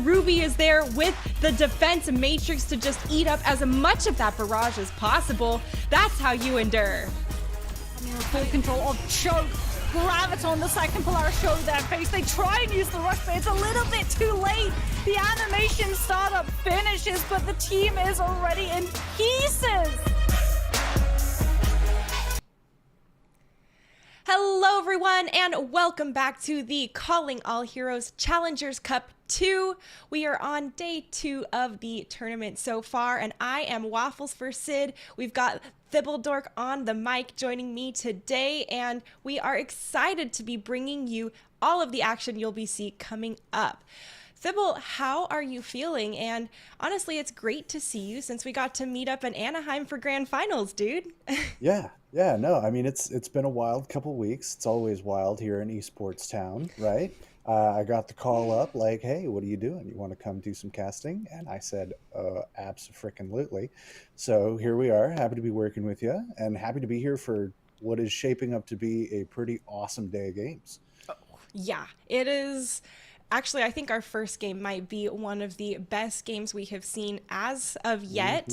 Ruby is there with the defense matrix to just eat up as much of that barrage as possible. That's how you endure. Full control of Choke. Graviton, the second Polaris show their face. They try and use the rush, but it's a little bit too late. The animation startup finishes, but the team is already in pieces. Hello everyone and welcome back to the Calling All Heroes Challengers Cup 2. We are on day 2 of the tournament so far, and I am Waffles for Sid. We've got Thibbledork on the mic joining me today, and we are excited to be bringing you all of the action you'll be seeing coming up. Thibble, how are you feeling? And honestly, it's great to see you since we got to meet up in Anaheim for grand finals, dude. Yeah, no, I mean, it's been a wild couple weeks. It's always wild here in esports town, right? I got the call up like, hey, what are you doing? You want to come do some casting? And I said, abso-frickin-lutely. So here we are, happy to be working with you and happy to be here for what is shaping up to be a pretty awesome day of games. Yeah, it is. Actually, I think our first game might be one of the best games we have seen as of yet.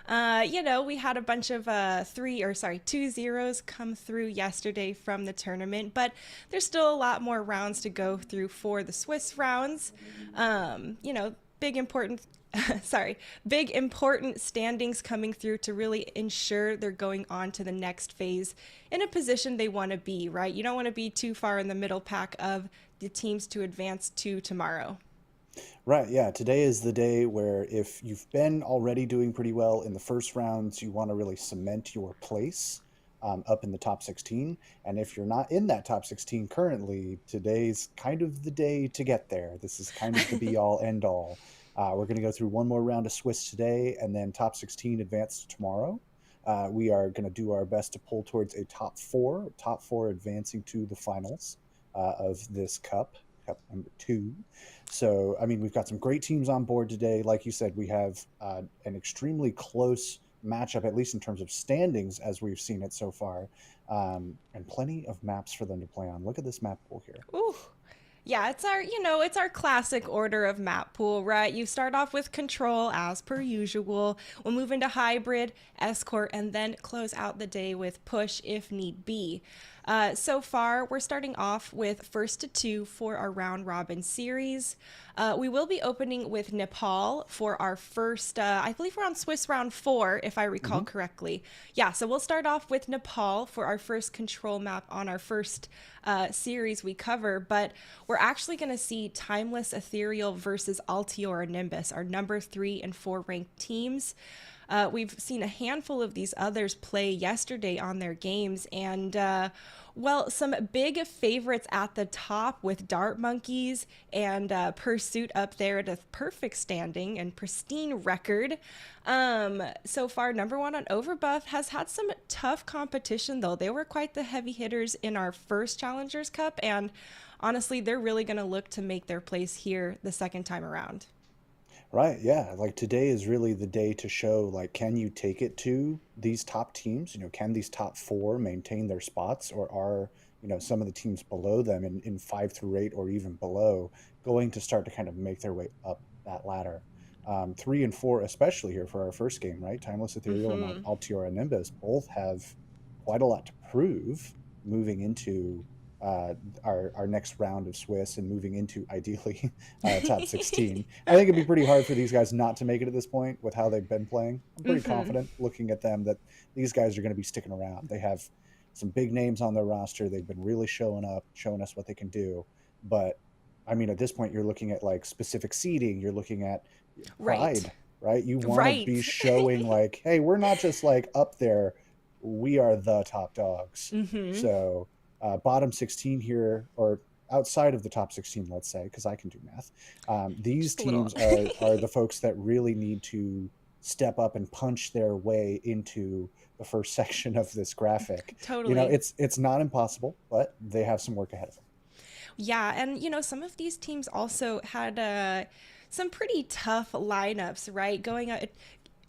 We had a bunch of 2-0s come through yesterday from the tournament, but there's still a lot more rounds to go through for the Swiss rounds. Big important standings coming through to really ensure they're going on to the next phase in a position they want to be, right? You don't want to be too far in the middle pack of the teams to advance to tomorrow. Right, yeah. Today is the day where if you've been already doing pretty well in the first rounds, you want to really cement your place up in the top 16. And if you're not in that top 16 currently, today's kind of the day to get there. This is kind of the be-all, end-all. We're going to go through one more round of Swiss today, and then top 16 advance tomorrow. We are going to do our best to pull towards a top four advancing to the finals of this cup number 2. So, I mean, we've got some great teams on board today. Like you said, we have an extremely close matchup, at least in terms of standings, as we've seen it so far, and plenty of maps for them to play on. Look at this map pool here. Ooh. Yeah, it's our classic order of map pool, right? You start off with Control as per usual. We'll move into Hybrid, Escort, and then close out the day with Push if need be. So far, we're starting off with 1st to 2 for our round robin series. We will be opening with Nepal for our first, I believe we're on Swiss round 4, if I recall correctly. Yeah, so we'll start off with Nepal for our first control map on our first series we cover, but we're actually going to see Timeless Ethereal versus Altiora Nimbus, our number 3 and 4 ranked teams. We've seen a handful of these others play yesterday on their games, and some big favorites at the top with Dart Monkeys and Pursuit up there at a perfect standing and pristine record. So far, number 1 on Overbuff has had some tough competition, though. They were quite the heavy hitters in our first Challengers Cup, and honestly, they're really going to look to make their place here the second time around. Right, yeah. Like today is really the day to show, like, can you take it to these top teams? Can these top 4 maintain their spots, or are, some of the teams below them in 5 through 8 or even below going to start to kind of make their way up that ladder? 3 and 4, especially here for our first game, right? Timeless Ethereal and Altiora Nimbus both have quite a lot to prove moving into our next round of Swiss and moving into ideally top 16. I think it'd be pretty hard for these guys not to make it at this point with how they've been playing. I'm pretty confident looking at them that these guys are going to be sticking around. They have some big names on their roster. They've been really showing up, showing us what they can do. But I mean, at this point, you're looking at like specific seeding. You're looking at pride, right? You want to be showing like, hey, we're not just like up there. We are the top dogs. So bottom 16 here, or outside of the top 16, let's say, because I can do math. These teams are the folks that really need to step up and punch their way into the first section of this graphic. Totally. It's not impossible, but they have some work ahead of them. Yeah, and some of these teams also had some pretty tough lineups, right? Going out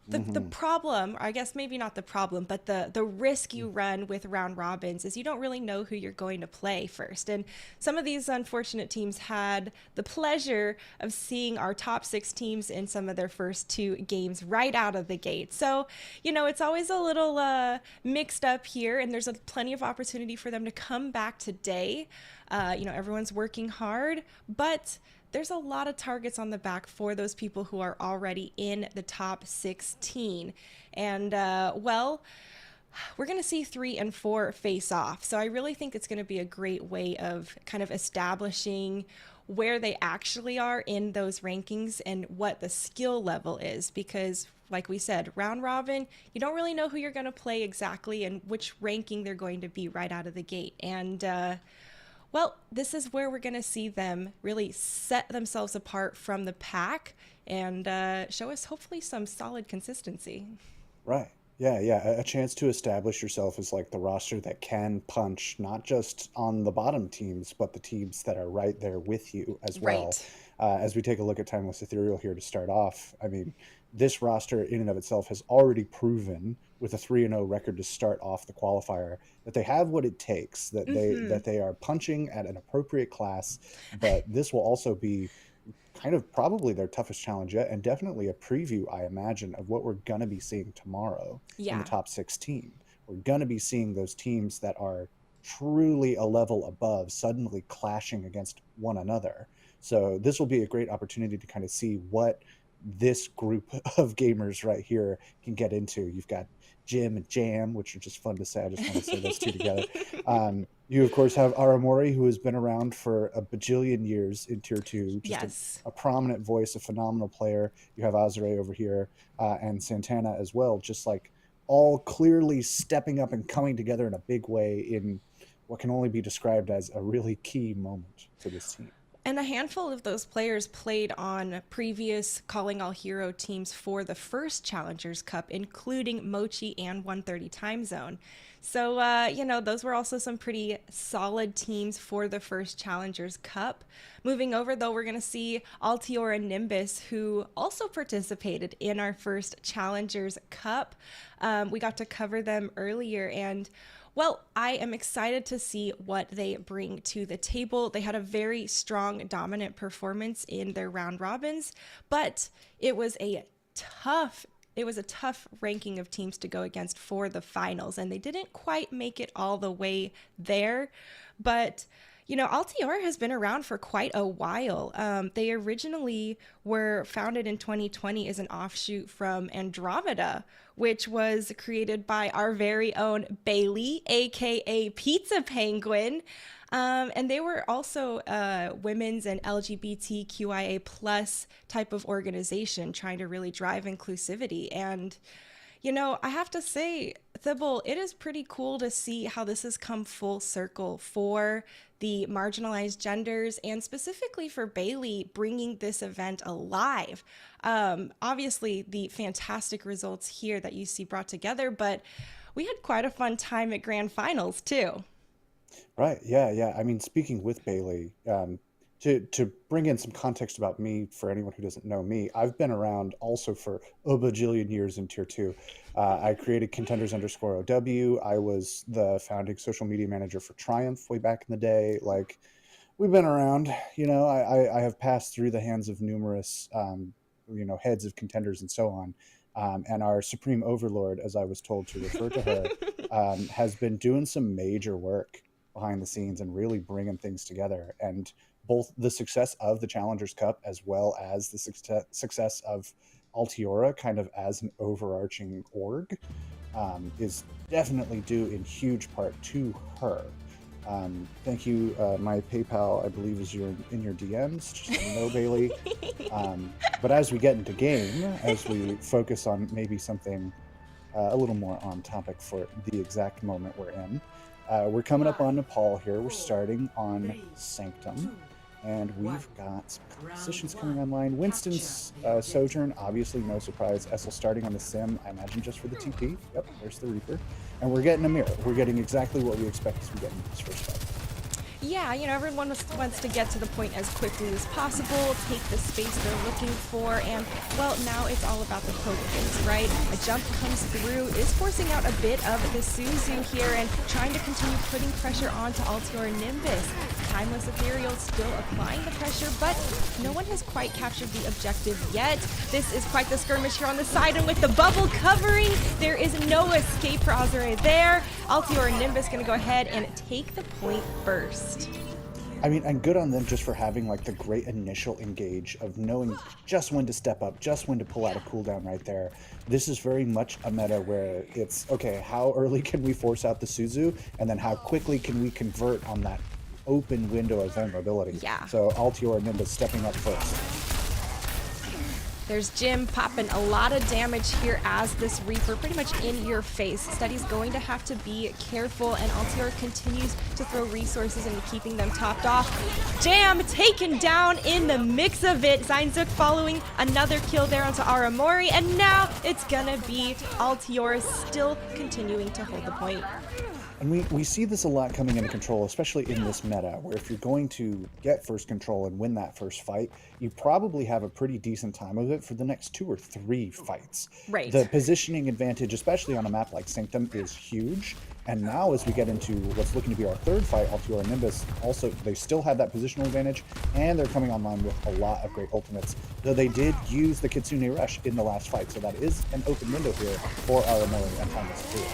the problem, or I guess maybe not the problem, but the risk you run with round robins is you don't really know who you're going to play first. And some of these unfortunate teams had the pleasure of seeing our top 6 teams in some of their first 2 games right out of the gate. So, it's always a little mixed up here, and there's plenty of opportunity for them to come back today. Everyone's working hard, but there's a lot of targets on the back for those people who are already in the top 16. And, we're going to see 3 and 4 face off. So I really think it's going to be a great way of kind of establishing where they actually are in those rankings and what the skill level is. Because, like we said, round robin, you don't really know who you're going to play exactly and which ranking they're going to be right out of the gate. And, this is where we're going to see them really set themselves apart from the pack and show us hopefully some solid consistency. Right. Yeah, a chance to establish yourself as like the roster that can punch not just on the bottom teams, but the teams that are right there with you as well. Right. As we take a look at Timeless Ethereal here to start off, I mean, this roster in and of itself has already proven with a 3-0 record to start off the qualifier that they have what it takes, that they are punching at an appropriate class, but this will also be kind of probably their toughest challenge yet, and definitely a preview, I imagine, of what we're going to be seeing tomorrow in the top 16. We're going to be seeing those teams that are truly a level above suddenly clashing against one another. So this will be a great opportunity to kind of see what this group of gamers right here can get into. You've got Jim and Jam, which are just fun to say. I just want to say those 2 together. You, of course, have Aramori, who has been around for a bajillion years in Tier 2. Just a prominent voice, a phenomenal player. You have Azure over here and Santana as well, just like all clearly stepping up and coming together in a big way in what can only be described as a really key moment for this team. And a handful of those players played on previous Calling All Hero teams for the first Challengers Cup, including Mochi and 130 Time Zone. So, those were also some pretty solid teams for the first Challengers Cup. Moving over, though, we're going to see Altior and Nimbus, who also participated in our first Challengers Cup. We got to cover them earlier, and I am excited to see what they bring to the table. They had a very strong, dominant performance in their round robins, but it was a tough ranking of teams to go against for the finals, and they didn't quite make it all the way there. But Altior has been around for quite a while. They originally were founded in 2020 as an offshoot from Andromeda, which was created by our very own Bailey, aka Pizza Penguin. And they were also women's and LGBTQIA plus type of organization trying to really drive inclusivity. And I have to say, Thibault, it is pretty cool to see how this has come full circle for the marginalized genders and specifically for Bailey bringing this event alive. Obviously, the fantastic results here that you see brought together, but we had quite a fun time at Grand Finals too. Right. Yeah. I mean, speaking with Bailey, to bring in some context about me for anyone who doesn't know me, I've been around also for a bajillion years in Tier 2. I created Contenders_OW. I was the founding social media manager for Triumph way back in the day. Like, we've been around. I have passed through the hands of numerous, heads of contenders and so on. And our Supreme Overlord, as I was told to refer to her, has been doing some major work behind the scenes and really bringing things together. And both the success of the Challengers Cup as well as the success of Altiora kind of as an overarching org is definitely due in huge part to her. Thank you. My PayPal, I believe, is in your DMs, just so you know, Bailey. But as we get into game, as we focus on maybe something a little more on topic for the exact moment we're in, we're coming up on Nepal here. We're starting on Sanctum, and we've got some positions coming online. Winston's Sojourn, obviously, no surprise. Essel starting on the Sim, I imagine just for the TP. Yep, there's the Reaper. And we're getting a mirror. We're getting exactly what we expect as we get into this first fight. Yeah, you know, everyone wants to get to the point as quickly as possible, take the space they're looking for, and, well, now it's all about the poke phase, right? A jump comes through, is forcing out a bit of the Suzu here, and trying to continue putting pressure onto Altior Nimbus. Timeless Ethereal still applying the pressure, but no one has quite captured the objective yet. This is quite the skirmish here on the side, and with the bubble covering, there is no escape for Azure there. Altior Nimbus gonna go ahead and take the point first. I mean, and good on them just for having like the great initial engage of knowing just when to step up, just when to pull out a cooldown right there. This is very much a meta where it's, okay, how early can we force out the Suzu? And then how quickly can we convert on that open window of vulnerability? Yeah. So Altior Nimbus stepping up first. There's Jim popping a lot of damage here as this Reaper pretty much in your face. Steady's going to have to be careful, and Altior continues to throw resources into keeping them topped off. Jam taken down in the mix of it. Zainzuk following another kill there onto Aramori, and now it's gonna be Altior still continuing to hold the point. And we see this a lot coming into control, especially in this meta, where if you're going to get first control and win that first fight, you probably have a pretty decent time of it for the next 2 or 3 fights. Right. The positioning advantage, especially on a map like Sanctum, is huge. And now as we get into what's looking to be our third fight, Altior and Nimbus, also, they still have that positional advantage, and they're coming online with a lot of great ultimates, though they did use the Kitsune Rush in the last fight, so that is an open window here for Aramori and Timeless Ethereal.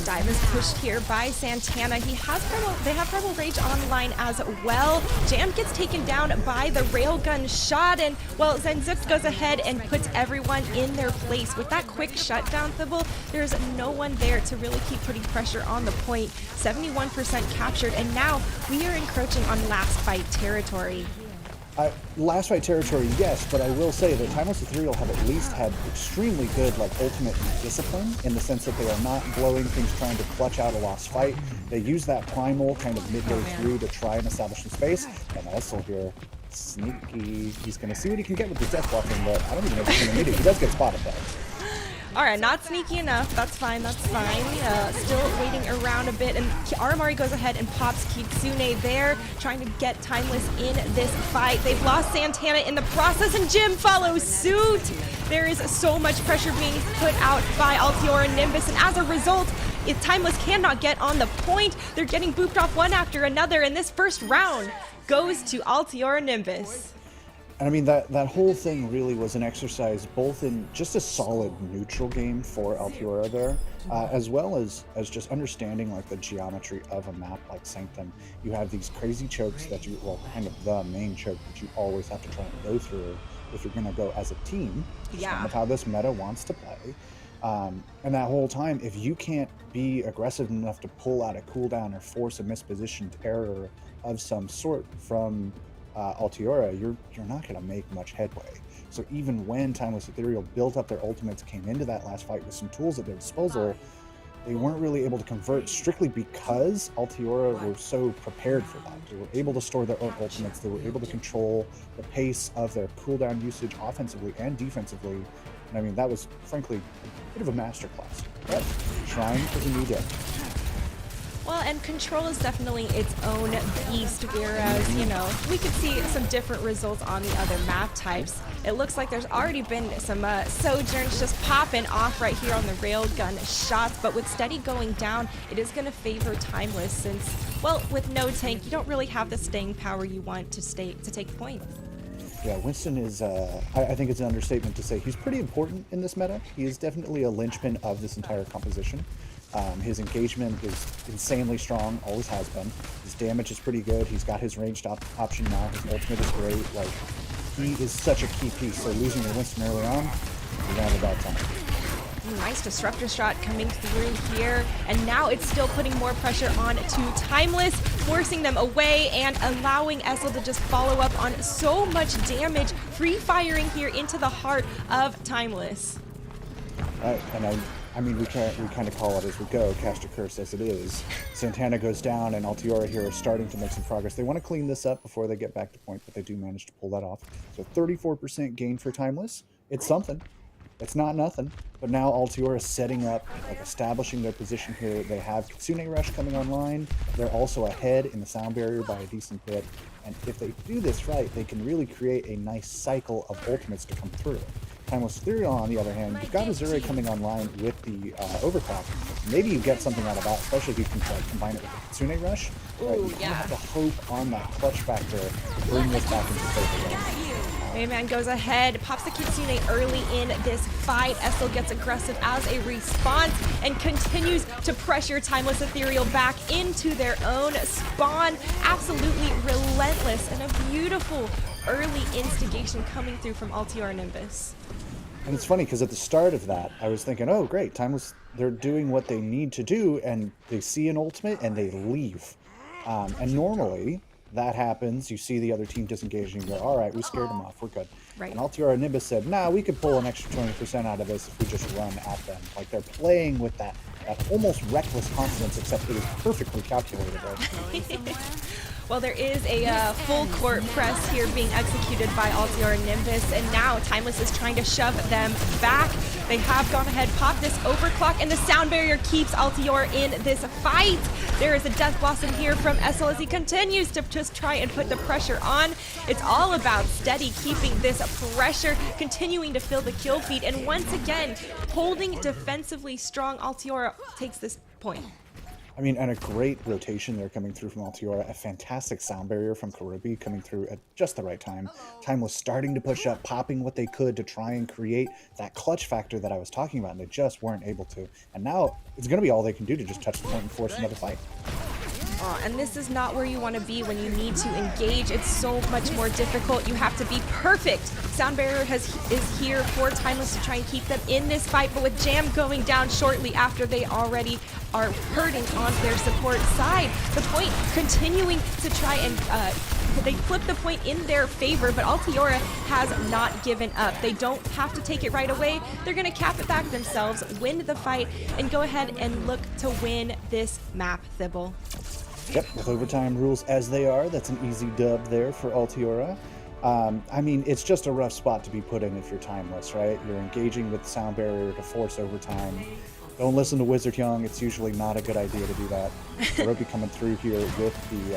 Dive is pushed here by Santana. They have Primal Rage online as well. Jam gets taken down by the railgun shot, and, well, Zainzuk goes ahead and puts everyone in their place. With that quick shutdown, Thibble, there's no one there to really keep putting pressure on the point. 71% captured, and now we are encroaching on last fight territory. Last fight territory, yes, but I will say that Timeless Ethereal have at least had extremely good ultimate discipline in the sense that they are not blowing things trying to clutch out a lost fight. They use that primal kind of midway through to try and establish some space, and also here, sneaky. He's going to see what he can get with his death blocking, but I don't even know if he's going to need it. He does get spotted though. All right, not sneaky enough. That's fine. That's fine. Still waiting around a bit, and Aramari goes ahead and pops Kitsune there, trying to get Timeless in this fight. They've lost Santana in the process, and Jim follows suit. There is so much pressure being put out by Altior and Nimbus, and as a result, if Timeless cannot get on the point, they're getting booped off one after another, and this first round goes to Altior and Nimbus. I mean, that whole thing really was an exercise both in just a solid neutral game for Altiora there, as well as just understanding the geometry of a map like Sanctum. You have these crazy chokes that kind of the main choke that you always have to try and go through if you're going to go as a team. Just kind of how this meta wants to play. And that whole time, if you can't be aggressive enough to pull out a cooldown or force a mispositioned error of some sort from Altiora, you're not going to make much headway. So even when Timeless Ethereal built up their ultimates, came into that last fight with some tools at their disposal, they weren't really able to convert strictly because Altiora were so prepared for that. They were able to store their own ultimates. They were able to control the pace of their cooldown usage offensively and defensively. And I mean, that was frankly a bit of a masterclass. But Shrine is a new day. Well, and Control is definitely its own beast, whereas, we could see some different results on the other map types. It looks like there's already been some Sojourns just popping off right here on the railgun shots, but with Steady going down, it is going to favor Timeless since, well, with no tank, you don't really have the staying power you want to take point. Yeah, Winston is, I think it's an understatement to say he's pretty important in this meta. He is definitely a linchpin of this entire composition. His engagement is insanely strong, always has been. His damage is pretty good. He's got his ranged option now. His ultimate is great. He is such a key piece. So losing to Winston early on, you're gonna have a bad time. Nice disruptor shot coming through here, and now it's still putting more pressure on to Timeless, forcing them away and allowing Essel to just follow up on so much damage, free firing here into the heart of Timeless. I mean, we kind of call it as we go, cast a curse as it is. Santana goes down, and Altiora here are starting to make some progress. They want to clean this up before they get back to point, but they do manage to pull that off. So 34% gain for Timeless. It's something. It's not nothing. But now Altiora is setting up, like establishing their position here. They have Kitsune Rush coming online. They're also ahead in the sound barrier by a decent bit. And if they do this right, they can really create a nice cycle of ultimates to come through. Timeless Ethereal, on the other hand, you've got Azure coming online with the overclock. Maybe you get something out of that, especially if you can combine it with the Kitsune Rush. Right? You have to hope on that clutch factor to bring this back into favor. Mayman goes ahead, pops the Kitsune early in this fight. Essel gets aggressive as a response and continues to pressure Timeless Ethereal back into their own spawn. Absolutely relentless and a beautiful early instigation coming through from Altiora Nimbus. And it's funny because at the start of that, I was thinking, oh, great, Timeless, they're doing what they need to do, and they see an ultimate and they leave. And normally, that happens, you see the other team disengaging, and you go, all right, we scared them off, we're good. Right. And Altiora Nimbus said, nah, we could pull an extra 20% out of this if we just run at them. Like, they're playing with that almost reckless confidence, except it is perfectly calculated. Right? Well, there is a full court press here being executed by Altiora Nimbus, and now Timeless is trying to shove them back. They have gone ahead, popped this overclock, and the sound barrier keeps Altiora in this fight. There is a Death Blossom here from Essel as he continues to just try and put the pressure on. It's all about steady keeping this pressure, continuing to fill the kill feed, and once again, holding defensively strong. Altiora takes this point. I mean, and a great rotation there coming through from Altiora, a fantastic sound barrier from Karubi coming through at just the right time. Time was starting to push up, popping what they could to try and create that clutch factor that I was talking about, and they just weren't able to. And now it's going to be all they can do to just touch the point and force another fight. And this is not where you want to be when you need to engage. It's so much more difficult. You have to be perfect. Sound Barrier is here for Timeless to try and keep them in this fight, but with Jam going down shortly after they already are hurting on their support side. The point continuing to try and they flip the point in their favor, but Altiora has not given up. They don't have to take it right away. They're going to cap it back themselves, win the fight, and go ahead and look to win this map, Thibble. Yep, with overtime rules as they are, that's an easy dub there for Altiora. I mean, it's just a rough spot to be put in if you're Timeless, right? You're engaging with the sound barrier to force overtime. Don't listen to Wizard Young. It's usually not a good idea to do that. Hiroki coming through here with the game.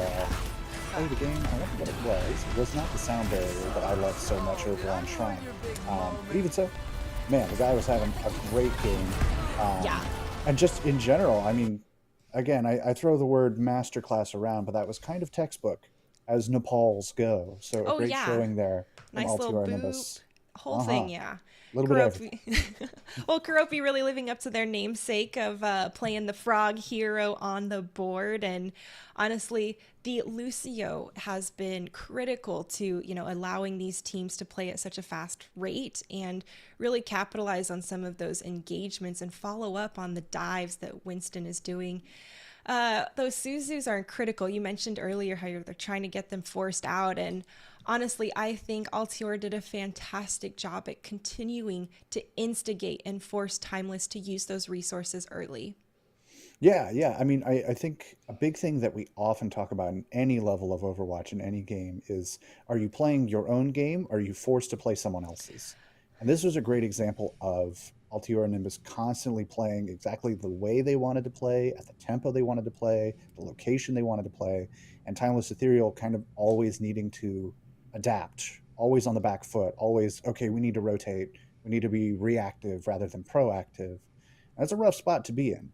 I don't know what it was. It was not the sound barrier that I love so much over on Shrine. But even so, man, the guy was having a great game. Yeah. And just in general, I mean, again, I throw the word masterclass around, but that was kind of textbook as Nepals go. So a great showing there. Nice little boop. Whole thing, yeah. A little bit of everything. Well, Karopi really living up to their namesake of playing the frog hero on the board. And honestly, the Lucio has been critical to, allowing these teams to play at such a fast rate and really capitalize on some of those engagements and follow up on the dives that Winston is doing. Those Suzus are critical. You mentioned earlier how they're trying to get them forced out, and honestly, I think Altiora did a fantastic job at continuing to instigate and force Timeless to use those resources early. Yeah. I mean, I think a big thing that we often talk about in any level of Overwatch in any game is, are you playing your own game or are you forced to play someone else's? And this was a great example of Altiora Nimbus constantly playing exactly the way they wanted to play, at the tempo they wanted to play, the location they wanted to play, and Timeless Ethereal kind of always needing to adapt, always on the back foot, always, okay, we need to rotate, we need to be reactive rather than proactive. That's a rough spot to be in.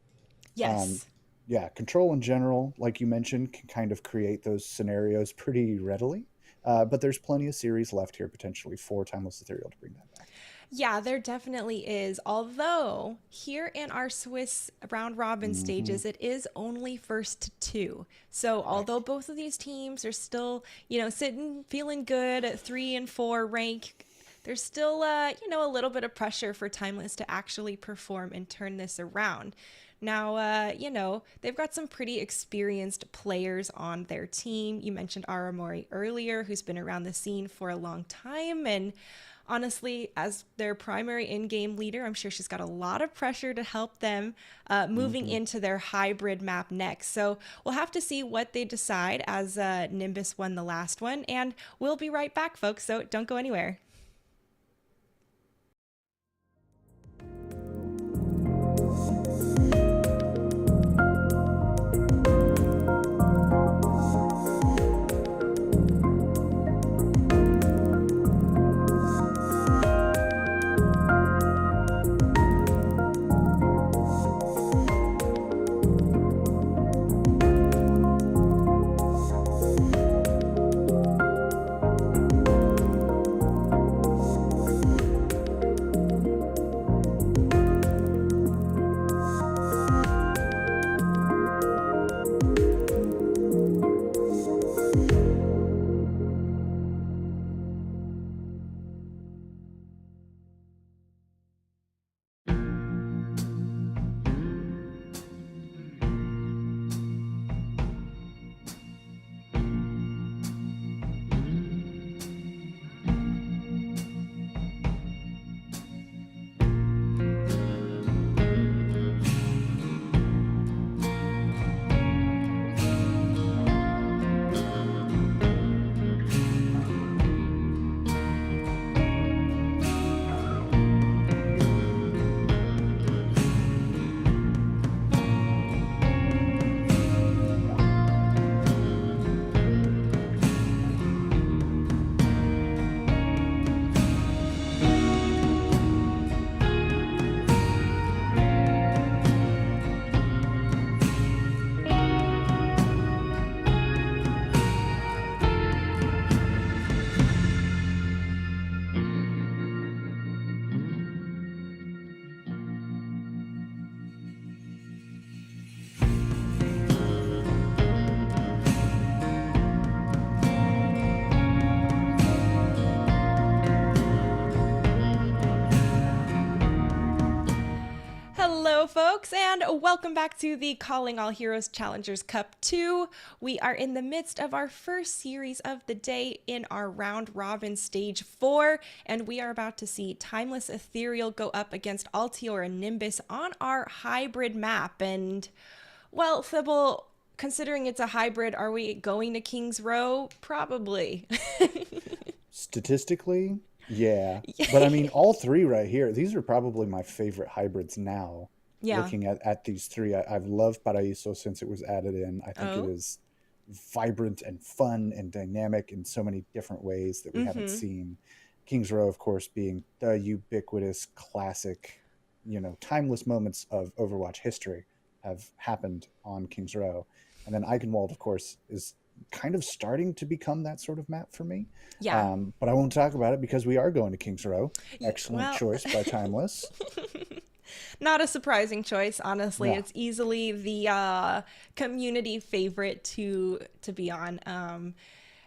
Yes. Yeah, Control in general, like you mentioned, can kind of create those scenarios pretty readily, but there's plenty of series left here potentially for Timeless Ethereal to bring that back. Yeah, there definitely is. Although here in our Swiss round robin stages, it is only first to 2. So although both of these teams are still, sitting, feeling good at 3 and 4 rank, there's still, a little bit of pressure for Timeless to actually perform and turn this around. Now, they've got some pretty experienced players on their team. You mentioned Aramori earlier, who's been around the scene for a long time, and honestly, as their primary in-game leader, I'm sure she's got a lot of pressure to help them moving into their hybrid map next. So we'll have to see what they decide as Nimbus won the last one. And we'll be right back, folks, so don't go anywhere. folks, and welcome back to the Calling All Heroes Challengers Cup 2. We are in the midst of our first series of the day in our round robin stage 4, and we are about to see Timeless Ethereal go up against Altior and Nimbus on our hybrid map. And, well, Thibble, considering it's a hybrid, are we going to King's Row? Probably. Statistically, yeah. But I mean, all three right here, these are probably my favorite hybrids now. Yeah. Looking at these three, I've loved Paraíso since it was added in. I think it is vibrant and fun and dynamic in so many different ways that we haven't seen. King's Row, of course, being the ubiquitous classic, timeless moments of Overwatch history have happened on King's Row. And then Eichenwalde, of course, is kind of starting to become that sort of map for me. Yeah. But I won't talk about it because we are going to King's Row. Excellent choice by Timeless. Not a surprising choice, honestly. Yeah. It's easily the community favorite to be on.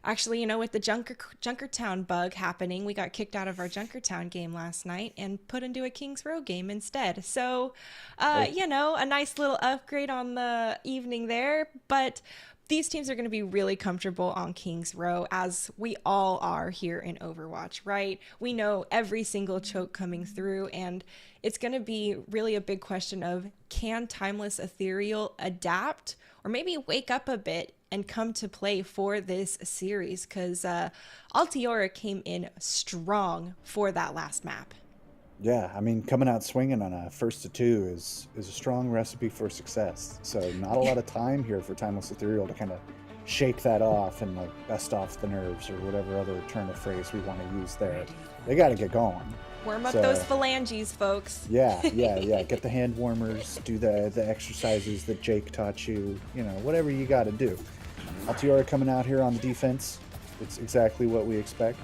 Actually, with the Junkertown bug happening, we got kicked out of our Junkertown game last night and put into a King's Row game instead. So, a nice little upgrade on the evening there. But these teams are going to be really comfortable on King's Row, as we all are here in Overwatch, right? We know every single choke coming through, and it's going to be really a big question of, can Timeless Ethereal adapt or maybe wake up a bit and come to play for this series? Because Altiora came in strong for that last map. Yeah, I mean, coming out swinging on a 1-2 is a strong recipe for success. So not a lot of time here for Timeless Ethereal to kind of shake that off and dust off the nerves or whatever other turn of phrase we want to use there. They got to get going. Warm up those phalanges, folks. Yeah. Get the hand warmers, do the exercises that Jake taught you, whatever you got to do. Altiora coming out here on the defense. It's exactly what we expect.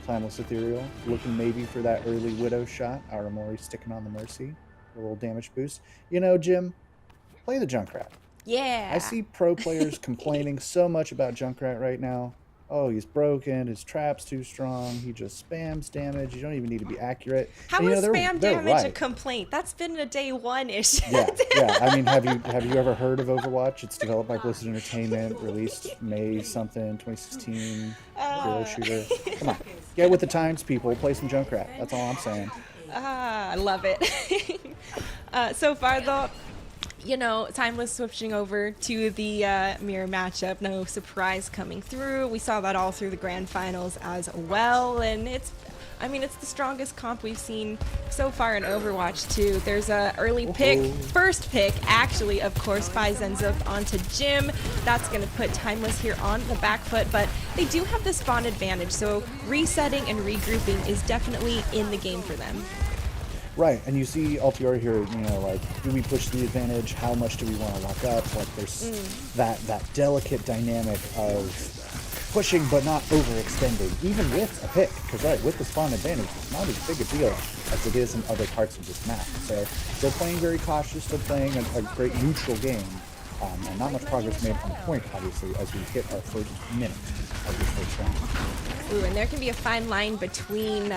Timeless Ethereal, looking maybe for that early Widow shot. Aramori sticking on the Mercy, a little damage boost. Jim, play the Junkrat. Yeah. I see pro players complaining so much about Junkrat right now. Oh, he's broken. His trap's too strong. He just spams damage. You don't even need to be accurate. How is spam damage right. a complaint? That's been a day one issue. Yeah. I mean, have you ever heard of Overwatch? It's developed by Blizzard Entertainment, released May 2016. Hero shooter. Come on, get with the times, people. Play some Junkrat. That's all I'm saying. I love it. So far, though, Timeless switching over to the mirror matchup. No surprise coming through. We saw that all through the grand finals as well. And it's the strongest comp we've seen so far in Overwatch, too. There's a early first pick, actually, of course, by Zenzup onto Jim. That's going to put Timeless here on the back foot, but they do have the spawn advantage, so resetting and regrouping is definitely in the game for them. Right, and you see Altiora here, do we push the advantage? How much do we want to lock up? There's that delicate dynamic of pushing but not overextending, even with a pick. Because, with the spawn advantage, it's not as big a deal as it is in other parts of this map. So, still playing very cautious, still playing a great neutral game. And not much progress made on the point, obviously, as we hit our first minute of this first round. Ooh, and there can be a fine line between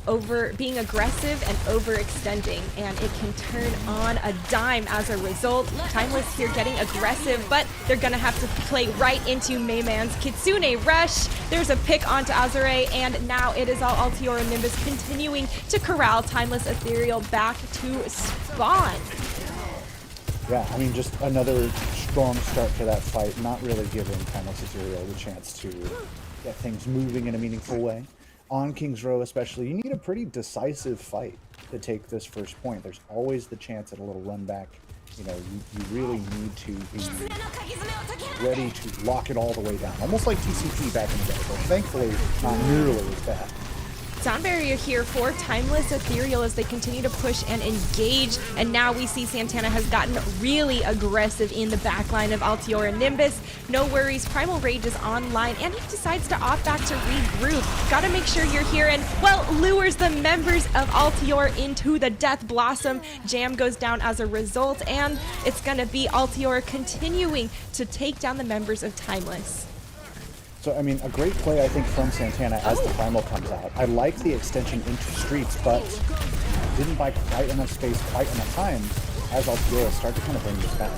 over being aggressive and overextending, and it can turn on a dime as a result. Timeless here getting aggressive, but they're gonna have to play right into Mayman's Kitsune Rush. There's a pick onto Azure, and now it is all Altiora Nimbus continuing to corral Timeless Ethereal back to spawn. Yeah, just another strong start to that fight, not really giving Timeless Ethereal the chance to get things moving in a meaningful way. On King's Row especially, you need a pretty decisive fight to take this first point. There's always the chance at a little run back. You really need to be ready to lock it all the way down. Almost like TCP back in the day, but thankfully not nearly as bad. Sound barrier here for Timeless Ethereal as they continue to push and engage, and now we see Santana has gotten really aggressive in the backline of Altiora Nimbus. No worries, Primal Rage is online, and he decides to opt back to regroup. Gotta make sure you're here, and, lures the members of Altiora into the Death Blossom. Jam goes down as a result, and it's gonna be Altiora continuing to take down the members of Timeless. So, a great play, I think, from Santana as the Primal comes out. I like the extension into Streets, but didn't buy quite enough space, quite enough time, as Altiora start to kind of bring this back.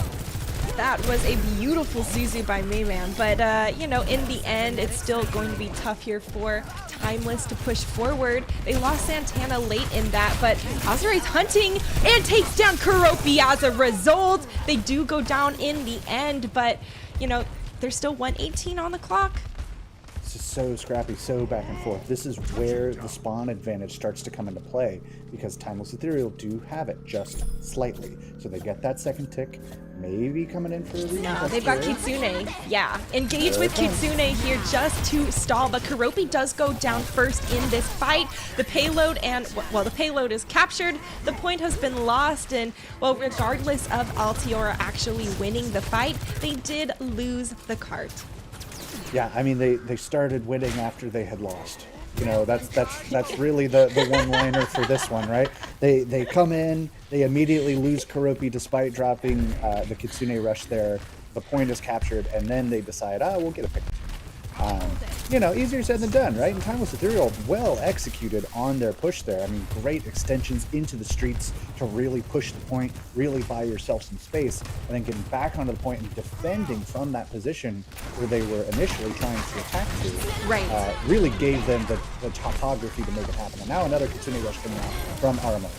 That was a beautiful Zuzu by Mayman, but you know, in the end, it's still going to be tough here for Timeless to push forward. They lost Santana late in that, but Azure's hunting and takes down Kuropi as a result. They do go down in the end, but you know, there's still 118 on the clock. This is so scrappy, so back and forth. This is where the spawn advantage starts to come into play, because Timeless Ethereal do have it just slightly. So they get that second tick, maybe coming in for a read. No, they've got Kitsune. Yeah, engage with Kitsune here just to stall, but Kuropi does go down first in this fight. The payload the payload is captured. The point has been lost, and well, regardless of Altiora actually winning the fight, they did lose the cart. Yeah, I mean, they started winning after they had lost. You know, that's really the one-liner for this one, right? They come in, they immediately lose Kuropi despite dropping the Kitsune Rush there. The point is captured, and then they decide, we'll get a pick. You know, easier said than done, right? And Timeless Ethereal well executed on their push there. I mean, great extensions into the streets to really push the point, really buy yourself some space, and then getting back onto the point and defending from that position where they were initially trying to attack to. Right. Really gave them the topography to make it happen. And now another Kitsune Rush coming out from Aramo.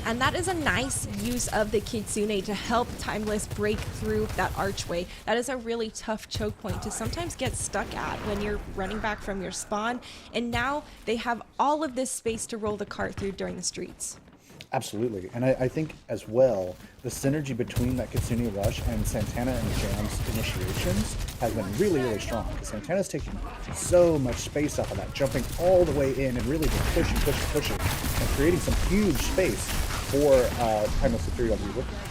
And that is a nice use of the Kitsune to help Timeless break through that archway. That is a really tough choke point to sometimes get stuck at when you're running back from your spawn. And now they have all of this space to roll the cart through during the streets. Absolutely. And I think as well, the synergy between that Kitsune Rush and Santana and Jam's initiations has been really, really strong. Because Santana's taking so much space off of that, jumping all the way in and really just pushing, and creating some huge space for Timeless Ethereal to be looking at.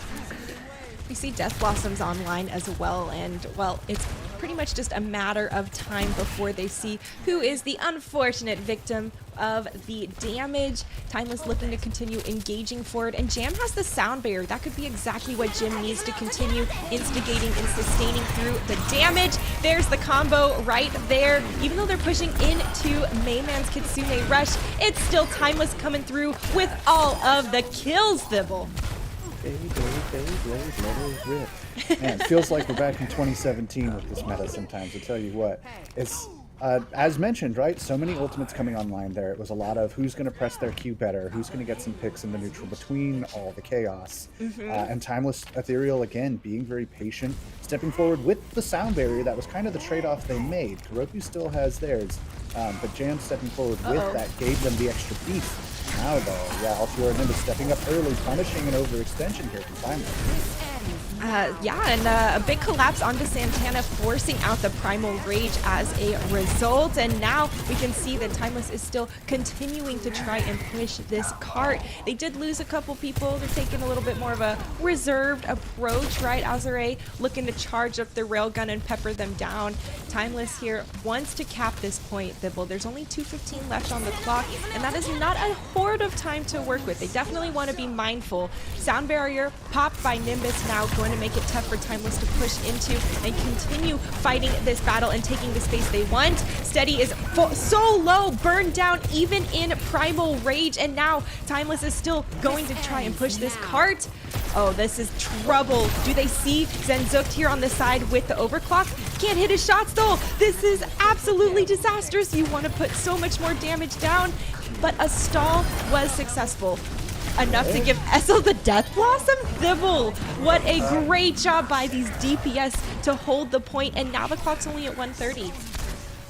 We see Death Blossoms online as well, and well, it's pretty much just a matter of time before they see who is the unfortunate victim of the damage. Timeless looking to continue engaging forward, and Jam has the sound barrier. That could be exactly what Jim needs to continue instigating and sustaining through the damage. There's the combo right there. Even though they're pushing into Mayman's Kitsune Rush, it's still Timeless coming through with all of the kills, Thibble. Man, it feels like we're back in 2017 with this meta sometimes, I tell you what. It's, as mentioned, right, so many ultimates coming online there. It was a lot of who's going to press their Q better, who's going to get some picks in the neutral between all the chaos. And Timeless Ethereal, again, being very patient, stepping forward with the sound barrier. That was kind of the trade-off they made. Kuropi still has theirs, but Jam stepping forward with that gave them the extra beef. Now though, yeah, Altiora Nimbus stepping up early, punishing an overextension here from Timeless. A big collapse onto Santana, forcing out the Primal Rage as a result. And now we can see that Timeless is still continuing to try and push this cart. They did lose a couple people. They're taking a little bit more of a reserved approach, right? Azure looking to charge up the railgun and pepper them down. Timeless here wants to cap this point, Thibble. There's only 2:15 left on the clock, and that is not a horde of time to work with. They definitely want to be mindful. Sound barrier popped by Nimbus, now going to make it tough for Timeless to push into and continue fighting this battle and taking the space they want. Steady is so low, burned down even in Primal Rage, and now Timeless is still going to try and push this cart. Oh, this is trouble. Do they see Zenzukt here on the side with the overclock? Can't hit his shots though. This is absolutely disastrous. You want to put so much more damage down, but a stall was successful. Enough to give Essel the Death Blossom? Thibble! What a great job by these DPS to hold the point, and now the clock's only at 1:30.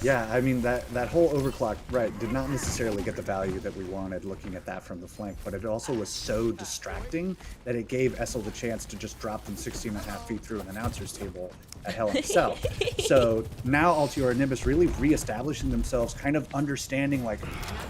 Yeah, I mean, that whole overclock, right, did not necessarily get the value that we wanted looking at that from the flank, but it also was so distracting that it gave Essel the chance to just drop them 16.5 feet through an announcer's table at Hell himself. So now Altiora and Nimbus really reestablishing themselves, kind of understanding like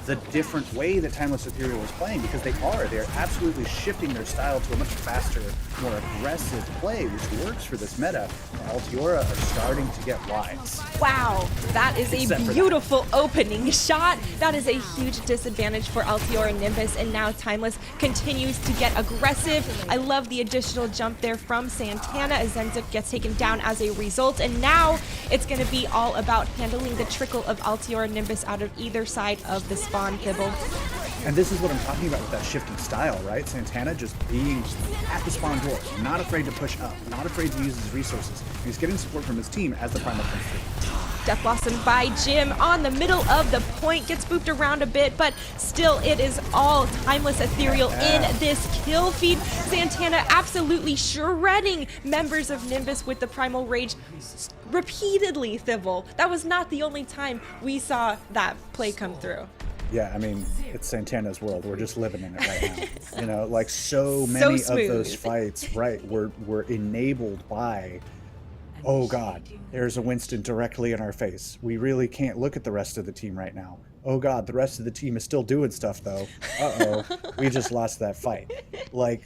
the different way that Timeless Ethereal is playing, because they're absolutely shifting their style to a much faster, more aggressive play, which works for this meta. Altiora are starting to get wides. Wow, that is a beautiful opening shot. That is a huge disadvantage for Altiora and Nimbus, and now Timeless continues to get aggressive. I love the additional jump there from Santana as Zenzukt gets taken down as a result, and now it's going to be all about handling the trickle of Altiora and Nimbus out of either side of the spawn, Thibble. And this is what I'm talking about with that shifting style, right? Santana just being at the spawn door, not afraid to push up, not afraid to use his resources. He's getting support from his team as the primal comes through. Death Blossom by Jim on the middle of the point, gets booped around a bit, but still it is all Timeless Ethereal in this kill feed. Santana absolutely shredding members of Nimbus with the Primal Rage repeatedly, Thivel. That was not the only time we saw that play come through. Yeah, I mean, it's Santana's world. We're just living in it right now. You know, like so many of those fights, right, were enabled by, oh God, there's a Winston directly in our face. We really can't look at the rest of the team right now. Oh God, the rest of the team is still doing stuff though. Uh-oh, we just lost that fight. Like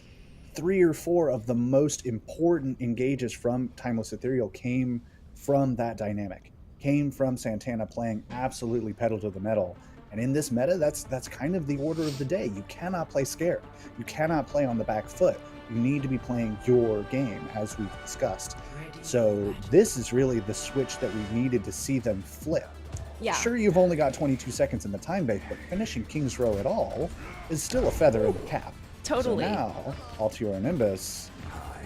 3 or 4 of the most important engages from Timeless Ethereal came from that dynamic, came from Santana playing absolutely pedal to the metal. And in this meta, that's kind of the order of the day. You cannot play scared. You cannot play on the back foot. You need to be playing your game, as we've discussed. So this is really the switch that we needed to see them flip. Yeah. Sure, you've only got 22 seconds in the time bank, but finishing King's Row at all is still a feather in the cap. Totally. So now, Altiora Nimbus,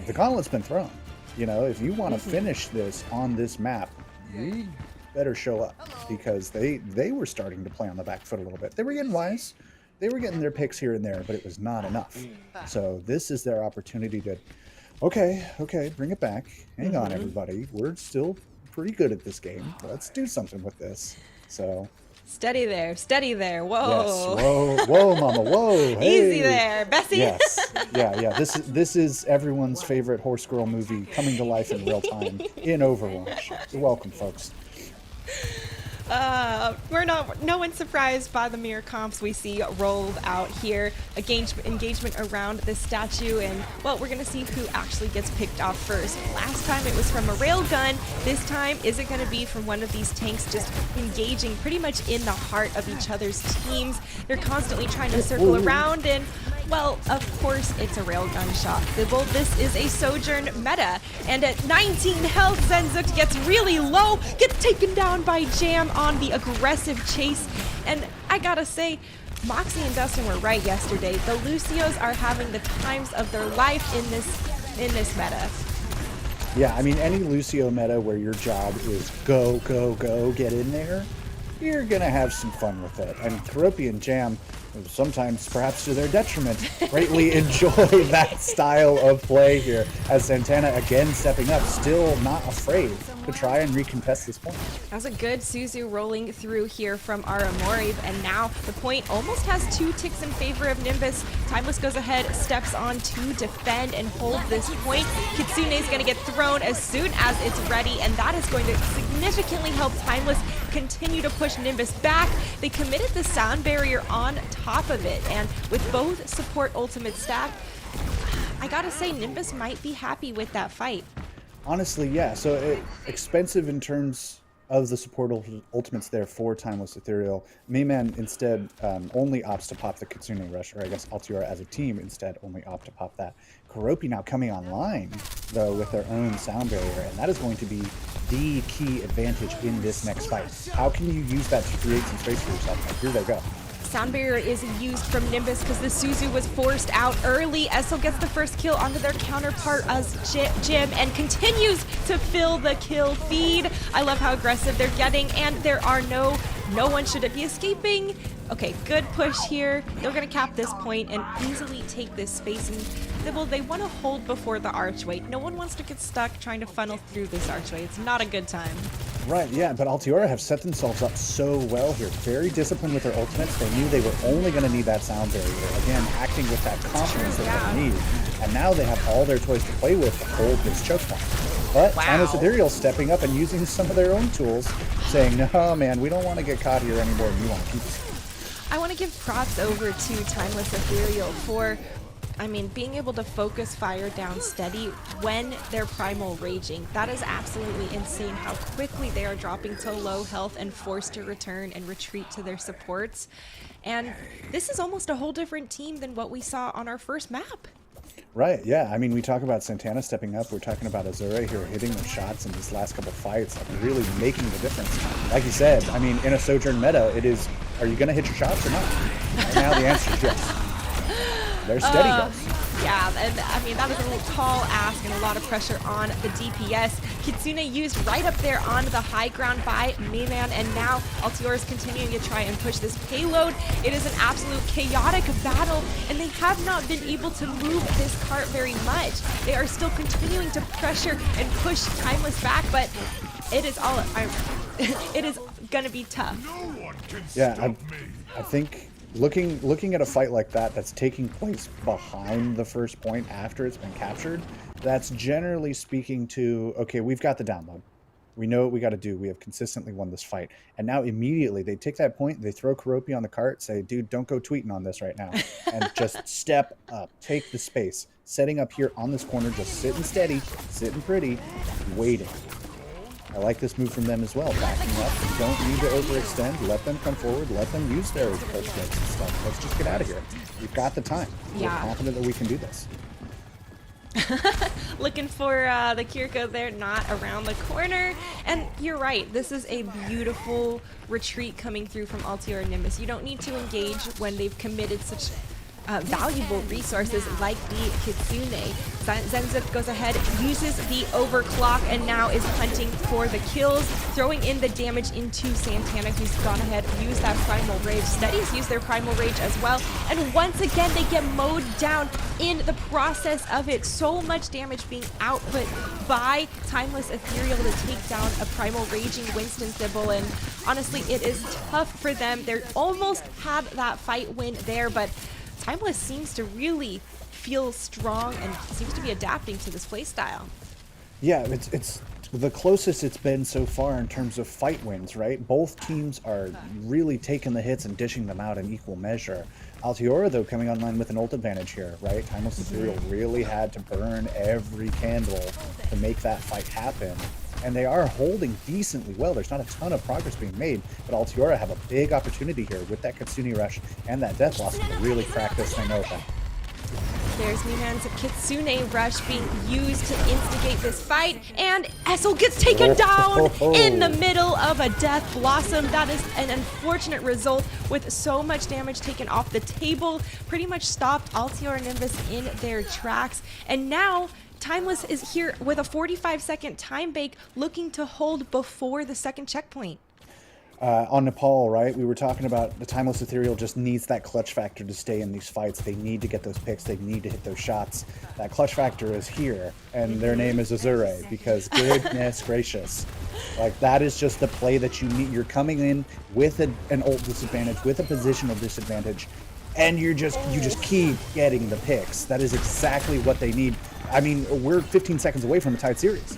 the gauntlet's been thrown. You know, if you want to finish this on this map, you better show up, because they were starting to play on the back foot a little bit. They were getting wise. They were getting their picks here and there, but it was not enough. So this is their opportunity to, okay, bring it back. Hang on, everybody. We're still pretty good at this game. Let's do something with this. So steady there, whoa. Yes, whoa, mama, whoa. Hey. Easy there, Bessie. Yes, yeah. This is everyone's favorite horse girl movie coming to life in real time in Overwatch. You're welcome, folks. No one's surprised by the mirror comps we see rolled out here. Engagement around this statue, and well, we're gonna see who actually gets picked off first. Last time it was from a railgun. This time, is it gonna be from one of these tanks just engaging pretty much in the heart of each other's teams? They're constantly trying to circle around, and well, of course it's a railgun shot. This is a Sojourn meta, and at 19 health, Zenzuk gets really low, gets taken down by Jam on the aggressive chase, and I gotta say, Moxie and Dustin were right yesterday. The Lucios are having the times of their life in this meta. Yeah, I mean, any Lucio meta where your job is go, get in there, you're gonna have some fun with it. And Karopi and Jam, sometimes perhaps to their detriment, greatly enjoy that style of play here, as Santana again stepping up, still not afraid to try and recontest this point. That was a good Suzu rolling through here from Aramori, and now the point almost has 2 ticks in favor of Nimbus. Timeless goes ahead, steps on to defend and hold this point. Kitsune is going to get thrown as soon as it's ready, and that is going to significantly help Timeless continue to push Nimbus back. They committed the sound barrier on top of it, and with both support ultimate stacked, I gotta say Nimbus might be happy with that fight. Honestly, yeah. So expensive in terms of the support ultimates there for Timeless Ethereal. Mayman instead only opts to pop the Kitsune Rush, or I guess Altiora as a team instead only opt to pop that. Karopi now coming online, though, with their own sound barrier, and that is going to be the key advantage in this next fight. How can you use that to create some space for yourself? Like, here they go. Sound barrier is used from Nimbus because the Suzu was forced out early. Esso gets the first kill onto their counterpart as Jim, and continues to fill the kill feed. I love how aggressive they're getting, and there are no one should be escaping. Okay, good push here. They're gonna cap this point and easily take this space, and they want to hold before the archway. No one wants to get stuck trying to funnel through this archway. It's not a good time. Right, yeah, but Altiora have set themselves up so well here. Very disciplined with their ultimates. They knew they were only going to need that sound barrier. Again, acting with that confidence that they need. And now they have all their toys to play with to hold this choke point. But Timeless Ethereal stepping up and using some of their own tools, saying, no, man, we don't want to get caught here anymore. We want to keep us. I want to give props over to Timeless Ethereal for, being able to focus fire down steady when they're primal raging. That is absolutely insane how quickly they are dropping to low health and forced to return and retreat to their supports. And this is almost a whole different team than what we saw on our first map. Right, yeah. I mean, we talk about Santana stepping up. We're talking about Azure here hitting the shots in these last couple fights, like really making the difference. Like you said, in a Sojourn meta, it is, are you going to hit your shots or not? now, the answer is yes. They're steady, guys. Yeah, and I mean, that was a little tall ask and a lot of pressure on the DPS. Kitsune used right up there on the high ground by Mayman, and now Altiora is continuing to try and push this payload. It is an absolute chaotic battle, and they have not been able to move this cart very much. They are still continuing to pressure and push Timeless back, but it is all, it is gonna be tough. Yeah, I think looking at a fight like that that's taking place behind the first point after it's been captured, that's generally speaking to, okay, we've got the download. We know what we got to do. We have consistently won this fight. And now immediately they take that point, they throw Karopi on the cart, say, dude, don't go tweeting on this right now. And just step up, take the space. Setting up here on this corner, just sitting steady, sitting pretty, waiting. I like this move from them as well. Backing up. You don't need to overextend. Let them come forward. Let them use their approach breaks and stuff. Let's just get out of here. We've got the time. Yeah. We're confident that we can do this. Looking for the Kiriko there, not around the corner. And you're right, this is a beautiful retreat coming through from Altiora Nimbus. You don't need to engage when they've committed such valuable resources like the Kitsune. Zenzuk goes ahead, uses the overclock, and now is hunting for the kills, throwing in the damage into Santana, who's gone ahead, used that Primal Rage. Steadies use their Primal Rage as well, and once again they get mowed down in the process of it. So much damage being output by Timeless Ethereal to take down a Primal Raging Winston Sybil, and honestly, it is tough for them. They almost had that fight win there, but Timeless seems to really feel strong and seems to be adapting to this playstyle. Yeah, it's the closest it's been so far in terms of fight wins, right? Both teams are really taking the hits and dishing them out in equal measure. Altiora, though, coming online with an ult advantage here, right? Timeless Ethereal really had to burn every candle to make that fight happen. And they are holding decently well. There's not a ton of progress being made, but Altiora have a big opportunity here with that Kitsune Rush and that Death Blossom to really crack this thing open. There's Miman's Kitsune Rush being used to instigate this fight, and Essel gets taken down in the middle of a Death Blossom. That is an unfortunate result with so much damage taken off the table. Pretty much stopped Altiora Nimbus in their tracks, and now Timeless is here with a 45-second time bake, looking to hold before the second checkpoint. On Nepal, right, we were talking about the Timeless Ethereal just needs that clutch factor to stay in these fights. They need to get those picks. They need to hit those shots. That clutch factor is here, and their name is Azure, because goodness gracious. Like, that is just the play that you need. You're coming in with an ult disadvantage, with a positional disadvantage, and you just keep getting the picks. That is exactly what they need. I mean, we're 15 seconds away from a tied series.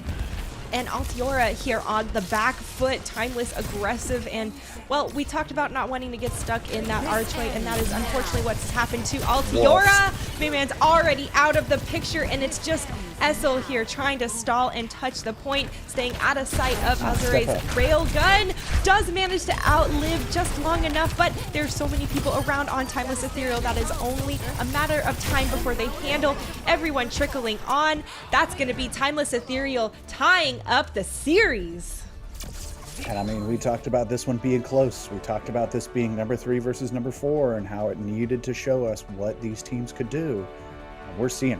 And Altiora here on the back foot, Timeless, aggressive, and, well, we talked about not wanting to get stuck in that archway, and that is unfortunately what's happened to Altiora. Mayman's already out of the picture, and it's just Essel here trying to stall and touch the point, staying out of sight of Azure's railgun. Does manage to outlive just long enough, but there's so many people around on Timeless Ethereal that is only a matter of time before they handle everyone trickling on. That's going to be Timeless Ethereal tying up the series. And I mean, we talked about this one being close. We talked about this being number 3 versus number 4 and how it needed to show us what these teams could do. And we're seeing it.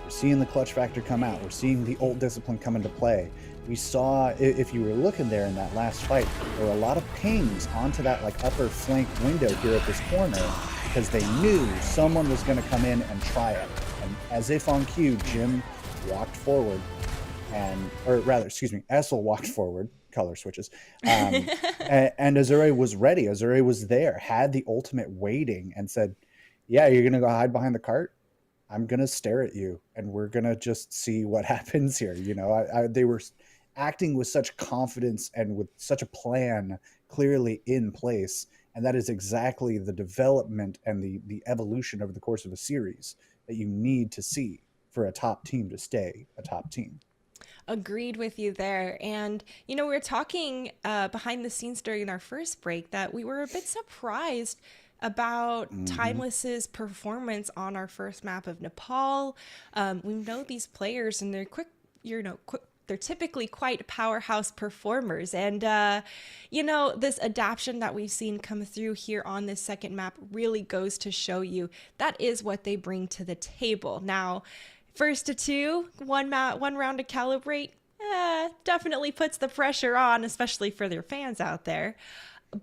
We're seeing the clutch factor come out. We're seeing the ult discipline come into play. We saw, if you were looking there in that last fight, there were a lot of pings onto that like upper flank window here at this corner because they knew someone was going to come in and try it. And as if on cue, Jim walked forward. Essel walked forward, color switches, and Azure was ready. Azure was there, had the ultimate waiting, and said, yeah, you're going to go hide behind the cart? I'm going to stare at you, and we're going to just see what happens here. You know, they were acting with such confidence and with such a plan clearly in place, and that is exactly the development and the evolution over the course of a series that you need to see for a top team to stay a top team. Agreed with you there. And, you know, we were talking behind the scenes during our first break that we were a bit surprised about Timeless's performance on our first map of Nepal. We know these players and they're quick they're typically quite powerhouse performers. And, this adaptation that we've seen come through here on this second map really goes to show you that is what they bring to the table. Now, first to two, one round to calibrate, definitely puts the pressure on, especially for their fans out there.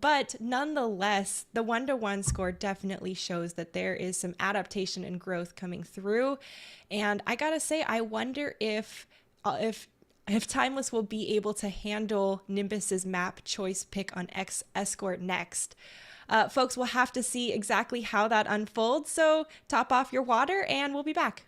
But nonetheless, the 1-to-1 score definitely shows that there is some adaptation and growth coming through. And I gotta say, I wonder if Timeless will be able to handle Nimbus's map choice pick on Escort next. Folks, will have to see exactly how that unfolds. So top off your water and we'll be back.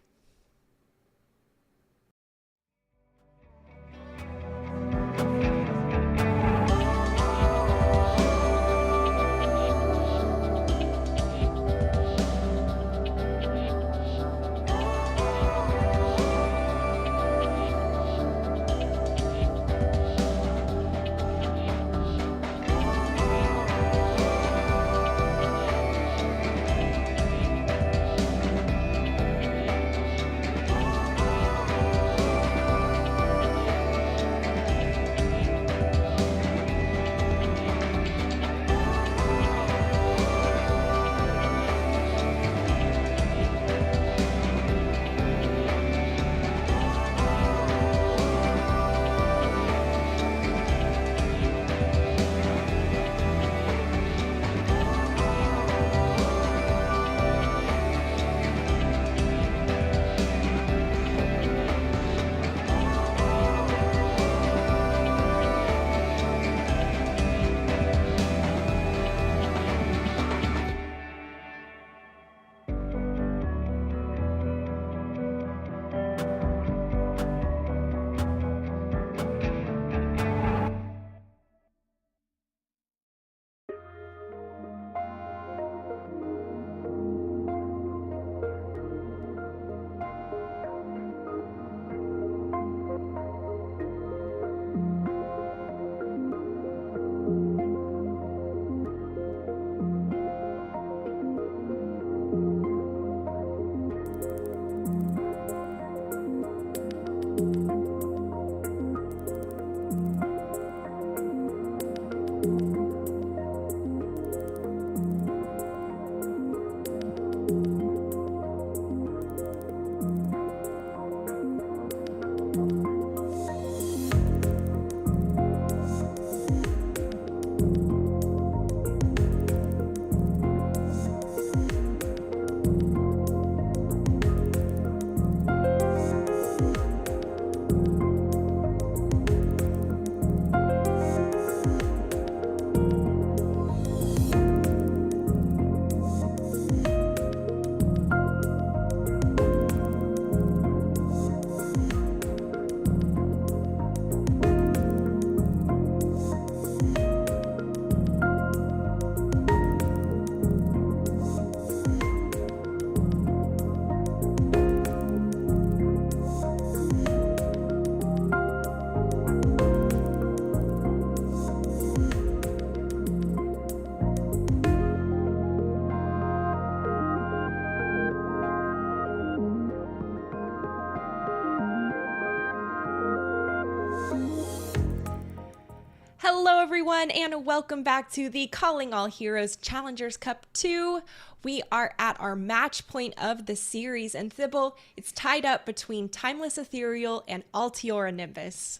Hello, everyone, and welcome back to the Calling All Heroes Challengers Cup 2. We are at our match point of the series, and Thibault, it's tied up between Timeless Ethereal and Altiora Nimbus.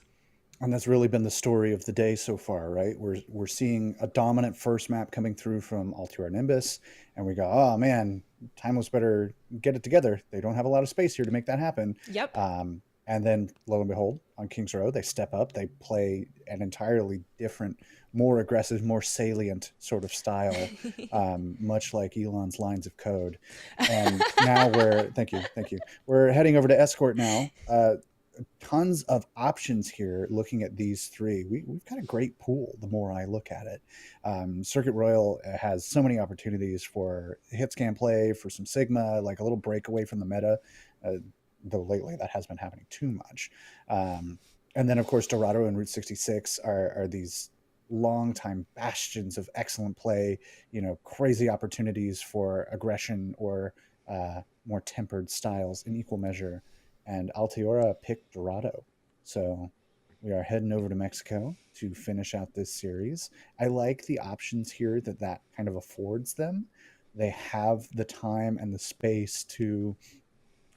And that's really been the story of the day so far, right? We're seeing a dominant first map coming through from Altiora Nimbus, and we go, oh man, Timeless better get it together. They don't have a lot of space here to make that happen. Yep. And then, lo and behold, on Kings Row, they step up. They play an entirely different, more aggressive, more salient sort of style, much like Elon's lines of code. And now thank you. We're heading over to Escort now. Tons of options here looking at these three. We've got a great pool the more I look at it. Circuit Royale has so many opportunities for hit scan play, for some Sigma, like a little breakaway from the meta. Though lately that has been happening too much. And then, of course, Dorado and Route 66 are these longtime bastions of excellent play, crazy opportunities for aggression or more tempered styles in equal measure. And Altiora picked Dorado. So We are heading over to Mexico to finish out this series. I like the options here that kind of affords them. They have the time and the space to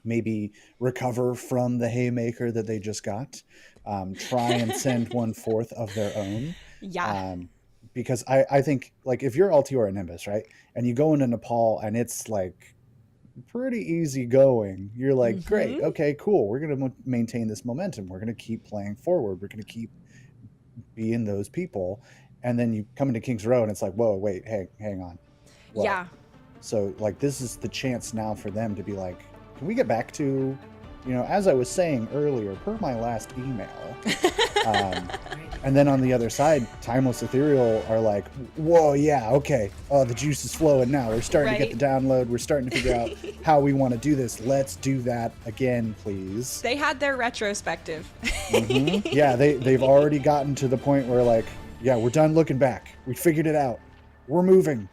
maybe recover from the haymaker that they just got, try and send one forth of their own. Yeah. Because I think, like, if you're Altiora Nimbus, right, and you go into Nepal and it's like pretty easy going, you're like, great, okay, cool, we're going to maintain this momentum, we're going to keep playing forward, we're going to keep being those people. And then you come into King's Row and it's like, whoa, wait, hey, hang on. Whoa. Yeah. So, like, this is the chance now for them to be like, can we get back to, as I was saying earlier, per my last email. And then on the other side, Timeless Ethereal are like, whoa, yeah, okay. Oh, the juice is flowing now. We're starting to get the download. We're starting to figure out how we want to do this. Let's do that again, please. They had their retrospective. Yeah, they've already gotten to the point where, like, yeah, we're done looking back. We figured it out. We're moving.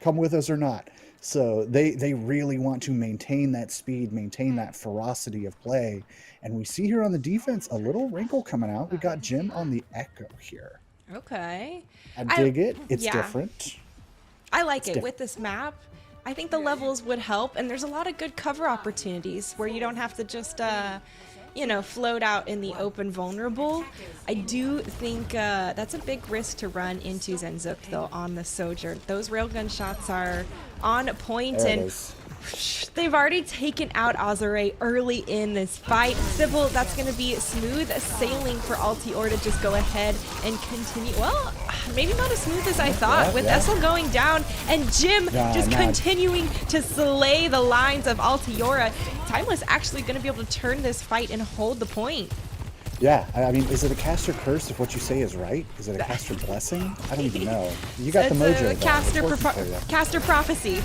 Come with us or not. So they really want to maintain that speed, maintain that ferocity of play. And we see here on the defense a little wrinkle coming out. We got Jim on the Echo here. Okay. I dig it. It's different. I like it with this map. I think the levels would help, and there's a lot of good cover opportunities where you don't have to just float out in the open vulnerable. I do think that's a big risk to run into Zenzuk, though, on the Sojourn. Those railgun shots are on point, and they've already taken out Azure early in this fight. Sybil, that's going to be smooth sailing for Altior to just go ahead and continue. Well, maybe not as smooth as I thought, with Essel going down and Jim continuing to slay the lines of Altiora. Timeless actually going to be able to turn this fight and hold the point. Yeah, I mean, is it a caster curse if what you say is right? Is it a caster blessing? I don't even know. You got the mojo. It's caster prophecy.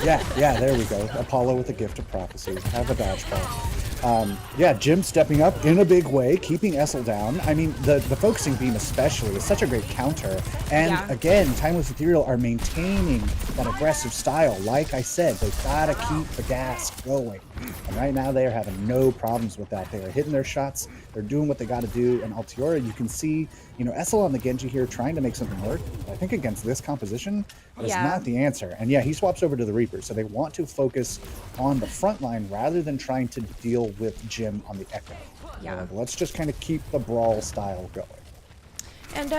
yeah, there we go. Apollo with the gift of prophecy. Have a dodgeball. Yeah, Jim stepping up in a big way, keeping Essel down. I mean, the focusing beam especially is such a great counter. And again, Timeless Ethereal are maintaining that aggressive style. Like I said, they've got to keep the gas going. And right now they are having no problems with that. They are hitting their shots. They're doing what they got to do. And Altiora, you can see, Essel on the Genji here trying to make something work. But I think against this composition, that's not the answer. And yeah, he swaps over to the Reaper. So they want to focus on the front line rather than trying to deal with Jim on the Echo. Yeah. Let's just kind of keep the brawl style going. And,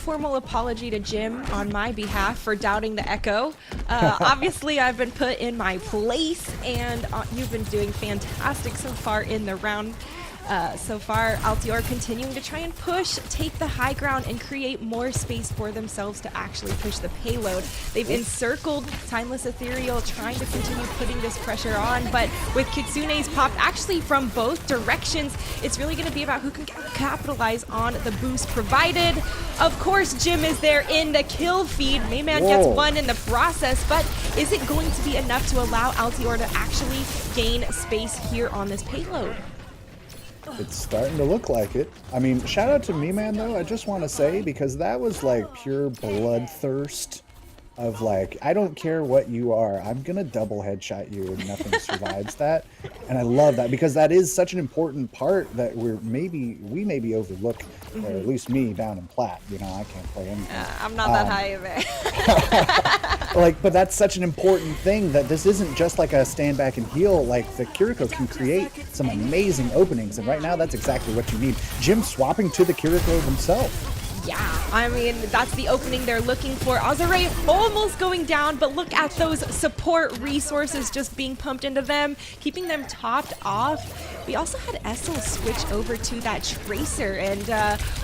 formal apology to Jim on my behalf for doubting the Echo. Obviously, I've been put in my place, and you've been doing fantastic so far in the round. So far, Altior continuing to try and push, take the high ground, and create more space for themselves to actually push the payload. They've encircled Timeless Ethereal, trying to continue putting this pressure on, but with Kitsune's pop actually from both directions, it's really going to be about who can capitalize on the boost provided. Of course, Jim is there in the kill feed. Mayman gets one in the process, but is it going to be enough to allow Altior to actually gain space here on this payload? It's starting to look like it. I mean, shout out to Me-Man, though, I just want to say, because that was like pure bloodthirst of like, I don't care what you are, I'm going to double headshot you and nothing survives that. And I love that because that is such an important part that we maybe overlook, or at least me down in Plat. I can't play anything. I'm not that high of it. But that's such an important thing that this isn't just like a stand back and heal. Like, the Kiriko can create some amazing openings, and right now that's exactly what you need. Jim swapping to the Kiriko himself. Yeah, I mean, that's the opening they're looking for. Azure almost going down, but look at those support resources just being pumped into them, keeping them topped off. We also had Essel switch over to that Tracer, and,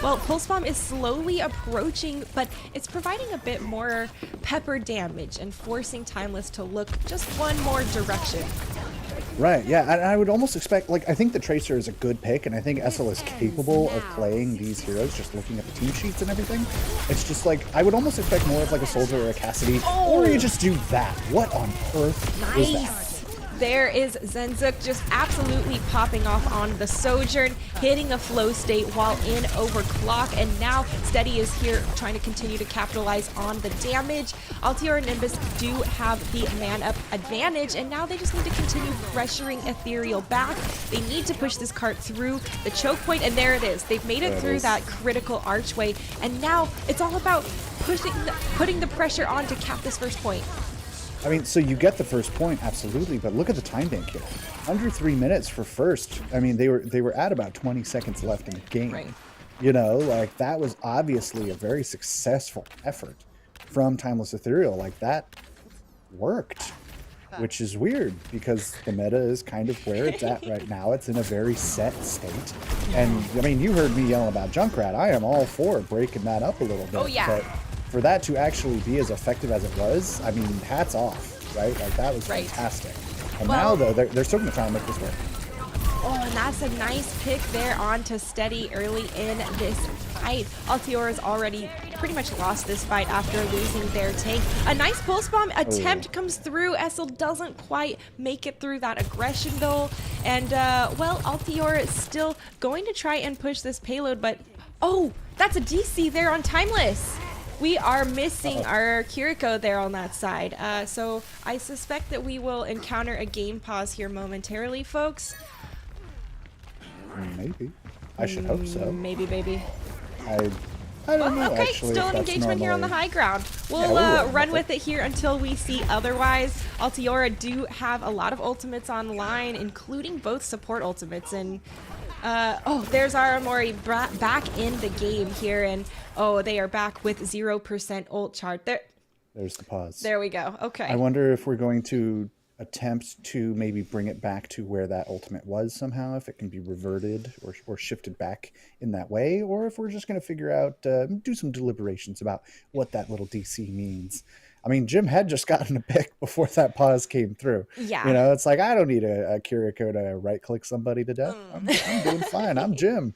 Pulse Bomb is slowly approaching, but it's providing a bit more pepper damage and forcing Timeless to look just one more direction. Right, yeah, and I would almost expect, I think the Tracer is a good pick, and I think Essel is capable of playing these heroes, just looking at the team sheets and everything. It's just I would almost expect more of a Soldier or a Cassidy, or you just do that. What on earth is that? there is Zenzuk just absolutely popping off on the Sojourn, hitting a flow state while in overclock, and now Steady is here trying to continue to capitalize on the damage. Altior and Nimbus do have the man-up advantage, and now they just need to continue pressuring Ethereal back. They need to push this cart through the choke point, and there it is. They've made it through that critical archway, and now it's all about putting the pressure on to cap this first point. I mean, so you get the first point, absolutely, but look at the time bank here. Under 3 minutes for first. I mean, they were at about 20 seconds left in the game. Right. You know, like that was obviously a very successful effort from Timeless Ethereal. Like that worked, which is weird because the meta is kind of where it's at right now. It's in a very set state. And I mean, you heard me yelling about Junkrat. I am all for breaking that up a little bit. Oh, yeah. But for that to actually be as effective as it was, I mean, hats off, right? Like that was fantastic. And now though, they're still going to try and make this work. Oh, and that's a nice pick there onto Steady early in this fight. Altior has already pretty much lost this fight after losing their tank. A nice pulse bomb attempt comes through. Essel doesn't quite make it through that aggression though. And well, Altior is still going to try and push this payload, but oh, that's a DC there on Timeless. We are missing our Kiriko there on that side. So I suspect that we will encounter a game pause here momentarily, folks. Maybe. I should hope so. Maybe, baby. I don't know, Okay, actually, still if an that's engagement here on the normally- high ground. We'll run with it here until we see otherwise. Altiora do have a lot of ultimates online, including both support ultimates. And oh, there's our Amori back in the game here. And oh, they are back with 0% ult charge. There's the pause. There we go. Okay. I wonder if we're going to attempt to maybe bring it back to where that ultimate was somehow, if it can be reverted or shifted back in that way, or if we're just going to figure out, do some deliberations about what that little DC means. I mean, Jim had just gotten a pick before that pause came through. Yeah. You know, it's like, I don't need a Kiriko to right-click somebody to death. I'm doing fine. I'm Jim.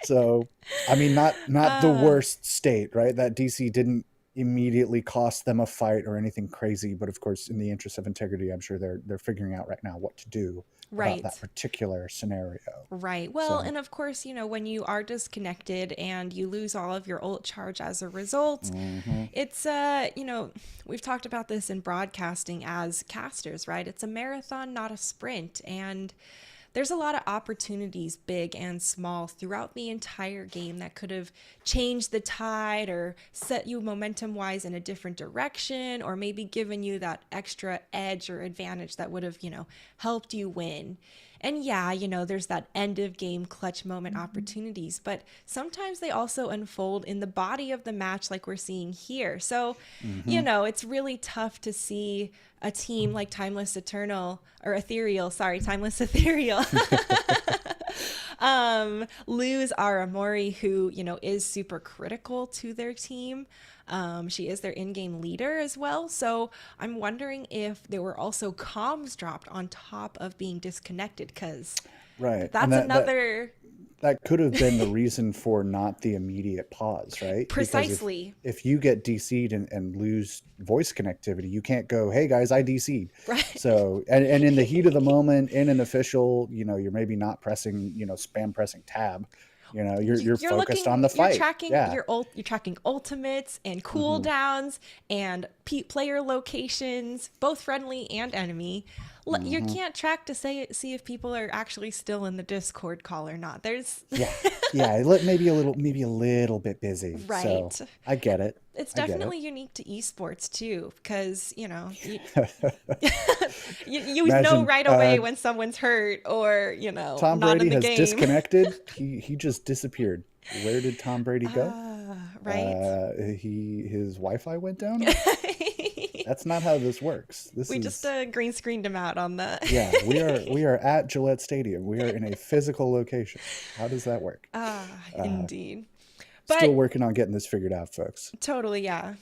So, I mean, not the worst state, right? That DC didn't immediately cost them a fight or anything crazy, but of course, in the interest of integrity, I'm sure they're figuring out right now what to do about that particular scenario. Right. Well, and of course, you know, when you are disconnected and you lose all of your ult charge as a result, it's you know, we've talked about this in broadcasting as casters, right? It's a marathon, not a sprint, and there's a lot of opportunities, big and small, throughout the entire game that could have changed the tide or set you momentum-wise in a different direction, or maybe given you that extra edge or advantage that would have, you know, helped you win. And yeah, you know, there's that end of game clutch moment opportunities, but sometimes they also unfold in the body of the match like we're seeing here. So, you know, it's really tough to see a team like Timeless Ethereal, lose our Amori, who, you know, is super critical to their team. She is their in-game leader as well. So I'm wondering if there were also comms dropped on top of being disconnected, because that's another... That could have been the reason for not the immediate pause, right? Precisely. If you get DC'd and lose voice connectivity, you can't go, hey guys, I DC'd. Right. So, and in the heat of the moment, in an official, you know, you're maybe not pressing, you know, spam pressing tab. You know, you're focused on the fight. You're tracking you're tracking ultimates and cooldowns and player locations, both friendly and enemy. You can't track to see if people are actually still in the Discord call or not. There's maybe a little bit busy. Right. So I get it. It's definitely unique to esports too, because you know you know right away when someone's hurt or, you know, Tom not Brady in the has game. disconnected. He just disappeared. Where did Tom Brady go? Right. His Wi-Fi went down. That's not how this works. We just green screened him out on the. Yeah, we are at Gillette Stadium. We are in a physical location. How does that work? Indeed. Still working on getting this figured out, folks. Totally, yeah.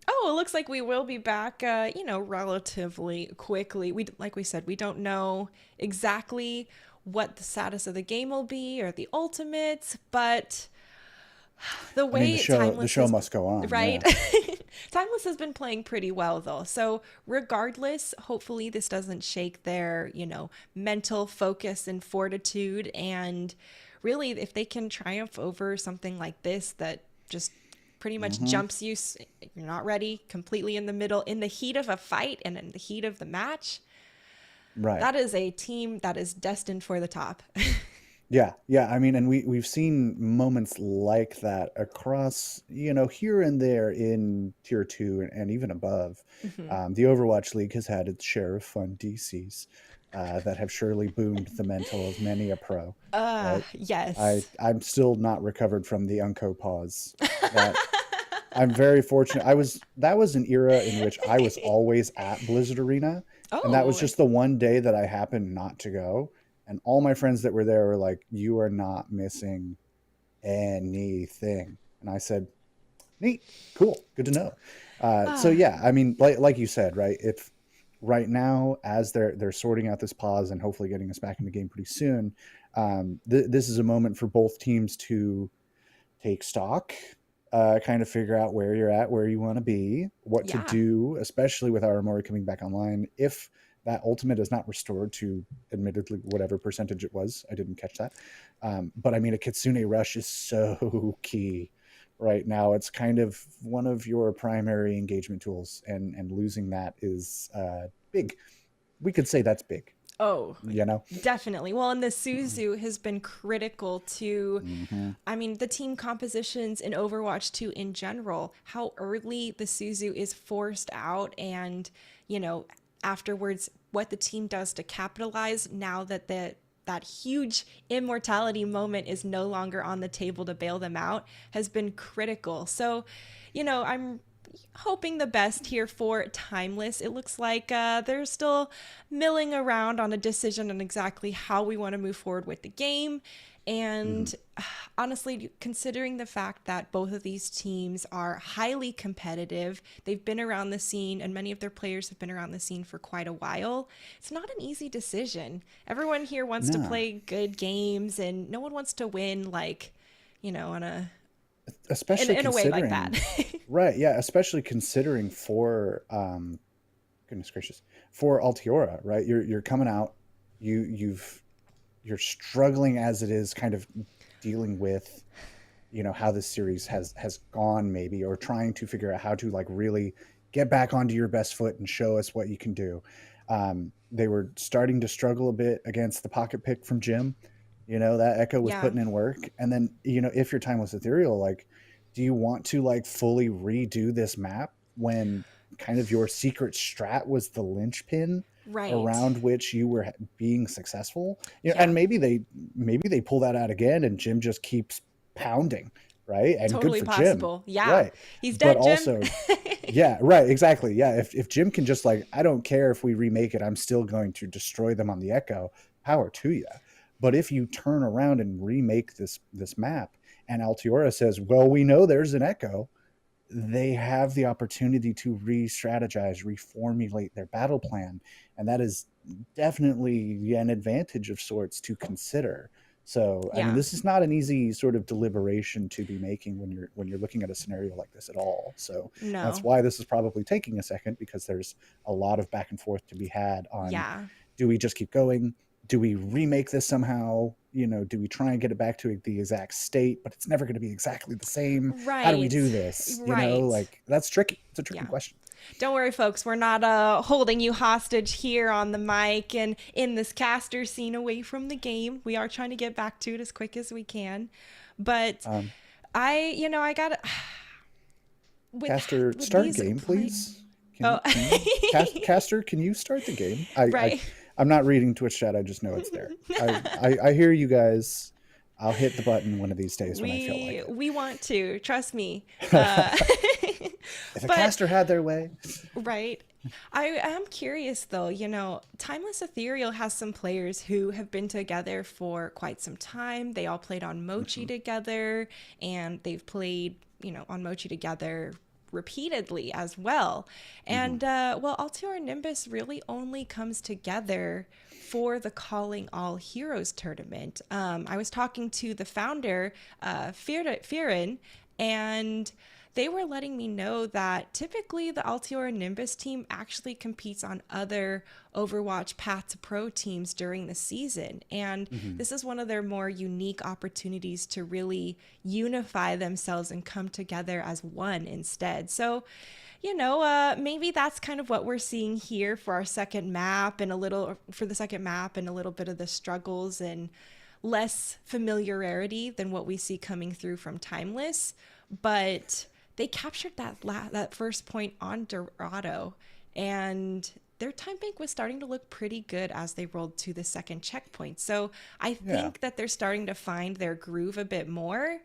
Oh, it looks like we will be back, you know, relatively quickly. Like we said, we don't know exactly what the status of the game will be or the ultimates, but The I mean, way the show must go on. right? Yeah. Timeless has been playing pretty well though. So regardless, hopefully this doesn't shake their, mental focus and fortitude. And really, if they can triumph over something like this that just pretty much Hmm. jumps you, you're not ready, completely in the middle, in the heat of a fight and in the heat of the match, Right. that is a team that is destined for the top. Yeah, yeah. I mean, and we've seen moments like that across, here and there in tier two and even above. Mhm. The Overwatch League has had its share of fun DCs that have surely boomed the mental of many a pro. Right? Yes. I'm still not recovered from the Unco pause. That I'm very fortunate. That was an era in which I was always at Blizzard Arena, and that was Oh, just the one day that I happened not to go. And all my friends that were there were like, "You are not missing anything." And I said, "Neat, cool, good to know." So ah, yeah, I mean, like you said, right? If right now, as they're sorting out this pause and hopefully getting us back in the game pretty soon, this is a moment for both teams to take stock, kind of figure out where you're at, where you want to be, what to yeah. do, especially with our Amori coming back online. If that ultimate is not restored to, admittedly, whatever percentage it was, I didn't catch that. But I mean, a Kitsune Rush is so key right now. It's kind of one of your primary engagement tools, and losing that is big. We could say that's big, Oh, you know? definitely. Well, and the Suzu has been critical to, Hmm. I mean, the team compositions in Overwatch 2 in general, how early the Suzu is forced out and, afterwards what the team does to capitalize now that that huge immortality moment is no longer on the table to bail them out has been critical. So, I'm hoping the best here for Timeless. It looks like they're still milling around on a decision on exactly how we want to move forward with the game. Hmm. And honestly, considering the fact that both of these teams are highly competitive, they've been around the scene, and many of their players have been around the scene for quite a while. It's not an easy decision. Everyone here wants to No. play good games, and no one wants to win on a Especially in a way like considering, that. right, yeah, especially considering for goodness gracious, for Altiora, right? You're coming out, you're struggling as it is, kind of dealing with, how this series has gone, maybe, or trying to figure out how to like really get back onto your best foot and show us what you can do. They were starting to struggle a bit against the pocket pick from Jim. That Echo was Yeah. putting in work. And then, if your time was ethereal, like, do you want to like fully redo this map when kind of your secret strat was the linchpin Right. around which you were being successful? Yeah. And maybe they pull that out again and Jim just keeps pounding, right? And good Totally for Jim, possible. Yeah. right? He's But dead, Jim. also, yeah, right, exactly. Yeah, if Jim can just like, I don't care if we remake it, I'm still going to destroy them on the Echo. Power to you. But if you turn around and remake this map, and Altiora says, "Well, we know there's an Echo," they have the opportunity to re-strategize, reformulate their battle plan, and that is definitely an advantage of sorts to consider. So, I mean, Yeah. this is not an easy sort of deliberation to be making when you're looking at a scenario like this at all. So that's No. why this is probably taking a second, because there's a lot of back and forth to be had on, Yeah. do we just keep going? Do we remake this somehow? Do we try and get it back to the exact state, but it's never going to be exactly the same? How do we Right. do this? Right. Like, that's tricky. It's a tricky Yeah. question. Don't worry, folks. We're not holding you hostage here on the mic and in this caster scene away from the game. We are trying to get back to it as quick as we can. But Um, I got to with Caster, with start these game, play. please. Oh. Caster, can you start the game? Right. I'm not reading Twitch chat. I just know it's there. I hear you guys. I'll hit the button one of these days when I feel like it. We want to, trust me. If a But caster had their way. right. I am curious though, Timeless Ethereal has some players who have been together for quite some time. They all played on Mochi Mhm. together, and they've played, on Mochi together repeatedly as well. Mhm. And Altior Nimbus really only comes together for the Calling All Heroes tournament. I was talking to the founder, Firin, and they were letting me know that typically the Altiora Nimbus team actually competes on other Overwatch Path to Pro teams during the season. And this is one of their more unique opportunities to really unify themselves and come together as one instead. So, maybe that's kind of what we're seeing here for our second map and a little bit of the struggles and less familiarity than what we see coming through from Timeless. But they captured that first point on Dorado, and their time bank was starting to look pretty good as they rolled to the second checkpoint. So I think that they're starting to find their groove a bit more.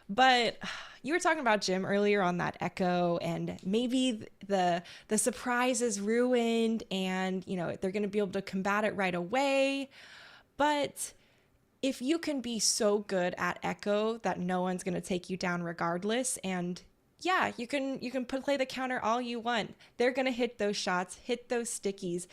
But you were talking about Jim earlier on that Echo, and maybe the surprise is ruined, and they're going to be able to combat it right away. But if you can be so good at Echo that no one's going to take you down regardless, and you can play the counter all you want, they're going to hit those shots, hit those stickies,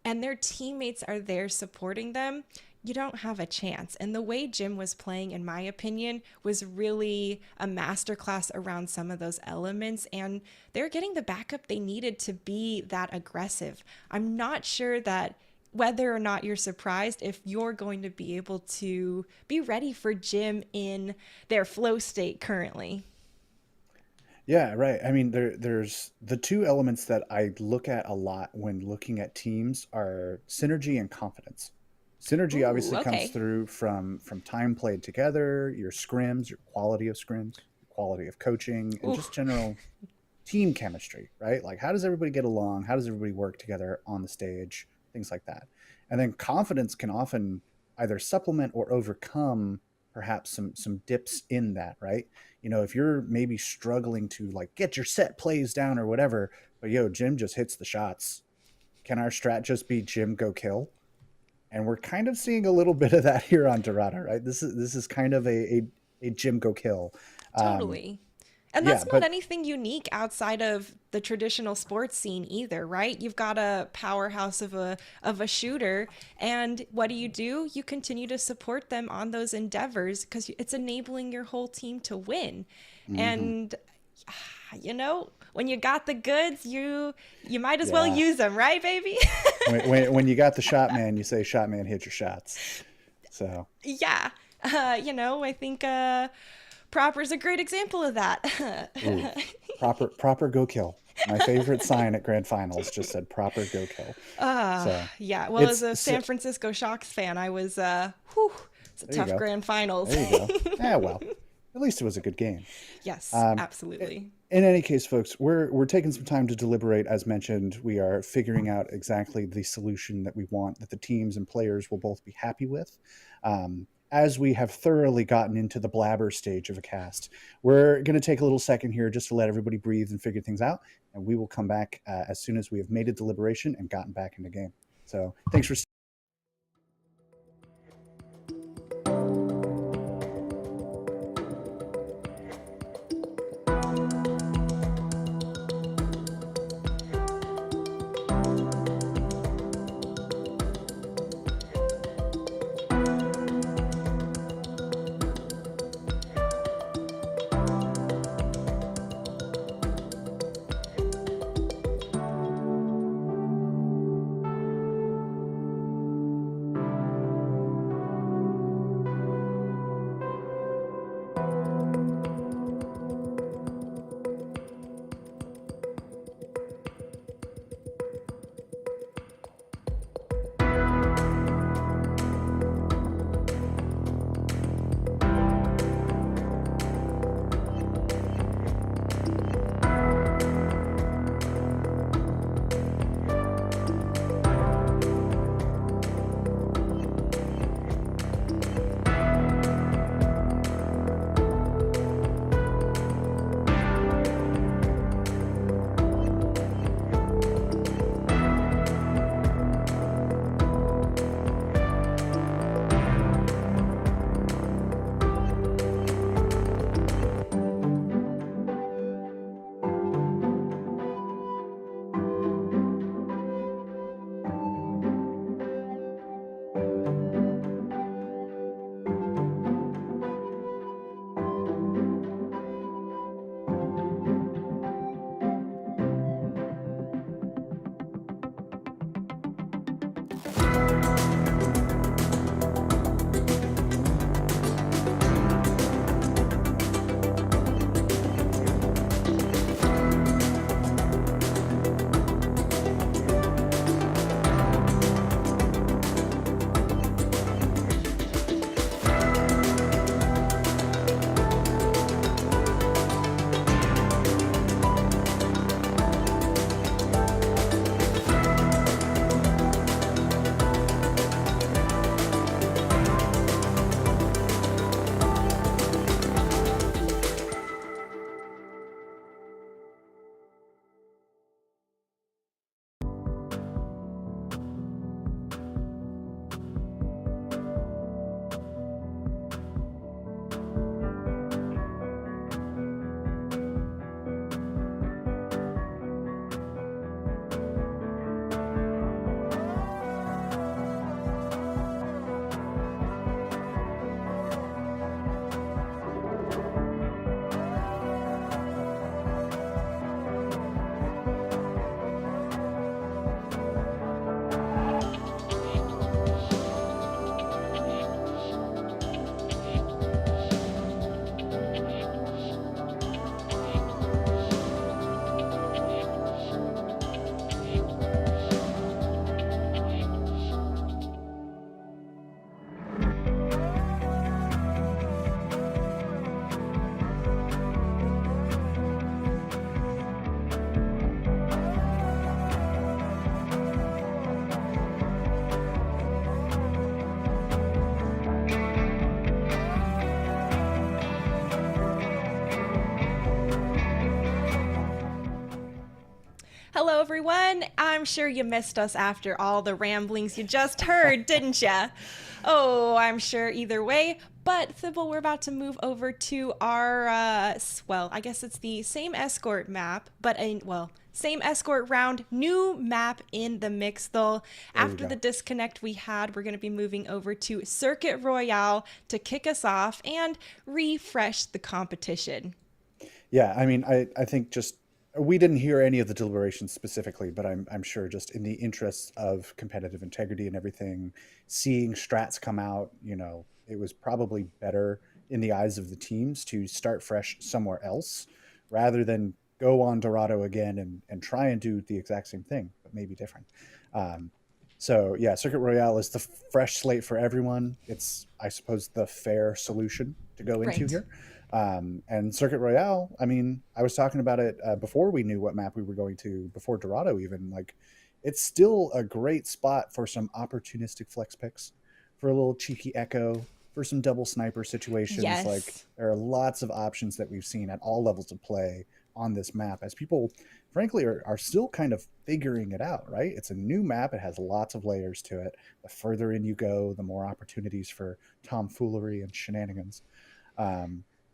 and their teammates are there supporting them, you don't have a chance. And the way Jim was playing, in my opinion, was really a masterclass around some of those elements, and they're getting the backup they needed to be that aggressive. I'm not sure that whether or not you're surprised if you're going to be able to be ready for Jim in their flow state currently. Yeah, right. I mean, there's the two elements that I look at a lot when looking at teams are synergy and confidence. Synergy obviously comes through from time played together, your scrims, your quality of scrims, your quality of coaching, and just general team chemistry, right? Like, how does everybody get along? How does everybody work together on the stage? Things like that. And then confidence can often either supplement or overcome perhaps some dips in that, right? If you're maybe struggling to like get your set plays down or whatever, but Jim just hits the shots. Can our strat just be Jim go kill? And we're kind of seeing a little bit of that here on Dorado, right? This is kind of a Jim go kill. Totally. And that's not anything unique outside of the traditional sports scene either, right? You've got a powerhouse of a shooter, and what do? You continue to support them on those endeavors because it's enabling your whole team to win. And when you got the goods, you might as well use them, right, baby? when you got the shot man, you say, shot man, hit your shots. So I think Proper's a great example of that. Ooh, proper go kill. My favorite sign at grand finals just said proper go kill. Well, as a San Francisco Shocks fan, I was it's a tough grand finals. There you go. Yeah, well, at least it was a good game. Yes, absolutely. In any case, folks, we're taking some time to deliberate. As mentioned, we are figuring out exactly the solution that we want, that the teams and players will both be happy with. As we have thoroughly gotten into the blabber stage of a cast, we're going to take a little second here just to let everybody breathe and figure things out, and we will come back as soon as we have made a deliberation and gotten back in the game. So thanks for everyone. I'm sure you missed us after all the ramblings you just heard, didn't ya? Oh, I'm sure either way. But Sybil, we're about to move over to our, well, I guess it's the same escort map, but same escort round, new map in the mix though. After the disconnect we had, we're going to be moving over to Circuit Royale to kick us off and refresh the competition. Yeah, I mean, I think just we didn't hear any of the deliberations specifically, but I'm sure just in the interests of competitive integrity and everything, seeing strats come out, you know, it was probably better in the eyes of the teams to start fresh somewhere else rather than go on Dorado again and try and do the exact same thing, but maybe different. So yeah, Circuit Royale is the fresh slate for everyone. It's, I suppose, the fair solution to go into here. And Circuit Royale, I mean, I was talking about it before we knew what map we were going to, before Dorado even, like, it's still a great spot for some opportunistic flex picks, for a little cheeky echo, for some double sniper situations. Yes. Like, there are lots of options that we've seen at all levels of play on this map, as people, frankly, are still kind of figuring it out, right? It's a new map. It has lots of layers to it. The further in you go, the more opportunities for tomfoolery and shenanigans.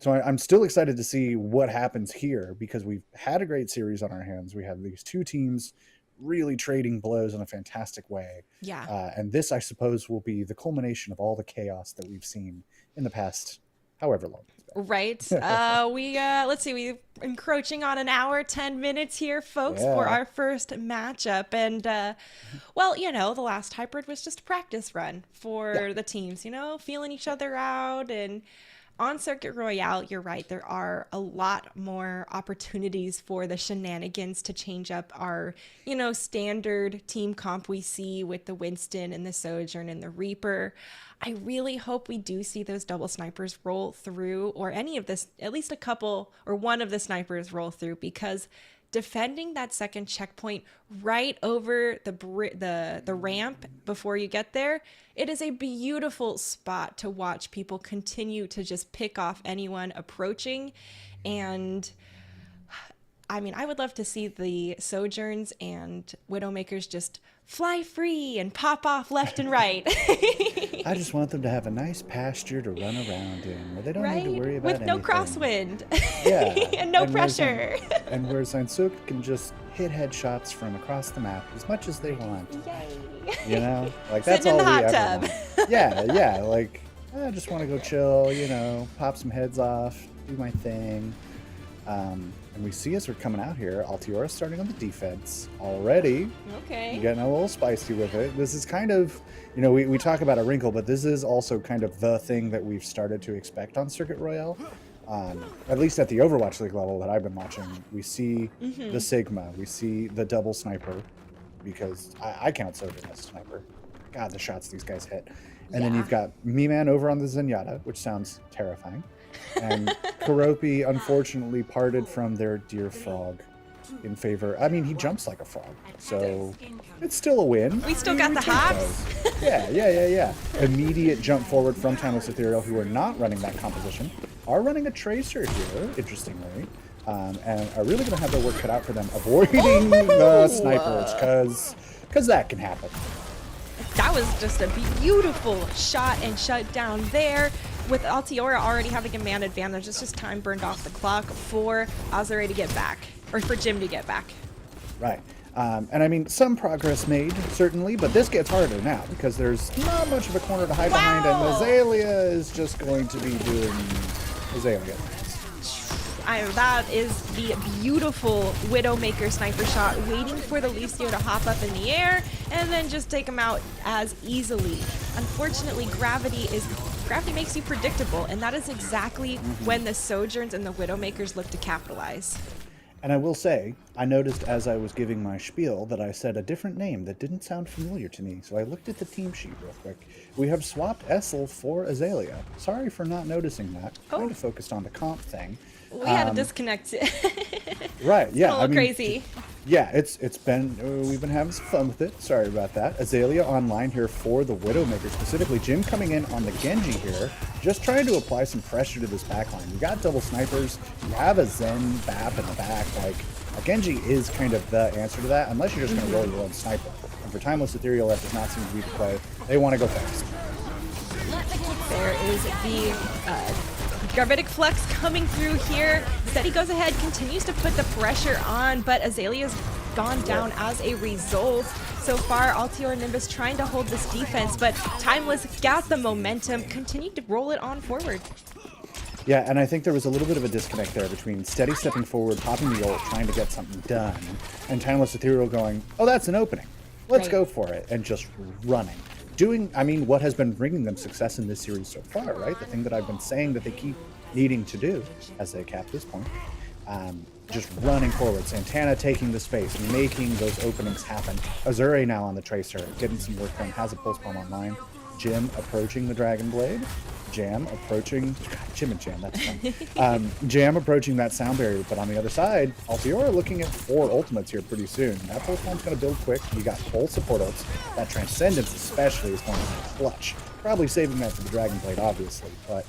So I'm still excited to see what happens here, because we've had a great series on our hands. We have these two teams really trading blows in a fantastic way. Yeah. And this, I suppose, will be the culmination of all the chaos that we've seen in the past however long. Right. Let's see, we're encroaching on an hour, 10 minutes here, folks, for our first matchup. And, well, you know, the last hybrid was just a practice run for the teams, you know, feeling each other out. And on Circuit Royale, you're right, there are a lot more opportunities for the shenanigans to change up our, you know, standard team comp we see with the Winston and the Sojourn and the Reaper. I really hope we do see those double snipers roll through, or any of this, at least a couple or one of the snipers roll through, because defending that second checkpoint right over the ramp before you get there, it is a beautiful spot to watch people continue to just pick off anyone approaching. And I mean, I would love to see the Sojourns and Widowmakers just fly free and pop off left and right. I just want them to have a nice pasture to run around in, where they don't need to worry about with no anything. crosswind. Yeah. And no pressure. And where Zainsook can just hit headshots from across the map as much as they want. Yay. You know? Like, that's Sitting all in the we hot ever tub. want. Yeah, like, I just want to go chill, you know, pop some heads off, do my thing. And we see as we're coming out here, Altiora starting on the defense already. Okay. Getting a little spicy with it. This is kind of, you know, we talk about a wrinkle, but this is also kind of the thing that we've started to expect on Circuit Royale. At least at the Overwatch League level that I've been watching. We see the Sigma, we see the double sniper, because I count Sojourn as a sniper. God, the shots these guys hit. And then you've got Me-Man over on the Zenyatta, which sounds terrifying. And Karopi unfortunately parted from their dear frog in favor. I mean, he jumps like a frog, so it's still a win. We still got the hops. Yeah. Immediate jump forward from Timeless Ethereal, who are not running that composition, are running a Tracer here, interestingly, and are really going to have their work cut out for them, avoiding the snipers, because that can happen. That was just a beautiful shot and shut down there. With Altiora already having a man advantage, it's just time burned off the clock for Azure to get back, or for Jim to get back. Right. And I mean, some progress made, certainly, but this gets harder now, because there's not much of a corner to hide behind, and Azalea is just going to be doing Azalea. That is the beautiful Widowmaker sniper shot, waiting for the Lucio to hop up in the air and then just take him out as easily. Unfortunately, gravity makes you predictable, and that is exactly when the Sojourns and the Widowmakers look to capitalize. And I will say, I noticed as I was giving my spiel that I said a different name that didn't sound familiar to me, so I looked at the team sheet real quick. We have swapped Essel for Azalea. Sorry for not noticing that. Kind of focused on the comp thing. We had a disconnect. Right, yeah. It's a little crazy. Yeah, it's been, we've been having some fun with it. Sorry about that. Azalea online here for the Widowmaker, specifically Jim coming in on the Genji here, just trying to apply some pressure to this backline. You got double snipers, you have a Zen Bap in the back, like, Genji is kind of the answer to that, unless you're just going to roll your own sniper. And for Timeless Ethereal, that does not seem to be the play. They want to go fast. There is the Gravitic Flux coming through here. Steady goes ahead, continues to put the pressure on, but Azalea's gone down as a result. So far, Altior and Nimbus trying to hold this defense, but Timeless got the momentum, continued to roll it on forward. Yeah, and I think there was a little bit of a disconnect there between Steady stepping forward, popping the ult, trying to get something done, and Timeless Ethereal going, oh, that's an opening. Let's go for it, and just running. Doing, I mean, what has been bringing them success in this series so far, right? The thing that I've been saying that they keep needing to do as they cap this point. Just running forward. Santana taking the space, making those openings happen. Azure now on the Tracer, getting some work done, has a pulse bomb online. Jim approaching the Dragon Blade. Jam approaching, Jim and Jam, that's fun. Jam approaching that sound barrier, but on the other side, Altiora looking at 4 ultimates here pretty soon. That pulse bomb's going to build quick. You got full support ults. That Transcendence especially is going to be clutch. Probably saving that for the Dragon Blade, obviously, but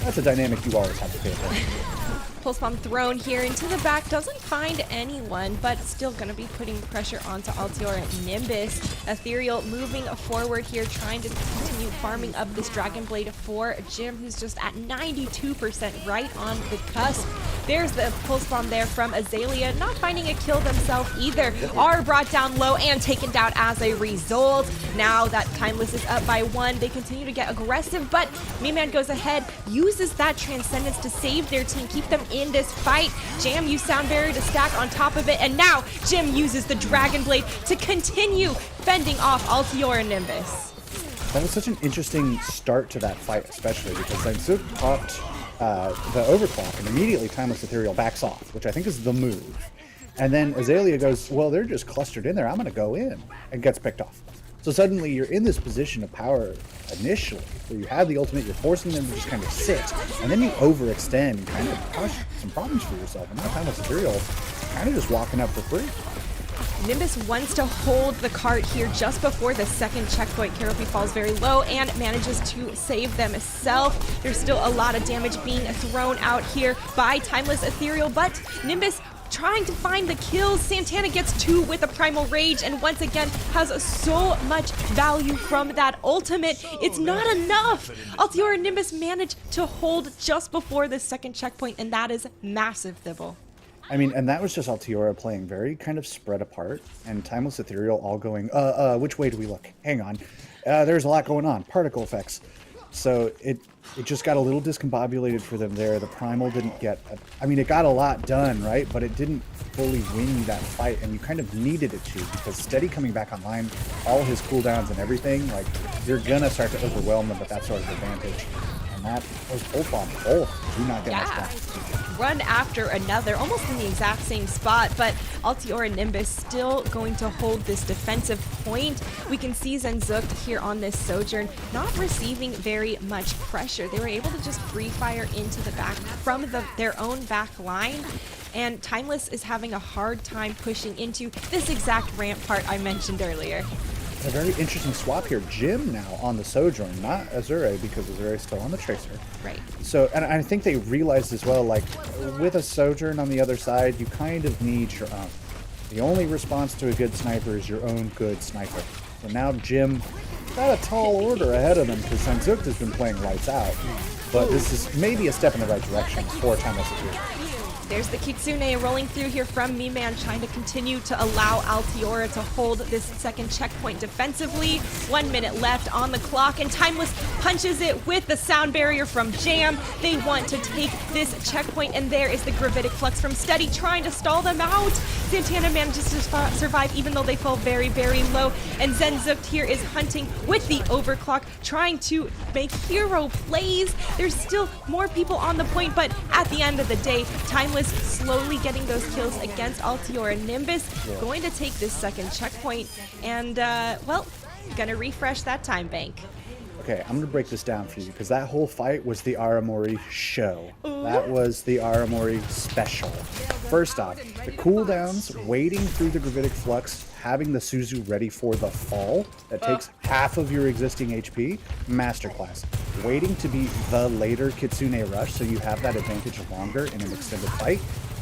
that's a dynamic you always have to pay attention to. Pulse bomb thrown here into the back, doesn't find anyone, but still going to be putting pressure onto Altior and Nimbus. Ethereal moving forward here, trying to continue farming up this Dragon Blade for Jim, who's just at 92% right on the cusp. There's the pulse bomb there from Azalea, not finding a kill themselves either. Are brought down low and taken down as a result. Now that Timeless is up by 1, they continue to get aggressive, but Meman goes ahead, uses that Transcendence to save their team, keep them in this fight. Jam used Sound Barrier to stack on top of it, and now Jim uses the Dragon Blade to continue fending off Altior and Nimbus. That was such an interesting start to that fight, especially because Zainzuk popped the overclock, and immediately Timeless Ethereal backs off, which I think is the move. And then Azalea goes, well, they're just clustered in there, I'm going to go in, and gets picked off. So suddenly you're in this position of power initially, where you have the ultimate, you're forcing them to just kind of sit, and then you overextend and kind of cause some problems for yourself. And now Timeless Ethereal kind of just walking up for free. Nimbus wants to hold the cart here just before the second checkpoint. Keropi falls very low and manages to save themselves. There's still a lot of damage being thrown out here by Timeless Ethereal, but Nimbus trying to find the kills. Santana gets 2 with a Primal Rage and once again has so much value from that ultimate. It's not enough. Altior and Nimbus manage to hold just before the second checkpoint, and that is massive, Thibble. I mean, and that was just Altiora playing very kind of spread apart, and Timeless Ethereal all going, which way do we look? Hang on. There's a lot going on. Particle effects. So it just got a little discombobulated for them there. The Primal didn't get, I mean, it got a lot done, right? But it didn't fully win that fight, and you kind of needed it to, because Steady coming back online, all his cooldowns and everything, like, you're gonna start to overwhelm them with that sort of advantage. And that was both on both. Do not get us down. Run after another, almost in the exact same spot, but Altior and Nimbus still going to hold this defensive point. We can see Zainzuk here on this Sojourn not receiving very much pressure. They were able to just free fire into the back from their own back line, and Timeless is having a hard time pushing into this exact ramp part I mentioned earlier. A very interesting swap here. Jim now on the Sojourn, not Azure, because Azure is still on the Tracer. Right. So, and I think they realized as well, like, with a Sojourn on the other side, you kind of need your own. The only response to a good sniper is your own good sniper. So now Jim got a tall order ahead of him, because Zainzuk has been playing lights out. But this is maybe a step in the right direction for Timeless Ethereal. There's the Kitsune rolling through here from Meman, trying to continue to allow Altiora to hold this second checkpoint defensively. 1 minute left on the clock, and Timeless punches it with the sound barrier from Jam. They want to take this checkpoint, and there is the Gravitic Flux from Steady trying to stall them out. Santana manages to survive even though they fall very, very low, and Zainzuk here is hunting with the overclock, trying to make hero plays. There's still more people on the point, but at the end of the day, Timeless slowly getting those kills against Altior and Nimbus, going to take this second checkpoint, and well, gonna refresh that time bank. Okay, I'm gonna break this down for you, because that whole fight was the Aramori show. That was the Aramori special. First off, the cooldowns, waiting through the Gravitic Flux, having the Suzu ready for the fall that takes half of your existing HP, masterclass. Waiting to be the later Kitsune rush, so you have that advantage longer in an extended fight,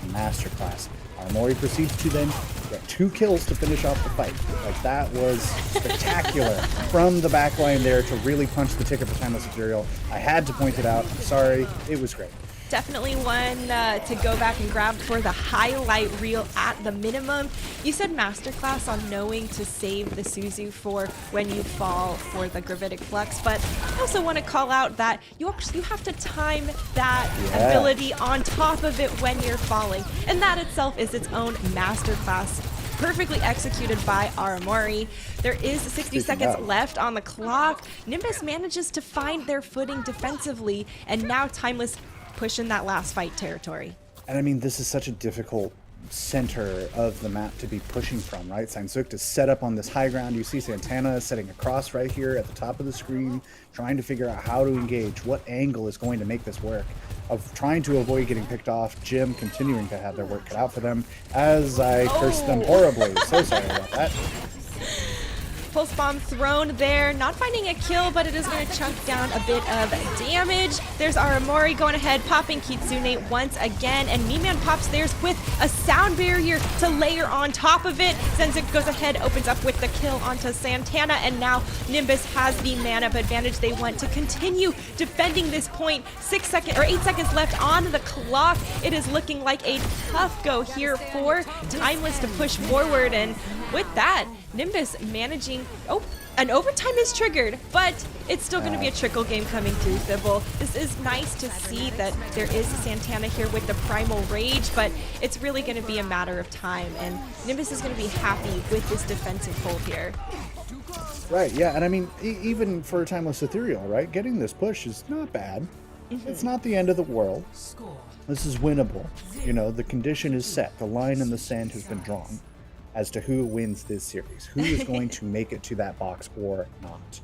masterclass. Mori proceeds to then get 2 kills to finish off the fight. Like, that was spectacular from the backline there to really punch the ticket for Timeless Ethereal. I had to point it out. I'm sorry. It was great. Definitely one to go back and grab for the highlight reel at the minimum. You said masterclass on knowing to save the Suzu for when you fall for the Gravitic Flux, but I also want to call out that you have to time that ability on top of it when you're falling, and that itself is its own masterclass. Perfectly executed by Aramori. There is 60 seconds left on the clock. Nimbus manages to find their footing defensively, and now Timeless pushing that last fight territory. And I mean, this is such a difficult center of the map to be pushing from, right? Sangsuk is set up on this high ground. You see Santana setting across right here at the top of the screen, trying to figure out how to engage, what angle is going to make this work, of trying to avoid getting picked off. Jim continuing to have their work cut out for them as I curse them horribly. So sorry about that. Pulse bomb thrown there, not finding a kill, but it is going to chunk down a bit of damage. There's Aramori going ahead, popping Kitsune once again, and Meman pops theirs with a sound barrier to layer on top of it. Zenzik goes ahead, opens up with the kill onto Santana, and now Nimbus has the man-up advantage. They want to continue defending this point. 8 seconds left on the clock. It is looking like a tough go here for Timeless to push forward, and with that, Nimbus managing... Oh, an overtime is triggered, but it's still going to be a trickle game coming through, Thibault. This is nice to see that there is Santana here with the Primal Rage, but it's really going to be a matter of time, and Nimbus is going to be happy with this defensive hold here. Right, yeah, and I mean, even for Timeless Ethereal, right, getting this push is not bad. It's not the end of the world. This is winnable. You know, the condition is set. The line in the sand has been drawn as to who wins this series, who is going to make it to that box or not.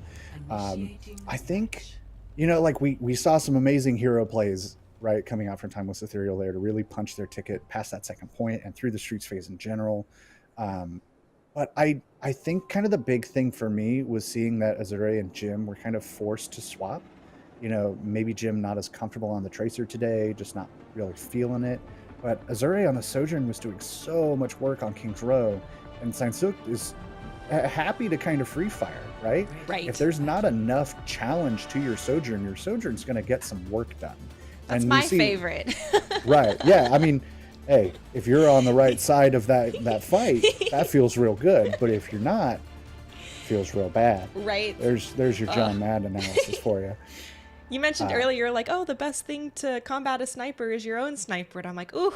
I think, you know, like we saw some amazing hero plays, right, coming out from Timeless Ethereal there to really punch their ticket past that second point and through the Streets phase in general. But I think kind of the big thing for me was seeing that Azure and Jim were kind of forced to swap. You know, maybe Jim not as comfortable on the Tracer today, just not really feeling it. But Azure on the Sojourn was doing so much work on King's Row, and Sangsuk is happy to kind of free fire, right? Right. If there's not enough challenge to your Sojourn's going to get some work done. That's my favorite. Right, yeah, I mean, hey, if you're on the right side of that fight, that feels real good, but if you're not, it feels real bad. Right. There's your John Madden analysis for you. You mentioned earlier, like, oh, the best thing to combat a sniper is your own sniper. And I'm like, ooh,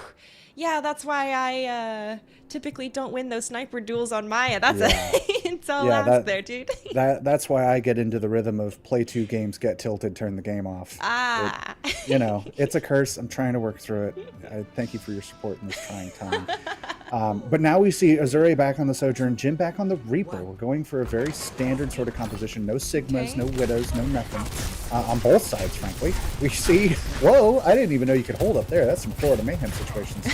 yeah, that's why I typically don't win those sniper duels on Maya. That's it's all there, dude. That's why I get into the rhythm of play 2 games, get tilted, turn the game off. You know, it's a curse. I'm trying to work through it. I thank you for your support in this trying time. But now we see Azure back on the Sojourn, Jim back on the Reaper. We're going for a very standard sort of composition. No Sigmas, no Widows, no nothing. On both sides, frankly. We see, whoa, I didn't even know you could hold up there. That's some Florida Mayhem situations.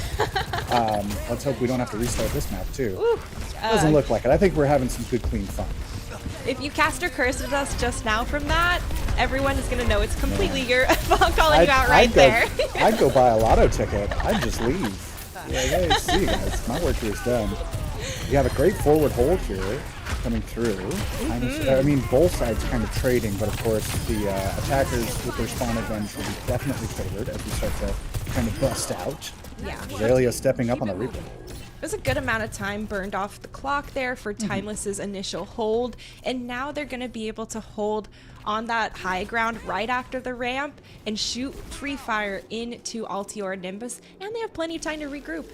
Let's hope we don't have to restart this map, too. Ooh, Doesn't look like it. I think we're having some good, clean fun. If you caster cursed at us just now from that, everyone is going to know it's completely your fault calling you out there. I'd go buy a lotto ticket. I'd just leave. Yeah, hey, see you guys. My work here is done. You have a great forward hold here coming through. I mean, both sides kind of trading, but of course the attackers with their spawn advantage will be definitely favored as we start to kind of bust out. Yeah. Zalia stepping up on the Reaper. There's a good amount of time burned off the clock there for Timeless's initial hold, and now they're going to be able to hold on that high ground right after the ramp and shoot free fire into Altior Nimbus, and they have plenty of time to regroup.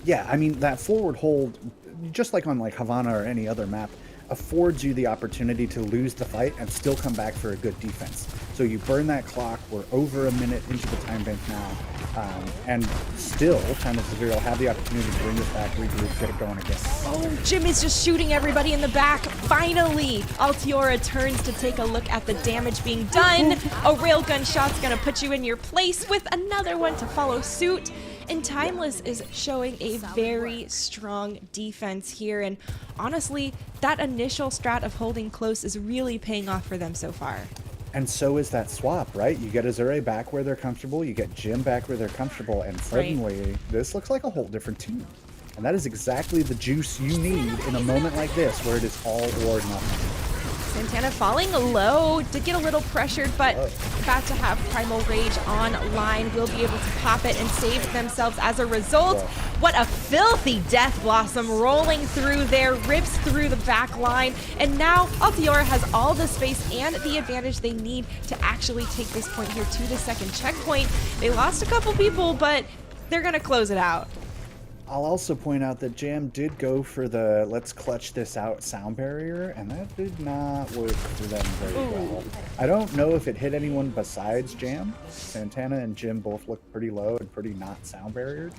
Yeah, I mean, that forward hold, just like on like Havana or any other map, affords you the opportunity to lose the fight and still come back for a good defense. So you burn that clock, we're over a minute into the time bank now, and still, Timeless Ethereal have the opportunity to bring this back, regroup, get it going again. Oh, Jim is just shooting everybody in the back. Finally, Altiora turns to take a look at the damage being done. A railgun shot's gonna put you in your place with another one to follow suit. And Timeless is showing a very strong defense here, and honestly, that initial strat of holding close is really paying off for them so far. And so is that swap, right? You get Azure back where they're comfortable, you get Jim back where they're comfortable, and suddenly this looks like a whole different team. And that is exactly the juice you need in a moment like this where it is all or nothing. Santana falling low, did get a little pressured, but about to have Primal Rage online, will be able to pop it and save themselves as a result. What a filthy Death Blossom rolling through there, rips through the back line, and now Altiora has all the space and the advantage they need to actually take this point here to the second checkpoint. They lost a couple people, but they're gonna close it out. I'll also point out that Jam did go for the let's clutch this out sound barrier, and that did not work for them very well. I don't know if it hit anyone besides Jam. Santana and Jim both looked pretty low and pretty not sound barriered.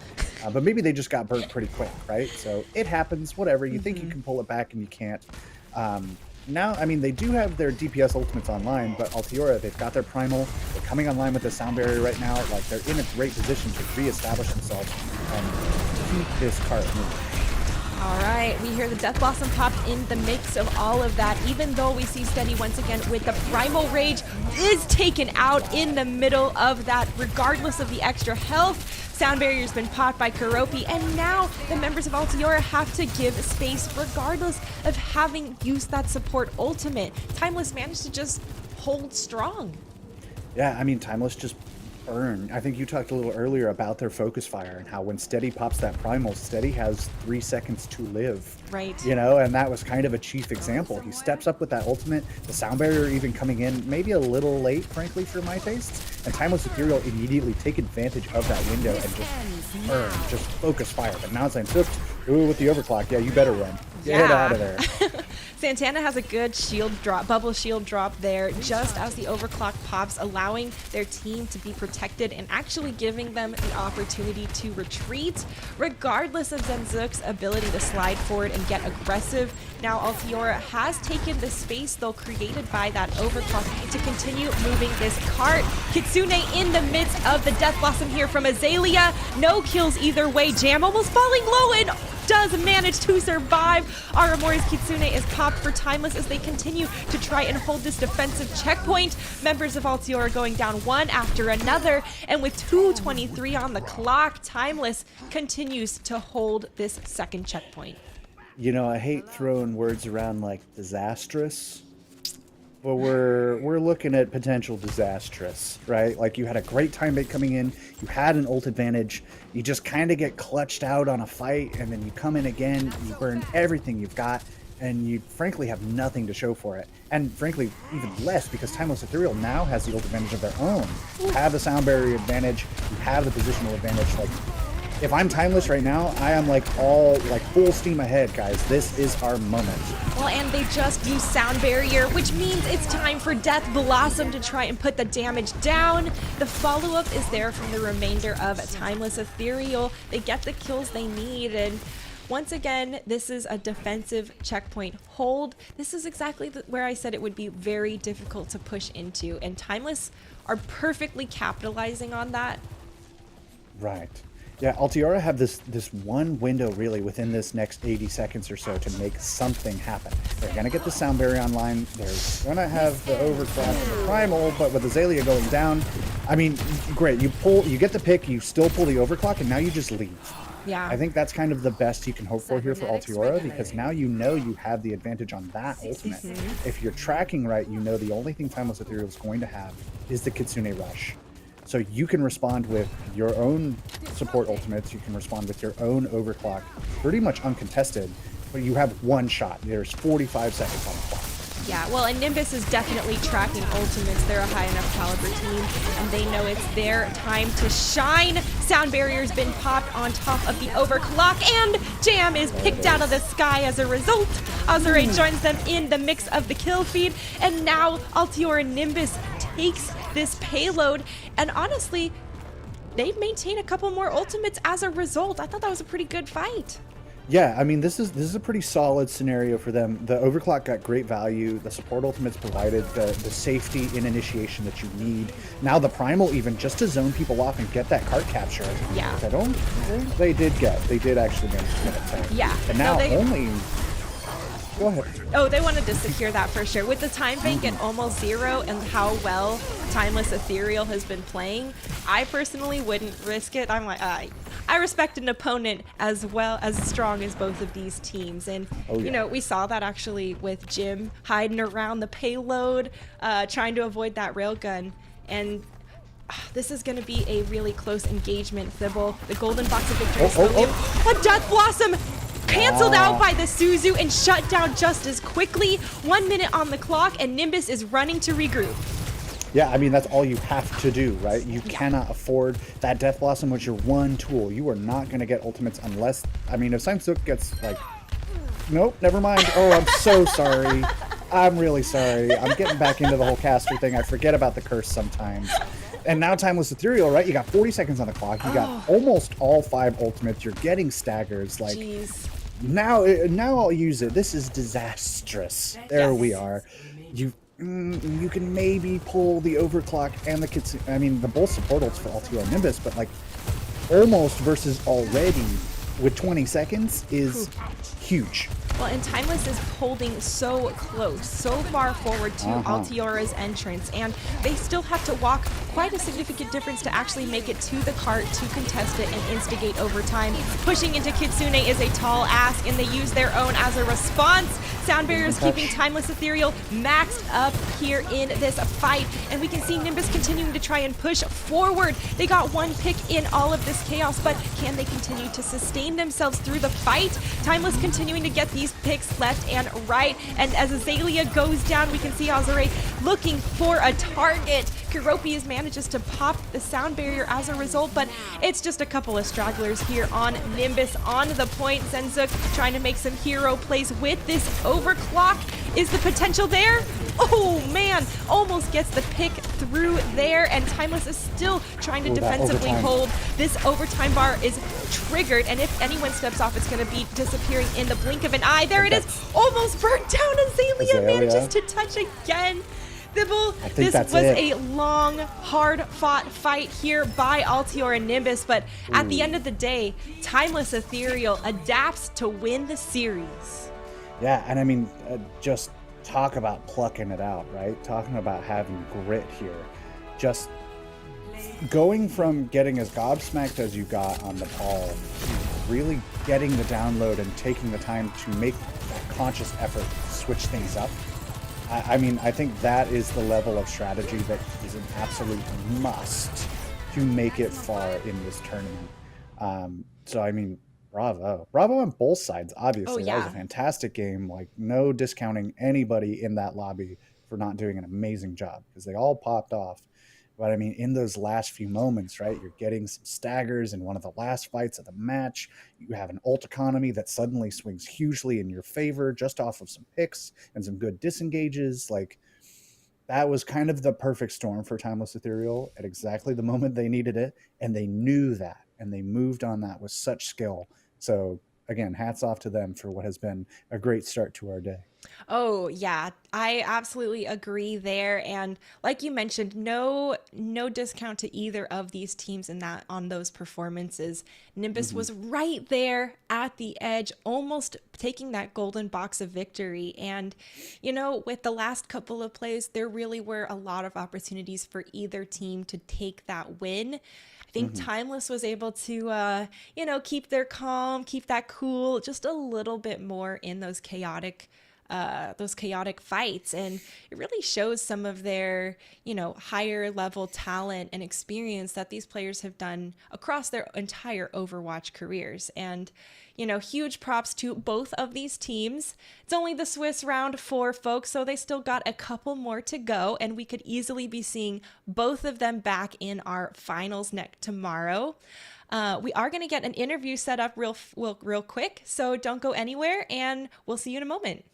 But maybe they just got burnt pretty quick, right? So it happens, whatever. You think you can pull it back and you can't. Now, I mean, they do have their DPS ultimates online, but Altiora, they've got their Primal. They're coming online with the sound barrier right now. Like, they're in a great position to re-establish themselves and keep this cart moving. All right, we hear the Death Blossom popped in the mix of all of that, even though we see Steady once again with the Primal Rage is taken out in the middle of that, regardless of the extra health. Sound barrier's been popped by Karopi, and now the members of Altiora have to give space regardless of having used that support ultimate. Timeless managed to just hold strong. Yeah, I mean, Timeless just burned. I think you talked a little earlier about their focus fire and how when Steady pops that Primal, Steady has 3 seconds to live. Right. You know, and that was kind of a chief example. He steps up with that ultimate, the sound barrier even coming in maybe a little late, frankly, for my tastes, and Timeless Ethereal immediately take advantage of that window and just burn, just focus fire. But now it's like, ooh, with the overclock, yeah, you better run. Get out of there. Santana has a good shield drop, bubble shield drop there, just as the overclock pops, allowing their team to be protected and actually giving them the opportunity to retreat, regardless of Zenzook's ability to slide forward and get aggressive. Now Altiora has taken the space, though, created by that overclock to continue moving this cart. Kitsune in the midst of the Death Blossom here from Azalea. No kills either way. Jam almost falling low and does manage to survive. Aramori's Kitsune is popped for Timeless as they continue to try and hold this defensive checkpoint. Members of Altiora going down one after another, and with 2:23 on the clock, Timeless continues to hold this second checkpoint. You know, I hate throwing words around like disastrous, but we're looking at potential disastrous, right? Like, you had a great timemate coming in, you had an ult advantage, you just kind of get clutched out on a fight, and then you come in again, you burn everything you've got, and you frankly have nothing to show for it. And frankly, even less, because Timeless Ethereal now has the ult advantage of their own. You have the sound barrier advantage, you have the positional advantage. Like, if I'm Timeless right now, I am like full steam ahead, guys. This is our moment. Well, and they just used Sound Barrier, which means it's time for Death Blossom to try and put the damage down. The follow-up is there from the remainder of Timeless Ethereal. They get the kills they need, and once again, this is a defensive checkpoint hold. This is exactly where I said it would be very difficult to push into, and Timeless are perfectly capitalizing on that. Right. Yeah, Altiora have this one window really within this next 80 seconds or so to make something happen. They're gonna get the sound barrier online. They're gonna have the overclock and the primal, but with Azalea going down, I mean, great. You get the pick, you still pull the overclock, and now you just leave. Yeah. I think that's kind of the best you can hope for here for Altiora, because now you know you have the advantage on that ultimate. If you're tracking right, you know the only thing Timeless Ethereal is going to have is the Kitsune Rush. So you can respond with your own support ultimates, you can respond with your own overclock, pretty much uncontested, but you have one shot. There's 45 seconds on the clock. Yeah, well, and Nimbus is definitely tracking ultimates. They're a high enough caliber team, and they know it's their time to shine. Sound Barrier's been popped on top of the overclock, and Jam is picked out of the sky as a result. Azure joins them in the mix of the kill feed, and now Altiora Nimbus takes this payload, and honestly, they've maintained a couple more ultimates as a result. I thought that was a pretty good fight. Yeah, I mean, this is a pretty solid scenario for them. The overclock got great value. The support ultimates provided the safety in initiation that you need. Now the primal, even just to zone people off and get that cart capture. Yeah. I don't think they did actually manage to get it. Yeah. And now Go ahead. Oh, they wanted to secure that for sure. With the time bank at almost 0 and how well Timeless Ethereal has been playing, I personally wouldn't risk it. I'm like, I respect an opponent as well as strong as both of these teams. And, you know, we saw that actually with Jim hiding around the payload, trying to avoid that railgun. And this is going to be a really close engagement, Thibault. The golden box of victory is a Death Blossom canceled out by the Suzu and shut down just as quickly. 1 minute on the clock, and Nimbus is running to regroup. Yeah, I mean, that's all you have to do, right? You cannot afford that Death Blossom was your one tool. You are not going to get ultimates unless, I mean, if Samsung gets like, nope, never mind. Oh, I'm so sorry. I'm really sorry. I'm getting back into the whole caster thing. I forget about the curse sometimes. And now Timeless Ethereal, right? You got 40 seconds on the clock. You got almost all 5 ultimates. You're getting staggers. Like, now I'll use it. This is disastrous. There we are. You can maybe pull the overclock and the Kitsune. I mean, the both support ults for Altior and Nimbus, but like almost versus already with 20 seconds is huge. Well, and Timeless is holding so close, so far forward to Altiora's entrance, and they still have to walk quite a significant difference to actually make it to the cart to contest it and instigate overtime. Pushing into Kitsune is a tall ask, and they use their own as a response. Sound barriers keeping Timeless Ethereal maxed up here in this fight, and we can see Nimbus continuing to try and push forward. They got 1 pick in all of this chaos, but can they continue to sustain themselves through the fight? Timeless continuing to get these picks left and right, and as Azalea goes down, we can see Azure looking for a target. Kuropius manages to pop the sound barrier as a result, but it's just a couple of stragglers here on Nimbus on the point. Senzuk trying to make some hero plays with this overclock. Is the potential there? Oh man, almost gets the pick through there, and Timeless is still trying to defensively hold. This overtime bar is triggered, and if anyone steps off, it's going to be disappearing in the blink of an eye. There it is, almost burnt down. Azalea manages to touch again. Thibault, this was a long, hard-fought fight here by Altior and Nimbus, but at the end of the day, Timeless Ethereal adapts to win the series. Yeah, and I mean, just talk about plucking it out, right? Talking about having grit here. Just going from getting as gobsmacked as you got on Nepal to really getting the download and taking the time to make that conscious effort to switch things up. I mean, I think that is the level of strategy that is an absolute must to make it far in this tournament. So, I mean, bravo. Bravo on both sides, obviously. That was a fantastic game. Like, no discounting anybody in that lobby for not doing an amazing job, because they all popped off. But, I mean, in those last few moments, right, you're getting some staggers in one of the last fights of the match. You have an ult economy that suddenly swings hugely in your favor just off of some picks and some good disengages. Like, that was kind of the perfect storm for Timeless Ethereal at exactly the moment they needed it, and they knew that, and they moved on that with such skill. So, again, hats off to them for what has been a great start to our day. Oh yeah, I absolutely agree there, and like you mentioned, no discount to either of these teams in that on those performances. Nimbus was right there at the edge, almost taking that golden box of victory, and you know, with the last couple of plays, there really were a lot of opportunities for either team to take that win. I think Timeless was able to, you know, keep their calm, keep that cool just a little bit more in those chaotic fights, and it really shows some of their, you know, higher level talent and experience that these players have done across their entire Overwatch careers. And you know, huge props to both of these teams. It's only the Swiss round 4, folks, so they still got a couple more to go, and we could easily be seeing both of them back in our finals tomorrow. We are going to get an interview set up real quick, so don't go anywhere, and we'll see you in a moment.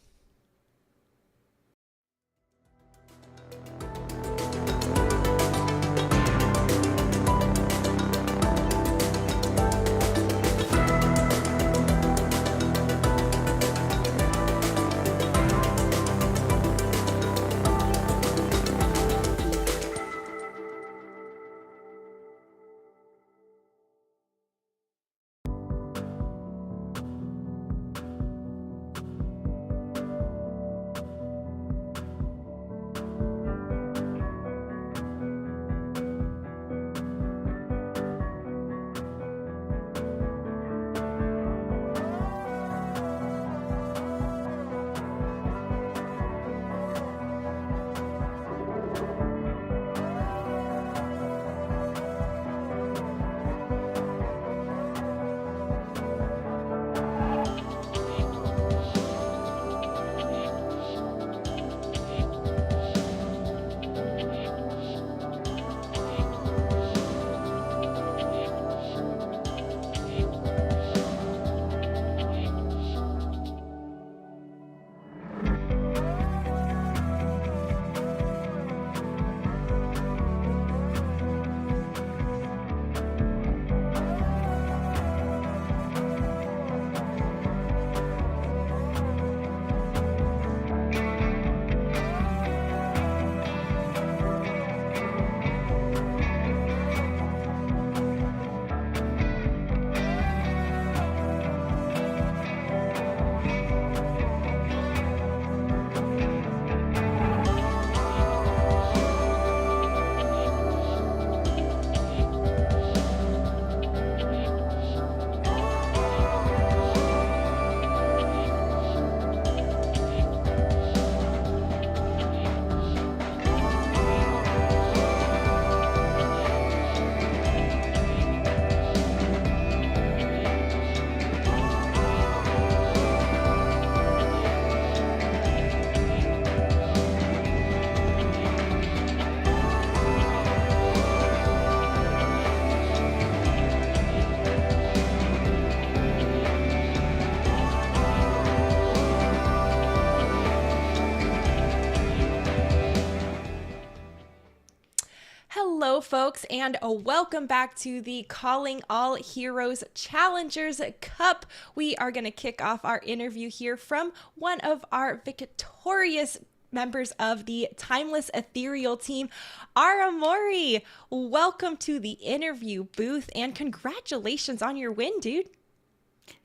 Hello, folks, and welcome back to the Calling All Heroes Challengers Cup. We are going to kick off our interview here from one of our victorious members of the Timeless Ethereal team, Aramori. Welcome to the interview booth, and congratulations on your win, dude.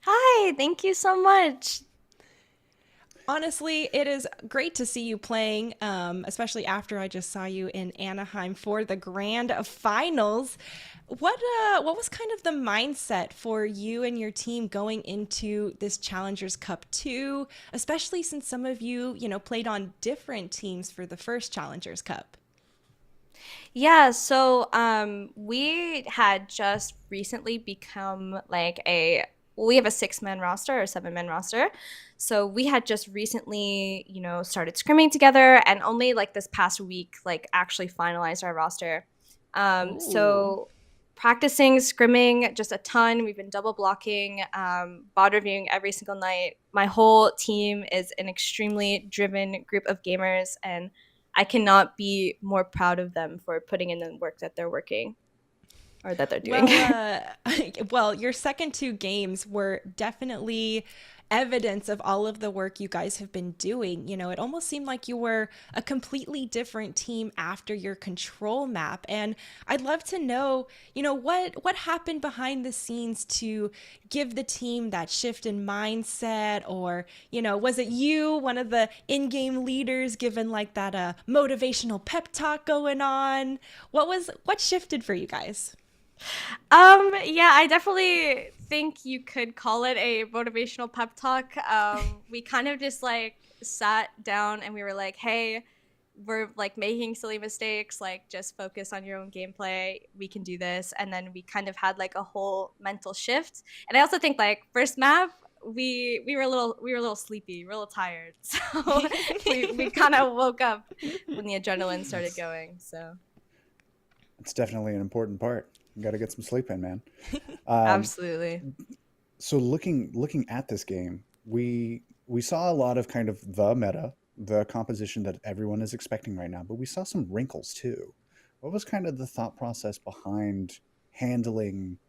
Hi, thank you so much. Honestly, it is great to see you playing, especially after I just saw you in Anaheim for the grand finals. What was kind of the mindset for you and your team going into this Challengers Cup 2, especially since some of you, played on different teams for the first Challengers Cup? Yeah, so we had just recently become we have a 6-man roster or 7-man roster. So we had just recently, started scrimming together and only this past week, actually finalized our roster. So practicing, scrimming just a ton. We've been double blocking, bot reviewing every single night. My whole team is an extremely driven group of gamers, and I cannot be more proud of them for putting in the work that they're working. Or that they're doing. Well, your second 2 games were definitely evidence of all of the work you guys have been doing. It almost seemed like you were a completely different team after your control map. And I'd love to know, what happened behind the scenes to give the team that shift in mindset, or, was it you, one of the in-game leaders, given that motivational pep talk going on? What shifted for you guys? Yeah, I definitely think you could call it a motivational pep talk. We kind of just sat down and we were like, hey, we're making silly mistakes, just focus on your own gameplay, we can do this. And then we kind of had a whole mental shift. And I also think first map, we were a little sleepy, we were a little tired. So we kind of woke up when the adrenaline started going. So it's definitely an important part. You got to get some sleep in, man. Absolutely. So looking at this game, we saw a lot of kind of the meta, the composition that everyone is expecting right now, but we saw some wrinkles too. What was kind of the thought process behind handling,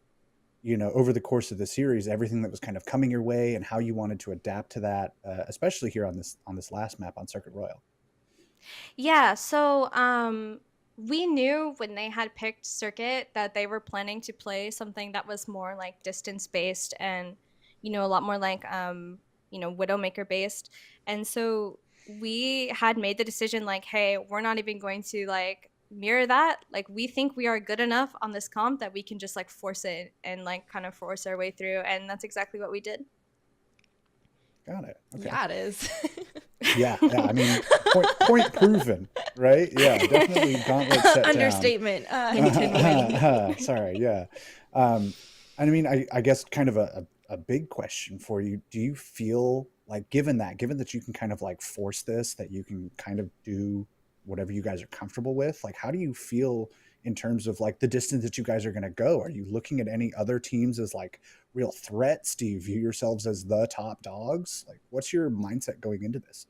over the course of the series, everything that was kind of coming your way and how you wanted to adapt to that, especially here on this last map on Circuit Royale? Yeah, so we knew when they had picked Circuit that they were planning to play something that was more distance based and, a lot more Widowmaker based. And so we had made the decision hey, we're not even going to mirror that. We think we are good enough on this comp that we can just force it and kind of force our way through. And that's exactly what we did. Got it. Okay. Yeah, it is. Yeah. I mean, point proven, right? Yeah, definitely gauntlet set Understatement. Sorry. Yeah. I mean, I guess kind of a big question for you. Do you feel given that you can kind of force this, that you can kind of do whatever you guys are comfortable with? How do you feel in terms of the distance that you guys are going to go? Are you looking at any other teams as real threats? Do you view yourselves as the top dogs? What's your mindset going into this?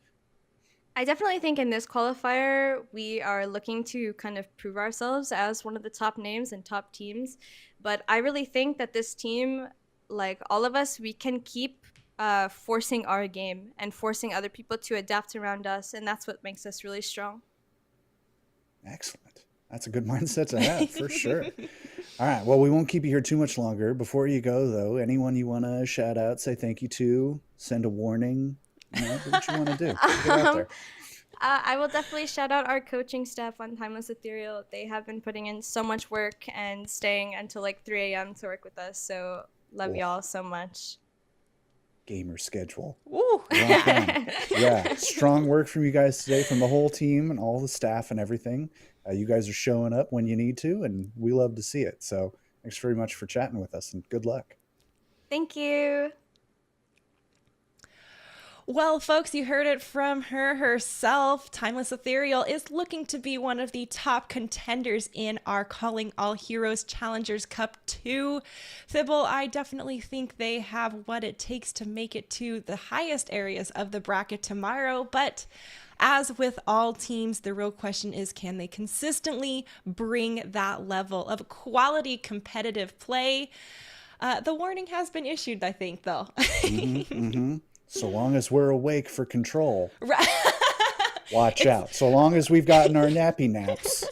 I definitely think in this qualifier, we are looking to kind of prove ourselves as one of the top names and top teams. But I really think that this team, all of us, we can keep forcing our game and forcing other people to adapt around us. And that's what makes us really strong. Excellent. That's a good mindset to have, for sure. All right. Well, we won't keep you here too much longer. Before you go, though, anyone you want to shout out, say thank you to, send a warning, do what you want to do. Get out there. I will definitely shout out our coaching staff on Timeless Ethereal. They have been putting in so much work and staying until 3 a.m. to work with us. So love y'all so much. Gamer schedule. Ooh. Yeah. Strong work from you guys today, from the whole team and all the staff and everything. You guys are showing up when you need to, and we love to see it. So thanks very much for chatting with us, and good luck. Thank you. Well, folks, you heard it from her herself. Timeless Ethereal is looking to be one of the top contenders in our Calling All Heroes Challengers Cup 2. Thibault, I definitely think they have what it takes to make it to the highest areas of the bracket tomorrow, but as with all teams, the real question is, can they consistently bring that level of quality competitive play? The warning has been issued, I think, though. So long as we're awake for control, Right. watch out. So long as we've gotten our nappy naps,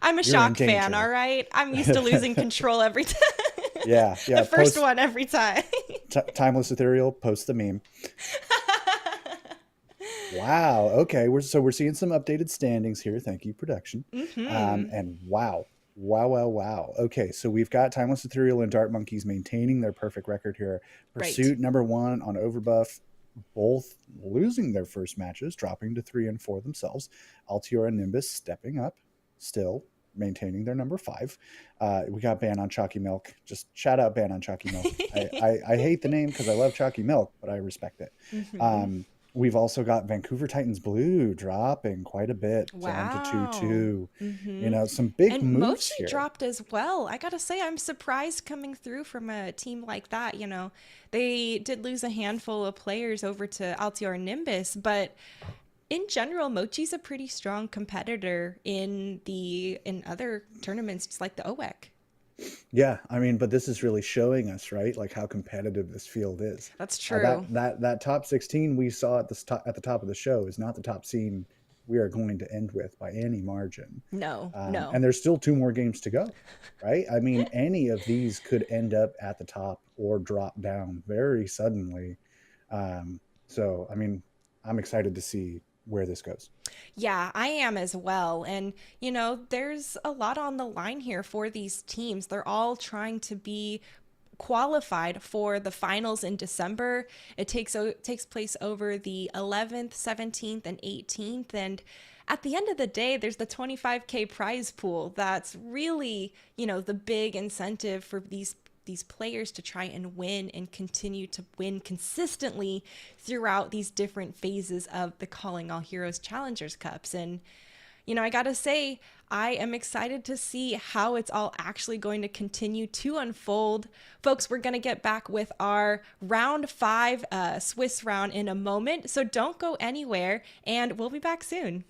I'm a you're in shock fan, danger. all right? I'm used to losing control every time. Yeah. The first one every time. Timeless Ethereal, post the meme. Wow. Okay. We're seeing some updated standings here. Thank you, production. And wow. Okay. So we've got Timeless Ethereal and Dart Monkeys maintaining their perfect record here. Right. Pursuit number 1 on Overbuff, both losing their first matches, dropping to 3 and 4 themselves. Altiora and Nimbus stepping up, still maintaining their number 5. We got Ban on Chalky Milk. Just shout out Ban on Chalky Milk. I hate the name because I love Chalky Milk, but I respect it. We've also got Vancouver Titans Blue dropping quite a bit, down to 2-2. You know, some big And moves Mochi here. dropped as well. I gotta say, I'm surprised coming through from a team like that. You know, they did lose a handful of players over to Altior Nimbus, but in general, Mochi's a pretty strong competitor in other tournaments, just like the OWEC. Yeah, I mean, but this is really showing us, right, like how competitive this field is. That's true. That top 16 we saw at the top of the show is not the top scene we are going to end with by any margin. No. And there's still 2 more games to go, right? I mean, any of these could end up at the top or drop down very suddenly. So, I mean, I'm excited to see where this goes. Yeah, I am as well. And, you know, there's a lot on the line here for these teams. They're all trying to be qualified for the finals in December. It takes place over the 11th, 17th, and 18th. And at the end of the day, there's the 25K prize pool. That's really, you know, the big incentive for these players to try and win and continue to win consistently throughout these different phases of the Calling All Heroes Challengers Cups. And, you know, I gotta say, I am excited to see how it's all actually going to continue to unfold. Folks, we're gonna get back with our round 5 Swiss round in a moment, so don't go anywhere, and we'll be back soon.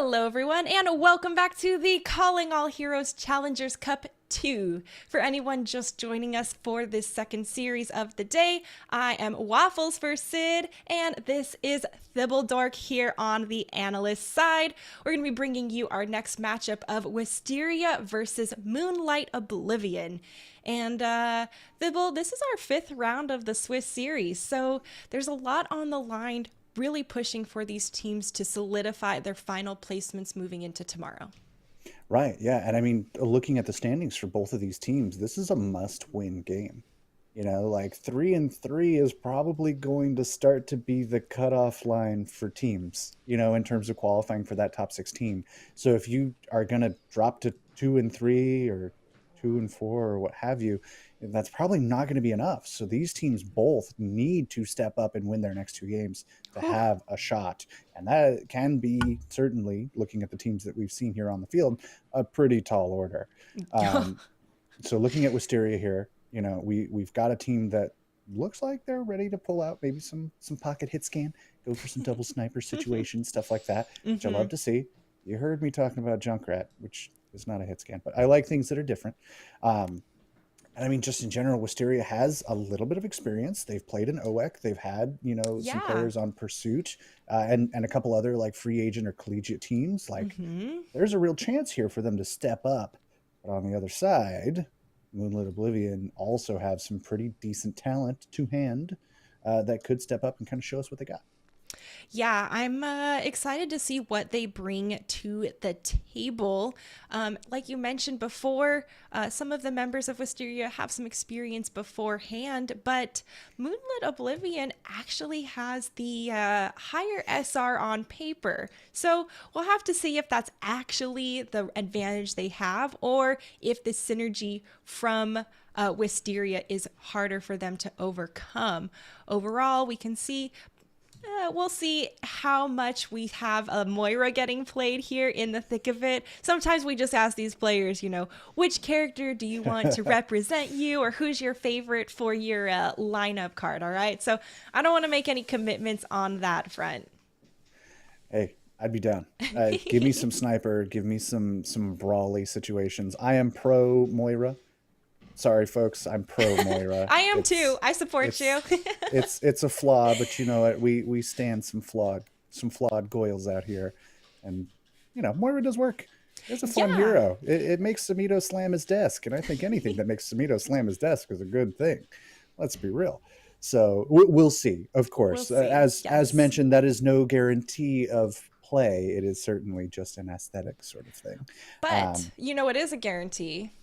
Hello, everyone, and welcome back to the Calling All Heroes Challengers Cup 2. For anyone just joining us for this second series of the day, I am Waffles for Sid, and this is Thibbledork here on the analyst side. We're going to be bringing you our next matchup of Wisteria versus Moonlight Oblivion. And Thibble, this is our 5th round of the Swiss series, so there's a lot on the line, really pushing for these teams to solidify their final placements moving into tomorrow. Right, yeah. And I mean, looking at the standings for both of these teams, this is a must-win game. You know, like 3-3 is probably going to start to be the cutoff line for teams, you know, in terms of qualifying for that top 6 team. So if you are going to drop to 2-3 or 2-4 or what have you, that's probably not going to be enough. So these teams both need to step up and win their next 2 games to have a shot. And that can be, certainly, looking at the teams that we've seen here on the field, a pretty tall order. So looking at Wisteria here, you know, we've got a team that looks like they're ready to pull out maybe some pocket hit scan, go for some double sniper situations, stuff like that, which I love to see. You heard me talking about Junkrat, which is not a hit scan, but I like things that are different. And I mean, just in general, Wisteria has a little bit of experience. They've played in OEC. They've had, you know, some players on Pursuit and a couple other like free agent or collegiate teams. Like there's a real chance here for them to step up. But on the other side, Moonlit Oblivion also have some pretty decent talent to hand that could step up and kind of show us what they got. Yeah, I'm excited to see what they bring to the table. Like you mentioned before, some of the members of Wisteria have some experience beforehand, but Moonlit Oblivion actually has the higher SR on paper. So we'll have to see if that's actually the advantage they have, or if the synergy from Wisteria is harder for them to overcome. Overall, we can see we'll see how much we have Moira getting played here in the thick of it. Sometimes we just ask these players, you know, which character do you want to represent you, or who's your favorite for your lineup card, all right? So I don't want to make any commitments on that front. Hey, I'd be down. Give me some sniper, give me some brawly situations. I am pro Moira. Sorry, folks, I'm pro Moira. I am too. I support you. it's a flaw, but you know what? We stand some flawed goyles out here, and you know Moira does work. It's a fun hero. It makes Samito slam his desk, and I think anything that makes Samito slam his desk is a good thing. Let's be real. So we'll see. Of course, as mentioned, that is no guarantee of play. It is certainly just an aesthetic sort of thing. But you know, it is a guarantee.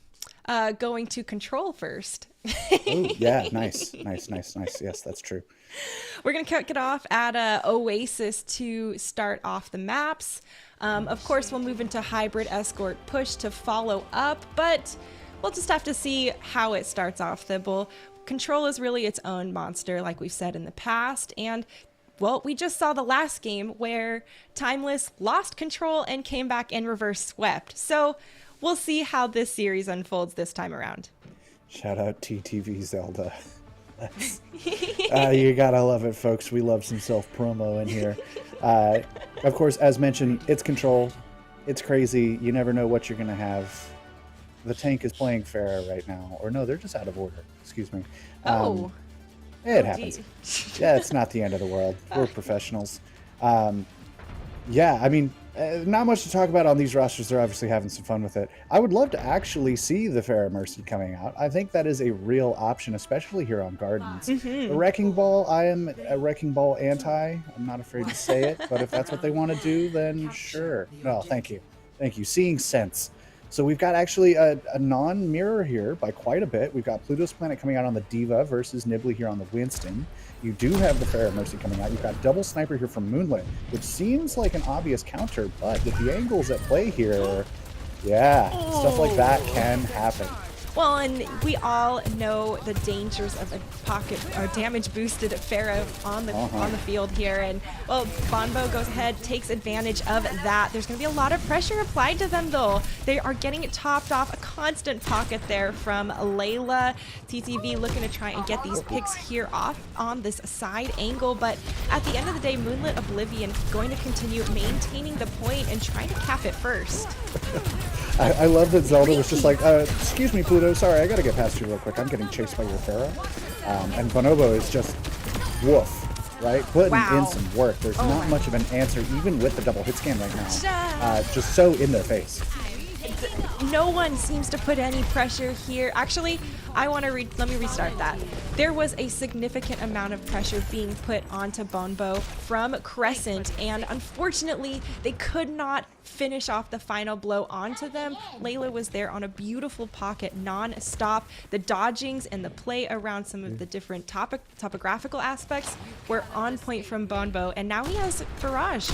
Going to control first. Oh, yeah, nice. Yes, that's true. We're going to kick it off at Oasis to start off the maps. Of course, we'll move into hybrid escort push to follow up, but we'll just have to see how it starts off, Thibble. Control is really its own monster, like we've said in the past, and well, we just saw the last game where Timeless lost control and came back and reverse swept. So we'll see how this series unfolds this time around. Shout out TTV Zelda. You gotta love it, folks. We love some self-promo in here. Of course, as mentioned, it's control. It's crazy. You never know what you're gonna have. The tank is playing fair right now. Or no, they're just out of order. Excuse me. It happens. Yeah, it's not the end of the world. We're professionals. Yeah, I mean, not much to talk about on these rosters. They're obviously having some fun with it. I would love to actually see the Farrah Mercy coming out. I think that is a real option, especially here on Gardens. The Wrecking Ball, I am a Wrecking Ball anti. I'm not afraid to say it, but if that's what they want to do, then sure. No, thank you. Thank you. Seeing sense. So we've got actually a non-mirror here by quite a bit. We've got Pluto's Planet coming out on the Diva versus Nibley here on the Winston. You do have the Farrah Mercy coming out. You've got double sniper here from Moonlit, which seems like an obvious counter, but with the angles at play here, yeah, stuff like that can happen. Well, and we all know the dangers of a pocket or damage boosted Pharah on the field here, and well, Bonbo goes ahead, takes advantage of that. There's going to be a lot of pressure applied to them though. They are getting it topped off, a constant pocket there from Layla. TTV looking to try and get these picks here off on this side angle, but at the end of the day, Moonlit Oblivion going to continue maintaining the point and trying to cap it first. I love that Zelda was just like, excuse me, Pluto, sorry, I gotta get past you real quick. I'm getting chased by your Pharah. And Bonobo is just woof, right? Putting in some work. There's not much of an answer, even with the double hit scan right now. Just so in their face. No one seems to put any pressure here. Actually, let me restart that. There was a significant amount of pressure being put onto Bonbo from Crescent, and unfortunately, they could not finish off the final blow onto them. Layla was there on a beautiful pocket non-stop. The dodgings and the play around some of the different topographical aspects were on point from Bonbo, and now he has Barrage.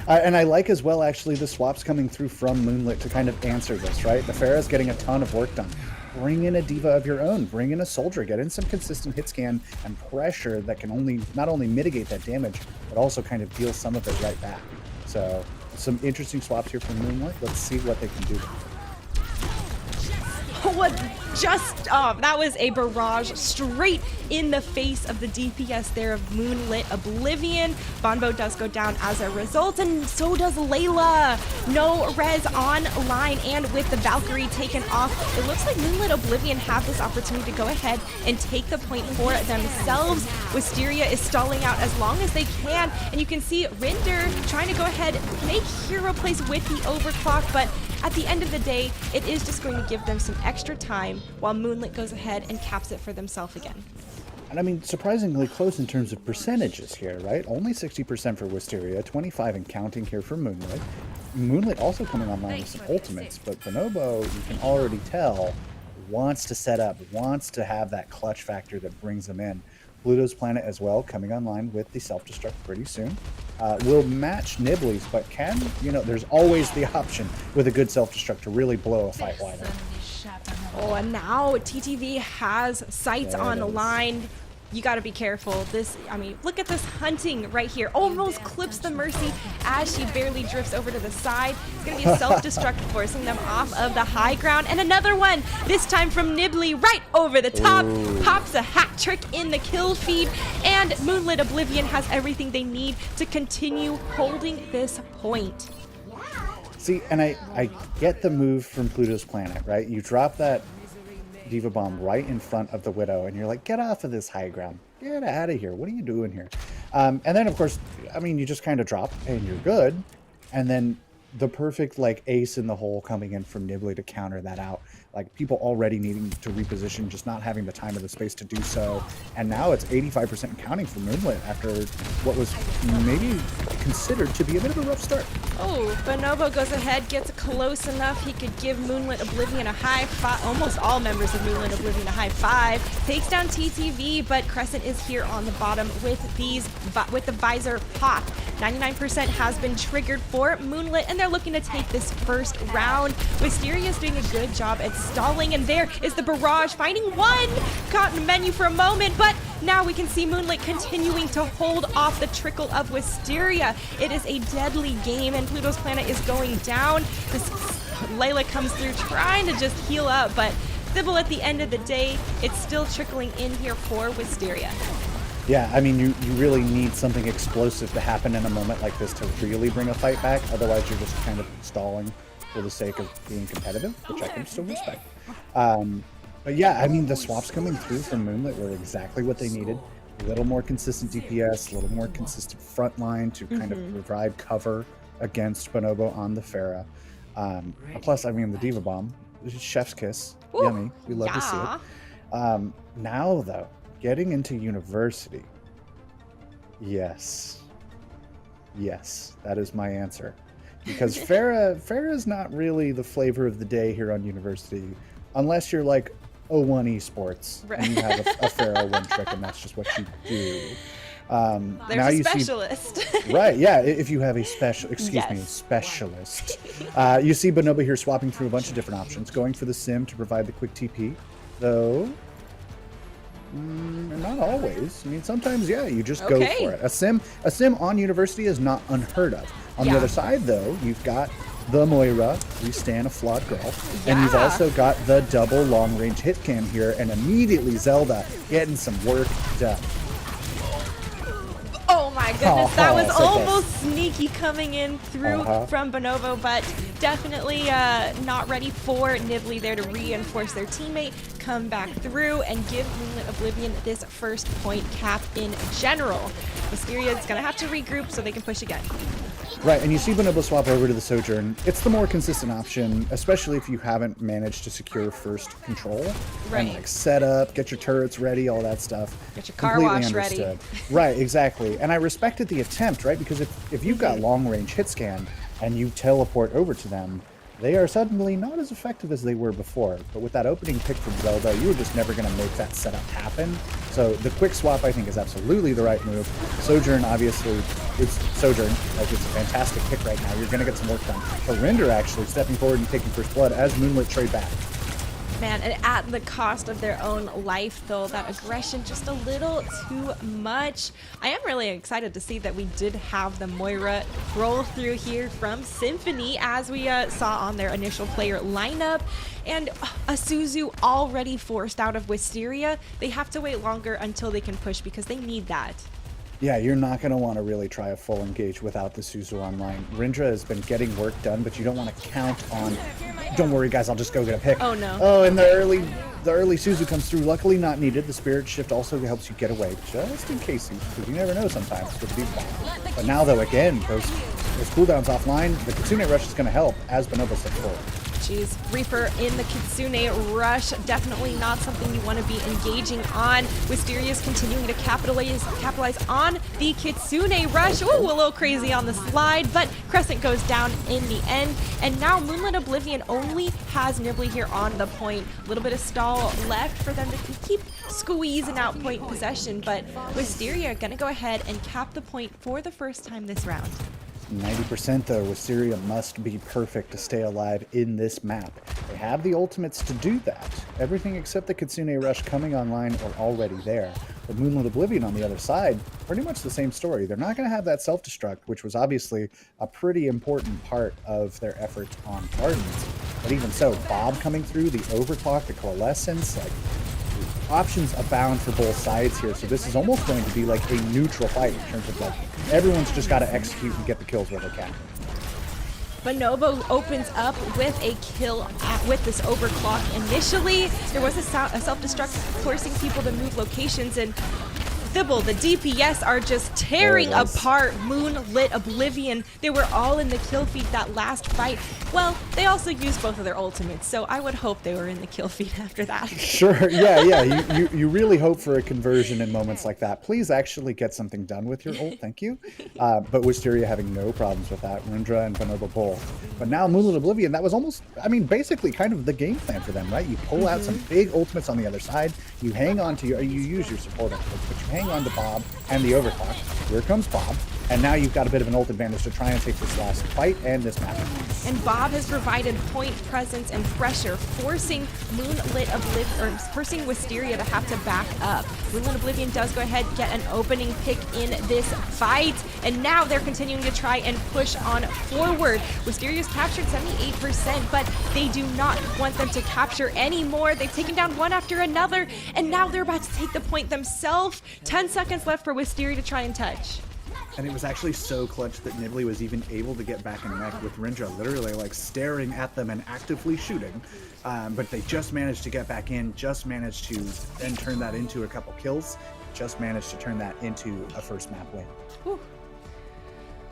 And I like as well, actually, the swaps coming through from Moonlit to kind of answer this, right? The Pharah's getting a ton of work done. Bring in a diva of your own. Bring in a soldier. Get in some consistent hit scan and pressure that can not only mitigate that damage, but also kind of deal some of it right back. So some interesting swaps here from Moonlit. Let's see what they can do. That was a barrage straight in the face of the DPS there of Moonlit Oblivion. Bonbo does go down as a result, and so does Layla. No res on line, and with the Valkyrie taken off, it looks like Moonlit Oblivion have this opportunity to go ahead and take the point for themselves. Wisteria is stalling out as long as they can, and you can see Rinder trying to go ahead, make hero plays with the overclock, but at the end of the day, it is just going to give them some extra time while Moonlit goes ahead and caps it for themselves again. And I mean, surprisingly close in terms of percentages here, right? Only 60% for Wisteria, 25 and counting here for Moonlit. Moonlit also coming online with some ultimates, but Bonobo, you can already tell, wants to set up, wants to have that clutch factor that brings them in. Pluto's Planet as well, coming online with the self-destruct pretty soon. Will match Nibley's, but there's always the option with a good self-destruct to really blow a fight wide open. Oh, and now TTV has sights on line. You got to be careful. Look at this hunting right here. Almost clips the Mercy as she barely drifts over to the side. It's going to be a self-destruct forcing them off of the high ground. And another one, this time from Nibley, right over the top. Ooh. Pops a hat trick in the kill feed. And Moonlit Oblivion has everything they need to continue holding this point. See, and I get the move from Pluto's Planet, right? You drop that Diva Bomb right in front of the Widow, and you're like, get off of this high ground. Get out of here. What are you doing here? And then, of course, you just kind of drop, and you're good. And then the perfect, ace in the hole coming in from Nibley to counter that out. People already needing to reposition, just not having the time or the space to do so. And now it's 85% counting for Moonlit after what was maybe considered to be a bit of a rough start. Oh, Bonobo goes ahead, gets close enough. He could give Moonlit Oblivion a high five. Almost all members of Moonlit Oblivion a high five. Takes down TTV, but Crescent is here on the bottom with the visor pop. 99% has been triggered for Moonlit, and they're looking to take this first round. Wisteria is doing a good job at stalling, and there is the barrage finding one. Caught in the menu for a moment, but now we can see Moonlit continuing to hold off the trickle of Wisteria. It is a deadly game, and Pluto's Planet is going down. This Layla comes through trying to just heal up, but Sybil, at the end of the day, it's still trickling in here for Wisteria. Yeah, you really need something explosive to happen in a moment like this to really bring a fight back. Otherwise, you're just kind of stalling for the sake of being competitive, which I can still respect. But yeah, the swaps coming through from Moonlit were exactly what they needed. A little more consistent DPS, a little more consistent front line to kind of provide cover against Bonobo on the Pharah. Plus, the Diva Bomb, chef's kiss, ooh, yummy. We love to see it. Now, though, getting into University. Yes, that is my answer. Because Pharah is not really the flavor of the day here on University, unless you're like O1 Esports, right, and you have a Pharah one trick, and that's just what you do. There's a specialist. Right, yeah, if you have a Yes. specialist. You see Bonobo here swapping through a bunch of different options, going for the sim to provide the quick TP, though not always. I mean, sometimes, yeah, you just go Okay. for it. A sim on University is not unheard of. On the Yeah. other side, though, you've got the Moira, we stand a flawed girl, and you've Yeah. also got the double long-range hit cam here, and immediately Zelda getting some work done. Oh my goodness, that was so close. almost sneaky coming in through from Bonobo, but definitely not ready for Nibley there to reinforce their teammate, come back through, and give Moonlit Oblivion this first point cap in general. Wisteria is going to have to regroup so they can push again. Right, and you see Bonobo swap over to the Sojourn. It's the more consistent option, especially if you haven't managed to secure first control. Right. And like set up, get your turrets ready, all that stuff. Get your car Completely wash ready. understood. Right, exactly. And I respected the attempt, right? Because if you've got long range hit scan and you teleport over to them, they are suddenly not as effective as they were before. But with that opening pick from Zelda, you were just never going to make that setup happen. So the quick swap, I think, is absolutely the right move. Sojourn, obviously, it's Sojourn. Like, it's a fantastic pick right now. You're going to get some work done. But Render actually stepping forward and taking first blood as Moonlit trade back. Man, and at the cost of their own life, though, that aggression just a little too much. I am really excited to see that we did have the Moira roll through here from Symphony, as we saw on their initial player lineup. And a Suzu already forced out of Wisteria. They have to wait longer until they can push because they need that. Yeah, you're not going to want to really try a full engage without the Suzu online. Rindra has been getting work done, but you don't want to count on, don't worry guys, I'll just go get a pick. Oh no. Oh, and the early Suzu comes through. Luckily not needed. The Spirit Shift also helps you get away, just in case, because you never know sometimes with the bomb. But now though, again, those cooldowns offline, the Kitsune Rush is going to help as Bonobo steps forward. Jeez, Reaper in the Kitsune Rush, definitely not something you want to be engaging on. Wisteria is continuing to capitalize on the Kitsune Rush. Ooh, a little crazy on the slide, but Crescent goes down in the end. And now Moonlit Oblivion only has Nibley here on the point. A little bit of stall left for them to keep squeezing out point possession, but Wisteria gonna go ahead and cap the point for the first time this round. 90% though, Wisteria must be perfect to stay alive in this map. They have the ultimates to do that. Everything except the Kitsune Rush coming online are already there. But Moonlit Oblivion on the other side, pretty much the same story. They're not going to have that self-destruct, which was obviously a pretty important part of their efforts on Gardens. But even so, Bob coming through, the overclock, the coalescence, like, options abound for both sides here, so this is almost going to be like a neutral fight in terms of like everyone's just got to execute and get the kills where they can. Bonobo opens up with a kill with this overclock initially. There was a self-destruct forcing people to move locations, and Thibble, the DPS are just tearing apart Moonlit Oblivion. They were all in the kill feed that last fight. Well, they also used both of their ultimates, so I would hope they were in the kill feed after that. Sure, yeah. You really hope for a conversion in moments like that. Please actually get something done with your ult, thank you. But Wisteria having no problems with that. Rindra and Bonobo both. But now Moonlit Oblivion, that was almost, I mean, basically kind of the game plan for them, right? You pull out some big ultimates on the other side, you hang on to you use your support ultimates, but you hang on to Bob and the overclock. Here comes Bob, and now you've got a bit of an ult advantage to try and take this last fight and this map. And Bob has provided point presence and pressure, forcing forcing Wisteria to have to back up. Moonlit Oblivion does go ahead, get an opening pick in this fight, and now they're continuing to try and push on forward. Wisteria's captured 78%, but they do not want them to capture any more. They've taken down one after another, and now they're about to take the point themselves. 10 seconds left for Wisteria to try and touch. And it was actually so clutch that Nibley was even able to get back in the mech with Rindra literally like staring at them and actively shooting. But they just managed to get back in, just managed to then turn that into a couple kills, just managed to turn that into a first map win. Whew.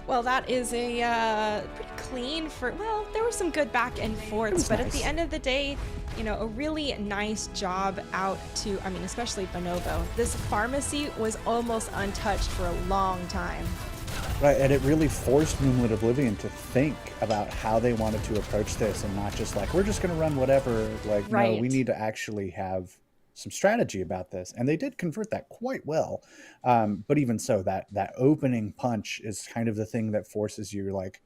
Well, that is a pretty clean well, there were some good back and forths, but at the end of the day, you know, a really nice job out to, I mean, especially Bonobo. This pharmacy was almost untouched for a long time. Right, and it really forced Moonlit Oblivion to think about how they wanted to approach this and not just like, we're just going to run whatever. Like, no, we need to actually have some strategy about this, and they did convert that quite well. But even so, that opening punch is kind of the thing that forces you like,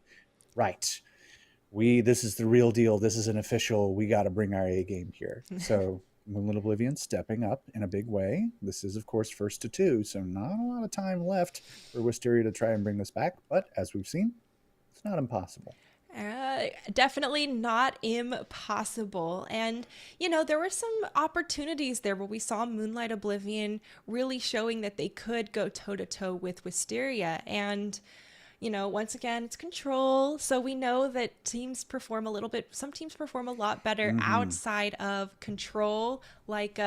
right, this is the real deal. This is an official. We got to bring our A game here. So Moonlit Oblivion stepping up in a big way. This is, of course, first to two, so not a lot of time left for Wisteria to try and bring this back. But as we've seen, it's not impossible. Definitely not impossible. And, there were some opportunities there where we saw Moonlight Oblivion really showing that they could go toe to toe with Wisteria. And, once again, it's Control. So we know that some teams perform a lot better outside of Control, like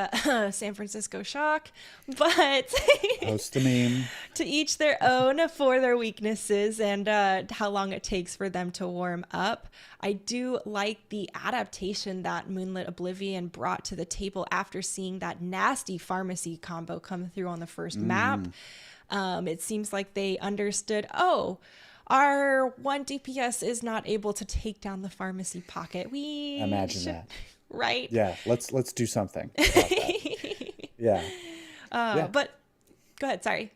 San Francisco Shock. But Post the meme. to each their own for their weaknesses and how long it takes for them to warm up. I do like the adaptation that Moonlit Oblivion brought to the table after seeing that nasty pharmacy combo come through on the first map. It seems like they understood, our one DPS is not able to take down the pharmacy pocket. Imagine that. Right? Yeah, let's do something about that. Yeah. But go ahead, sorry.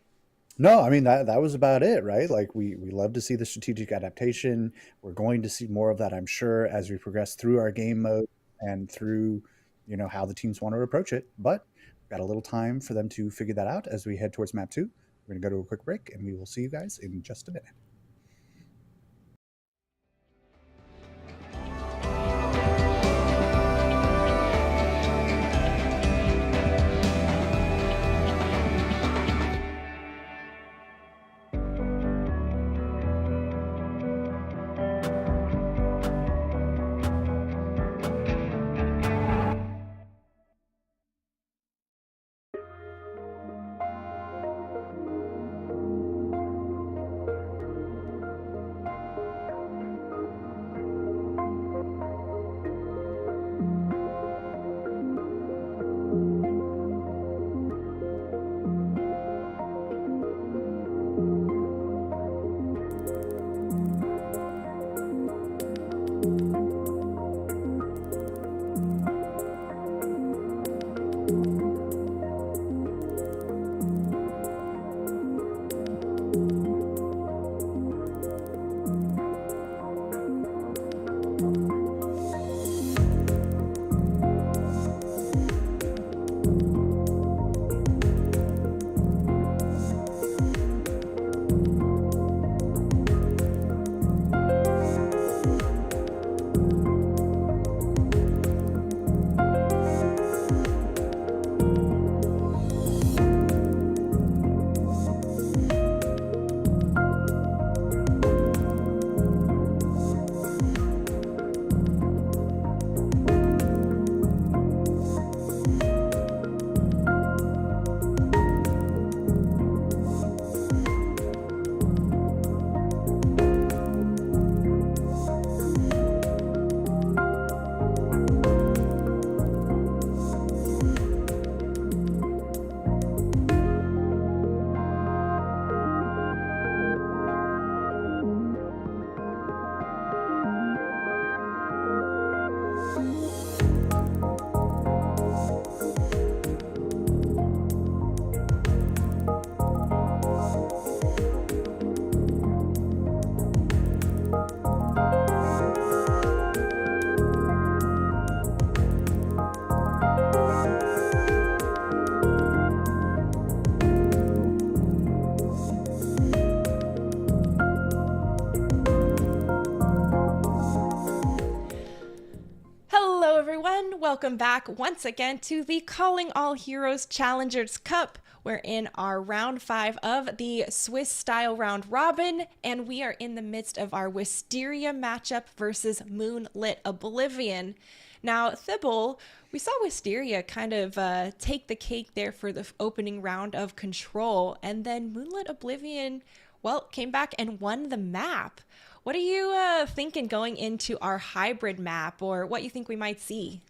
No, I mean that was about it, right? Like we love to see the strategic adaptation. We're going to see more of that, I'm sure, as we progress through our game mode and through, how the teams want to approach it. But we've got a little time for them to figure that out as we head towards map 2. We're going to go to a quick break, and we will see you guys in just a minute. Welcome back once again to the Calling All Heroes Challengers Cup. We're in our round 5 of the Swiss style round robin, and we are in the midst of our Wisteria matchup versus Moonlit Oblivion. Now, Thibault, we saw Wisteria kind of take the cake there for the opening round of Control, and then Moonlit Oblivion, came back and won the map. What are you thinking going into our hybrid map, or what you think we might see?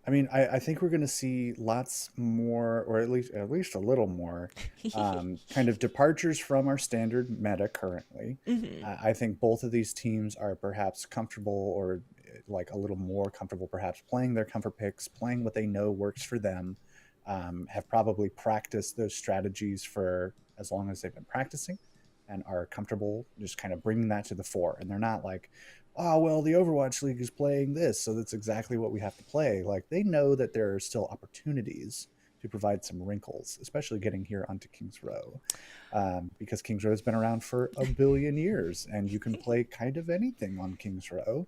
I mean, I think we're going to see lots more, or at least a little more, kind of departures from our standard meta currently. I think both of these teams are perhaps comfortable, or like a little more comfortable, perhaps playing their comfort picks, playing what they know works for them. have probably practiced those strategies for as long as they've been practicing and are comfortable just kind of bringing that to the fore. And they're not like, oh, well, the Overwatch League is playing this, so that's exactly what we have to play. Like, they know that there are still opportunities to provide some wrinkles, especially getting here onto King's Row, because King's Row has been around for a billion years, and you can play kind of anything on King's Row.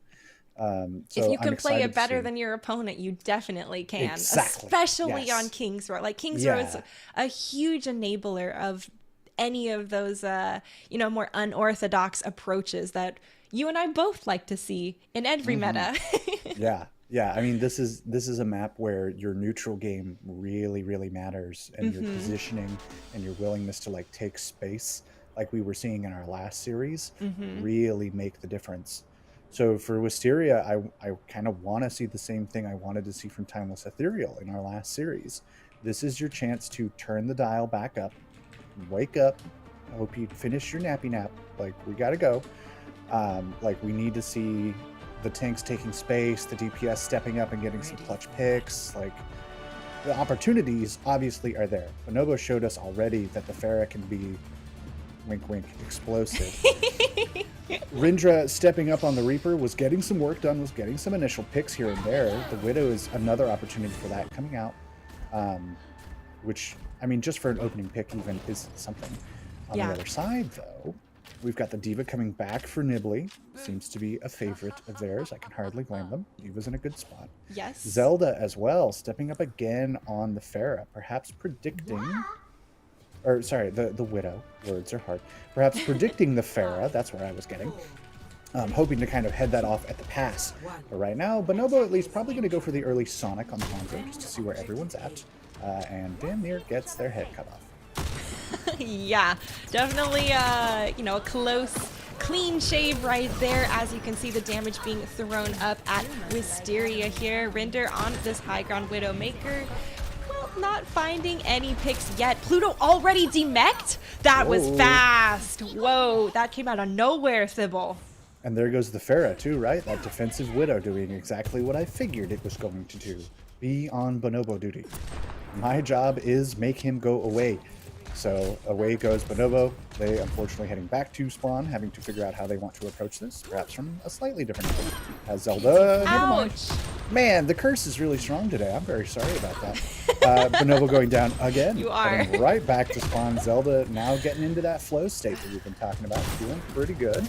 So if you can I'm play it excited to better see. than your opponent, you definitely can, Exactly. especially Yes. on King's Row. Like, King's Row is Yeah. a huge enabler of any of those, more unorthodox approaches that you and I both like to see in every meta. Yeah. I mean, this is a map where your neutral game really, really matters, and your positioning and your willingness to like take space, like we were seeing in our last series, really make the difference. So for Wisteria, I kind of want to see the same thing I wanted to see from Timeless Ethereal in our last series. This is your chance to turn the dial back up, wake up. I hope you finish your nappy nap. Like, we got to go. Like, we need to see the tanks taking space, the DPS stepping up and getting some clutch picks. Like, the opportunities obviously are there. Bonobo showed us already that the Pharah can be, wink wink, explosive. Rindra stepping up on the Reaper was getting some work done, was getting some initial picks here and there. The Widow is another opportunity for that coming out, which, I mean, just for an opening pick even is something. On the other side, though, we've got the D.Va coming back for Nibley. Seems to be a favorite of theirs. I can hardly blame them. D.Va's in a good spot. Yes. Zelda as well, stepping up again on the Pharah, perhaps predicting... Or, sorry, the Widow. Words are hard. Perhaps predicting the Pharah. That's where I was getting. Hoping to kind of head that off at the pass. But right now, Bonobo at least probably going to go for the early Sonic on the Hanzo just to see where everyone's at. And damn near gets their head cut off. Yeah, definitely, a close, clean shave right there. As you can see, the damage being thrown up at Wisteria here. Rinder on this high ground Widowmaker. Well, not finding any picks yet. Pluto already demeched? That was fast. Whoa, that came out of nowhere, Thibault. And there goes the Pharah too, right? That defensive Widow doing exactly what I figured it was going to do. Be on Bonobo duty. My job is make him go away. So away goes Bonobo. They unfortunately heading back to spawn, having to figure out how they want to approach this, perhaps from a slightly different angle. Has Zelda. Never mind. Ouch. Man, the curse is really strong today. I'm very sorry about that. Bonobo going down again. You are. Heading right back to spawn. Zelda now getting into that flow state that we've been talking about. Feeling pretty good.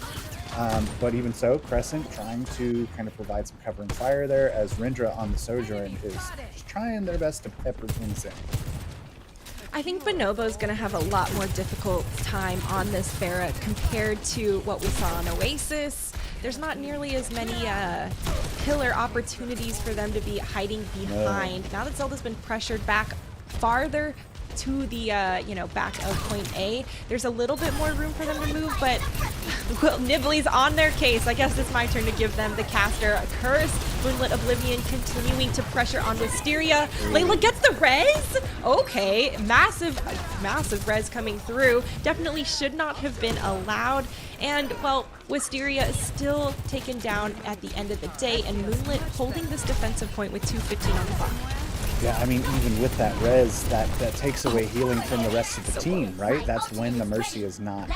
But even so, Crescent trying to kind of provide some cover and fire there, as Rindra on the Sojourn is just trying their best to pepper things in. I think Bonobo's going to have a lot more difficult time on this Pharah compared to what we saw on Oasis. There's not nearly as many pillar opportunities for them to be hiding behind. Now that Zelda's been pressured back farther to the back of point A, there's a little bit more room for them to move, but well, Nibley's on their case. I guess it's my turn to give them the caster a curse. Moonlit Oblivion continuing to pressure on Wisteria. Layla gets the res. Okay, massive res coming through. Definitely should not have been allowed. And well, Wisteria is still taken down at the end of the day, and Moonlit holding this defensive point with 2:15 on the clock. Yeah, I mean, even with that res, that takes away healing from the rest of the team, right? That's when the Mercy is not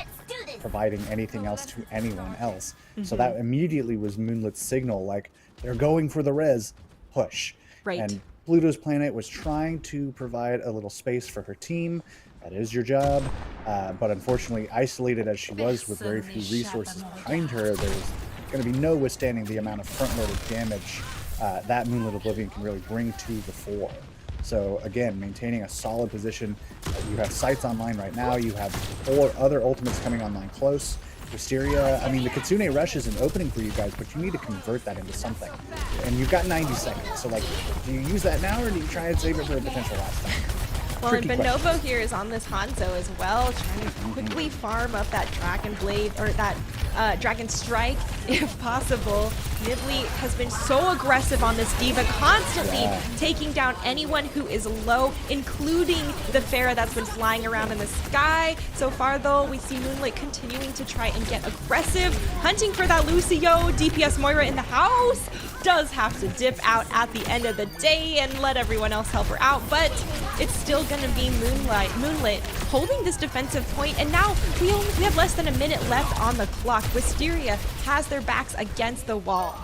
providing anything else to anyone else. So that immediately was Moonlit's signal, like, they're going for the res, push. Right. And Pluto's planet was trying to provide a little space for her team. That is your job. But unfortunately, isolated as she was with very few resources behind her, there's going to be no withstanding the amount of front-loaded damage that Moonlit Oblivion can really bring to the fore. So again, maintaining a solid position. You have sights online right now. You have 4 other ultimates coming online close. Wisteria, I mean, the Kitsune Rush is an opening for you guys, but you need to convert that into something. And you've got 90 seconds. So, like, do you use that now, or do you try and save it for a potential last time? Well, and Tricky Bonobo question. here is on this Hanzo as well, trying to quickly farm up that Dragon Blade, or that Dragon Strike, if possible. Nibley has been so aggressive on this D.Va, constantly taking down anyone who is low, including the Pharah that's been flying around in the sky. So far, though, we see Moonlit continuing to try and get aggressive, hunting for that Lucio, DPS Moira in the house. does have to dip out at the end of the day and let everyone else help her out, but it's still gonna be Moonlit holding this defensive point, and now we have less than a minute left on the clock. Wisteria has their backs against the wall.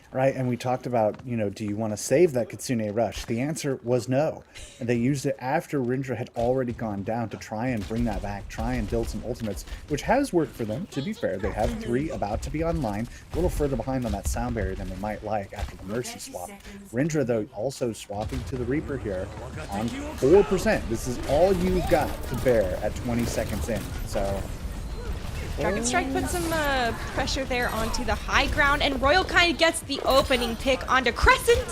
Right, and we talked about, do you want to save that Kitsune Rush? The answer was no. And they used it after Rindra had already gone down to try and bring that back, try and build some ultimates, which has worked for them, to be fair. They have 3 about to be online, a little further behind on that sound barrier than they might like after the Mercy swap. Rindra, though, also swapping to the Reaper here on 4%. This is all you've got to bear at 20 seconds in, so... Dragon Strike puts some pressure there onto the high ground, and Royal kind of gets the opening pick onto Crescent.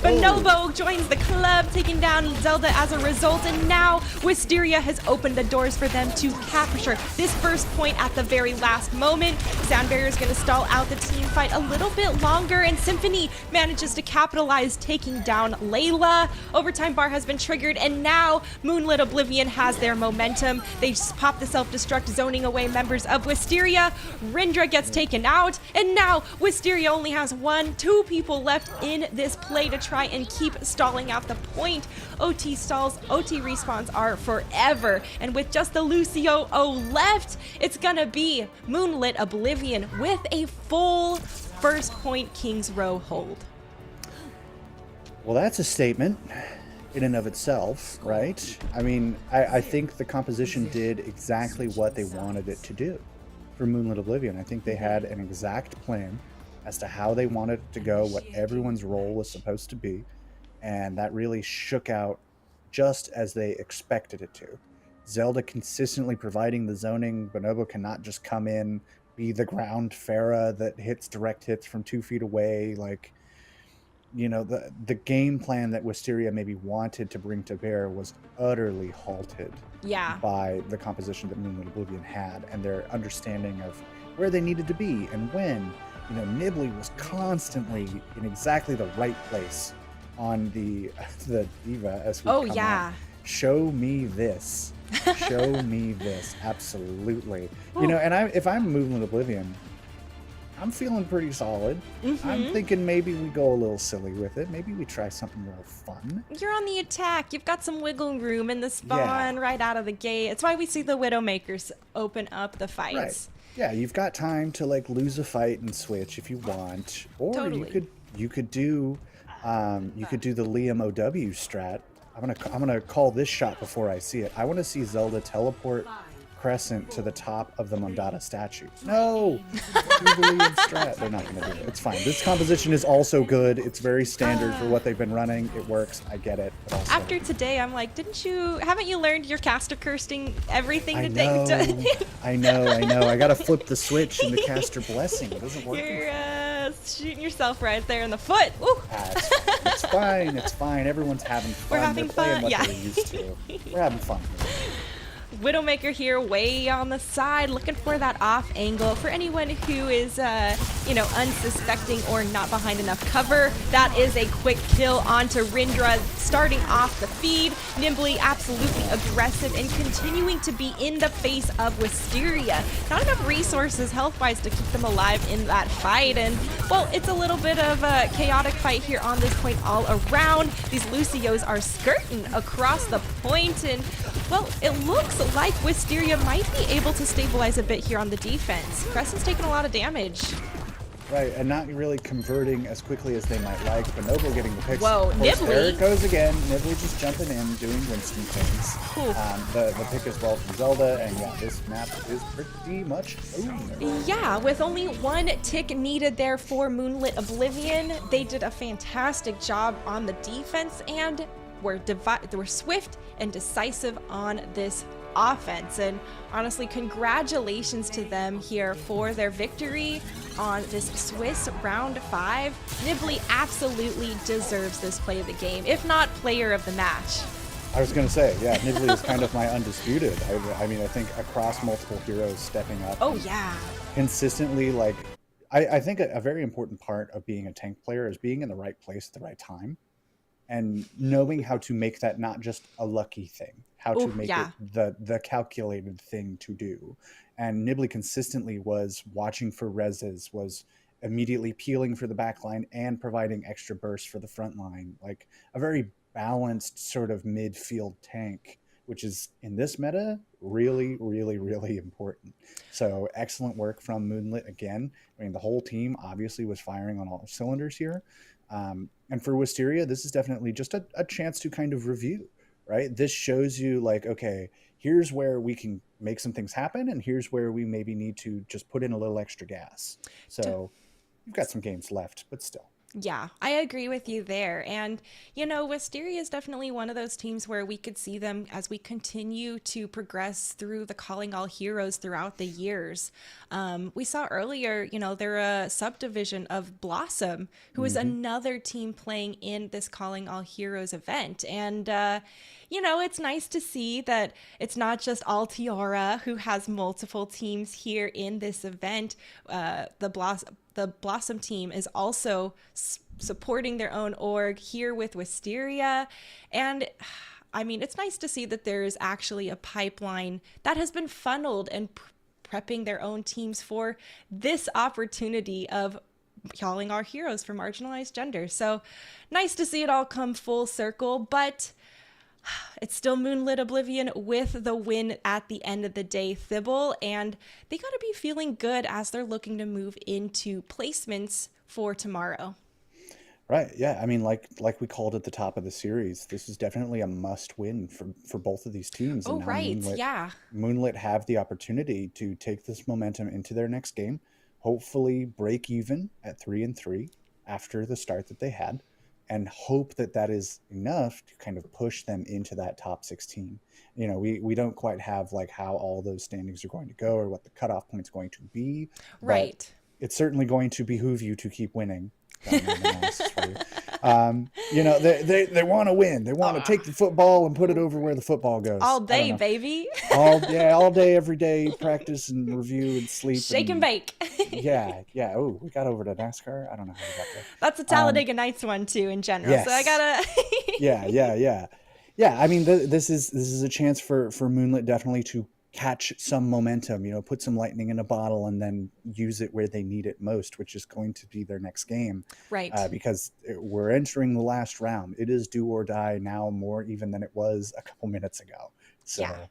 Bonobo joins the club, taking down Zelda as a result, and now Wisteria has opened the doors for them to capture this first point at the very last moment. Sound Barrier is going to stall out the team fight a little bit longer, and Symphony manages to capitalize, taking down Layla. Overtime bar has been triggered, and now Moonlit Oblivion has their momentum. They just pop the self-destruct, zoning away members of Wisteria. Rindra gets taken out, and now Wisteria only has 2 people left in this play to try and keep stalling out the point. OT stalls, OT respawns are forever, and with just the Lucio O left, it's gonna be Moonlit Oblivion with a full first point King's Row hold. Well, that's a statement in and of itself, right? I mean, I think the composition did exactly what they wanted it to do for Moonlit Oblivion. I think they had an exact plan as to how they wanted it to go, what everyone's role was supposed to be, and that really shook out just as they expected it to. Zelda consistently providing the zoning. Bonobo cannot just come in, be the ground Pharah that hits direct hits from 2 feet away. Like, the game plan that Wisteria maybe wanted to bring to bear was utterly halted by the composition that Moonlit Oblivion had and their understanding of where they needed to be and when. Nibley was constantly in exactly the right place on the Diva as we come on. Show me this. Show me this. Absolutely. And if I'm Moonlit Oblivion, I'm feeling pretty solid. I'm thinking maybe we go a little silly with it. Maybe we try something more fun. You're on the attack. You've got some wiggle room in the spawn right out of the gate. It's why we see the Widowmakers open up the fights. Right. Yeah, you've got time to lose a fight and switch if you want, or you could do the Liam OW strat. I'm gonna call this shot before I see it. I want to see Zelda teleport Crescent to the top of the Mondada statue. No! Strat. They're not going to do it. It's fine. This composition is also good. It's very standard for what they've been running. It works. I get it. But also, after today, I'm like, haven't you learned your caster cursing everything today? I know. I got to flip the switch in the caster blessing. It doesn't work. You're shooting yourself right there in the foot. It's fine. It's fine. Everyone's having fun. We're having fun. What they're used to. We're having fun. Widowmaker here way on the side, looking for that off angle. For anyone who is, unsuspecting or not behind enough cover, that is a quick kill onto Rindra, starting off the feed. Nimbly absolutely aggressive and continuing to be in the face of Wisteria. Not enough resources health-wise to keep them alive in that fight, and, well, it's a little bit of a chaotic fight here on this point all around. These Lucios are skirting across the point, and, well, it looks like Wisteria might be able to stabilize a bit here on the defense. Crescent's taking a lot of damage. Right, and not really converting as quickly as they might like. Bonobo getting the picks. Whoa, Nibley! There it goes again. Nibley just jumping in, doing Winston things. The pick as well from Zelda, and yeah, this map is pretty much over. Yeah, with only 1 tick needed there for Moonlit Oblivion, they did a fantastic job on the defense and were swift and decisive on this offense. And honestly, congratulations to them here for their victory on this Swiss round 5. Nibley absolutely deserves this play of the game, if not player of the match. I was going to say, yeah, Nibley is kind of my undisputed. I mean, I think across multiple heroes stepping up. Oh, yeah. Consistently, I think a very important part of being a tank player is being in the right place at the right time and knowing how to make that not just a lucky thing, how to make it the calculated thing to do. And Nibley consistently was watching for reses, was immediately peeling for the back line and providing extra burst for the front line. Like a very balanced sort of midfield tank, which is in this meta really, really, really important. So excellent work from Moonlit again. I mean, the whole team obviously was firing on all cylinders here. And for Wisteria, this is definitely just a chance to kind of review, right? This shows you like, okay, here's where we can make some things happen, and here's where we maybe need to just put in a little extra gas. So you've got some games left, but still. Yeah, I agree with you there. And, you know, Wisteria is definitely one of those teams where we could see them as we continue to progress through the Calling All Heroes throughout the years. We saw earlier, you know, they're a subdivision of Blossom, who is another team playing in this Calling All Heroes event. And, you know, it's nice to see that it's not just Altiora who has multiple teams here in this event. The Blossom team is also supporting their own org here with Wisteria. And I mean, it's nice to see that there's actually a pipeline that has been funneled and prepping their own teams for this opportunity of calling our heroes for marginalized genders. So nice to see it all come full circle, but it's still Moonlit Oblivion with the win at the end of the day, Thibault, and they got to be feeling good as they're looking to move into placements for tomorrow. Right. Yeah. I mean, like we called at the top of the series, this is definitely a must win for both of these teams. Oh, And now right. Yeah. Moonlit have the opportunity to take this momentum into their next game, hopefully break even at 3-3 after the start that they had, and hope that that is enough to kind of push them into that top 16. You know, we don't quite have like how all those standings are going to go or what the cutoff point's going to be, but Right. it's certainly going to behoove you to keep winning. You know, they want to win. They want to take the football and put it over where the football goes. All I don't day, know. baby. All day, every day, practice and review and sleep. Shake and bake. Yeah. Oh, we got over to NASCAR. I don't know how we got there. That's a Talladega Nights one too in general. Yes. So I gotta. Yeah. I mean, this is a chance for Moonlit definitely to catch some momentum, you know, put some lightning in a bottle and then use it where they need it most, which is going to be their next game. Right. Because we're entering the last round. It is do or die now, more even than it was a couple minutes ago. So. Yeah.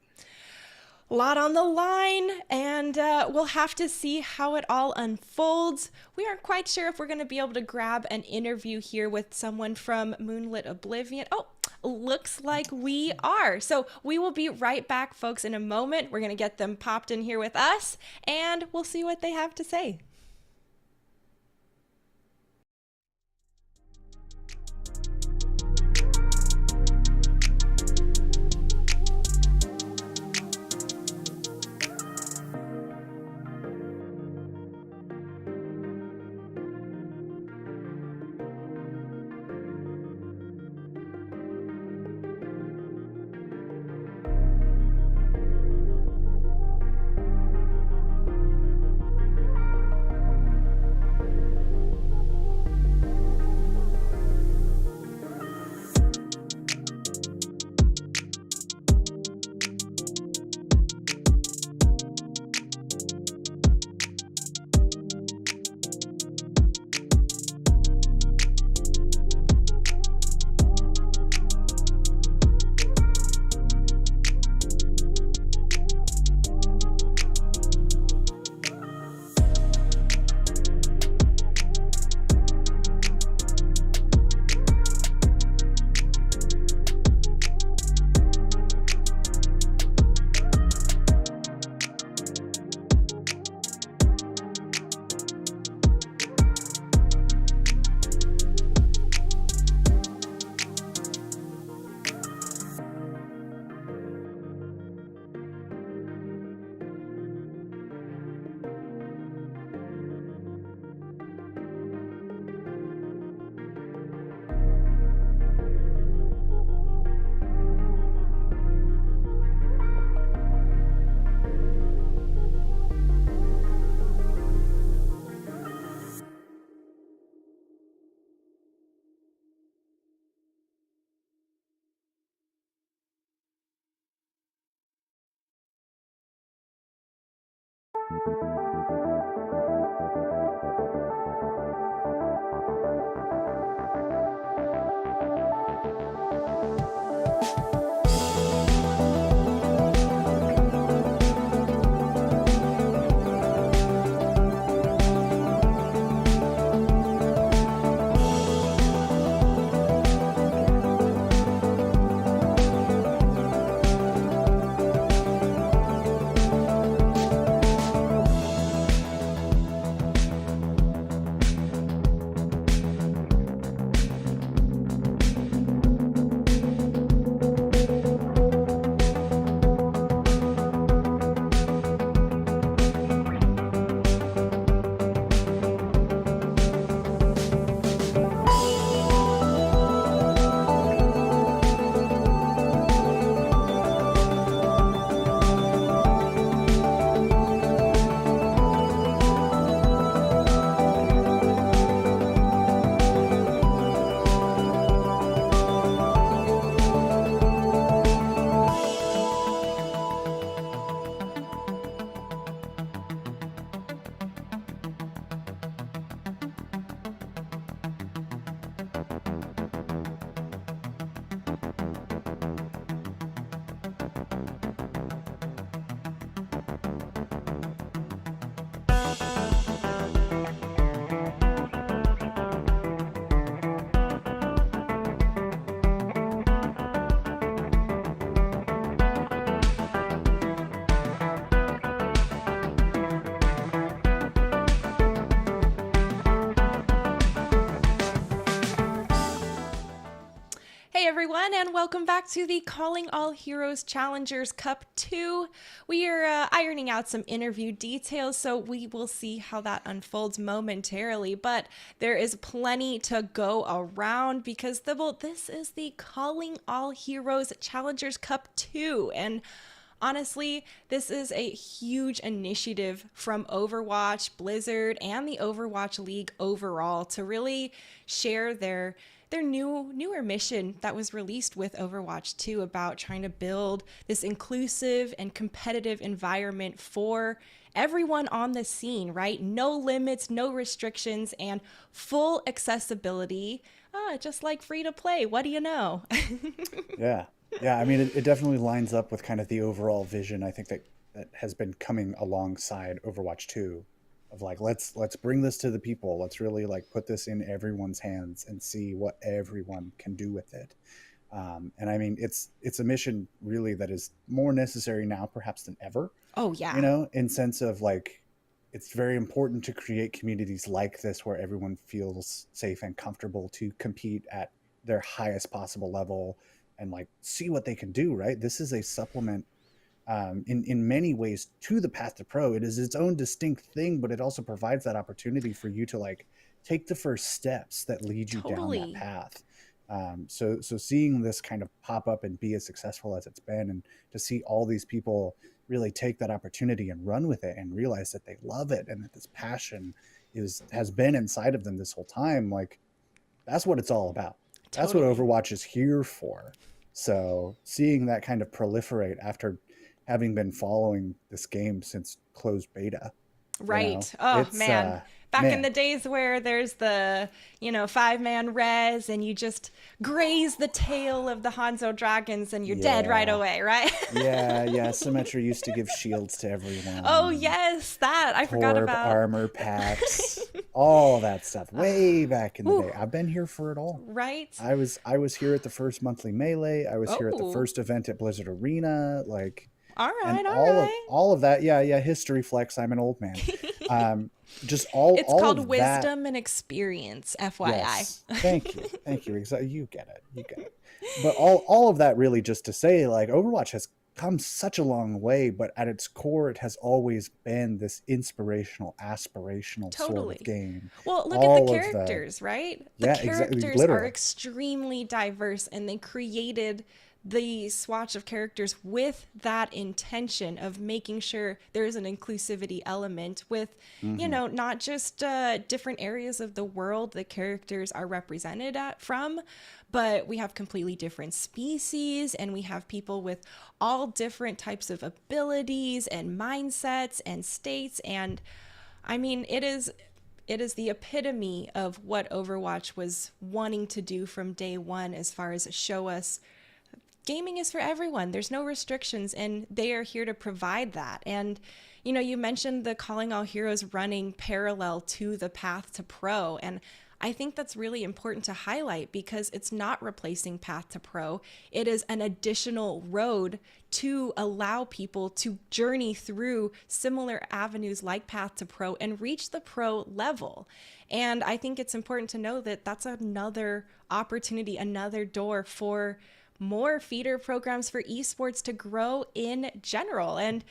A lot on the line, and we'll have to see how it all unfolds. We aren't quite sure if we're going to be able to grab an interview here with someone from Moonlit Oblivion. Oh, looks like we are. So we will be right back, folks, in a moment. We're going to get them popped in here with us, and we'll see what they have to say. Hey everyone, and welcome back to the Calling All Heroes Challengers Cup 2. We are ironing out some interview details, so we will see how that unfolds momentarily. But there is plenty to go around because this is the Calling All Heroes Challengers Cup 2. And honestly, this is a huge initiative from Overwatch, Blizzard, and the Overwatch League overall to really share their newer mission that was released with Overwatch 2 about trying to build this inclusive and competitive environment for everyone on the scene, right? No limits, no restrictions, and full accessibility, just like free to play. What do you know? Yeah. Yeah, I mean, it definitely lines up with kind of the overall vision, I think, that has been coming alongside Overwatch 2 of like, let's bring this to the people. Let's really like put this in everyone's hands and see what everyone can do with it. And I mean, it's a mission really that is more necessary now perhaps than ever. Oh, yeah. You know, in sense of like, it's very important to create communities like this where everyone feels safe and comfortable to compete at their highest possible level and like see what they can do, right? This is a supplement in many ways to the path to pro. It is its own distinct thing, but it also provides that opportunity for you to like take the first steps that lead you down that path. So seeing this kind of pop up and be as successful as it's been, and to see all these people really take that opportunity and run with it and realize that they love it and that this passion has been inside of them this whole time, like that's what it's all about. That's what Overwatch is here for. So seeing that kind of proliferate after having been following this game since closed beta. Right. Back in the days where there's the, 5-man res and you just graze the tail of the Hanzo dragons and you're dead right away, right? yeah. Symmetra used to give shields to everyone. Oh, yes, that. I forgot about. Armor packs, all that stuff way back in the day. I've been here for it all. Right. I was here at the first monthly Melee. I was here at the first event at Blizzard Arena. Like, all right. All of that. Yeah. History flex. I'm an old man. It's called wisdom and experience, FYI. Yes. Thank you. Exactly. You get it. But all of that really just to say, like, Overwatch has come such a long way, but at its core, it has always been this inspirational, aspirational sort of game. Well, look at the characters, right? The characters are extremely diverse, and they created the swatch of characters with that intention of making sure there's an inclusivity element with, not just different areas of the world the characters are represented from, but we have completely different species and we have people with all different types of abilities and mindsets and states. And I mean, it is the epitome of what Overwatch was wanting to do from day one, as far as show us gaming is for everyone. There's no restrictions, and they are here to provide that. And, you know, you mentioned the Calling All Heroes running parallel to the Path to Pro. And I think that's really important to highlight because it's not replacing Path to Pro. It is an additional road to allow people to journey through similar avenues like Path to Pro and reach the pro level. And I think it's important to know that that's another opportunity, another door for more feeder programs for esports to grow in general. And,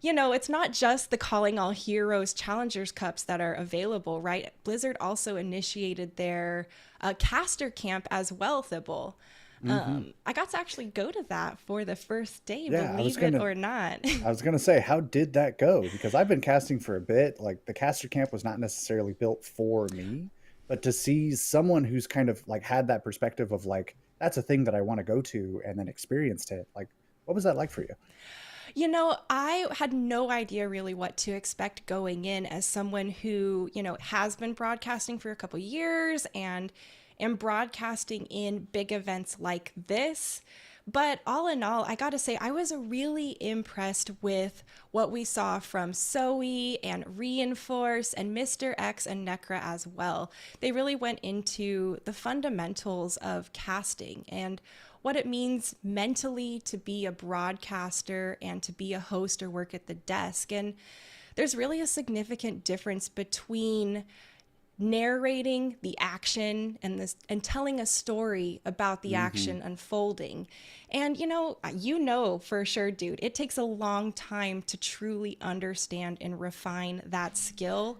you know, it's not just the Calling All Heroes Challengers Cups that are available, right? Blizzard also initiated their caster camp as well, Thibault. I got to actually go to that for the first day, believe it or not. I was gonna say, how did that go? Because I've been casting for a bit. Like, the caster camp was not necessarily built for me, but to see someone who's kind of like had that perspective of like, that's a thing that I want to go to, and then experienced it. Like, what was that like for you? You know, I had no idea really what to expect going in as someone who, you know, has been broadcasting for a couple years and am broadcasting in big events like this. But all in all, I gotta say, I was really impressed with what we saw from Zoe and Reinforce and Mr. X and Necra as well. They really went into the fundamentals of casting and what it means mentally to be a broadcaster and to be a host or work at the desk. And there's really a significant difference between narrating the action and telling a story about the action unfolding. And you know for sure, dude, it takes a long time to truly understand and refine that skill.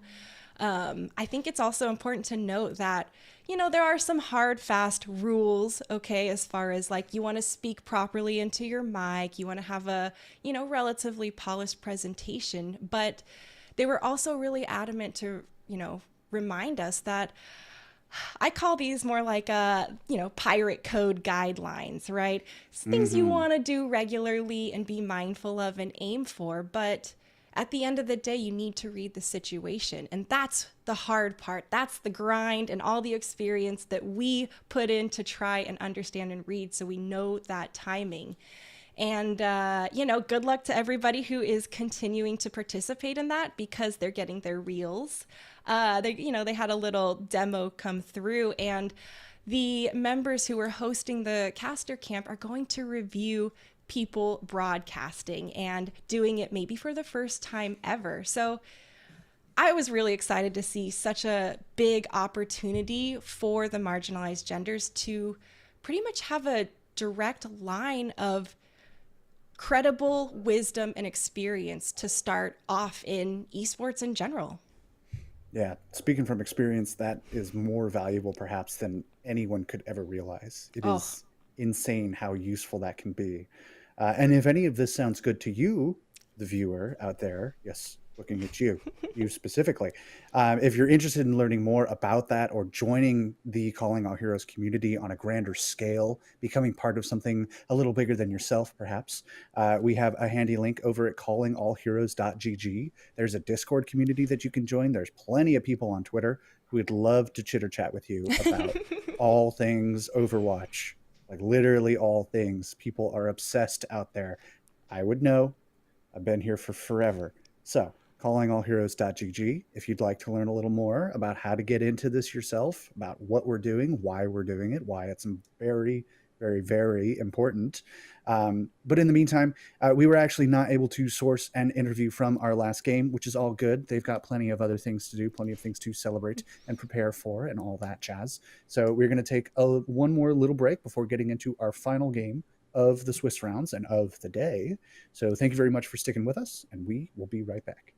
I think it's also important to note that, you know, there are some hard, fast rules, okay, as far as like you want to speak properly into your mic, you want to have a, you know, relatively polished presentation, but they were also really adamant to, you know, remind us that I call these more like pirate code guidelines, right? It's things you want to do regularly and be mindful of and aim for, but at the end of the day, you need to read the situation. And that's the hard part. That's the grind and all the experience that we put in to try and understand and read so we know that timing. And, good luck to everybody who is continuing to participate in that because they're getting their reels. They had a little demo come through, and the members who are hosting the caster camp are going to review people broadcasting and doing it maybe for the first time ever. So I was really excited to see such a big opportunity for the marginalized genders to pretty much have a direct line of credible wisdom and experience to start off in esports in general. Yeah, speaking from experience, that is more valuable perhaps than anyone could ever realize. It is insane how useful that can be. And if any of this sounds good to you, the viewer out there, yes, looking at you, you specifically, if you're interested in learning more about that or joining the Calling All Heroes community on a grander scale, becoming part of something a little bigger than yourself, perhaps, we have a handy link over at callingallheroes.gg. There's a Discord community that you can join. There's plenty of people on Twitter who would love to chitter chat with you about all things Overwatch. Like literally all things. People are obsessed out there. I would know. I've been here for forever. So, callingallheroes.gg if you'd like to learn a little more about how to get into this yourself, about what we're doing, why we're doing it, why it's very, very, very important. But in the meantime, we were actually not able to source an interview from our last game, which is all good. They've got plenty of other things to do, plenty of things to celebrate and prepare for and all that jazz. So we're going to take one more little break before getting into our final game of the Swiss rounds and of the day. So thank you very much for sticking with us, and we will be right back.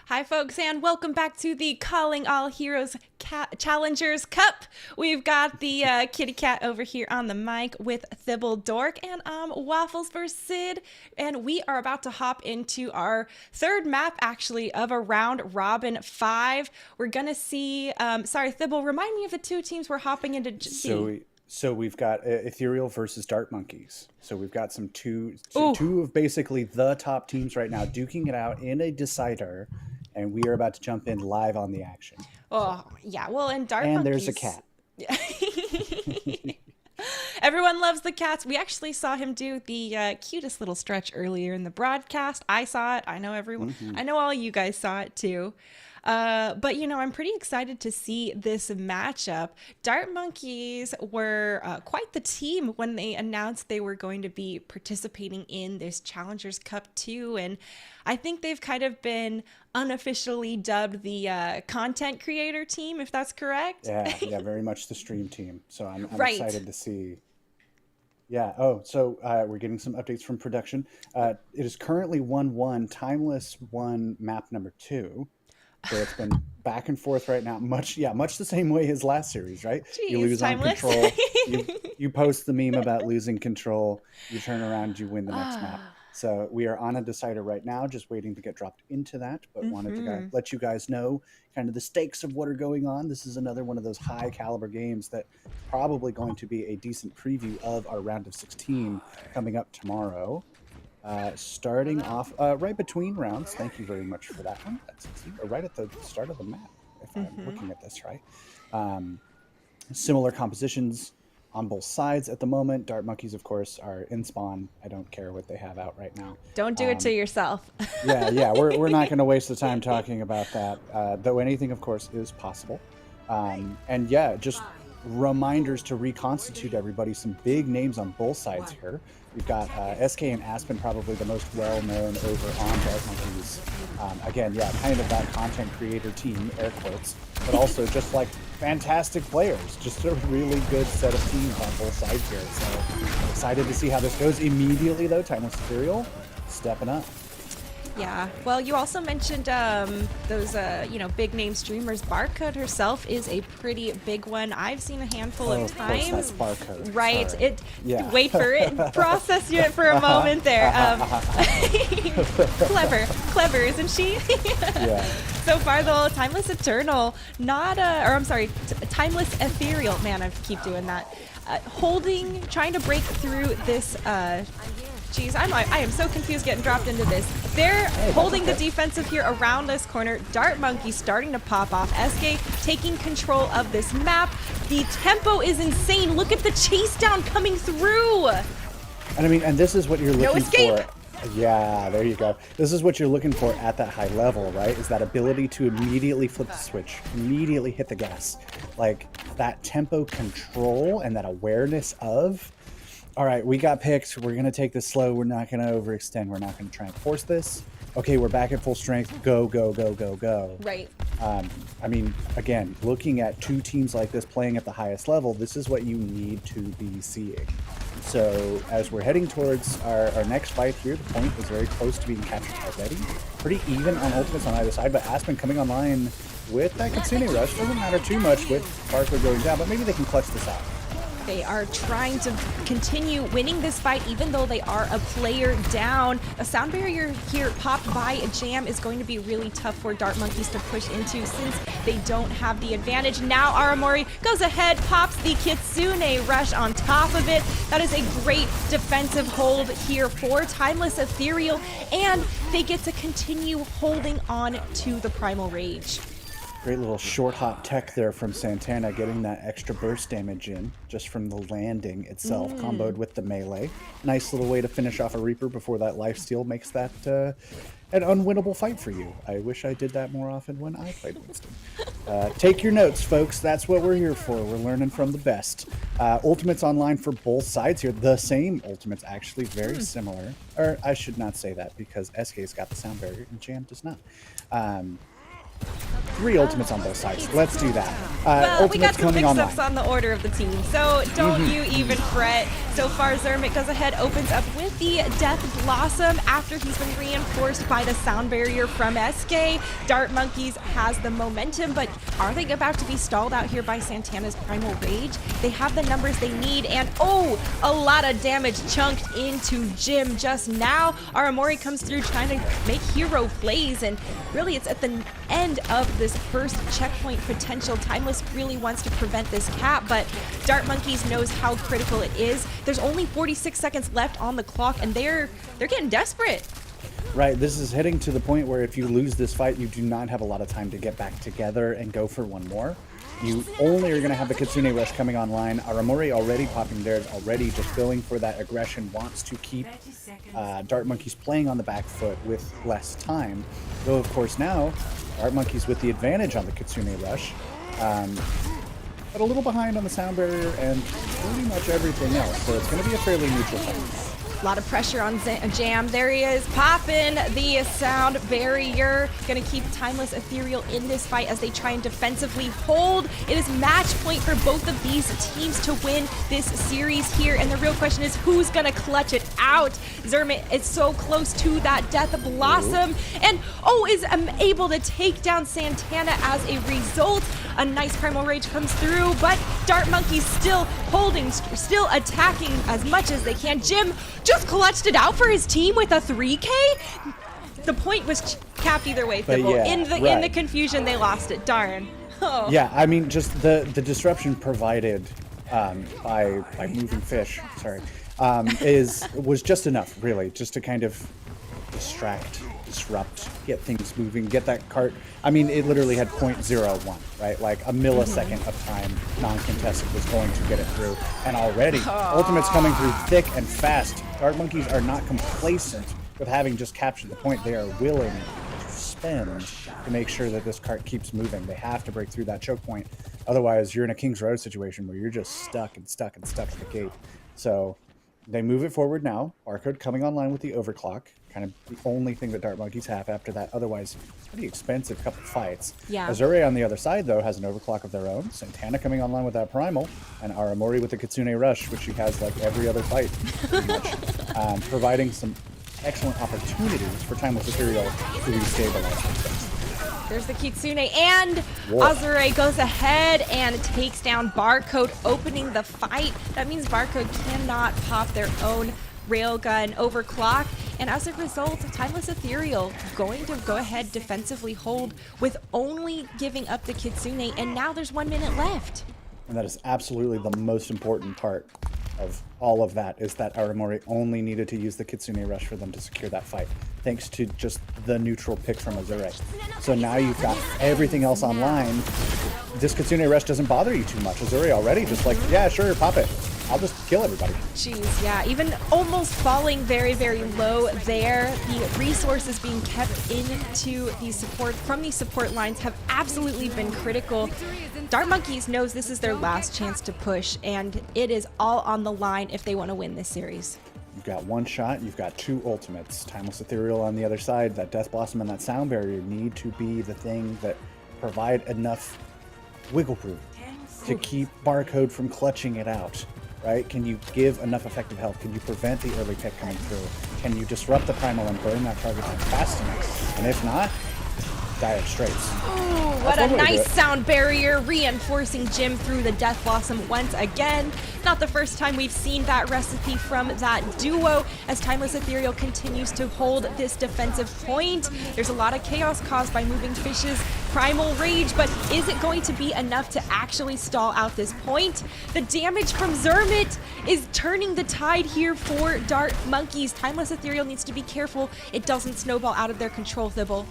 Hi, folks, and welcome back to the Calling All Heroes Challengers Cup. We've got the kitty cat over here on the mic with Thibble Dork and Waffles vs. Sid, and we are about to hop into our third map, actually, of a round robin 5. We're gonna see. Sorry, Thibble, remind me of the two teams we're hopping into. So we've got Ethereal versus Dart Monkeys. So we've got two of basically the top teams right now duking it out in a decider, and we are about to jump in live on the action. Oh, yeah. Well, and Dart and Monkeys. There's a cat. Everyone loves the cats. We actually saw him do the cutest little stretch earlier in the broadcast. I saw it. I know everyone. I know all you guys saw it too. But, you know, I'm pretty excited to see this matchup. Dart Monkeys were quite the team when they announced they were going to be participating in this Challengers Cup 2. And I think they've kind of been unofficially dubbed the content creator team, if that's correct. Yeah, very much the stream team. So I'm Right. excited to see. Yeah. Oh, so we're getting some updates from production. It is currently 1-1. Timeless won map number 2. So it's been back and forth right now. Much the same way as last series, right? Jeez, you lose Timeless. on control. You post the meme about losing control. You turn around, you win the next map. So we are on a decider right now, just waiting to get dropped into that. But wanted to let you guys know kind of the stakes of what are going on. This is another one of those high caliber games that probably going to be a decent preview of our round of 16 coming up tomorrow. Starting off right between rounds. Thank you very much for that one. That's easy. Or right at the start of the map, if I'm looking at this right. Similar compositions on both sides at the moment. Dart Monkeys, of course, are in spawn. I don't care what they have out right now. Don't do it to yourself. Yeah. We're not going to waste the time talking about that. Though anything, of course, is possible. And yeah, just reminders to reconstitute everybody. Some big names on both sides here. We've got SK and Aspen, probably the most well-known over on Dart Monkeys. Again, yeah, kind of that content creator team, air quotes, but also just like fantastic players. Just a really good set of teams on both sides here. So excited to see how this goes. Immediately, though, Timeless Ethereal stepping up. Yeah. Well, you also mentioned those, big name streamers. Barcode herself is a pretty big one. I've seen a handful of times. That's Barcode. Right. Sorry. Wait for it. Process it for a moment there. Clever, isn't she? Yeah. So far, though, Timeless Eternal, Timeless Ethereal. Man, I keep doing that. Trying to break through this. Jeez, I am so confused getting dropped into this. They're holding the defensive here around this corner. Dart Monkey starting to pop off. SK taking control of this map. The tempo is insane. Look at the chase down coming through. And I mean, and this is what you're looking escape. for. Yeah, there you go. This is what you're looking for at that high level, right? Is that ability to immediately flip the switch, immediately hit the gas. Like that tempo control and that awareness of, all right, we got picked. We're going to take this slow. We're not going to overextend. We're not going to try and force this. Okay, we're back at full strength. Go, go, go, go, go. Right. I mean, again, looking at two teams like this playing at the highest level, this is what you need to be seeing. So as we're heading towards our next fight here, the point is very close to being captured already. Pretty even on ultimates on either side, but Aspen coming online with that Kitsune Rush. Doesn't matter too much with Barclay going down, but maybe they can clutch this out. They are trying to continue winning this fight even though they are a player down. A sound barrier here popped by a Jam is going to be really tough for Dart Monkeys to push into since they don't have the advantage. Now Aramori goes ahead, pops the Kitsune Rush on top of it. That is a great defensive hold here for Timeless Ethereal, and they get to continue holding on to the Primal Rage. Great little short hop tech there from Santana, getting that extra burst damage in just from the landing itself, comboed with the melee. Nice little way to finish off a Reaper before that lifesteal makes that an unwinnable fight for you. I wish I did that more often when I played Winston. Take your notes, folks. That's what we're here for. We're learning from the best. Ultimates online for both sides here. The same ultimates, actually, very similar. Or I should not say that because SK's got the sound barrier and Jam does not. 3 ultimates on both sides. Let's do that. Well, we got Ultimates some coming online. mix-ups on the order of the team, so don't you even fret. So far, Zermit goes ahead, opens up with the Death Blossom after he's been reinforced by the sound barrier from SK. Dart Monkeys has the momentum, but are they about to be stalled out here by Santana's Primal Rage? They have the numbers they need, and oh, a lot of damage chunked into Jim just now. Aramori comes through trying to make hero plays, and really it's at the end of this first checkpoint potential. Timeless really wants to prevent this cap, but Dart Monkeys knows how critical it is. There's only 46 seconds left on the clock, and they're getting desperate. Right, this is heading to the point where if you lose this fight, you do not have a lot of time to get back together and go for one more. You only are going to have the Kitsune Rush coming online. Aramori already popping theirs, already just going for that aggression, wants to keep Dart Monkeys playing on the back foot with less time. Though, of course, now, Dart Monkeys with the advantage on the Kitsune Rush. But a little behind on the sound barrier and pretty much everything else. So it's going to be a fairly neutral fight. A lot of pressure on Jam. There he is, popping the sound barrier. Gonna keep Timeless Ethereal in this fight as they try and defensively hold. It is match point for both of these teams to win this series here. And the real question is who's gonna clutch it out? Zermit is so close to that Death Blossom. And is able to take down Santana as a result. A nice Primal Rage comes through, but Dart Monkeys still holding, still attacking as much as they can. Jim just clutched it out for his team with a 3K. The point was capped either way, Thibble. Yeah, in the confusion, they lost it. Darn. Oh. Yeah, I mean, just the disruption provided by moving fish, sorry, was just enough, really, just to kind of disrupt, get things moving, get that cart. I mean, it literally had 0.01, right? Like a millisecond of time, non-contested was going to get it through. And already, Ultimate's coming through thick and fast. Dart Monkeys are not complacent with having just captured the point. They are willing to spend to make sure that this cart keeps moving. They have to break through that choke point. Otherwise, you're in a King's Road situation where you're just stuck at the gate. So they move it forward now. Barcode coming online with the overclock. Kind of the only thing that Dart Monkeys have after that. Otherwise, pretty expensive couple fights. Yeah. Azure on the other side, though, has an overclock of their own. Santana coming online with that Primal. And Aramori with the Kitsune Rush, which she has like every other fight, pretty much. Providing some excellent opportunities for Timeless Ethereal to restabilize themselves. There's the Kitsune, and Whoa. Azure goes ahead and takes down Barcode, opening the fight. That means Barcode cannot pop their own railgun overclock, and as a result, Timeless Ethereal going to go ahead defensively hold with only giving up the Kitsune, and now there's 1 minute left. And that is absolutely the most important part of all of that, is that Aramori only needed to use the Kitsune Rush for them to secure that fight, thanks to just the neutral pick from Azure. So now you've got everything else online. This Kitsune Rush doesn't bother you too much. Azure already just like, yeah, sure, pop it. I'll just kill everybody. Jeez, yeah, even almost falling very, very low there. The resources being kept into the support lines have absolutely been critical. Dart Monkeys knows this is their last chance to push, and it is all on the line if they want to win this series. You've got one shot, you've got 2 ultimates. Timeless Ethereal on the other side, that Death Blossom and that Sound Barrier need to be the thing that provide enough wiggle room to keep Barcode from clutching it out. Right? Can you give enough effective health? Can you prevent the early pick coming through? Can you disrupt the Primal and burn that target time fast enough? And if not, dire straits. Ooh, what a nice sound barrier, reinforcing Jim through the Death Blossom once again. Not the first time we've seen that recipe from that duo, as Timeless Ethereal continues to hold this defensive point. There's a lot of chaos caused by Moving Fish's Primal Rage, but is it going to be enough to actually stall out this point? The damage from Zermit is turning the tide here for Dart Monkeys. Timeless Ethereal needs to be careful it doesn't snowball out of their control, Thibble.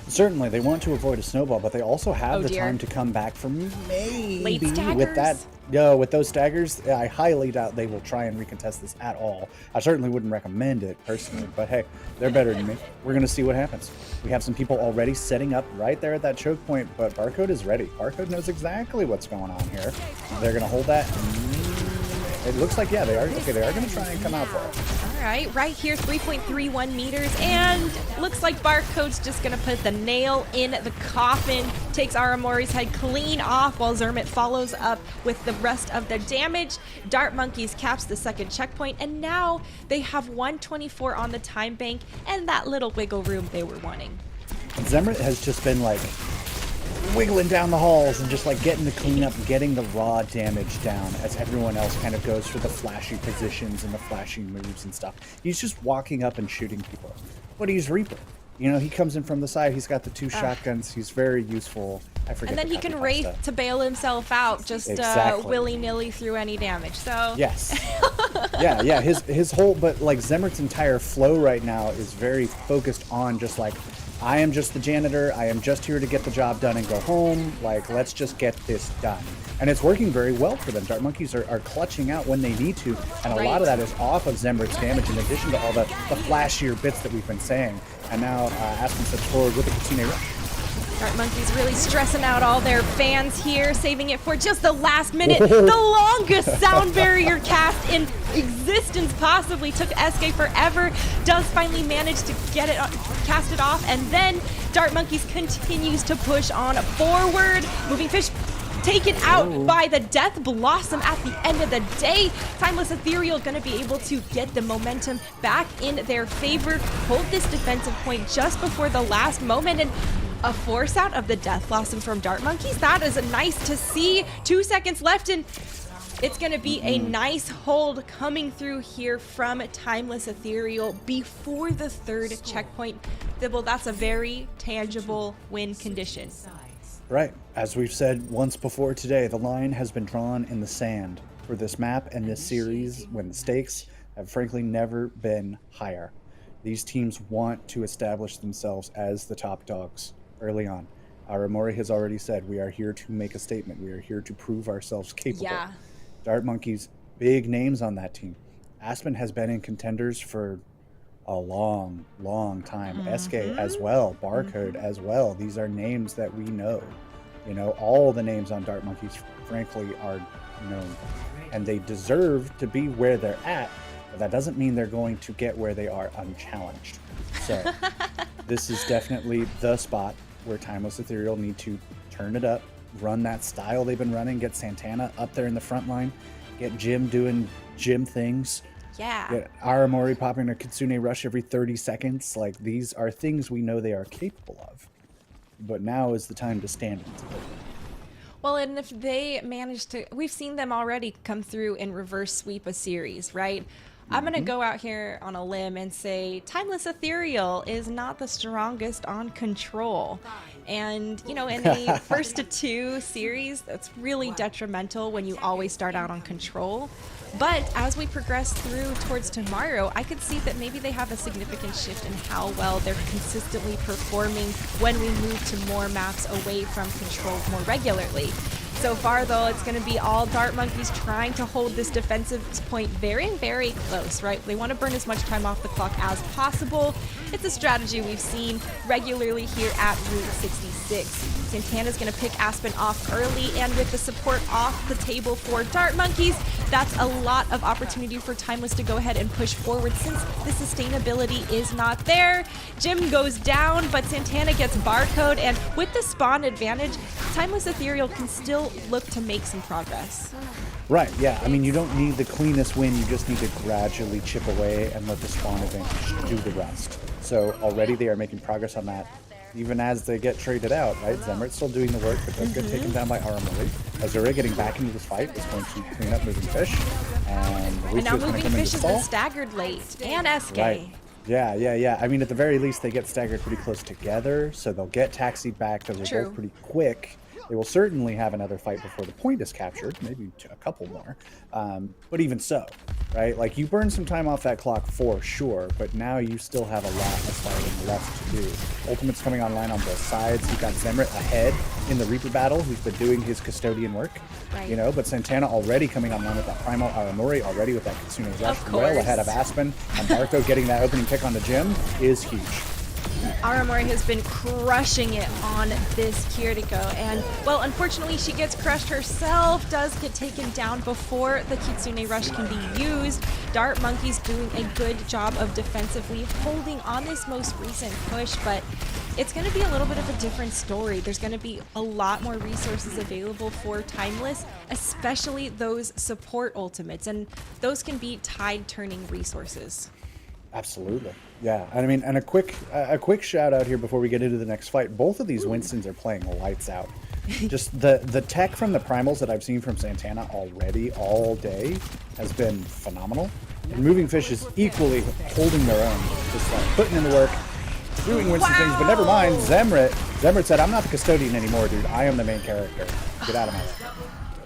Certainly, they want to avoid a snowball, but they also have the time to come back from maybe late staggers. With that. No, with those staggers, I highly doubt they will try and recontest this at all. I certainly wouldn't recommend it personally, but hey, they're better than me. We're going to see what happens. We have some people already setting up right there at that choke point, but Barcode is ready. Barcode knows exactly what's going on here. They're going to hold that. It looks like, yeah, they are. Okay, they are going to try and come out for it. Right here, 3.31 meters, and looks like Barcode's just gonna put the nail in the coffin, takes Aramori's head clean off while Zermit follows up with the rest of the damage. Dart Monkeys caps the second checkpoint, and now they have 124 on the time bank and that little wiggle room they were wanting. Zermit has just been like wiggling down the halls and just like getting the cleanup, getting the raw damage down as everyone else kind of goes for the flashy positions and the flashy moves and stuff. He's just walking up and shooting people. But he's Reaper. You know, he comes in from the side. He's got the two shotguns. He's very useful. I forget. And then he can Wraith to bail himself out, just willy-nilly through any damage. So yes, yeah. His whole, but like Zemrit's entire flow right now is very focused on just like, I am just the janitor. I am just here to get the job done and go home. Like, let's just get this done. And it's working very well for them. Dart Monkeys are clutching out when they need to. And a lot of that is off of Zemrit's damage in addition to all the flashier bits that we've been saying. And now Aspen steps forward with the Kitsune Rush. Dart Monkeys really stressing out all their fans here, saving it for just the last minute. The longest sound barrier cast in existence possibly. Took SK forever. Does finally manage to get it, cast it off, and then Dart Monkeys continues to push on forward. Moving Fish taken out by the Death Blossom at the end of the day. Timeless Ethereal going to be able to get the momentum back in their favor, hold this defensive point just before the last moment, and a force out of the Death Blossom from Dart Monkeys. That is nice to see. 2 seconds left, and it's going to be a nice hold coming through here from Timeless Ethereal before the third checkpoint. Dibble, that's a very tangible win condition. Right. As we've said once before today, the line has been drawn in the sand for this map and this series when the stakes have frankly never been higher. These teams want to establish themselves as the top dogs early on. Aramori has already said, we are here to make a statement. We are here to prove ourselves capable. Yeah. Dart Monkeys, big names on that team. Aspen has been in contenders for a long, long time. SK as well, Barcode as well. These are names that we know. You know, all the names on Dart Monkeys, frankly, are known. And they deserve to be where they're at, but that doesn't mean they're going to get where they are unchallenged. So this is definitely the spot where Timeless Ethereal need to turn it up, run that style they've been running, get Santana up there in the front line, get Jim doing Jim things. Yeah. Get Aramori popping a Kitsune Rush every 30 seconds. Like, these are things we know they are capable of. But now is the time to stand into it. Well, and if they manage to, we've seen them already come through and reverse sweep a series, right? I'm going to go out here on a limb and say Timeless Ethereal is not the strongest on control. And, you know, in a first to two series, that's really detrimental when you always start out on control. But as we progress through towards tomorrow, I could see that maybe they have a significant shift in how well they're consistently performing when we move to more maps away from control more regularly. So far, though, it's going to be all Dart Monkeys trying to hold this defensive point very, very close, right? They want to burn as much time off the clock as possible. It's a strategy we've seen regularly here at Route 66. Santana's going to pick Aspen off early, and with the support off the table for Dart Monkeys, that's a lot of opportunity for Timeless to go ahead and push forward since the sustainability is not there. Jim goes down, but Santana gets Barcode, and with the spawn advantage, Timeless Ethereal can still look to make some progress. Right, yeah. I mean, you don't need the cleanest win. You just need to gradually chip away and let the spawn advantage do the rest. So already they are making progress on that, even as they get traded out, right? Zemrit's still doing the work, but does get taken down by Aramori. Azura getting back into this fight is going to clean up Moving Fish. And now Moving Fish has been staggered late, and SK. Right. Yeah. I mean, at the very least, they get staggered pretty close together, so they'll get taxied back because they're both pretty quick. They will certainly have another fight before the point is captured, maybe a couple more. But even so, right? Like, you burn some time off that clock for sure, but now you still have a lot of fighting left to do. Ultimate's coming online on both sides. You've got Zemrit ahead in the Reaper battle, who's been doing his custodian work. Right. You know, but Santana already coming online with that Primal, Aramori already with that Kitsune Rush, well ahead of Aspen, and Marco getting that opening pick on the gym is huge. Aramori has been crushing it on this Kiriko, and well, unfortunately she gets crushed herself, does get taken down before the Kitsune Rush can be used. Dart Monkey's doing a good job of defensively holding on this most recent push, but it's going to be a little bit of a different story. There's going to be a lot more resources available for Timeless, especially those support ultimates, and those can be tide-turning resources. Absolutely. Yeah, I mean, and a quick shout out here before we get into the next fight. Both of these Winstons are playing lights out. Just the tech from the primals that I've seen from Santana already all day has been phenomenal. And Moving Fish is equally holding their own, just like putting in the work, doing Winston things. But never mind, Zemrit said, "I'm not the custodian anymore, dude. I am the main character. Get out of my way."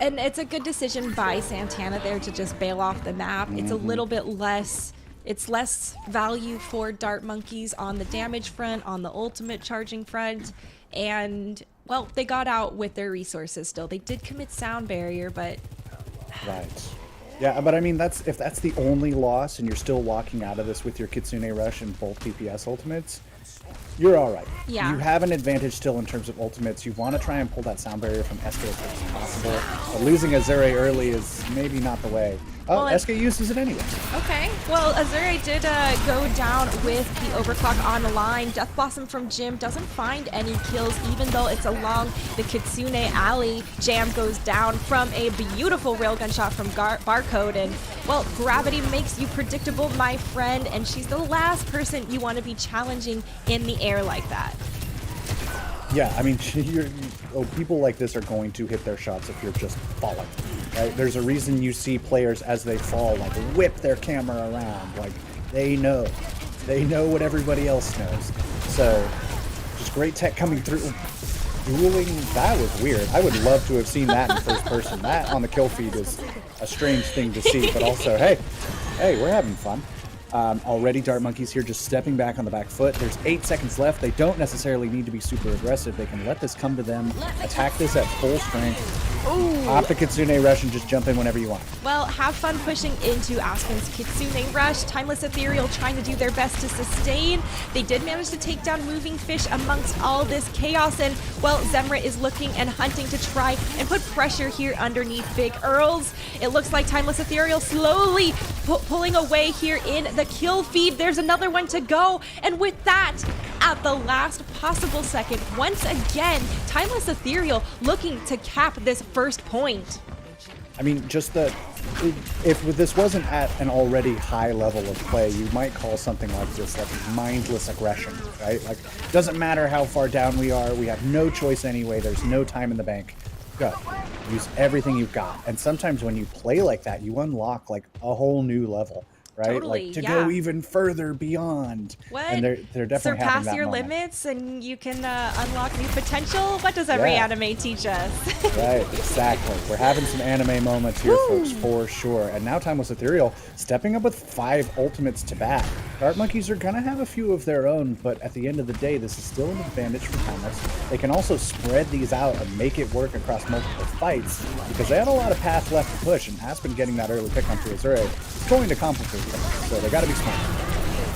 And it's a good decision by Santana there to just bail off the map. It's a little bit less. It's less value for Dart Monkeys on the damage front, on the ultimate charging front, and, well, they got out with their resources still. They did commit sound barrier, but... Right. Yeah, but I mean, if that's the only loss and you're still walking out of this with your Kitsune Rush and both DPS ultimates, you're all right. Yeah. You have an advantage still in terms of ultimates. You want to try and pull that sound barrier from SK as quick as possible, but losing Azure early is maybe not the way. Oh, well, SK uses it anyway. Okay. Well, Azure did go down with the overclock on the line. Death Blossom from Jim doesn't find any kills, even though it's along the Kitsune alley. Jam goes down from a beautiful railgun shot from Barcode, and, well, gravity makes you predictable, my friend, and she's the last person you want to be challenging in the air like that. Yeah, I mean, people like this are going to hit their shots if you're just falling, right? There's a reason you see players as they fall, like, whip their camera around. Like, they know what everybody else knows. So, just great tech coming through. Dueling, that was weird. I would love to have seen that in first person. That on the kill feed is a strange thing to see, but also, hey, we're having fun. Already Dart Monkeys here just stepping back on the back foot. There's 8 seconds left. They don't necessarily need to be super aggressive. They can let this come to them, attack this at full strength. Ooh. Off the Kitsune Rush and just jump in whenever you want. Well, have fun pushing into Aspen's Kitsune Rush. Timeless Ethereal trying to do their best to sustain. They did manage to take down Moving Fish amongst all this chaos, and, well, Zemra is looking and hunting to try and put pressure here underneath Big Earls. It looks like Timeless Ethereal slowly pulling away here in the kill feed. There's another one to go, and with that, at the last possible second, once again, Timeless Ethereal looking to cap this first point. I mean, just if this wasn't at an already high level of play, you might call something like this like mindless aggression, right? Like, doesn't matter how far down we are, we have no choice anyway, there's no time in the bank. Go. Use everything you've got. And sometimes when you play like that, you unlock like a whole new level. Right? Totally, like to yeah. go even further beyond. What? And they're definitely surpass having that your moment. limits and you can unlock new potential. What does every anime teach us? Right, exactly. We're having some anime moments here, folks, for sure. And now Timeless Ethereal stepping up with 5 ultimates to back. Dart Monkeys are gonna have a few of their own, but at the end of the day, this is still an advantage for Timeless. They can also spread these out and make it work across multiple fights because they have a lot of path left to push, and Aspen getting that early pick onto Azure is going to complicate things, so they gotta be smart.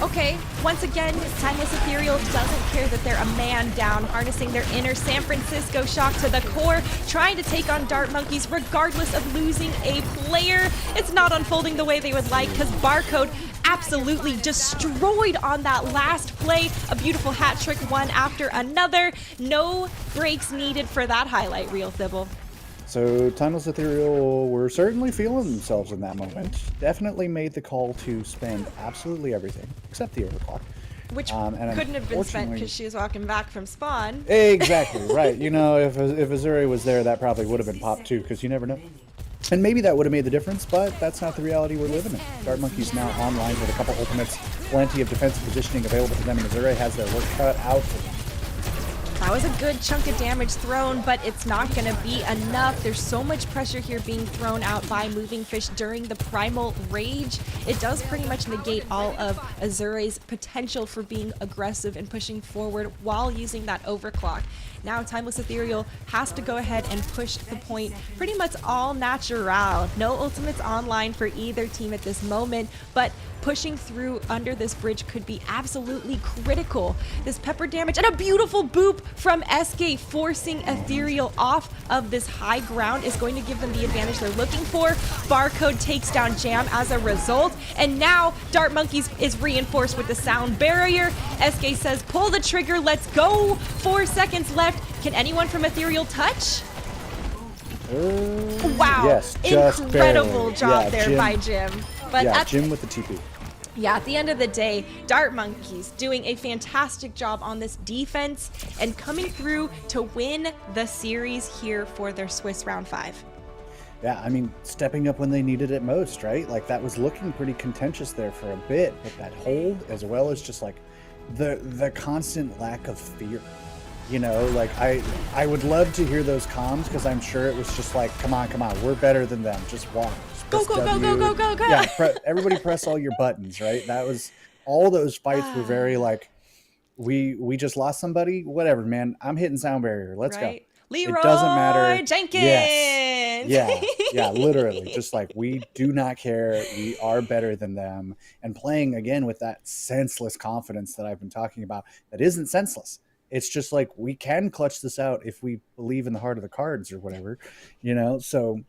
Okay, once again, Timeless Ethereal doesn't care that they're a man down, harnessing their inner San Francisco shock to the core, trying to take on Dart Monkeys regardless of losing a player. It's not unfolding the way they would like because Barcode absolutely destroyed on that last play. A beautiful hat trick, one after another. No breaks needed for that highlight reel, Thibble. So Timeless Ethereal were certainly feeling themselves in that moment. Definitely made the call to spend absolutely everything, except the overclock. Which and couldn't have been spent because she was walking back from spawn. Exactly, right. You know, if Azure was there, that probably would have been popped too, because you never know. And maybe that would have made the difference, but that's not the reality we're living in. Dart Monkeys now online with a couple ultimates, plenty of defensive positioning available to them, and Azure has their work cut out for them. That was a good chunk of damage thrown, but it's not going to be enough. There's so much pressure here being thrown out by Moving Fish during the Primal Rage. It does pretty much negate all of Azure's potential for being aggressive and pushing forward while using that overclock. Now Timeless Ethereal has to go ahead and push the point pretty much all natural. No ultimates online for either team at this moment, but pushing through under this bridge could be absolutely critical. This pepper damage and a beautiful boop from SK forcing Ethereal off of this high ground is going to give them the advantage they're looking for. Barcode takes down Jam as a result, and now Dart Monkeys is reinforced with the sound barrier. SK says pull the trigger, let's go. 4 seconds left. Can anyone from Ethereal touch? Wow, yes, just incredible barely. job Yeah, there Jim. by Jim. But Yeah, at Jim with the TP. Yeah, at the end of the day, Dart Monkeys doing a fantastic job on this defense and coming through to win the series here for their Swiss round 5. Yeah, I mean, stepping up when they needed it most, right? Like, that was looking pretty contentious there for a bit, but that hold, as well as just like the constant lack of fear. You know, like I would love to hear those comms, because I'm sure it was just like, come on, we're better than them. Just walk. Just Go, press go, go, W. go, go, go, go. Yeah, everybody press all your buttons, right? That was, all those fights were very like, we just lost somebody, whatever, man. I'm hitting sound barrier. Let's Right? go. Leroy It doesn't matter. Jenkins. Yes. Yeah, literally. Just like, we do not care. We are better than them. And playing again with that senseless confidence that I've been talking about, that isn't senseless. It's just like, we can clutch this out if we believe in the heart of the cards or whatever, you know? So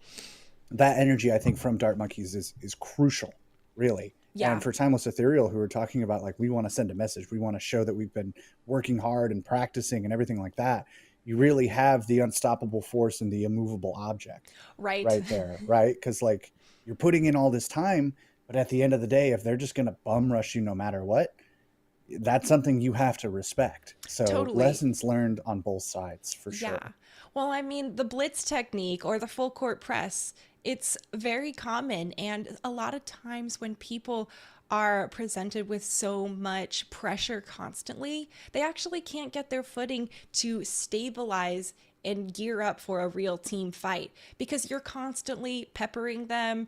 that energy, I think, from Dart Monkeys is crucial, really. Yeah. And for Timeless Ethereal, who are talking about, like, we want to send a message. We want to show that we've been working hard and practicing and everything like that. You really have the unstoppable force and the immovable object Right there, right? Because, like, you're putting in all this time, but at the end of the day, if they're just going to bum rush you no matter what, that's something you have to respect. So Totally. lessons learned on both sides, for sure. Yeah. Well, I mean, the blitz technique or the full court press, it's very common. And a lot of times when people are presented with so much pressure constantly, they actually can't get their footing to stabilize and gear up for a real team fight, because you're constantly peppering them,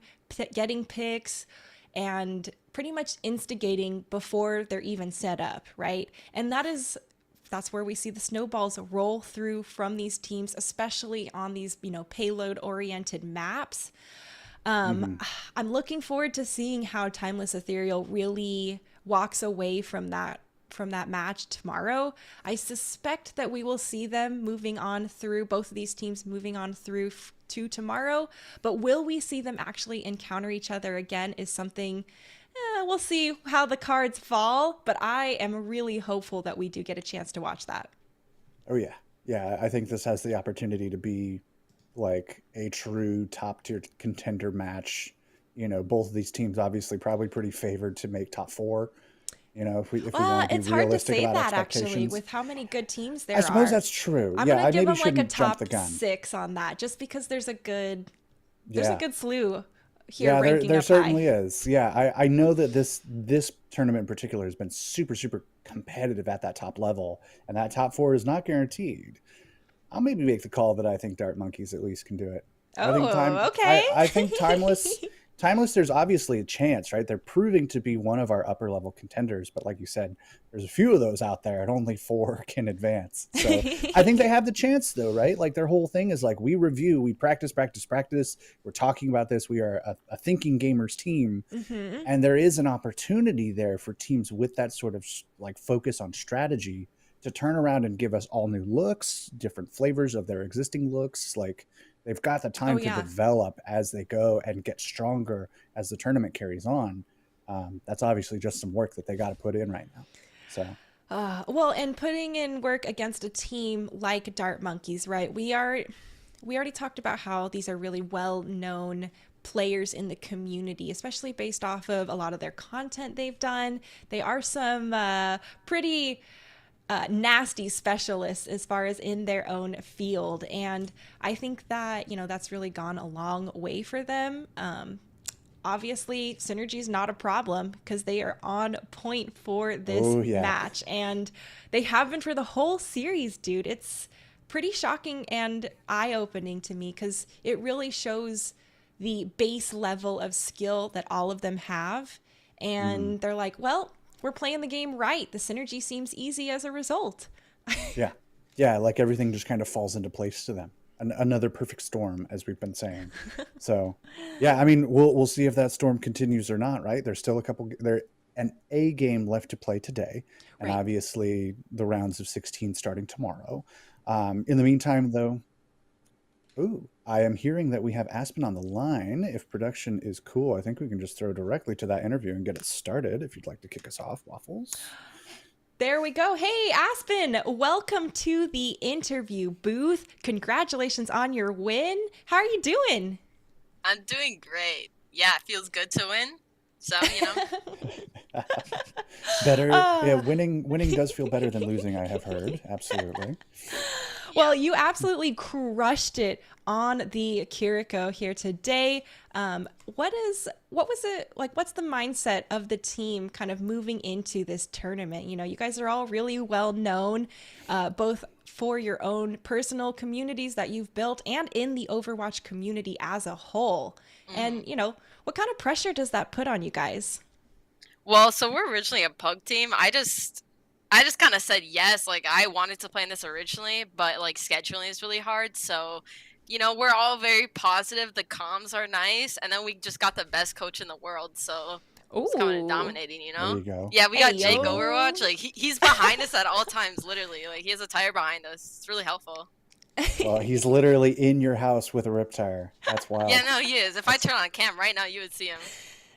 getting picks, and pretty much instigating before they're even set up, right? And that's where we see the snowballs roll through from these teams, especially on these, payload-oriented maps. I'm looking forward to seeing how Timeless Ethereal really walks away from that match tomorrow. I suspect that we will see them moving on through, both of these teams moving on through to tomorrow, but will we see them actually encounter each other again is something, we'll see how the cards fall, but I am really hopeful that we do get a chance to watch that. Oh, yeah. Yeah, I think this has the opportunity to be like a true top tier contender match. You know, both of these teams obviously probably pretty favored to make top 4. You know, if we want to be it's hard to realistic say about that actually expectations. with how many good teams there I suppose are. that's true. I'm Yeah, gonna I give maybe them like a shouldn't jump top the gun. 6 on that, just because there's a good Yeah. slew here Yeah, ranking there up certainly high. is. Yeah, I know that this tournament in particular has been super, super competitive at that top level, and that top 4 is not guaranteed. I'll maybe make the call that I think Dart Monkeys at least can do it. Okay. I think Timeless, there's obviously a chance, right? They're proving to be one of our upper level contenders, but like you said, there's a few of those out there and only 4 can advance. So I think they have the chance though, right? Like their whole thing is like, we review, we practice. We're talking about this. We are a thinking gamers team. Mm-hmm. And there is an opportunity there for teams with that sort of like focus on strategy to turn around and give us all new looks, different flavors of their existing looks. Like, they've got the time to develop as they go and get stronger as the tournament carries on. That's obviously just some work that they got to put in right now. So, well, and putting in work against a team like Dart Monkeys, right? We already talked about how these are really well-known players in the community, especially based off of a lot of their content they've done. They are some pretty nasty specialists as far as in their own field, and I think that that's really gone a long way for them. obviously synergy is not a problem because they are on point for this match, and they have been for the whole series, dude. It's pretty shocking and eye-opening to me because it really shows the base level of skill that all of them have, and they're like, well, we're playing the game right. The synergy seems easy as a result. Yeah, like everything just kind of falls into place to them. Another perfect storm, as we've been saying. So, yeah, I mean, we'll see if that storm continues or not, right? There's still an A game left to play today, and obviously the rounds of 16 starting tomorrow. In the meantime, though, I am hearing that we have Aspen on the line. If production is cool, I think we can just throw directly to that interview and get it started. If you'd like to kick us off, Waffles. There we go. Hey, Aspen, welcome to the interview booth. Congratulations on your win. How are you doing? I'm doing great. Yeah, it feels good to win. So, Better. Yeah, winning does feel better than losing, I have heard. Absolutely. Well, you absolutely crushed it on the Kiriko here today. What was it like? What's the mindset of the team kind of moving into this tournament? You know, you guys are all really well known, both for your own personal communities that you've built and in the Overwatch community as a whole. And, you know, what kind of pressure does that put on you guys? Well, so we're originally a pug team. I just kind of said yes. Like, I wanted to play in this originally, but like scheduling is really hard. So, we're all very positive. The comms are nice, and then we just got the best coach in the world. So it's kind of dominating, There you go. Yeah, we got Jake Overwatch. Like he's behind us at all times, literally. Like he has a tire behind us. It's really helpful. Well, he's literally in your house with a rip tire. That's wild. Yeah, no, he is. If I turn on cam right now, you would see him.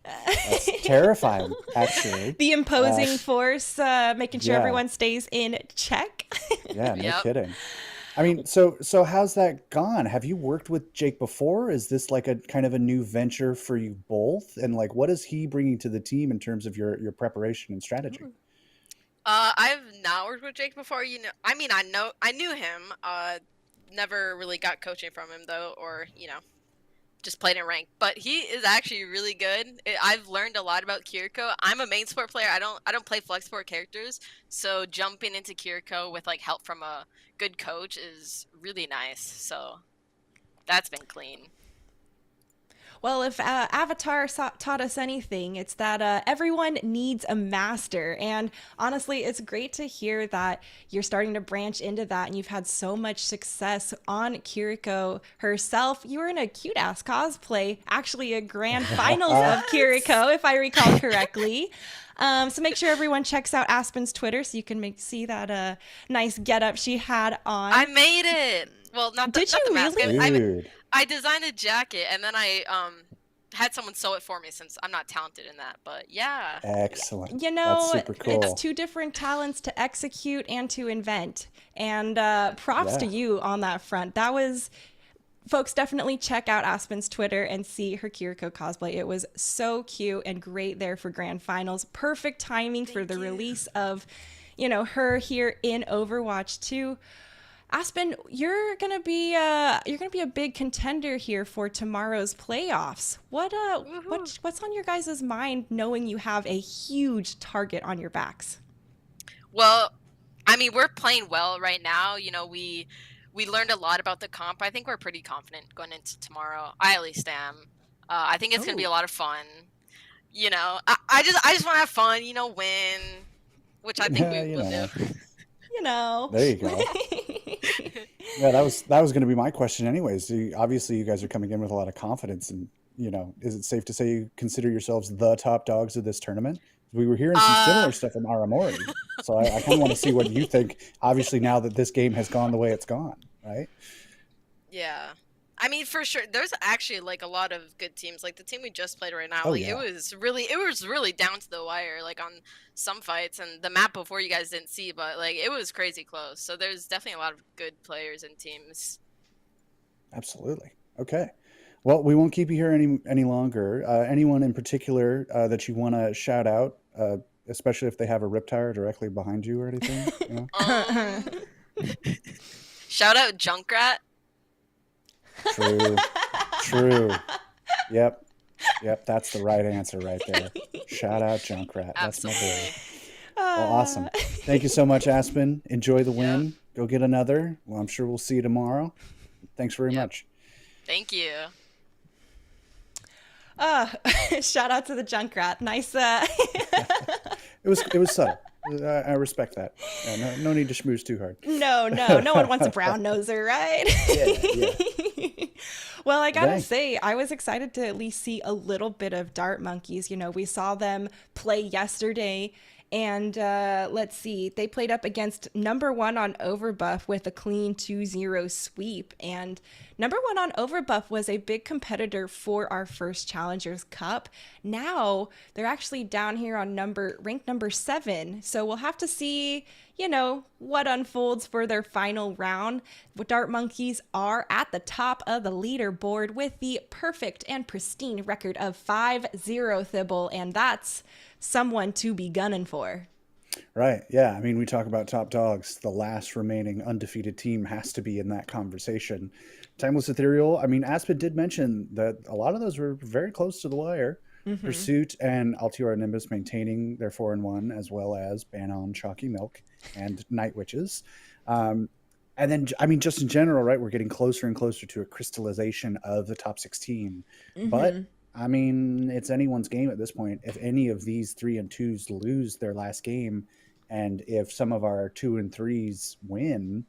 That's terrifying, actually. The imposing force, making sure everyone stays in check. Yeah, no kidding. I mean, so how's that gone? Have you worked with Jake before? Is this like a kind of a new venture for you both? And like, what is he bringing to the team in terms of your preparation and strategy? I've not worked with Jake before. I knew him. Never really got coaching from him though, or just played in rank. But he is actually really good. I've learned a lot about Kiriko. I'm a main support player. I don't play flex support characters, so jumping into Kiriko with like help from a good coach is really nice. So that's been clean. Well, if Avatar taught us anything, it's that everyone needs a master. And honestly, it's great to hear that you're starting to branch into that and you've had so much success on Kiriko herself. You were in a cute-ass cosplay, actually a grand finals of Kiriko, if I recall correctly. So make sure everyone checks out Aspen's Twitter so you can see that nice getup she had on. I made it! Well, not the mask. Really? I designed a jacket, and then I had someone sew it for me since I'm not talented in that. But yeah. Excellent. That's super cool. It's two different talents to execute and to invent. And props to you on that front. That was... Folks, definitely check out Aspen's Twitter and see her Kiriko cosplay. It was so cute and great there for grand finals. Perfect timing for the release of, her here in Overwatch 2. Aspen, you're gonna be a big contender here for tomorrow's playoffs. What's on your guys' mind knowing you have a huge target on your backs? Well, I mean, we're playing well right now. We learned a lot about the comp. I think we're pretty confident going into tomorrow. I at least am. I think it's gonna be a lot of fun. I just want to have fun. Win, which I think we will do. There you go. Yeah, that was going to be my question anyways. Obviously, you guys are coming in with a lot of confidence, and is it safe to say you consider yourselves the top dogs of this tournament? We were hearing some similar stuff from Aramori, so I kind of want to see what you think. Obviously, now that this game has gone the way it's gone, right? Yeah, I mean, for sure. There's actually like a lot of good teams. Like the team we just played right now. It was really down to the wire. Like on some fights, and the map before you guys didn't see, but like it was crazy close. So there's definitely a lot of good players and teams. Absolutely. Okay. Well, we won't keep you here any longer. Anyone in particular that you want to shout out, especially if they have a rip tire directly behind you or anything? Shout out Junkrat. True. Yep. Yep, that's the right answer right there. Shout out Junkrat. That's my boy. Absolutely. Well, awesome. Thank you so much, Aspen. Enjoy the Yeah. win. Go get another. Well, I'm sure we'll see you tomorrow. Thanks very Yep. much. Thank you. Shout out to the Junkrat. Nice. It was subtle. I respect that. No need to schmooze too hard. No one wants a brown noser, right? Yeah. Well, I gotta Dang. say, I was excited to at least see a little bit of Dart Monkeys. You know, we saw them play yesterday, and let's see, they played up against number one on Overbuff with a clean 2-0 sweep. And number one on Overbuff was a big competitor for our first Challengers Cup. Now they're actually down here on ranked number 7. So we'll have to see, you know, what unfolds for their final round. Dart Monkeys are at the top of the leaderboard with the perfect and pristine record of 5-0, Thibble, and that's someone to be gunning for. Right. Yeah. I mean, we talk about top dogs. The last remaining undefeated team has to be in that conversation. Timeless Ethereal. I mean, Aspen did mention that a lot of those were very close to the wire. Pursuit and Altiora Nimbus maintaining their 4-1, as well as Banon, Chalky Milk, and Night Witches. And then, I mean, just in general, right, we're getting closer and closer to a crystallization of the top 16. But, I mean, it's anyone's game at this point. If any of these 3 and 2s lose their last game, and if some of our 2 and 3s win,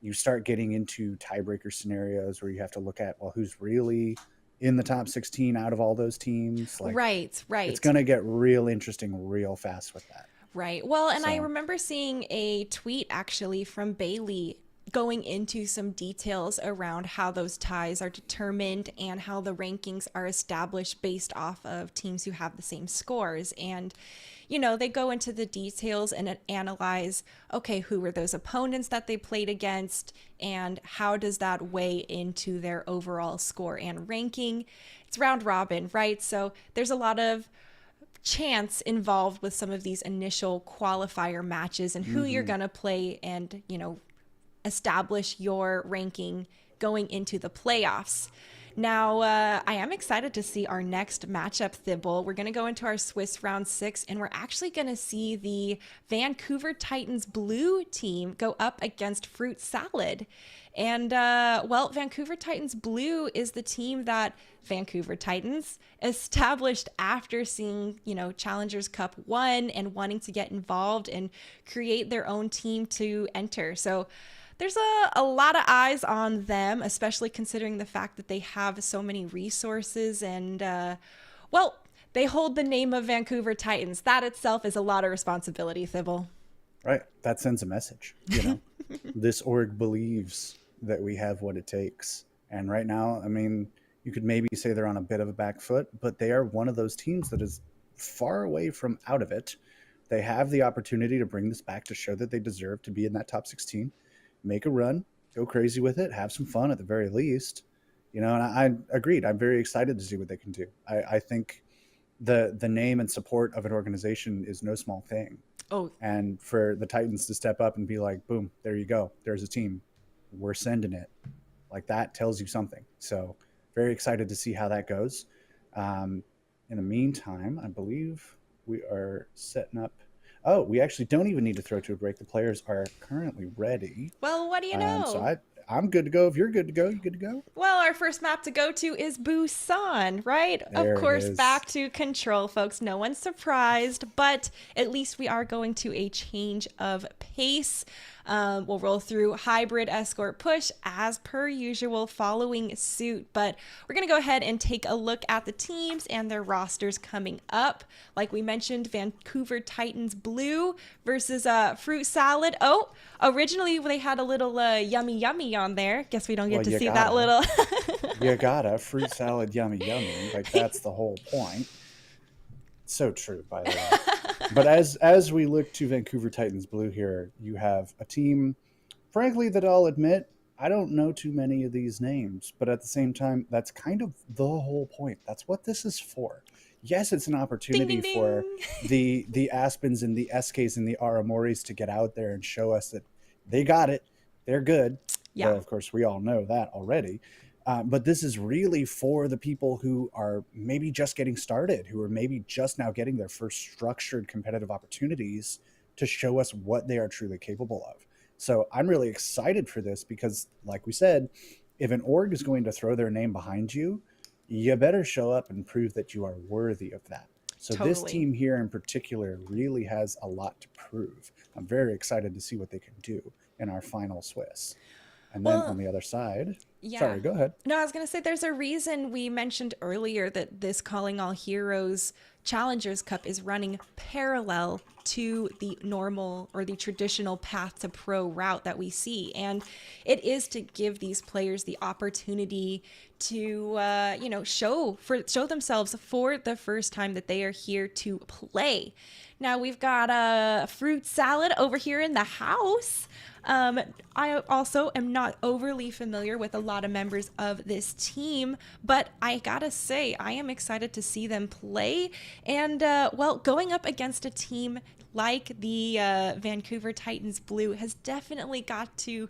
you start getting into tiebreaker scenarios where you have to look at, well, who's really in the top 16 out of all those teams. Like, Right. it's going to get real interesting real fast with that. Right. Well, and I So- remember seeing a tweet actually from Bailey going into some details around how those ties are determined and how the rankings are established based off of teams who have the same scores. And, you know, they go into the details and analyze, okay, who were those opponents that they played against and how does that weigh into their overall score and ranking. It's round robin, right? So there's a lot of chance involved with some of these initial qualifier matches and who you're going to play and, you know, establish your ranking going into the playoffs. Now, I am excited to see our next matchup, Thibble. We're going to go into our Swiss round 6, and we're actually going to see the Vancouver Titans blue team go up against Fruit Salad. And, well, Vancouver Titans blue is the team that Vancouver Titans established after seeing, you know, Challengers Cup 1 and wanting to get involved and create their own team to enter. So there's a lot of eyes on them, especially considering the fact that they have so many resources and, well, they hold the name of Vancouver Titans. That itself is a lot of responsibility, Thibble. Right. That sends a message, you know. This org believes that we have what it takes. And right now, I mean, you could maybe say they're on a bit of a back foot, but they are one of those teams that is far away from out of it. They have the opportunity to bring this back to show that they deserve to be in that top 16. Make a run, go crazy with it, have some fun at the very least. You know, and I agreed. I'm very excited to see what they can do. I think the name and support of an organization is no small thing. Oh, And for the Titans to step up and be like, boom, there you go. There's a team. We're sending it. Like, that tells you something. So very excited to see how that goes. In the meantime, I believe we are setting up. Oh, we actually don't even need to throw to a break. The players are currently ready. well, what do you know? So I'm good to go. If you're good to go, you good to go? Well, our first map to go to is Busan, right? There Of it course, is. back to control, folks. No one's surprised, but at least we are going to a change of pace. We'll roll through hybrid escort push as per usual, following suit. But we're going to go ahead and take a look at the teams and their rosters coming up. Like we mentioned, Vancouver Titans blue versus Fruit Salad. Oh, originally they had a little yummy yummy on there. Guess we don't get Well, to you see that gotta. little. You gotta. Fruit salad, yummy, yummy. Like, that's the whole point. So true, by the way. But as we look to Vancouver Titans blue here, you have a team, frankly, that I'll admit, I don't know too many of these names, but at the same time, that's kind of the whole point. That's what this is for. Yes, it's an opportunity ding, for the Aspens and the SKs and the Aramoris to get out there and show us that they got it. They're good. Yeah. Well, of course, we all know that already. But this is really for the people who are maybe just getting started, who are maybe just now getting their first structured competitive opportunities to show us what they are truly capable of. So I'm really excited for this because, like we said, if an org is going to throw their name behind you, you better show up and prove that you are worthy of that. So this Totally. team here in particular really has a lot to prove. I'm very excited to see what they can do in our final Swiss. And then on Well, the other side, yeah. sorry, go ahead. No, I was going to say there's a reason we mentioned earlier that this Calling All Heroes Challengers Cup is running parallel to the normal or the traditional path to pro route that we see. And it is to give these players the opportunity to, show themselves for the first time that they are here to play. Now we've got a fruit salad over here in the house. I also am not overly familiar with a lot of members of this team, but I gotta say, I am excited to see them play. And, going up against a team like the Vancouver Titans Blue has definitely got to,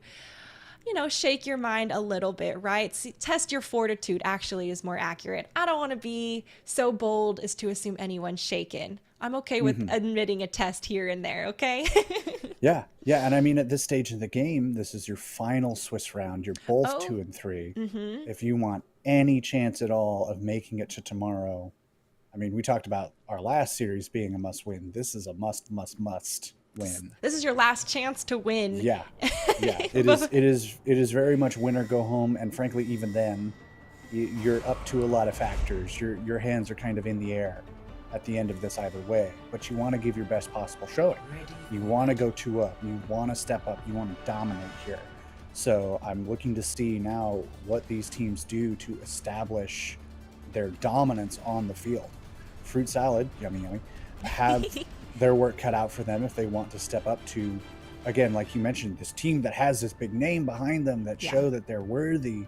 shake your mind a little bit, right? Test your fortitude actually is more accurate. I don't want to be so bold as to assume anyone's shaken. I'm okay with admitting a test here and there, okay? Yeah, yeah, and I mean, at this stage in the game, this is your final Swiss round. You're both Oh. 2 and 3. If you want any chance at all of making it to tomorrow, I mean, we talked about our last series being a must-win. This is a must win. This is your last chance to win. Yeah, yeah, it is very much win or go home. And frankly, even then, you're up to a lot of factors. Your hands are kind of in the air at the end of this either way, but you want to give your best possible showing. You want to go 2 up. You want to step up. You want to dominate here. So I'm looking to see now what these teams do to establish their dominance on the field. Fruit salad, yummy, yummy, have their work cut out for them if they want to step up to, again, like you mentioned, this team that has this big name behind them that show that they're worthy.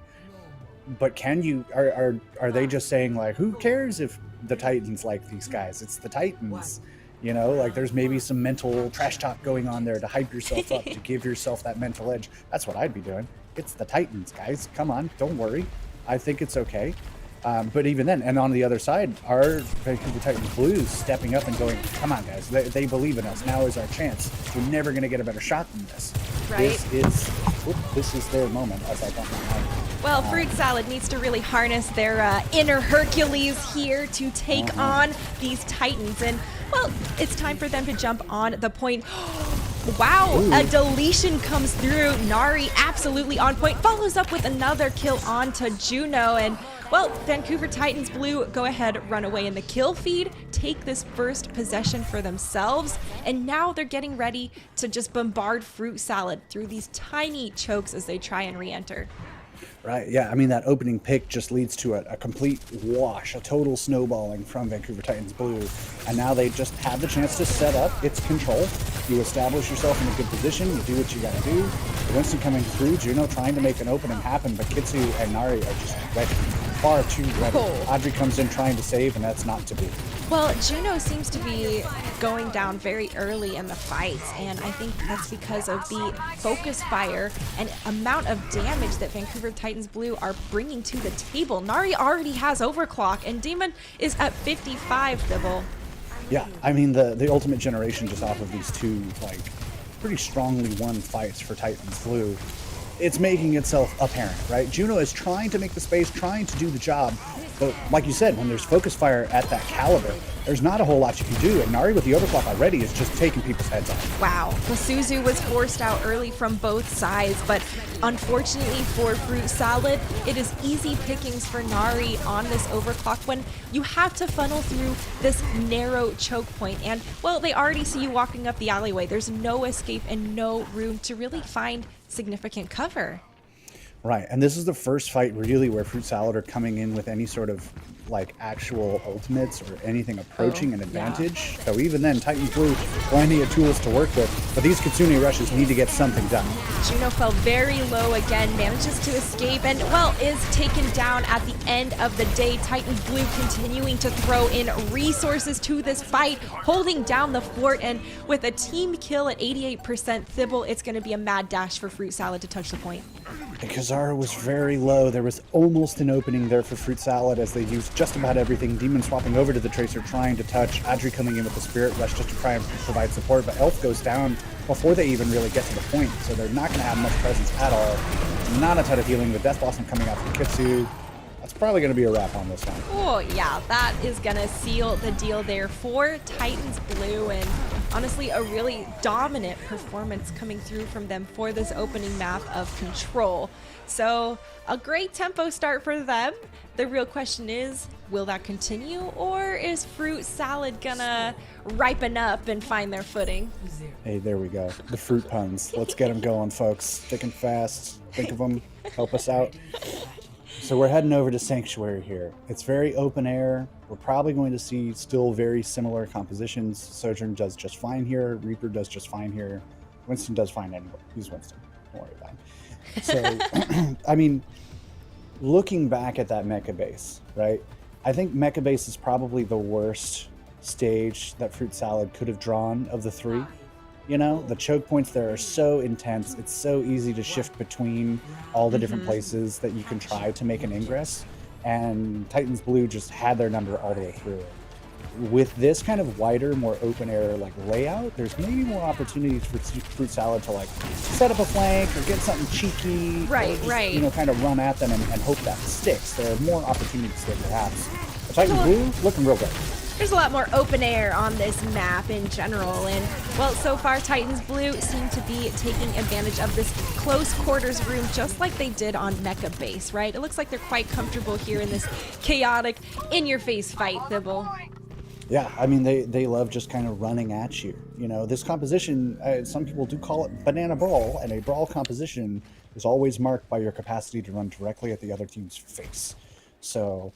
But can you, are they just saying like, who cares if the Titans like these guys? It's the Titans. Like there's maybe some mental trash talk going on there to hype yourself up, to give yourself that mental edge. That's what I'd be doing. It's the Titans, guys. Come on, don't worry. I think it's okay. But even then, and on the other side, our Vancouver Titans Blues stepping up and going, come on, guys. They believe in us. Now is our chance. We're never going to get a better shot than this. Right. This is their moment, as I thought. Well, Fruit Salad needs to really harness their inner Hercules here to take on these Titans. And, well, it's time for them to jump on the point. Wow, a deletion comes through. Nari absolutely on point. Follows up with another kill onto Juno. And, well, Vancouver Titans Blue go ahead, run away in the kill feed, take this first possession for themselves. And now they're getting ready to just bombard Fruit Salad through these tiny chokes as they try and re-enter. Right, yeah. I mean, that opening pick just leads to a complete wash, a total snowballing from Vancouver Titans Blue. And now they just have the chance to set up. It's control. You establish yourself in a good position. You do what you got to do. Winston coming through. Juno trying to make an opening happen, but Kitsu and Nari are just ready. Far too ready. Audrey comes in trying to save, and that's not to be. Well, Juno seems to be going down very early in the fights, and I think that's because of the focus fire and amount of damage that Vancouver Titans Blue are bringing to the table. Nari already has overclock, and Demon is at 55, Dibble. Yeah, I mean, the ultimate generation just off of these two, like, pretty strongly won fights for Titans Blue. It's making itself apparent, right? Juno is trying to make the space, trying to do the job, but like you said, when there's focus fire at that caliber, there's not a whole lot you can do, and Nari with the overclock already is just taking people's heads off. Wow, Suzu was forced out early from both sides, but unfortunately for Fruit Salad, it is easy pickings for Nari on this overclock when you have to funnel through this narrow choke point, and, well, they already see you walking up the alleyway. There's no escape and no room to really find significant cover. Right, and this is the first fight really where Fruit Salad are coming in with any sort of like actual ultimates or anything approaching an advantage. So even then, Titans Blue plenty of tools to work with, but these Kitsune rushes need to get something done. Juno fell very low again, manages to escape, and, well, is taken down at the end of the day. Titans Blue continuing to throw in resources to this fight, holding down the fort, and with a team kill at 88%, Thibble, it's going to be a mad dash for Fruit Salad to touch the point. And Kazara was very low. There was almost an opening there for Fruit Salad as they used just about everything. Demon swapping over to the Tracer, trying to touch. Adri coming in with the Spirit Rush just to try and provide support, but Elf goes down before they even really get to the point, so they're not going to have much presence at all. Not a ton of healing. The Death Blossom coming out from Kitsu. That's probably going to be a wrap on this one. Oh, yeah, that is going to seal the deal there for Titans Blue, and honestly, a really dominant performance coming through from them for this opening map of Control. So, a great tempo start for them. The real question is, will that continue, or is Fruit Salad gonna ripen up and find their footing? Hey, there we go. The fruit puns. Let's get them going, folks. Thick and fast. Think of them. Help us out. So we're heading over to Sanctuary here. It's very open air. We're probably going to see still very similar compositions. Sojourn does just fine here. Reaper does just fine here. Winston does fine anyway. He's Winston. Don't worry about him. So, I mean, looking back at that mecha base, right? I think mecha base is probably the worst stage that Fruit Salad could have drawn of the three. You know, the choke points there are so intense. It's so easy to shift between all the different places that you can try to make an ingress. And Titans Blue just had their number all the way through. With this kind of wider, more open air like layout, there's maybe more opportunities for Fruit Salad to like set up a flank or get something cheeky. Right, or just, right. You know, kind of run at them and hope that sticks. There are more opportunities there perhaps. But Titans Blue looking real good. There's a lot more open air on this map in general, and, well, so far Titans Blue seem to be taking advantage of this close quarters room just like they did on Mecha Base, right? It looks like they're quite comfortable here in this chaotic, in-your-face fight, Thibble. Yeah, I mean, they love just kind of running at you. You know, this composition, some people do call it banana brawl, and a brawl composition is always marked by your capacity to run directly at the other team's face. So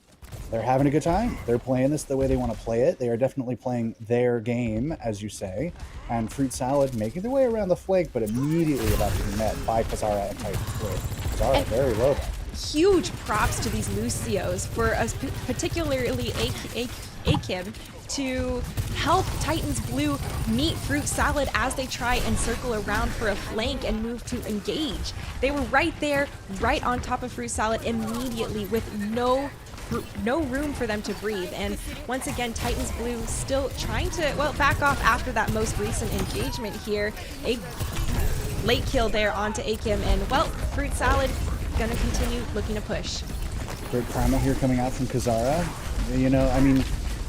they're having a good time. They're playing this the way they want to play it. They are definitely playing their game, as you say. And Fruit Salad making their way around the flank, but immediately about to be met by Kazara and Titans Blue. Kazara very low though. Huge props to these Lucios for us, particularly Akim, to help Titans Blue meet Fruit Salad as they try and circle around for a flank and move to engage. They were right there, right on top of Fruit Salad immediately with no room for them to breathe. And once again, Titans Blue still trying to, well, back off after that most recent engagement here. A late kill there onto Akim, and, well, Fruit Salad gonna continue looking to push. Great primal here coming out from Kazara. You know, I mean,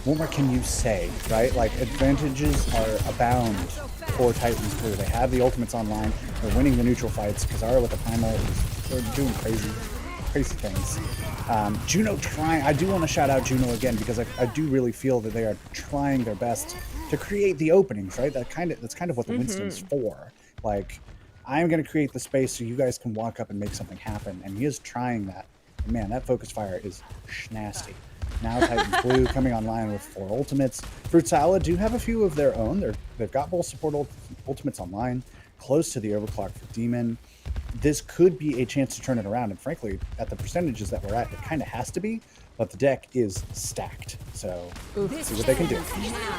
what more can you say, right? Like, advantages are abound for Titans Blue. They have the ultimates online. They're winning the neutral fights. Kazara with the primal, they're doing crazy things. Juno trying, I do want to shout out Juno again because I do really feel that they are trying their best to create the openings, right? That's kind of what the Winston's for. Like, I'm going to create the space so you guys can walk up and make something happen, and he is trying that. And man, that focus fire is nasty. Now Titans Blue coming online with 4 ultimates. Fruit Salad do have a few of their own. They've got both support ultimates online, close to the overclock for Demon. This could be a chance to turn it around, and frankly, at the percentages that we're at, it kind of has to be, but the deck is stacked, so let's see what they can do.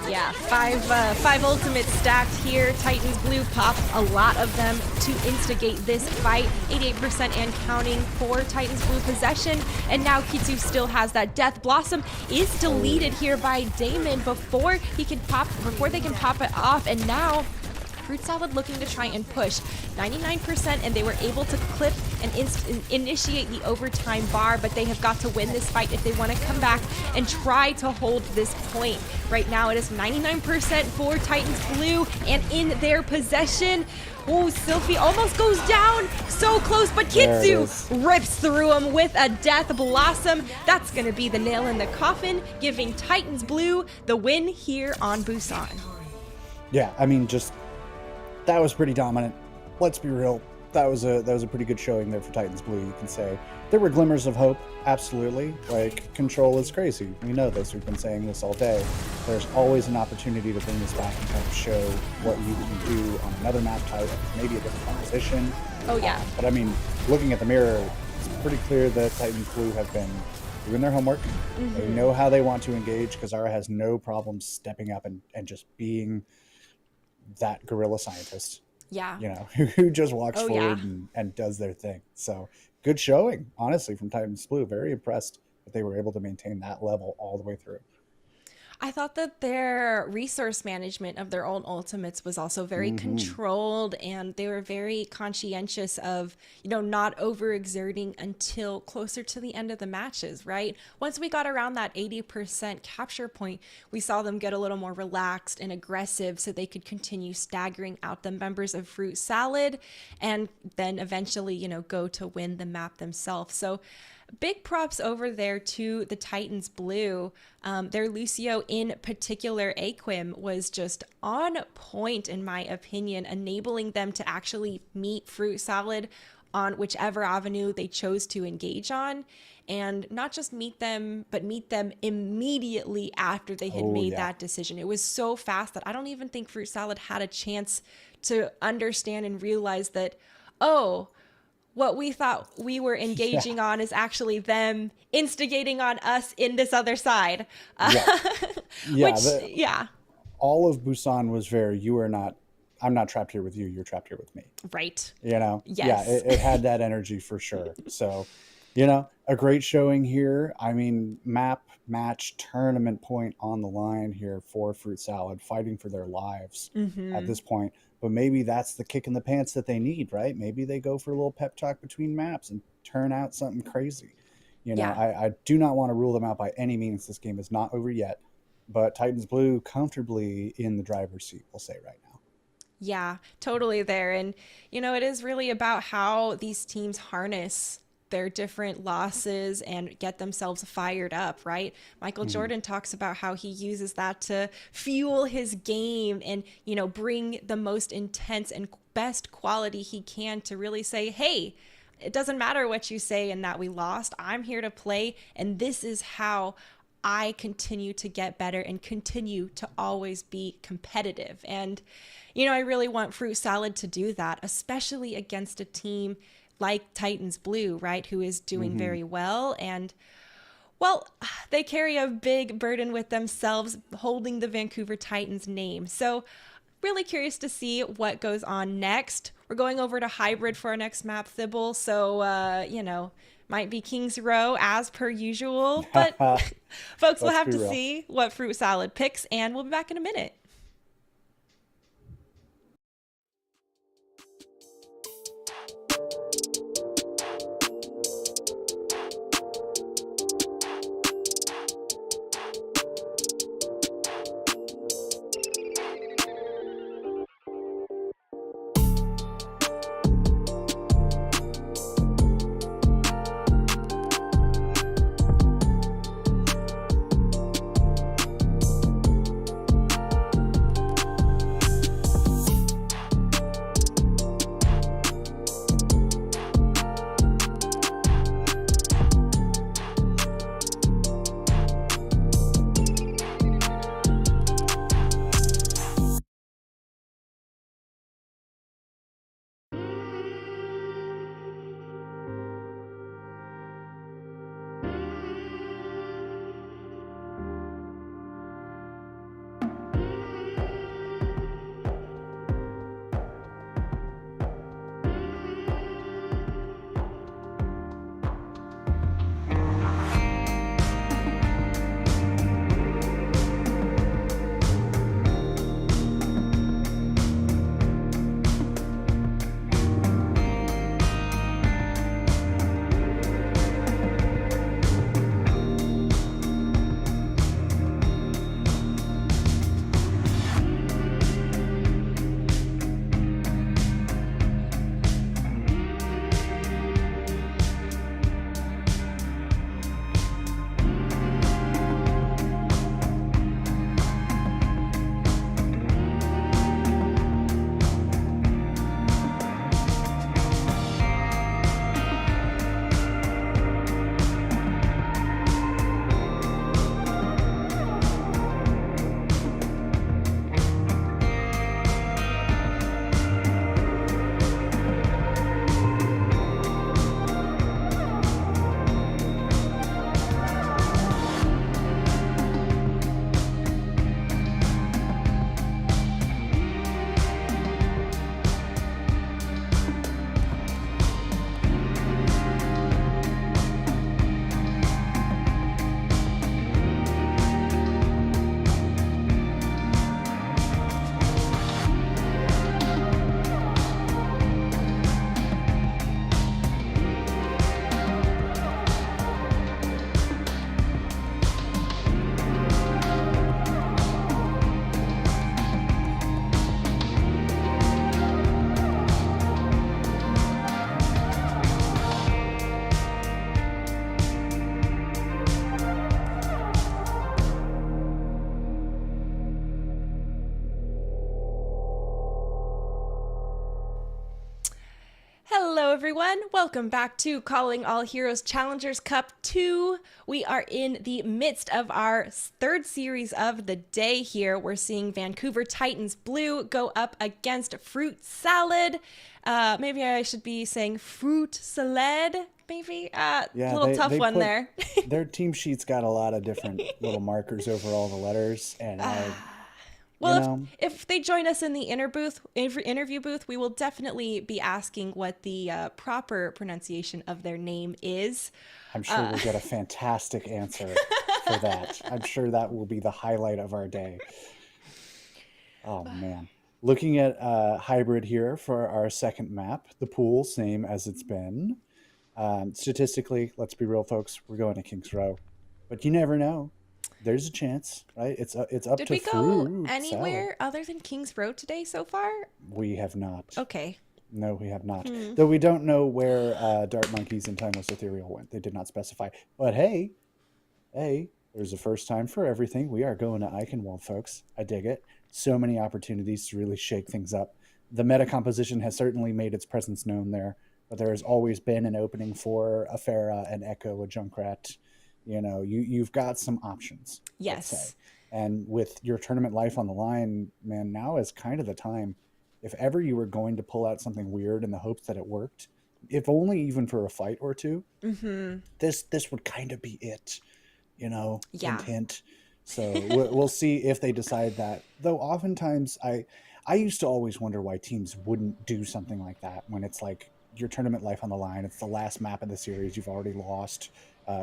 Yeah, five ultimates stacked here. Titans Blue popped a lot of them to instigate this fight. 88% and counting for Titans Blue possession, and now Kitsu still has that Death Blossom is deleted here by Damon before they can pop it off, and now Fruit Salad looking to try and push 99%, and they were able to clip and initiate the overtime bar, but they have got to win this fight if they want to come back and try to hold this point. Right now it is 99% for Titans Blue and in their possession. Oh, Sylphie almost goes down, so close, but Kitsu rips through him with a Death Blossom. That's going to be the nail in the coffin, giving Titans Blue the win here on Busan. Yeah, I mean, just that was pretty dominant. Let's be real. that was a pretty good showing there for Titans Blue. You can say there were glimmers of hope, absolutely. Like, control is crazy. We know this. We've been saying this all day. There's always an opportunity to bring this back and kind of show what you can do on another map type, maybe a different composition. Oh yeah. But I mean, looking at the mirror, it's pretty clear that Titans Blue have been doing their homework. They know how they want to engage. Kazara has no problem stepping up and just being that guerrilla scientist. Yeah. You know, who just walks Oh, forward yeah. and does their thing. So good showing, honestly, from Titans Blue. Very impressed that they were able to maintain that level all the way through. I thought that their resource management of their own ultimates was also very controlled, and they were very conscientious of, you know, not overexerting until closer to the end of the matches, right? Once we got around that 80% capture point, we saw them get a little more relaxed and aggressive so they could continue staggering out the members of Fruit Salad and then eventually, you know, go to win the map themselves. So big props over there to the Titans Blue. Their Lucio in particular, Aquim, was just on point in my opinion, enabling them to actually meet Fruit Salad on whichever avenue they chose to engage on. And not just meet them, but meet them immediately after they had made that decision. It was so fast that I don't even think Fruit Salad had a chance to understand and realize that, oh, what we thought we were engaging on is actually them instigating on us in this other side. All of Busan was very, I'm not trapped here with you, you're trapped here with me. Right. You know? Yes. Yeah, it had that energy for sure. So, you know, a great showing here. I mean, map, match, tournament point on the line here for Fruit Salad, fighting for their lives at this point. But maybe that's the kick in the pants that they need, right? Maybe they go for a little pep talk between maps and turn out something crazy. You know, I do not want to rule them out by any means. This game is not over yet. But Titans Blue comfortably in the driver's seat, we'll say right now. Yeah, totally there. And, you know, it is really about how these teams harness their different losses and get themselves fired up, right? Michael Jordan talks about how he uses that to fuel his game and, you know, bring the most intense and best quality he can to really say, hey, it doesn't matter what you say and that we lost. I'm here to play, and this is how I continue to get better and continue to always be competitive. And, you know, I really want Fruit Salad to do that, especially against a team like Titans Blue, right, who is doing very well. And, well, they carry a big burden with themselves holding the Vancouver Titans name. So really curious to see what goes on next. We're going over to Hybrid for our next map, Thibble. So, you know, might be King's Row as per usual. But folks will have to see what Fruit Salad picks, and we'll be back in a minute. everyone. Welcome back to Calling All Heroes Challengers Cup 2. We are in the midst of our third series of the day here. We're seeing Vancouver Titans Blue go up against Fruit Salad. Maybe I should be saying Fruit Salad, maybe? Yeah, little tough one there. Their team sheet's got a lot of different little markers over all the letters, and Well, if they join us in the interview booth, we will definitely be asking what the proper pronunciation of their name is. I'm sure we'll get a fantastic answer for that. I'm sure that will be the highlight of our day. Oh, man. Looking at hybrid here for our second map, the pool, same as it's been. Statistically, let's be real, folks, we're going to Kings Row. But you never know. There's a chance, right? It's up to Did we go anywhere other than Kings Row today so far? We have not. Okay. No, we have not. Though we don't know where Dart Monkeys and Timeless Ethereal went. They did not specify. But hey, there's a first time for everything. We are going to Eichenwalde, folks. I dig it. So many opportunities to really shake things up. The meta composition has certainly made its presence known there, but there has always been an opening for a Pharah, an Echo, a Junkrat. You know, you've got some options. Yes. And with your tournament life on the line, man, now is kind of the time. If ever you were going to pull out something weird in the hopes that it worked, if only even for a fight or two, this would kind of be it, you know, hint. So we'll see if they decide that. Though oftentimes I used to always wonder why teams wouldn't do something like that when it's like your tournament life on the line. It's the last map of the series. You've already lost.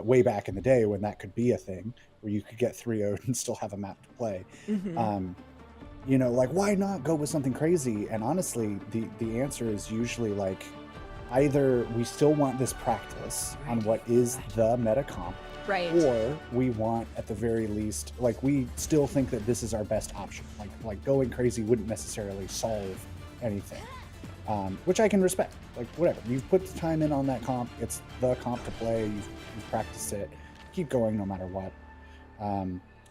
Way back in the day when that could be a thing where you could get 3-0'd and still have a map to play. You know, like, why not go with something crazy? And honestly, the answer is usually like, either we still want this practice on what is the meta comp, right? Or we want, at the very least, like, we still think that this is our best option. Like going crazy wouldn't necessarily solve anything. Which I can respect. Like, whatever. You've put the time in on that comp. It's the comp to play. You've practiced it. Keep going no matter what.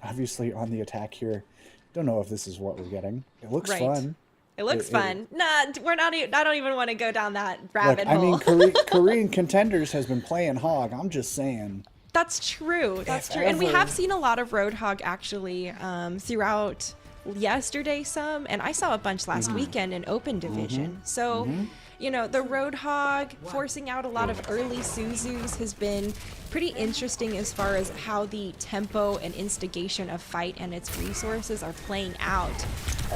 Obviously, on the attack here, don't know if this is what we're getting. It looks fun. It looks fun. Nah, we're not. I don't even want to go down that rabbit hole. I mean, Korean Contenders has been playing Hog. I'm just saying. That's true. That's true. And we have seen a lot of Roadhog actually throughout yesterday some, and I saw a bunch last weekend in open division. So, you know, the Roadhog forcing out a lot of early Suzus has been pretty interesting as far as how the tempo and instigation of fight and its resources are playing out.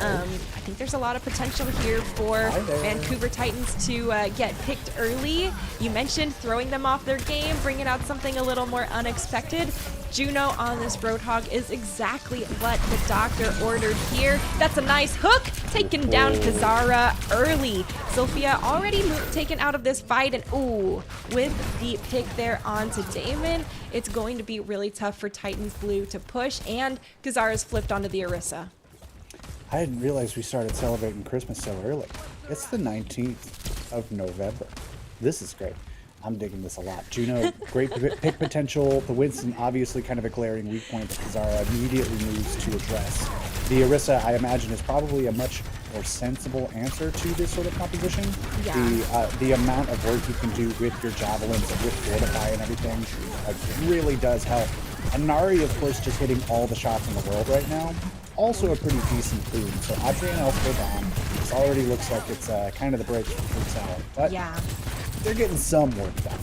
I think there's a lot of potential here for Vancouver Titans to get picked early. You mentioned throwing them off their game, bringing out something a little more unexpected. Juno on this Roadhog is exactly what the doctor ordered here. That's a nice hook, taking down Kazara early. Sophia already taken out of this fight, and ooh, with the pick there onto Damon, it's going to be really tough for Titans Blue to push, and Kazara's flipped onto the Orisa. I didn't realize we started celebrating Christmas so early. It's the 19th of November. This is great. I'm digging this a lot. Juno, great pick potential. The Winston, obviously kind of a glaring weak point that Kazara immediately moves to address. The Orisa, I imagine, is probably a much more sensible answer to this sort of composition. Yeah. The amount of work you can do with your javelins and with Fortify and everything really does help. And Nari, of course, just hitting all the shots in the world right now. Also a pretty decent boon. So Adrian Elford on. This already looks like it's kind of the break for Fruit Salad. But yeah, they're getting some work done.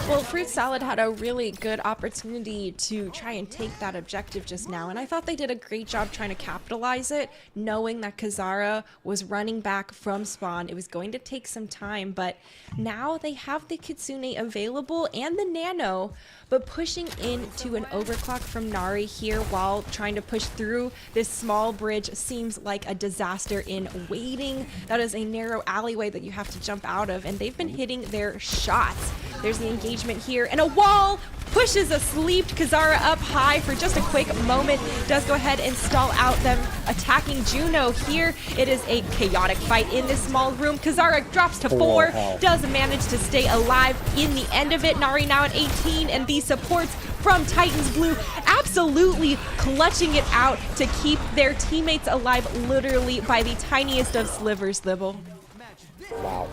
Well, Fruit Salad had a really good opportunity to try and take that objective just now, and I thought they did a great job trying to capitalize it, knowing that Kazara was running back from spawn. It was going to take some time, but now they have the Kitsune available and the Nano, but pushing into an overclock from Nari here while trying to push through this small bridge seems like a disaster in waiting. That is a narrow alleyway that you have to jump out of, and they've been hitting their shots. There's the engagement here, and a wall pushes a sleeped Kazara up high for just a quick moment. Does go ahead and stall out them attacking Juno here. It is a chaotic fight in this small room. Kazara drops to 4, does manage to stay alive in the end of it. Nari now at 18, and these supports from Titans Blue absolutely clutching it out to keep their teammates alive literally by the tiniest of slivers, Libble. Wow.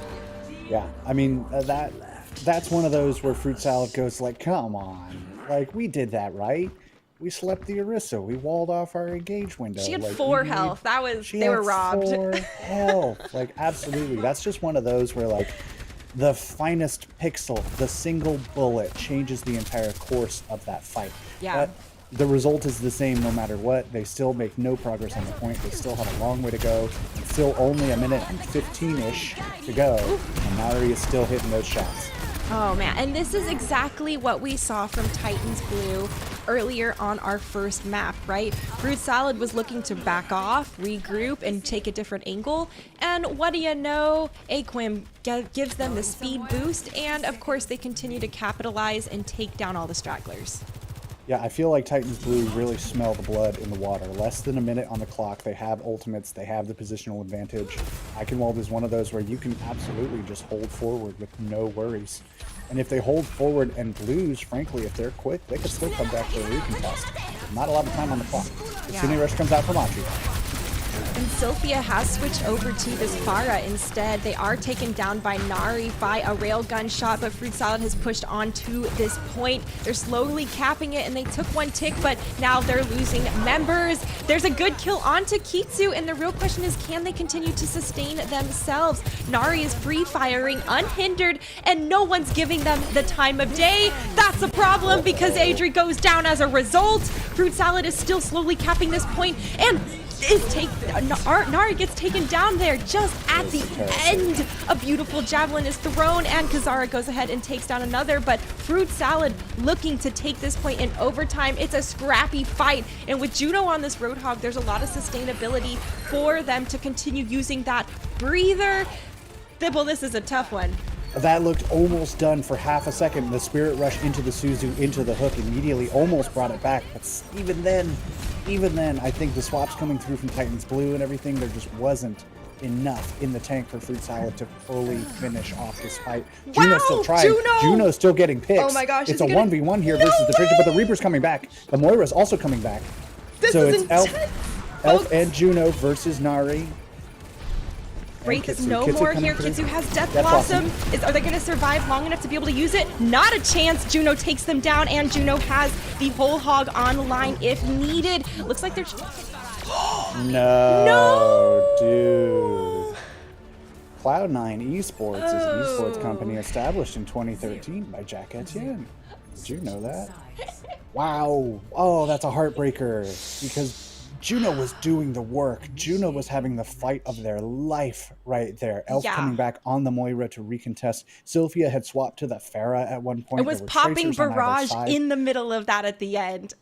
Yeah, I mean, that's one of those where Fruit Salad goes like, come on. Like, we did that, right? We slept the Orisa. We walled off our engage window. She had Like, 4 we made- health. That was She they had were robbed. 4 health. Like, absolutely. That's just one of those where, like, the finest pixel, the single bullet changes the entire course of that fight. Yeah. But the result is the same no matter what. They still make no progress on the point. They still have a long way to go. It's still only a minute and 15-ish to go. And Nari is still hitting those shots. Oh man, and this is exactly what we saw from Titans Blue earlier on our first map, right? Fruit Salad was looking to back off, regroup, and take a different angle. And what do you know? Aquim gives them the speed boost, and of course they continue to capitalize and take down all the stragglers. Yeah, I feel like Titans Blue really smell the blood in the water. Less than a minute on the clock. They have ultimates. They have the positional advantage. Eichenwalde is one of those where you can absolutely just hold forward with no worries. And if they hold forward and lose, frankly, if they're quick, they could still come back for a recontest. Not a lot of time on the clock. As soon as Rush comes out from Machi. And Sylphia has switched over to this Pharah instead. They are taken down by Nari by a railgun shot, but Fruit Salad has pushed on to this point. They're slowly capping it, and they took 1 tick, but now they're losing members. There's a good kill onto Kitsu, and the real question is, can they continue to sustain themselves? Nari is free firing unhindered, and no one's giving them the time of day. That's a problem because Adri goes down as a result. Fruit Salad is still slowly capping this point, and Nari gets taken down there just at the end. A beautiful javelin is thrown, and Kazara goes ahead and takes down another, but Fruit Salad looking to take this point in overtime. It's a scrappy fight, and with Juno on this Roadhog, there's a lot of sustainability for them to continue using that breather. Thibble, this is a tough one. That looked almost done for half a second. The Spirit Rush into the Suzu, into the hook, immediately almost brought it back. But even then, I think the swaps coming through from Titans Blue and everything, there just wasn't enough in the tank for Fruit Salad to fully finish off this fight. Juno's still trying. Juno's still getting picks. Oh my gosh. It's a 1v1 here versus the Tracer, but the Reaper's coming back. The Moira's also coming back. So it's Elf and Juno versus Nari. Wraith is no more here. Kitsu has Death Blossom. Are they going to survive long enough to be able to use it? Not a chance. Juno takes them down, and Juno has the whole hog online if needed. Looks like they're... No, dude. Cloud9 Esports is an esports company established in 2013 by Jack Etienne. Did you know that? Wow. Oh, that's a heartbreaker because Juno was doing the work. Juno was having the fight of their life right there. Elf coming back on the Moira to recontest. Sylphia had swapped to the Pharah at one point. It was popping barrage in the middle of that at the end.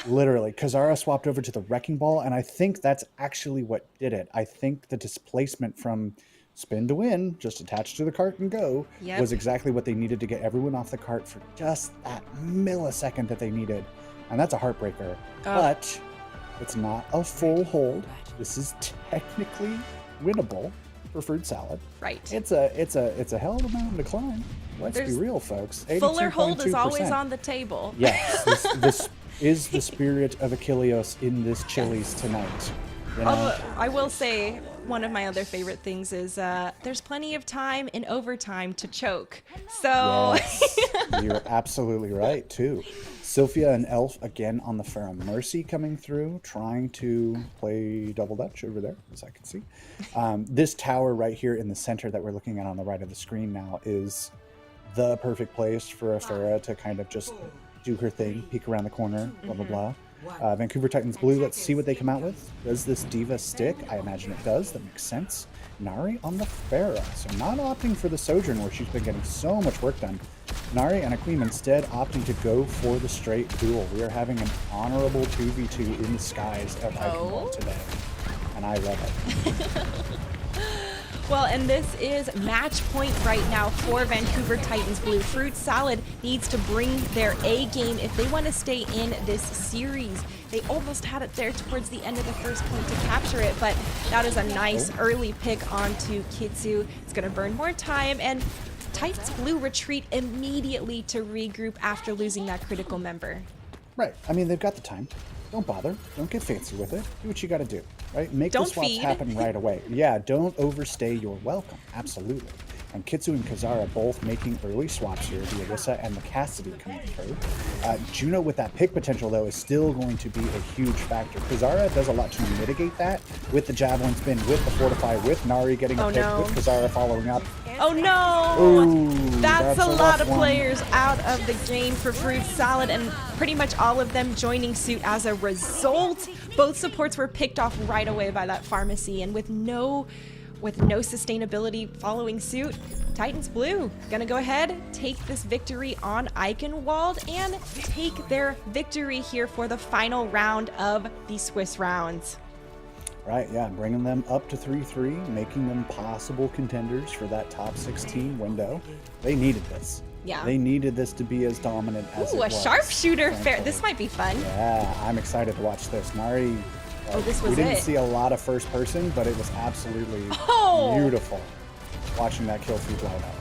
Literally. Kazara swapped over to the Wrecking Ball, and I think that's actually what did it. I think the displacement from spin to win, just attach to the cart and go, was exactly what they needed to get everyone off the cart for just that millisecond that they needed. And that's a heartbreaker. But it's not a full hold. This is technically winnable for Fruit Salad. Right. It's a hell of a mountain to climb. Let's be real, folks. Fuller hold is always on the table. Yes, this is the spirit of Achilleos in this Chili's tonight. You know? I will say one of my other favorite things is there's plenty of time in overtime to choke. So yes, you're absolutely right too. Sylphia and Elf again on the Pharah Mercy coming through, trying to play double dutch over there, as I can see. This tower right here in the center that we're looking at on the right of the screen now is the perfect place for a Pharah to kind of just do her thing, peek around the corner, blah, blah, blah. Vancouver Titans Blue, let's see what they come out with. Does this Diva stick? I imagine it does. That makes sense. Nari on the Pharah. So not opting for the Sojourn where she's been getting so much work done. Nari and Aquim instead opting to go for the straight duel. We are having an honorable 2v2 in the skies of Eichenwalde today. And I love it. Well, and this is match point right now for Vancouver Titans Blue. Fruit Salad needs to bring their A game if they want to stay in this series. They almost had it there towards the end of the first point to capture it, but that is a nice early pick onto Kitsu. It's going to burn more time, and Titans Blue retreat immediately to regroup after losing that critical member. Right. I mean, they've got the time. Don't bother. Don't get fancy with it. Do what you got to do. Right? Make the swaps happen right away. Yeah, don't overstay your welcome. Absolutely. And Kitsu and Kazara both making early swaps here, the Orisa and the Cassidy coming through. Juno with that pick potential, though, is still going to be a huge factor. Kazara does a lot to mitigate that with the Javelin Spin, with the Fortify, with Nari getting a pick, with Kazara following up. Oh no! Ooh, That's a lot of one. players out of the game for Fruit Salad, and pretty much all of them joining suit as a result. Both supports were picked off right away by that pharmacy, and with no sustainability following suit, Titans Blue gonna go ahead, take this victory on Eichenwalde, and take their victory here for the final round of the Swiss rounds. Right, yeah, bringing them up to 3-3, making them possible contenders for that top 16 window. They needed this. Yeah. They needed this to be as dominant as it Ooh, a was. sharpshooter fair. frankly. This might be fun. Yeah, I'm excited to watch this. Nari, This we was didn't it. see a lot of first person, but it was absolutely beautiful watching that kill feed line up.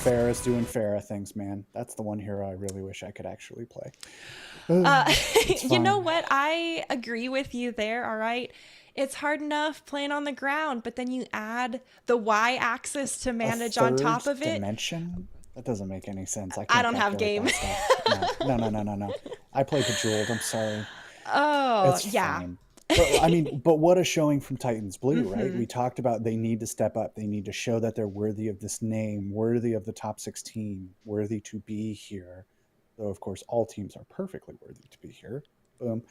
Farah's doing Farah things, man. That's the one hero I really wish I could actually play. You know what? I agree with you there, all right? It's hard enough playing on the ground, but then you add the Y-axis to manage on top of it. Dimension? That doesn't make any sense. I don't have calculate game. that stuff. No. I play Bejeweled. I'm sorry. Oh, It's yeah. fine. But what a showing from Titans Blue, right? We talked about they need to step up. They need to show that they're worthy of this name, worthy of the top 16, worthy to be here. Though, of course, all teams are perfectly worthy to be here. Boom.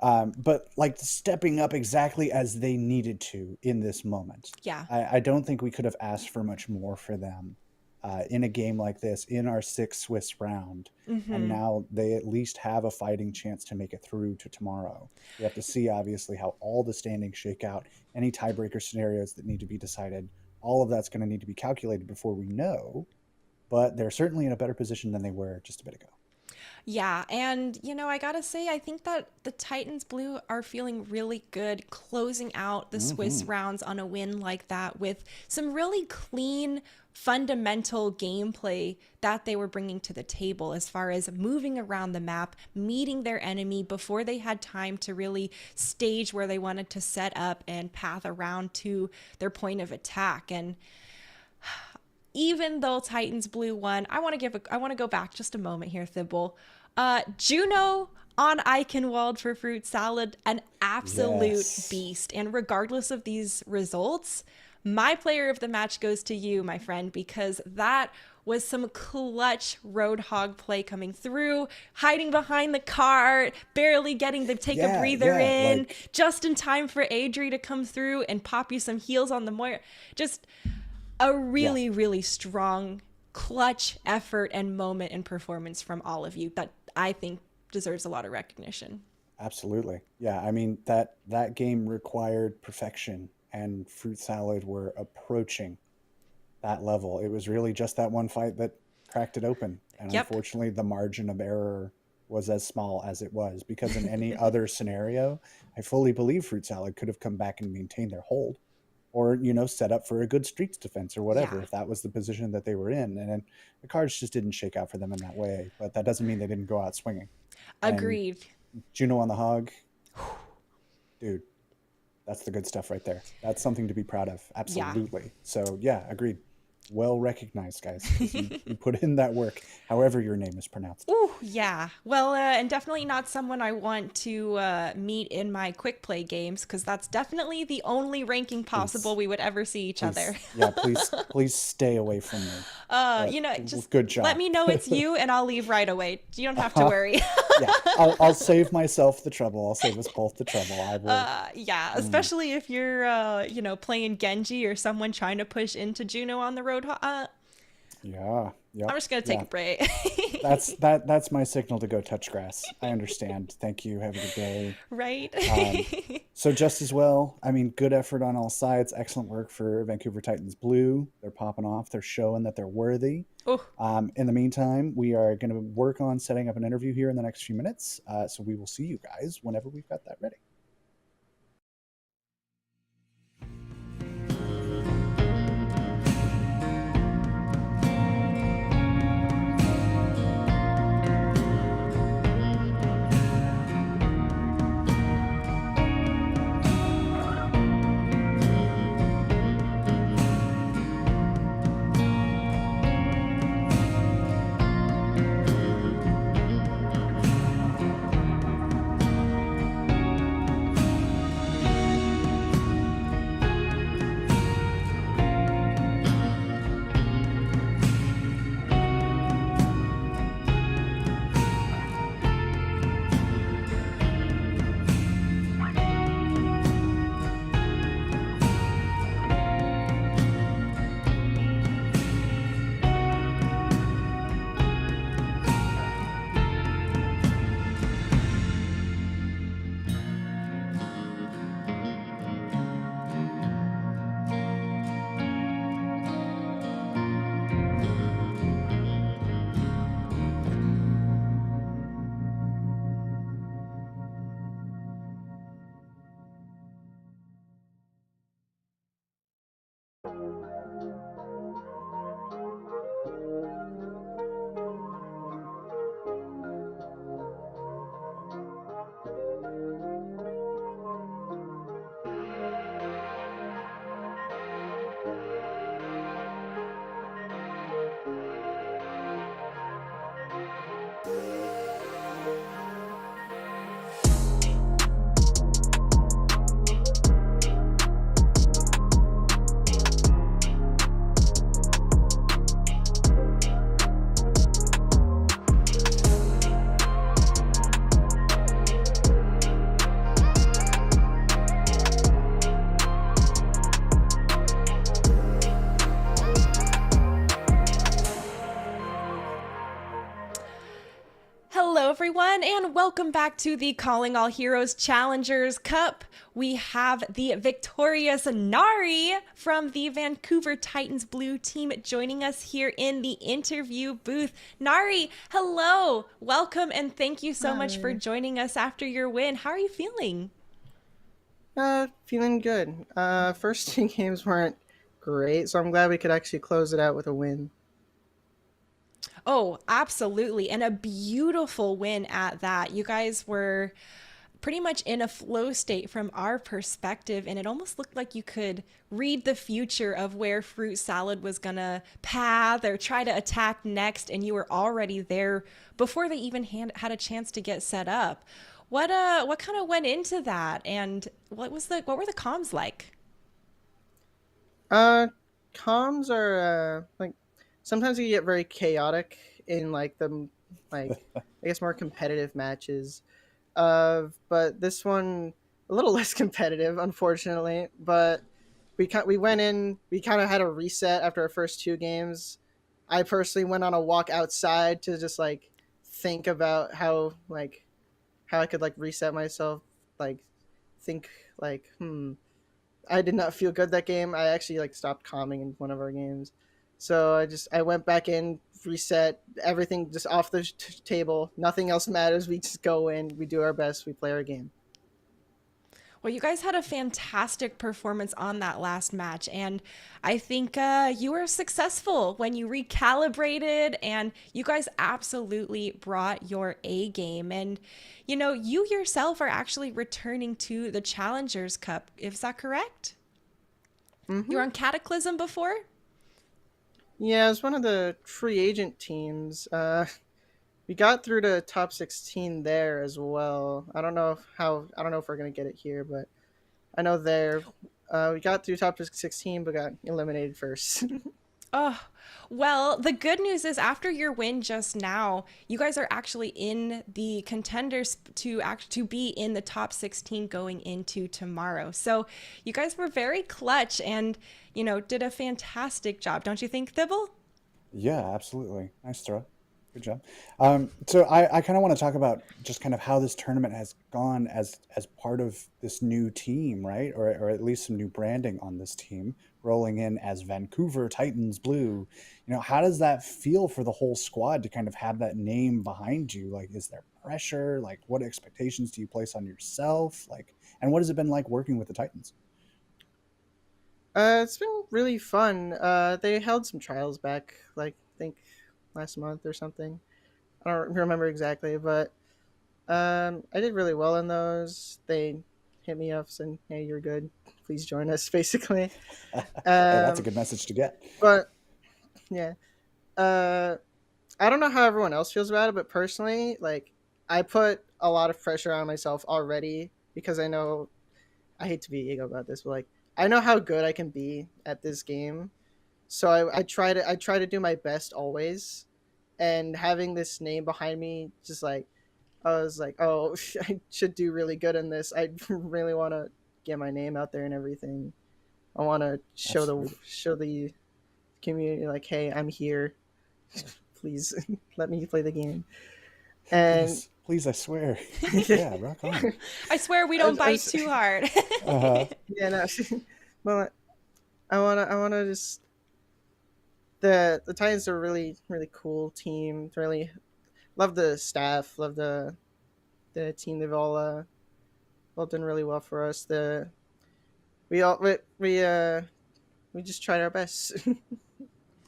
But like stepping up exactly as they needed to in this moment. Yeah. I don't think we could have asked for much more for them in a game like this, in our 6th Swiss round. And now they at least have a fighting chance to make it through to tomorrow. We have to see, obviously, how all the standings shake out, any tiebreaker scenarios that need to be decided. All of that's going to need to be calculated before we know. But they're certainly in a better position than they were just a bit ago. Yeah, and I gotta say, I think that the Titans Blue are feeling really good closing out the Swiss rounds on a win like that with some really clean, fundamental gameplay that they were bringing to the table as far as moving around the map, meeting their enemy before they had time to really stage where they wanted to set up and path around to their point of attack. And even though Titans Blue won, I want to go back just a moment here, Thibble. Juno on Eichenwalde for Fruit Salad, an absolute beast. And regardless of these results, my player of the match goes to you, my friend, because that was some clutch Roadhog play coming through, hiding behind the cart, barely getting to take a breather in, just in time for Adri to come through and pop you some heals on the Moira. Just a really, really strong, clutch effort and moment and performance from all of you that I think deserves a lot of recognition. Absolutely. Yeah, I mean, that game required perfection, and Fruit Salad were approaching that level. It was really just that one fight that cracked it open. And unfortunately, the margin of error was as small as it was, because in any other scenario, I fully believe Fruit Salad could have come back and maintained their hold, or, set up for a good streets defense or whatever, if that was the position that they were in. And the cards just didn't shake out for them in that way. But that doesn't mean they didn't go out swinging. Agreed. And Juno on the hog, dude, that's the good stuff right there. That's something to be proud of. Absolutely. So, yeah, agreed. Well recognized, guys. You put in that work, however your name is pronounced. Ooh, yeah. Well, and definitely not someone I want to meet in my quick play games, because that's definitely the only ranking possible we would ever see each other. Yeah, please stay away from me. Just good job. let me know it's you, and I'll leave right away. You don't have to worry. Yeah, I'll save myself the trouble. I'll save us both the trouble. I will. Yeah, especially if you're, playing Genji or someone trying to push into Juno on the road. Yeah. I'm just gonna take a break. That's my signal to go touch grass. I understand. Thank you. Have a good day. Right. So just as well, I mean, good effort on all sides. Excellent work for Vancouver Titans Blue. They're popping off. They're showing that they're worthy. In the meantime, we are going to work on setting up an interview here in the next few minutes. So we will see you guys whenever we've got that ready. everyone, and welcome back to the Calling All Heroes Challengers Cup. We have the victorious Nari from the Vancouver Titans Blue team joining us here in the interview booth. Nari, hello, welcome, and thank you so much for joining us after your win. How are you feeling? Feeling good. First two games weren't great, so I'm glad we could actually close it out with a win. Oh, absolutely. And a beautiful win at that. You guys were pretty much in a flow state from our perspective, and it almost looked like you could read the future of where Fruit Salad was gonna path or try to attack next, and you were already there before they even had a chance to get set up. What kind of went into that, and what were the comms like? Comms are like sometimes you get very chaotic in like the I guess more competitive matches. But this one a little less competitive, unfortunately. But we went in. We kind of had a reset after our first two games. I personally went on a walk outside to just like think about how I could like reset myself. Like think like I did not feel good that game. I actually like stopped calming in one of our games. So I went back in, reset everything just off the table. Nothing else matters. We just go in, we do our best, we play our game. Well, you guys had a fantastic performance on that last match, and I think you were successful when you recalibrated, and you guys absolutely brought your A game. And, you know, you yourself are actually returning to the Challengers Cup. Is that correct? Mm-hmm. You were on Cataclysm before? Yeah, it was one of the free agent teams. We got through to top 16 there as well. I don't know if we're gonna get it here, but I know there we got through top 16, but got eliminated first. Oh, well, the good news is after your win just now, you guys are actually in the contenders to be in the top 16 going into tomorrow. So you guys were very clutch and, you know, did a fantastic job. Don't you think, Thibble? Yeah, absolutely. Nice throw. Good job. So I kind of want to talk about just kind of how this tournament has gone as part of this new team, right? Or at least some new branding on this team, rolling in as Vancouver Titans Blue. You know, how does that feel for the whole squad to kind of have that name behind you? Like, is there pressure? Like, what expectations do you place on yourself? Like, and what has it been like working with the Titans? It's been really fun. They held some trials back, like I think last month or something. I don't remember exactly, but I did really well in those. They hit me up saying, "Hey, you're good. Please join us." Basically, Hey, that's a good message to get. but yeah, I don't know how everyone else feels about it, but personally, like I put a lot of pressure on myself already because I know I hate to be ego about this, but like I know how good I can be at this game. So I try to do my best always, and having this name behind me, just like I was like, oh, I should do really good in this. I really want to get my name out there and everything. I want to show the community like, hey, I'm here. Please let me play the game. And please, I swear. Yeah, rock on. I swear we don't bite too hard. Uh-huh. Yeah, no. Well, I wanna just the Titans are a really really cool team. Really love the staff, love the team. They've all done really well for us. We just tried our best.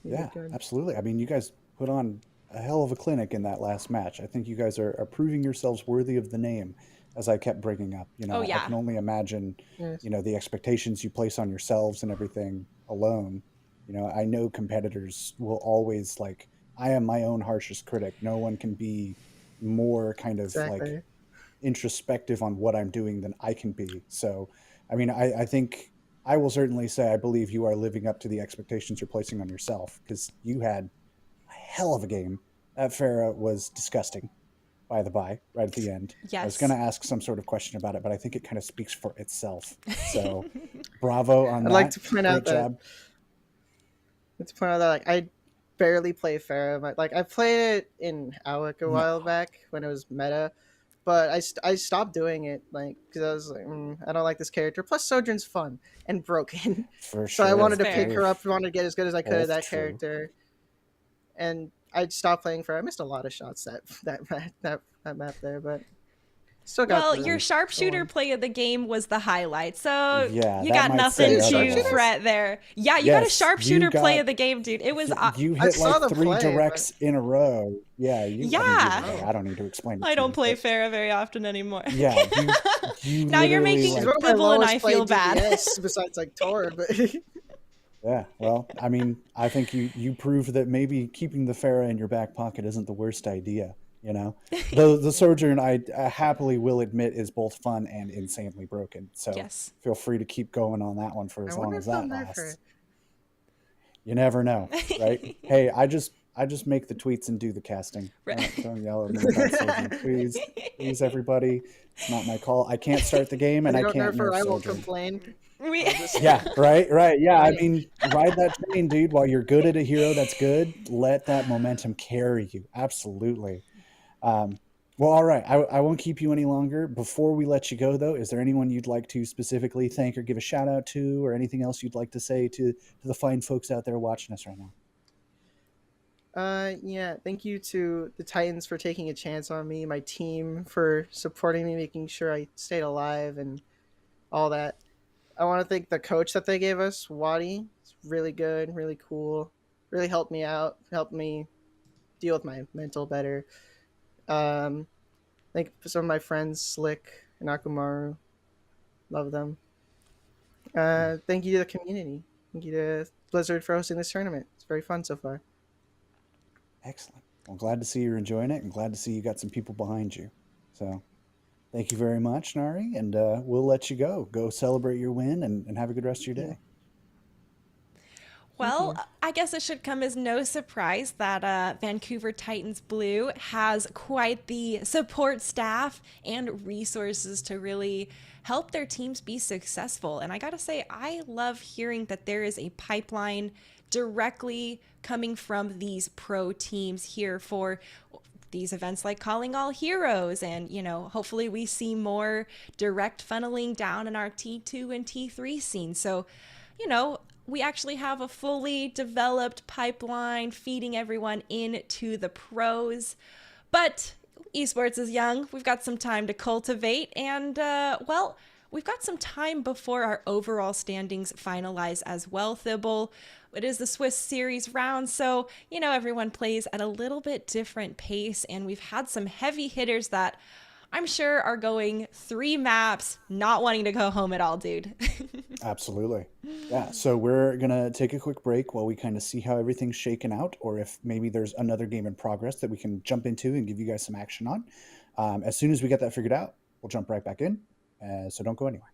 Yeah, absolutely. I mean, you guys put on a hell of a clinic in that last match. I think you guys are proving yourselves worthy of the name, as I kept bringing up. You know, Oh, yeah. I can only imagine, Yes. you know, the expectations you place on yourselves and everything alone. You know, I know competitors will always like, I am my own harshest critic. No one can be more kind of Exactly. like introspective on what I'm doing than I can be. So, I mean, I think I will certainly say I believe you are living up to the expectations you're placing on yourself because you had a hell of a game. That Farah was disgusting, by the by, right at the end. I was Yes. going to ask some sort of question about it, but I think it kind of speaks for itself. So, bravo on I'd that. like to point Great out that job. like barely play Pharah. Like I played it in AWIC a while back when it was meta, but I stopped doing it like because I was like, I don't like this character. Plus, Sojourn's fun and broken, For so I sure. wanted to Fair. pick her up. Wanted to get as good as I could at Both that true. character, and I stopped playing Pharah. I missed a lot of shots that map there, but still got. Well, through. your sharpshooter won. play of the game was the highlight, so Yeah, you that got might nothing say to otherwise. fret there. Yeah, you got a Yes, sharpshooter you play got- of the game, dude. It was. You I hit saw like the 3 play, directs in a row. Yeah, Yeah. I don't need to explain it I to don't you, play but Pharah very often anymore. Yeah, you Now you're literally, making She's like, one of my Bibble and lowest I feel played bad. DPS besides like Tor, but yeah. Well, I mean, I think you proved that maybe keeping the Pharah in your back pocket isn't the worst idea. You know, the Sojourn I happily will admit is both fun and insanely broken. So Yes. feel free to keep going on that one for I as long wonder as if they'll that nerf her. lasts. You never know, right? Hey, I just make the tweets and do the casting. Right. Don't yell at me about Sojourn, please, everybody. It's not my call. I can't start the game, and If I you don't can't nerf her, nerf I won't Sojourn. complain. Yeah, right. Yeah, I mean, ride that train, dude. While you're good at a hero that's good, let that momentum carry you. Absolutely. Well, all right. I won't keep you any longer. Before we let you go, though, is there anyone you'd like to specifically thank or give a shout out to, or anything else you'd like to say to the fine folks out there watching us right now? Yeah, thank you to the Titans for taking a chance on me, my team for supporting me, making sure I stayed alive and all that. I want to thank the coach that they gave us, Wadi. It's really good, really cool. Really helped me out, helped me deal with my mental better. Thank some of my friends, Slick and Akumaru. Love them. Thank you to the community. Thank you to Blizzard for hosting this tournament. It's very fun so far. Excellent. Well, glad to see you're enjoying it, and glad to see you got some people behind you. So thank you very much, Nari, and we'll let you go. Go celebrate your win and have a good rest of your day. Well, I guess it should come as no surprise that Vancouver Titans Blue has quite the support staff and resources to really help their teams be successful. And I gotta say, I love hearing that there is a pipeline directly coming from these pro teams here for these events like Calling All Heroes, and hopefully we see more direct funneling down in our T2 and T3 scene. So we actually have a fully developed pipeline feeding everyone into the pros. But esports is young. We've got some time to cultivate, and we've got some time before our overall standings finalize as well, Thibble. It is the Swiss Series round, so everyone plays at a little bit different pace, and we've had some heavy hitters that I'm sure are going 3 maps, not wanting to go home at all, dude. Absolutely. Yeah. So we're going to take a quick break while we kind of see how everything's shaken out, or if maybe there's another game in progress that we can jump into and give you guys some action on. As soon as we get that figured out, we'll jump right back in. So don't go anywhere.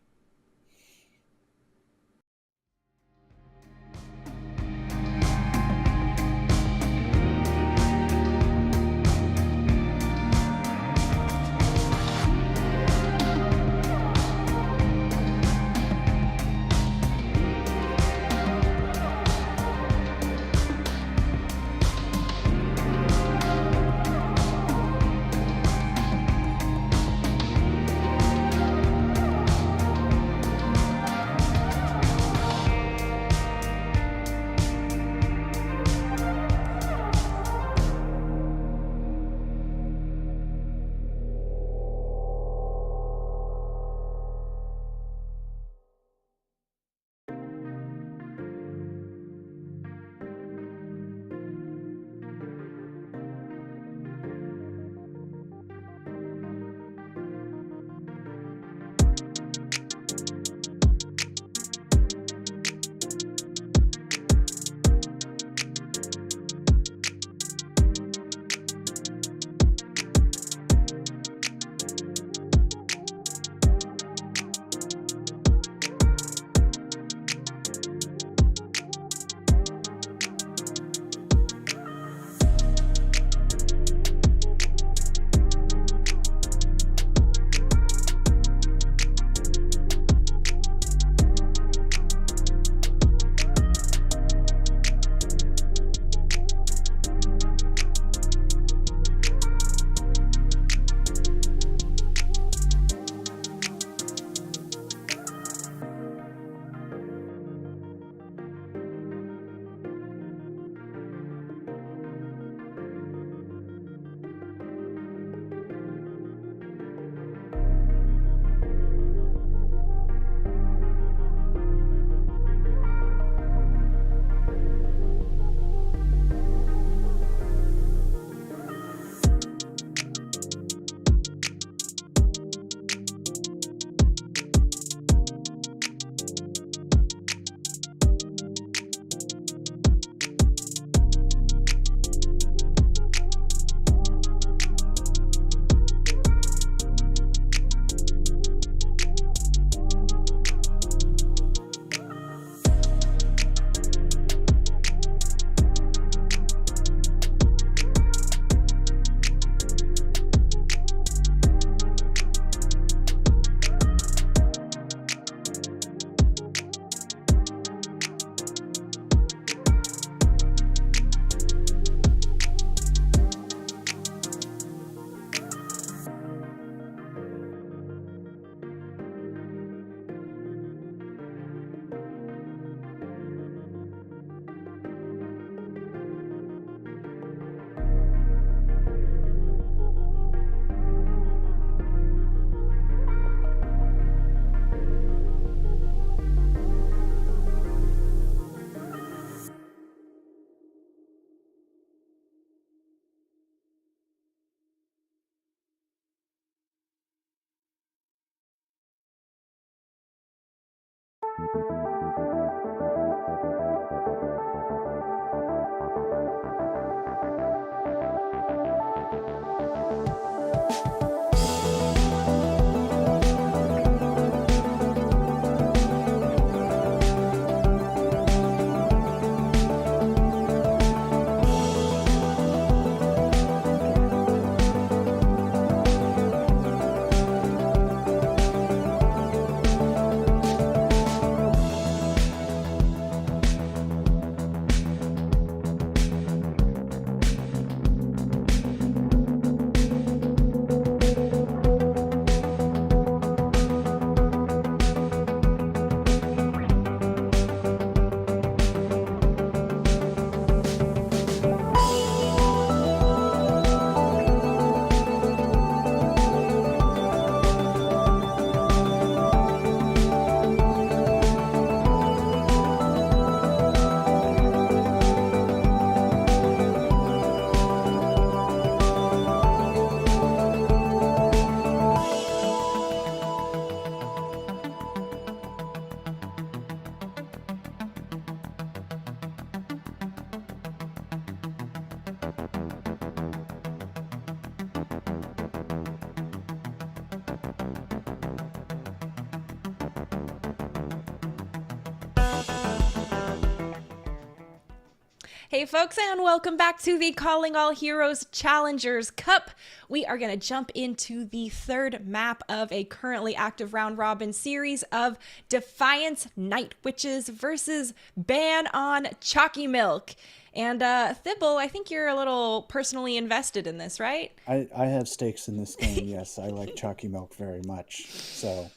Hey folks, and welcome back to the Calling All Heroes Challengers Cup. We are going to jump into the third map of a currently active round robin series of Defiance Night Witches versus Ban on Chalky Milk. And Thibble, I think you're a little personally invested in this, right? I have stakes in this game, yes. I like Chalky Milk very much. So,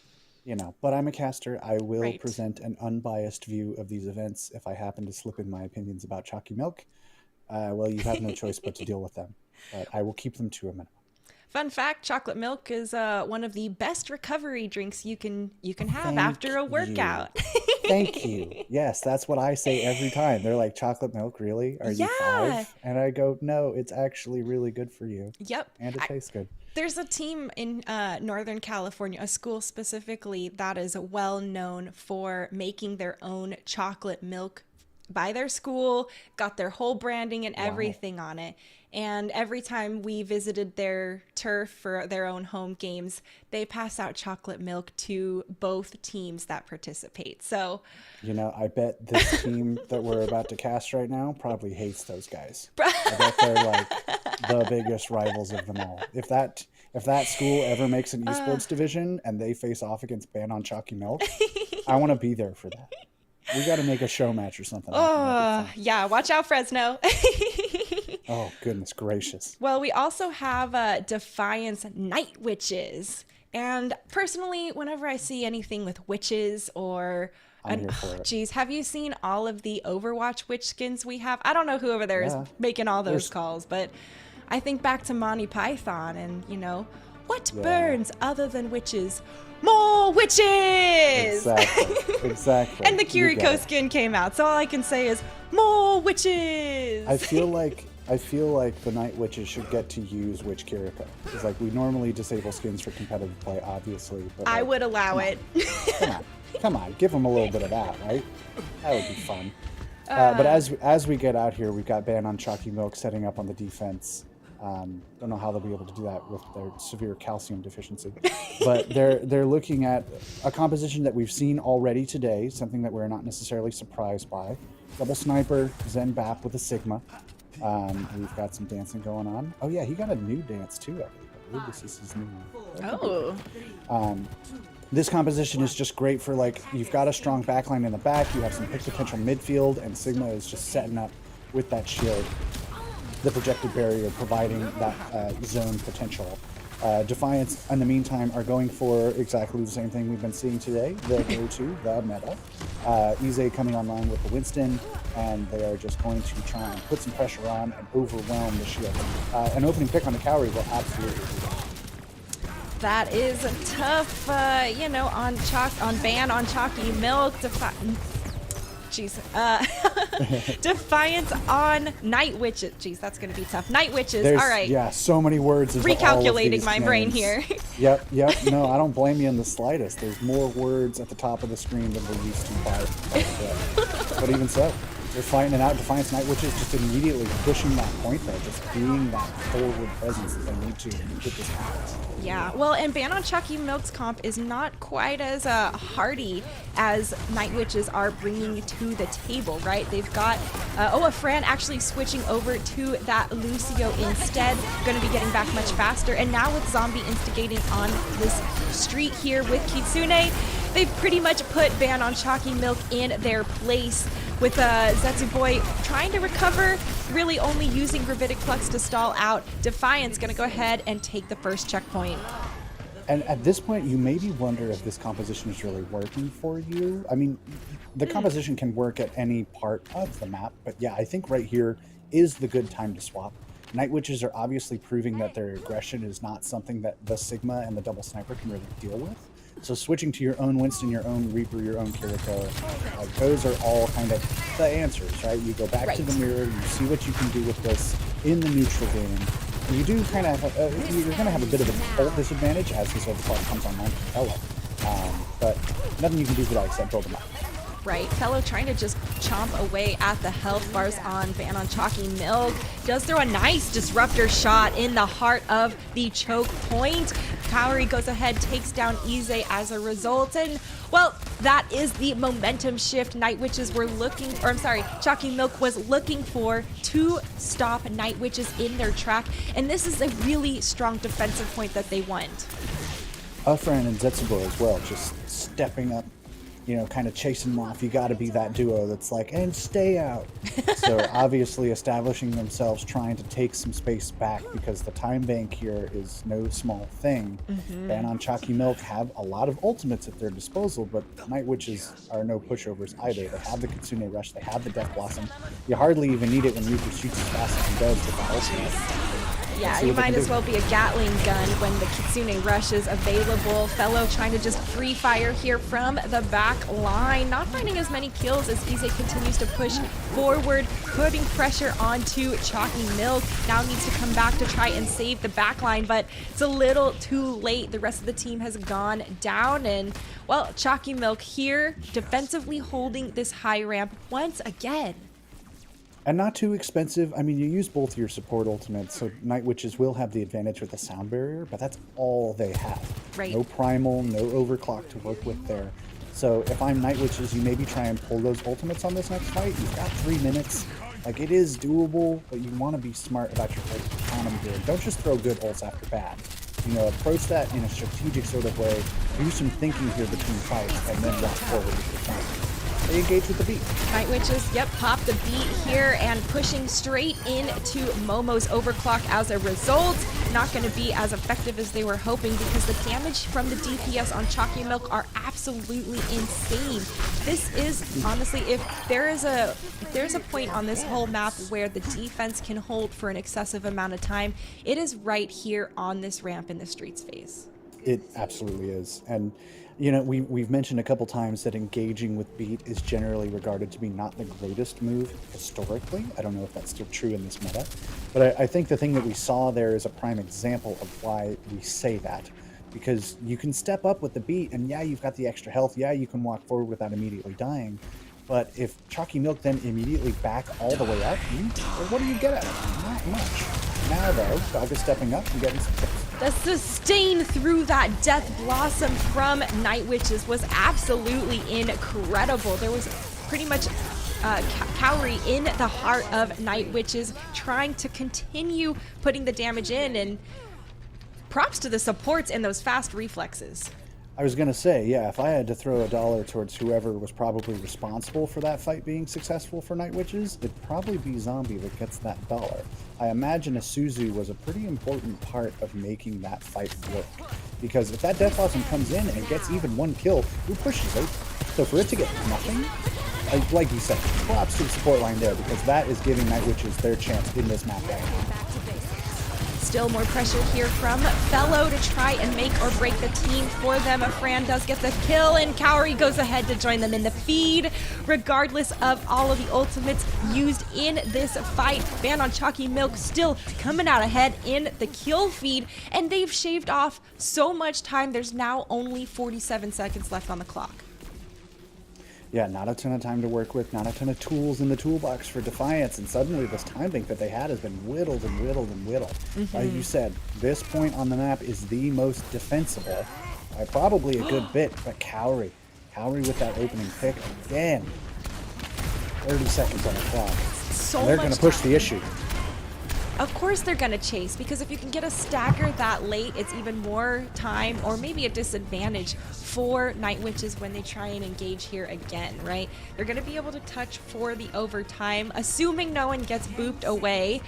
but I'm a caster. I will present an unbiased view of these events if I happen to slip in my opinions about Chalky Milk. Well, you have no choice but to deal with them. But I will keep them to a minimum. Fun fact, chocolate milk is one of the best recovery drinks you can have after a workout. Thank you. Yes, that's what I say every time. They're like, chocolate milk, really? Are you 5? And I go, no, it's actually really good for you. Yep. And it tastes good. There's a team in Northern California, a school specifically, that is well known for making their own chocolate milk by their school, got their whole branding and everything on it. And every time we visited their turf for their own home games, they pass out chocolate milk to both teams that participate. So, I bet this team that we're about to cast right now probably hates those guys. I bet they're like the biggest rivals of them all. If that school ever makes an esports division and they face off against Ban on Chalky Milk, I want to be there for that. We got to make a show match or something. Yeah, watch out, Fresno. Oh, goodness gracious. Well, we also have Defiance Night Witches. And personally, whenever I see anything with witches or... I'm here for it. Geez, have you seen all of the Overwatch witch skins we have? I don't know who over there is making all those calls, but I think back to Monty Python and, what burns other than witches? More witches! Exactly. And the Kiriko skin came out, so all I can say is, more witches! I feel like the Night Witches should get to use Witch Kiriko. Because we normally disable skins for competitive play, obviously. But I would allow it. Come on, give them a little bit of that, right? That would be fun. But as we get out here, we've got Ban on Chalky Milk setting up on the defense. Don't know how they'll be able to do that with their severe calcium deficiency. But they're looking at a composition that we've seen already today, something that we're not necessarily surprised by. Double Sniper, Zen Bap with a Sigma. We've got some dancing going on. Oh yeah, he got a new dance too, I believe this is his new one. Oh. This composition is just great for you've got a strong backline in the back, you have some pick potential midfield, and Sigma is just setting up with that shield, the projected barrier, providing that zone potential. Defiance, in the meantime, are going for exactly the same thing we've been seeing today, the go-to, the meta. Ize coming online with the Winston, and they are just going to try and put some pressure on and overwhelm the shield. An opening pick on the Cowrie will absolutely do that. That is tough, on Ban on Chalky Milk. jeez. Defiance on Night Witches. Jeez, that's going to be tough. Night Witches. There's, All right. Yeah, so many words. Into all of Recalculating these my brain names. here. Yep. No, I don't blame you in the slightest. There's more words at the top of the screen than we're used to but even so, they're fighting it out. Defiance Night Witches just immediately pushing that point there, just being that forward presence that they need to get this out. Yeah, well, and Ban on Chalky Milk's comp is not quite as hardy as Night Witches are bringing to the table, right? They've got, a Fran actually switching over to that Lucio instead, going to be getting back much faster. And now with Zombie instigating on this street here with Kitsune, they've pretty much put Ban on Chalky Milk in their place, with Zetsu Boy trying to recover, really only using Gravitic Flux to stall out. Defiance going to go ahead and take the first checkpoint. And at this point, you maybe wonder if this composition is really working for you. I mean, the composition can work at any part of the map, but yeah, I think right here is the good time to swap. Night Witches are obviously proving that their aggression is not something that the Sigma and the Double Sniper can really deal with. So switching to your own Winston, your own Reaper, your own Kiriko, those are all kind of the answers, right? You go back to the mirror, you see what you can do with this in the neutral game. You do kind of have you're going to have a bit of an ult disadvantage as this overclock comes online for Fellow. But nothing you can do for that except build them up. Right, Fellow trying to just chomp away at the health bars on Ban on Chalky Milk. Does throw a nice disruptor shot in the heart of the choke point. Kaori goes ahead, takes down Ize as a result, and well, that is the momentum shift Night Witches were looking, or I'm sorry, Chalky Milk was looking for to stop Night Witches in their track, and this is a really strong defensive point that they want. Fran and Zetsubo as well, just stepping up, kind of chasing them off. You got to be that duo that's like, and stay out. So obviously establishing themselves, trying to take some space back because the time bank here is no small thing. Ban on Chalky Milk have a lot of ultimates at their disposal, but Night Witches are no pushovers either. They have the Kitsune Rush, they have the Death Blossom. You hardly even need it when Reaper shoots as fast as he does with the ultimate. Yeah, you might as well be a Gatling gun when the Kitsune Rush is available. Fellow trying to just free fire here from the back line. Not finding as many kills as Ize continues to push forward, putting pressure onto Chalky Milk. Now needs to come back to try and save the back line, but it's a little too late. The rest of the team has gone down, and well, Chalky Milk here defensively holding this high ramp once again. And not too expensive. I mean, you use both your support ultimates, so Night Witches will have the advantage with the sound barrier, but that's all they have. Right. No primal, no overclock to work with there. So if I'm Night Witches, you maybe try and pull those ultimates on this next fight. You've got 3 minutes. Like, it is doable, but you want to be smart about your ult economy here. Don't just throw good ults after bad. Approach that in a strategic sort of way. Do some thinking here between fights, and then walk forward with your fight. They engage with the beat. Night Witches, pop the beat here and pushing straight into Momo's overclock as a result. Not going to be as effective as they were hoping because the damage from the DPS on Chalky Milk are absolutely insane. This is honestly, if there's a point on this whole map where the defense can hold for an excessive amount of time, it is right here on this ramp in the streets phase. It absolutely is. And we've mentioned a couple times that engaging with beat is generally regarded to be not the greatest move historically. I don't know if that's still true in this meta, but I think the thing that we saw there is a prime example of why we say that. Because you can step up with the beat, and yeah, you've got the extra health, yeah, you can walk forward without immediately dying, but if Chalky Milk then immediately back all the way up, what do you get out of it? Not much. Now though, Dog is stepping up and getting some kills. The sustain through that Death Blossom from Night Witches was absolutely incredible. There was pretty much Kaori in the heart of Night Witches trying to continue putting the damage in, and props to the supports and those fast reflexes. I was going to say, yeah, if I had to throw $1 towards whoever was probably responsible for that fight being successful for Night Witches, it'd probably be Zombie that gets that $1. I imagine Isuzu was a pretty important part of making that fight work. Because if that Death Blossom comes in and gets even 1 kill, your push is over. So for it to get nothing, like you said, props to the support line there, because that is giving Night Witches their chance in this map right now. Still more pressure here from Fellow to try and make or break the team for them. Fran does get the kill, and Cowrie goes ahead to join them in the feed. Regardless of all of the ultimates used in this fight, Ban on Chalky Milk still coming out ahead in the kill feed, and they've shaved off so much time. There's now only 47 seconds left on the clock. Yeah, not a ton of time to work with, not a ton of tools in the toolbox for Defiance, and suddenly this time bank that they had has been whittled and whittled and whittled. Like you said, this point on the map is the most defensible by probably a good bit, but Cowrie with that opening pick again. 30 seconds on the clock. So And they're going to push the issue. Of course they're going to chase, because if you can get a stagger that late, it's even more time or maybe a disadvantage for Night Witches when they try and engage here again, right? They're going to be able to touch for the overtime, assuming no one gets booped away.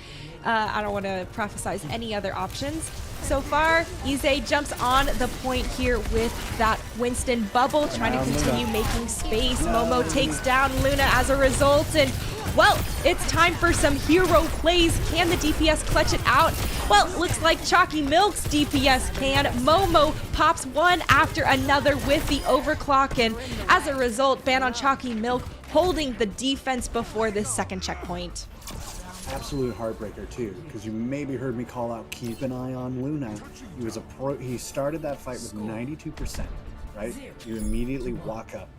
I don't want to prophesize any other options. So far, Ize jumps on the point here with that Winston bubble, trying to continue making space. Momo takes down Luna as a result, and well, it's time for some hero plays. Can the DPS clutch it out? Well, looks like Chalky Milk's DPS can. Momo pops one after another with the overclock, and as a result, Ban on Chalky Milk holding the defense before this second checkpoint. Absolute heartbreaker too, because you maybe heard me call out keep an eye on Luna. He was he started that fight with 92%, right? You immediately walk up,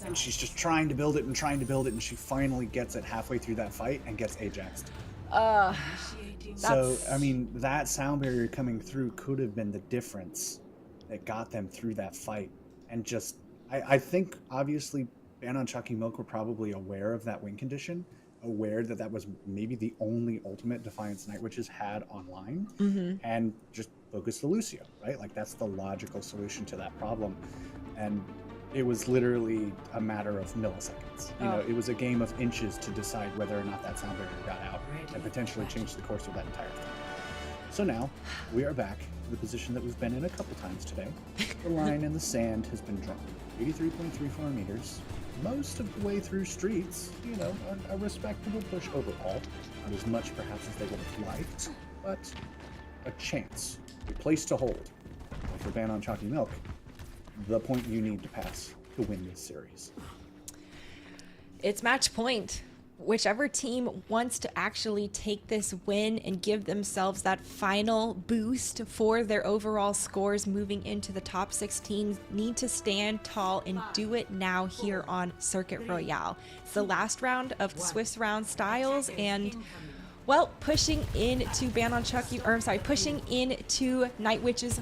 and she's just trying to build it, and she finally gets it halfway through that fight and gets Ajaxed. So, I mean, that sound barrier coming through could have been the difference that got them through that fight. And just, I think, obviously, Ban on Chalky Milk were probably aware of that win condition, aware that that was maybe the only ultimate Defiance Night Witches had online, and just focus the Lucio, right? Like, that's the logical solution to that problem. And it was literally a matter of milliseconds. You know, it was a game of inches to decide whether or not that sound barrier got out and potentially change the course of that entire thing. So now, we are back in the position that we've been in a couple times today. The line in the sand has been drawn. 83.34 meters. Most of the way through streets, you know, a respectable push overall. Not as much perhaps as they would have liked, but a chance, a place to hold. For Ban on Chalky Milk, the point you need to pass to win this series. It's match point. Whichever team wants to actually take this win and give themselves that final boost for their overall scores moving into the top 16 need to stand tall and do it now here on Circuit Royale. It's the last round of the Swiss round styles, and well, pushing into pushing into Night Witches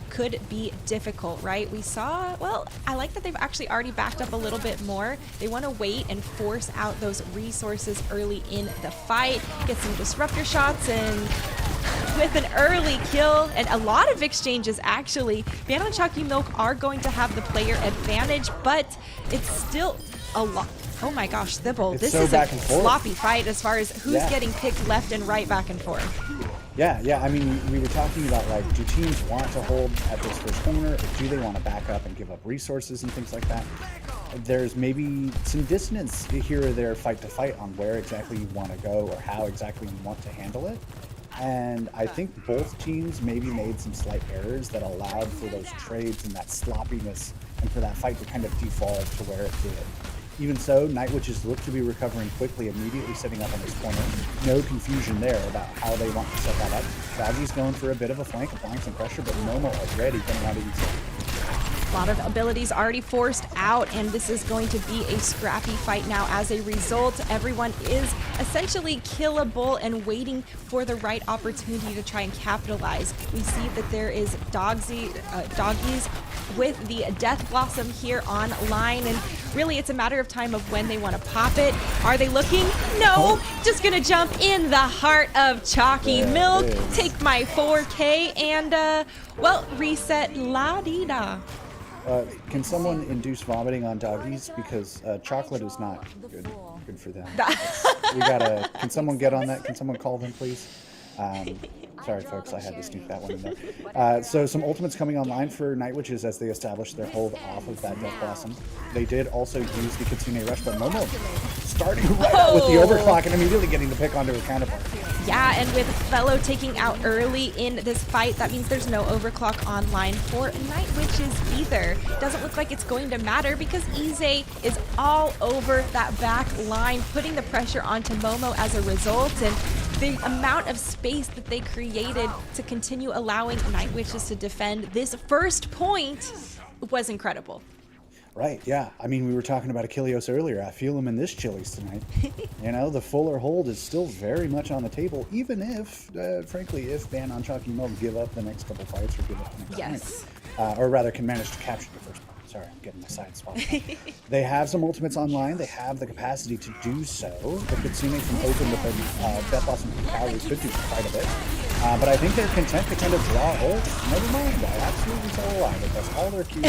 could be difficult, right? We saw, well, I like that they've actually already backed up a little bit more. They want to wait and force out those resources early in the fight, get some disruptor shots, and with an early kill and a lot of exchanges actually, Ban on Chalky Milk are going to have the player advantage, but it's still a lot. Oh my gosh, Thibble, this is a sloppy fight as far as who's getting picked left and right, back and forth. Yeah. I mean, we were talking about, like, do teams want to hold at this first corner, or do they want to back up and give up resources and things like that? There's maybe some dissonance here or there, fight to fight, on where exactly you want to go or how exactly you want to handle it. And I think both teams maybe made some slight errors that allowed for those trades and that sloppiness and for that fight to kind of default to where it did. Even so, Night Witches look to be recovering quickly, immediately setting up on this corner. No confusion there about how they want to set that up. Doggy's going for a bit of a flank, applying some pressure, but Momo already getting out of these. A lot of abilities already forced out, and this is going to be a scrappy fight now. As a result, everyone is essentially killable and waiting for the right opportunity to try and capitalize. We see that there is doggies with the Death Blossom here online, and really it's a matter of time of when they want to pop it. Are they looking? No! Just gonna jump in the heart of Chalky Milk, take my 4K, and well, reset la-dee-da. Can someone induce vomiting on doggies? Because chocolate is not good for them. Can someone get on that? Can someone call them, please? Sorry, folks, I had to sneak that one in there. So some ultimates coming online for Night Witches as they establish their hold off of that Death Blossom. They did also use the Kitsune Rush, but Momo starting right out with the overclock and immediately getting the pick onto her counterpart. Yeah, and with Fellow taking out early in this fight. That means there's no overclock online for Night Witches either. Doesn't look like it's going to matter because Ize is all over that back line, putting the pressure onto Momo as a result. And the amount of space that they created to continue allowing Night Witches to defend this first point was incredible. Right, yeah. I mean, we were talking about Achilles earlier. I feel him in this Chili's tonight. You know, the fuller hold is still very much on the table, even if, frankly, if Ban on Chalky Milk give up the next couple fights or give up the next point. Or rather, can manage to capture the first point. Sorry, I'm getting my side swap. They have some ultimates online. They have the capacity to do so. The Kitsune from Open with the Death Blossom from Calorie could do quite a bit. But I think they're content to kind of draw ult. Never mind, I absolutely saw a line. That's all they're cute.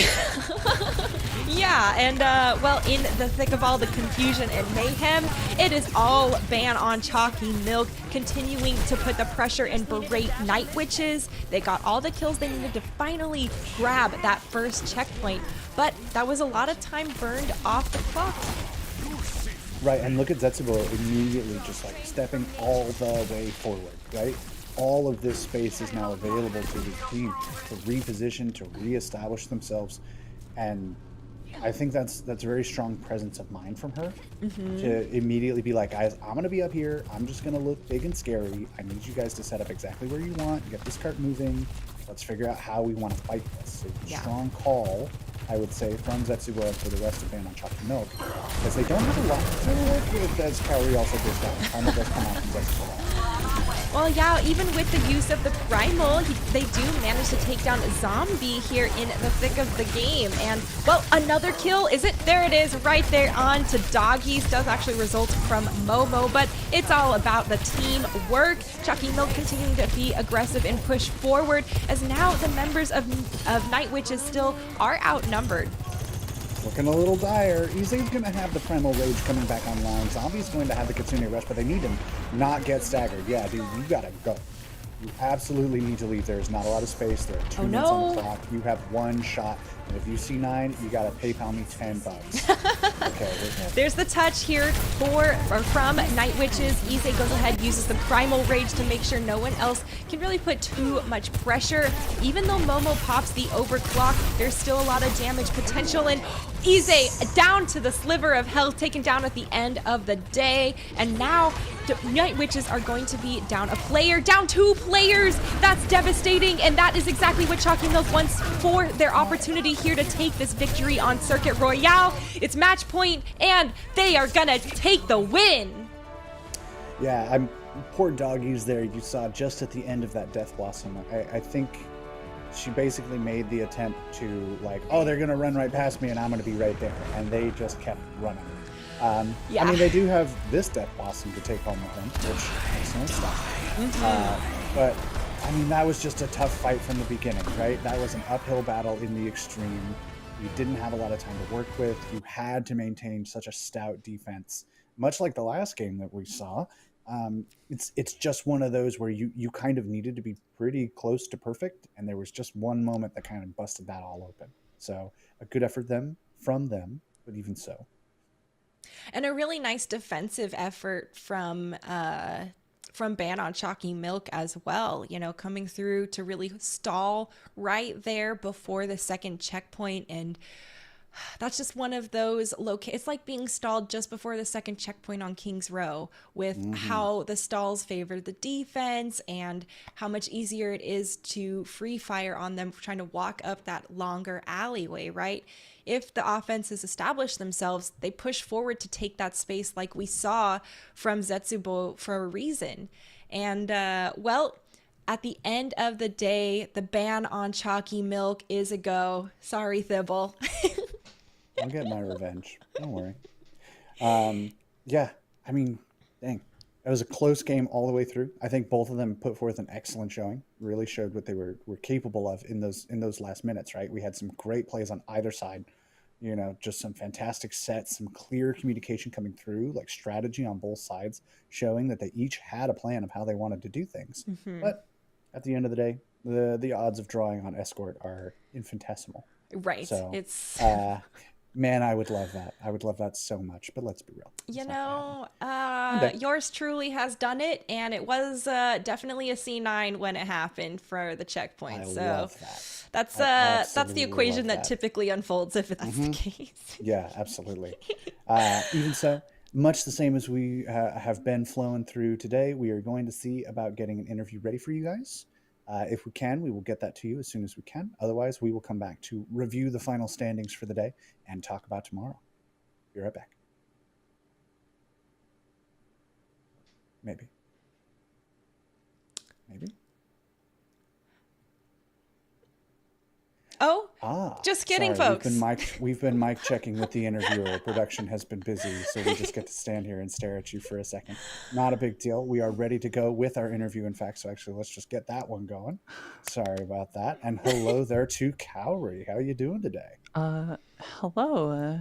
Yeah, and well, in the thick of all the confusion and mayhem, it is all Ban on Chalky Milk, continuing to put the pressure and berate Night Witches. They got all the kills they needed to finally grab that first checkpoint, but that was a lot of time burned off the clock. Right, and look at Zetsubo immediately just like stepping all the way forward, right? All of this space is now available to the team to reposition, to reestablish themselves, and I think that's a very strong presence of mind from her to immediately be like, guys, I'm gonna be up here. I'm just gonna look big and scary. I need you guys to set up exactly where you want. Get this cart moving. Let's figure out how we want to fight this. It's a strong call, I would say, from Zetsubo for the rest of Ban on Chalky Milk, because they don't have a lot to work with as Kaori also goes down. Primal does come out from Zetsubo. Well, yeah, even with the use of the Primal, they do manage to take down Zombie here in the thick of the game. And, well, another kill, is it? There it is, right there on to Doggies. Does actually result from Momo, but it's all about the team work. Chalky Milk continuing to be aggressive and push forward, as now the members of Night Witches still are outnumbered. Looking a little dire. Ize's going to have the Primal Rage coming back online. Zombie's going to have the Kitsune Rush, but they need him not get staggered. Yeah, dude, you got to go. You absolutely need to leave. There's not a lot of space. There are 2 minutes on the clock. You have one shot. And if you see 9, you got to PayPal me $10. Okay, there's the touch here from Night Witches. Ize goes ahead, uses the Primal Rage to make sure no one else can really put too much pressure. Even though Momo pops the overclock, there's still a lot of damage potential, and Ize down to the sliver of health, taken down at the end of the day. And now Night Witches are going to be down a player, down 2 players. That's devastating, and that is exactly what Chalky Milk wants for their opportunity here to take this victory on Circuit Royale. It's match point, and they are gonna take the win. Yeah, poor Doggies there. You saw just at the end of that Death Blossom. I think she basically made the attempt to like, oh, they're gonna run right past me and I'm gonna be right there, and they just kept running. I mean, they do have this Death Blossom to take home with them, which excellent stuff. But I mean, that was just a tough fight from the beginning, right? That was an uphill battle in the extreme. You didn't have a lot of time to work with. You had to maintain such a stout defense, much like the last game that we saw. It's just one of those where you kind of needed to be pretty close to perfect, and there was just one moment that kind of busted that all open. So a good effort from them, but even so. And a really nice defensive effort from Ban on Chalky Milk as well, you know, coming through to really stall right there before the second checkpoint. And that's just one of those it's like being stalled just before the second checkpoint on King's Row, with how the stalls favor the defense and how much easier it is to free fire on them trying to walk up that longer alleyway, right? If the offenses establish themselves, they push forward to take that space like we saw from Zetsubo for a reason. And, well, at the end of the day, the ban on Chalky Milk is a go. Sorry, Thibble. I'll get my revenge. Don't worry. Yeah, I mean, dang. It was a close game all the way through. I think both of them put forth an excellent showing. Really showed what they were capable of in those last minutes, right? We had some great plays on either side. You know, just some fantastic sets, some clear communication coming through, like strategy on both sides, showing that they each had a plan of how they wanted to do things. But at the end of the day, the odds of drawing on Escort are infinitesimal. Right. So, it's Man, I would love that. I would love that so much. But let's be real. You It's not gonna happen. know, One day. yours truly has done it, and it was definitely a C9 when it happened for the I checkpoint. So love that. that's I the absolutely equation love that that. typically unfolds if that's the case. Yeah, absolutely. Even so, much the same as we have been flowing through today, we are going to see about getting an interview ready for you guys. If we can, we will get that to you as soon as we can. Otherwise, we will come back to review the final standings for the day and talk about tomorrow. Be right back. Maybe. Maybe. Oh, Ah, just kidding, sorry. folks. We've been mic checking with the interviewer. Production has been busy, so we just get to stand here and stare at you for a second. Not a big deal. We are ready to go with our interview. In fact, so actually, let's just get that one going. Sorry about that. And hello there to Cowrie. How are you doing today? Hello.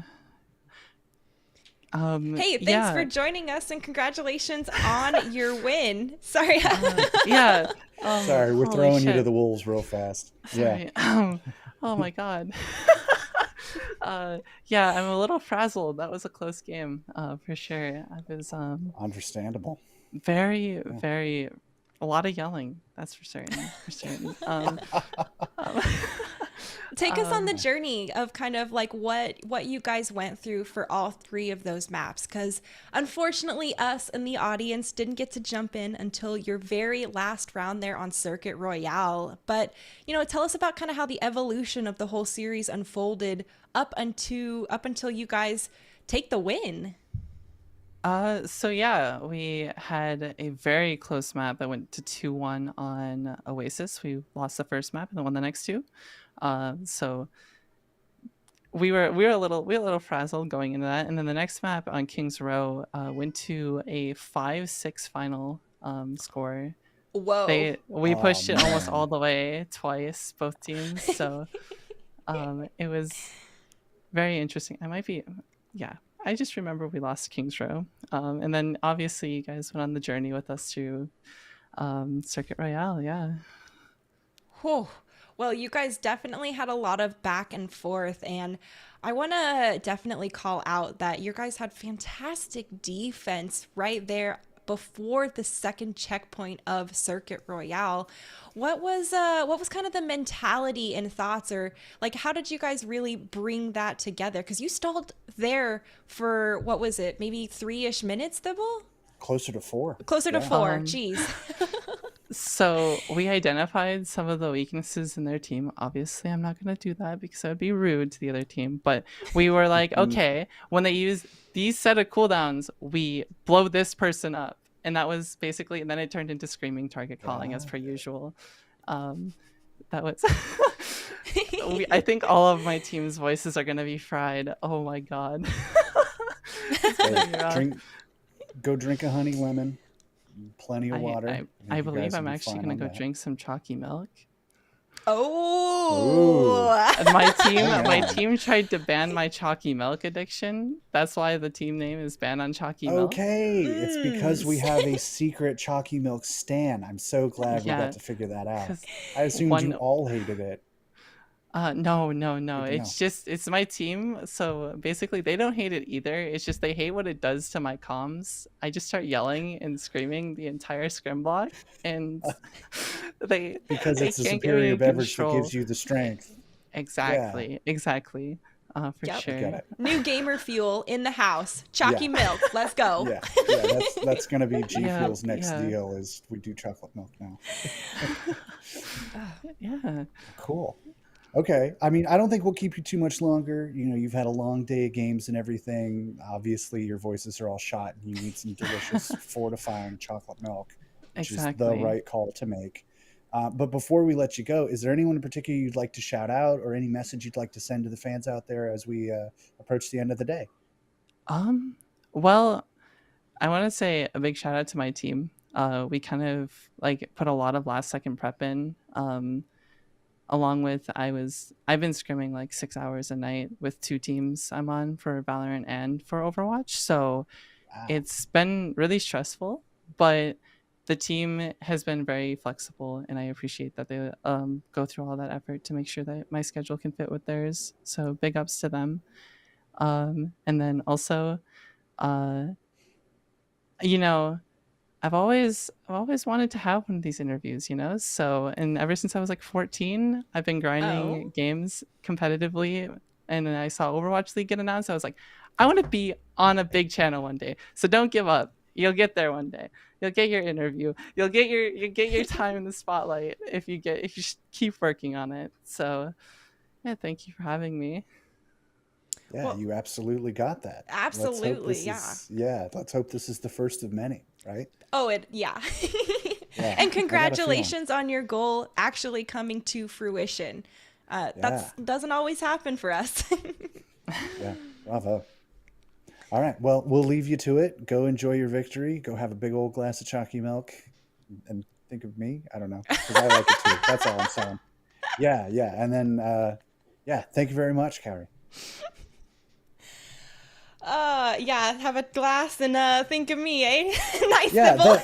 Hey, thanks for Yeah. joining us and congratulations on your win. Sorry. Yeah. Sorry, we're Holy throwing you to shit. the wolves real fast. Yeah, Sorry. Oh my god. Yeah, I'm a little frazzled. That was a close game, for sure. I was understandable. very, Yeah. very a lot of yelling. That's for certain. For certain. Um, Take us on the um, journey of kind of like what you guys went through for all three of those maps, because unfortunately us and the audience didn't get to jump in until your very last round there on Circuit Royale. But tell us about kind of how the evolution of the whole series unfolded up until you guys take the win. so yeah, we had a very close map that went to 2-1 on Oasis. We lost the first map and then won the next two. So we were a little frazzled going into that, and then the next map on Kings Row went to a 5-6 final score. Whoa. We Oh pushed it almost all man. the way twice, both teams. So it was very interesting. Yeah. I just remember we lost Kings Row, and then obviously you guys went on the journey with us to Circuit Royale. Yeah. Whew. Well, you guys definitely had a lot of back and forth, and I want to definitely call out that you guys had fantastic defense right there before the second checkpoint of Circuit Royale. What was kind of the mentality and thoughts, or like how did you guys really bring that together? Because you stalled there for what was it, maybe 3-ish minutes, Thibble? Closer to 4. Closer to Yeah. 4. Um, Jeez. So we identified some of the weaknesses in their team. Obviously, I'm not going to do that because that would be rude to the other team. But we were like, okay, when they use these set of cooldowns, we blow this person up. And that was basically, and then it turned into screaming target calling as per usual. That was, I think all of my team's voices are going to be fried. Oh my God. It's gonna be rough. Go drink a honey lemon. Plenty of I, water. I, think I you believe guys will I'm be actually fine going on to go that. drink some chalky milk. Oh. And my Hang on. team tried to ban my chalky milk addiction. That's why the team name is Ban on Chalky Milk. Okay, it's because we Mm. have a secret chalky milk stan. I'm so glad we Yeah, got to figure that out. because I assumed you one, all hated it. no. Good to know. It's my team. So basically, they don't hate it either. It's just they hate what it does to my comms. I just start yelling and screaming the entire scrim block, and Because they it's a can't get me superior in beverage that control. gives you the strength. Yeah, Exactly. For Yep. I sure. get it. New gamer fuel in the house. Chalky Yeah, milk. Let's go. yeah. That's gonna be G Yeah, Fuel's next yeah, deal. Is we do chocolate milk now. yeah. Cool. Okay. I mean, I don't think we'll keep you too much longer. You've had a long day of games and everything. Obviously, your voices are all shot, and you need some delicious fortifying chocolate milk, which is the Exactly. right call to make. But before we let you go, is there anyone in particular you'd like to shout out, or any message you'd like to send to the fans out there as we approach the end of the day? Well, I want to say a big shout out to my team. We kind of like put a lot of last second prep in. Along with I've been scrimming like 6 hours a night with two teams I'm on for Valorant and for Overwatch. So Wow. it's been really stressful, but the team has been very flexible, and I appreciate that they go through all that effort to make sure that my schedule can fit with theirs. So big ups to them. And then also, uh, you know, I've always wanted to have one of these interviews, you know? So, and ever since I was like 14, I've been grinding Oh. games competitively. And then I saw Overwatch League get announced. I was like, I want to be on a big channel one day. So don't give up. You'll get there one day. You'll get your interview. You'll get your time in the spotlight if you keep working on it. So, yeah, thank you for having me. Yeah, Well, you absolutely got that. Let's hope absolutely, this yeah. is yeah, let's hope this is the first of many, right? Oh, yeah. Yeah. And I got a feeling. congratulations on your goal actually coming to fruition. Yeah. That's doesn't always happen for us. Yeah. Bravo. All right. Well, we'll leave you to it. Go enjoy your victory. Go have a big old glass of chalky milk and think of me. I don't know. Because I like it too. That's all I'm saying. Yeah, yeah. And then yeah, thank you very much, Carrie. Yeah, have a glass and think of me, eh? Nice Yeah, nibble.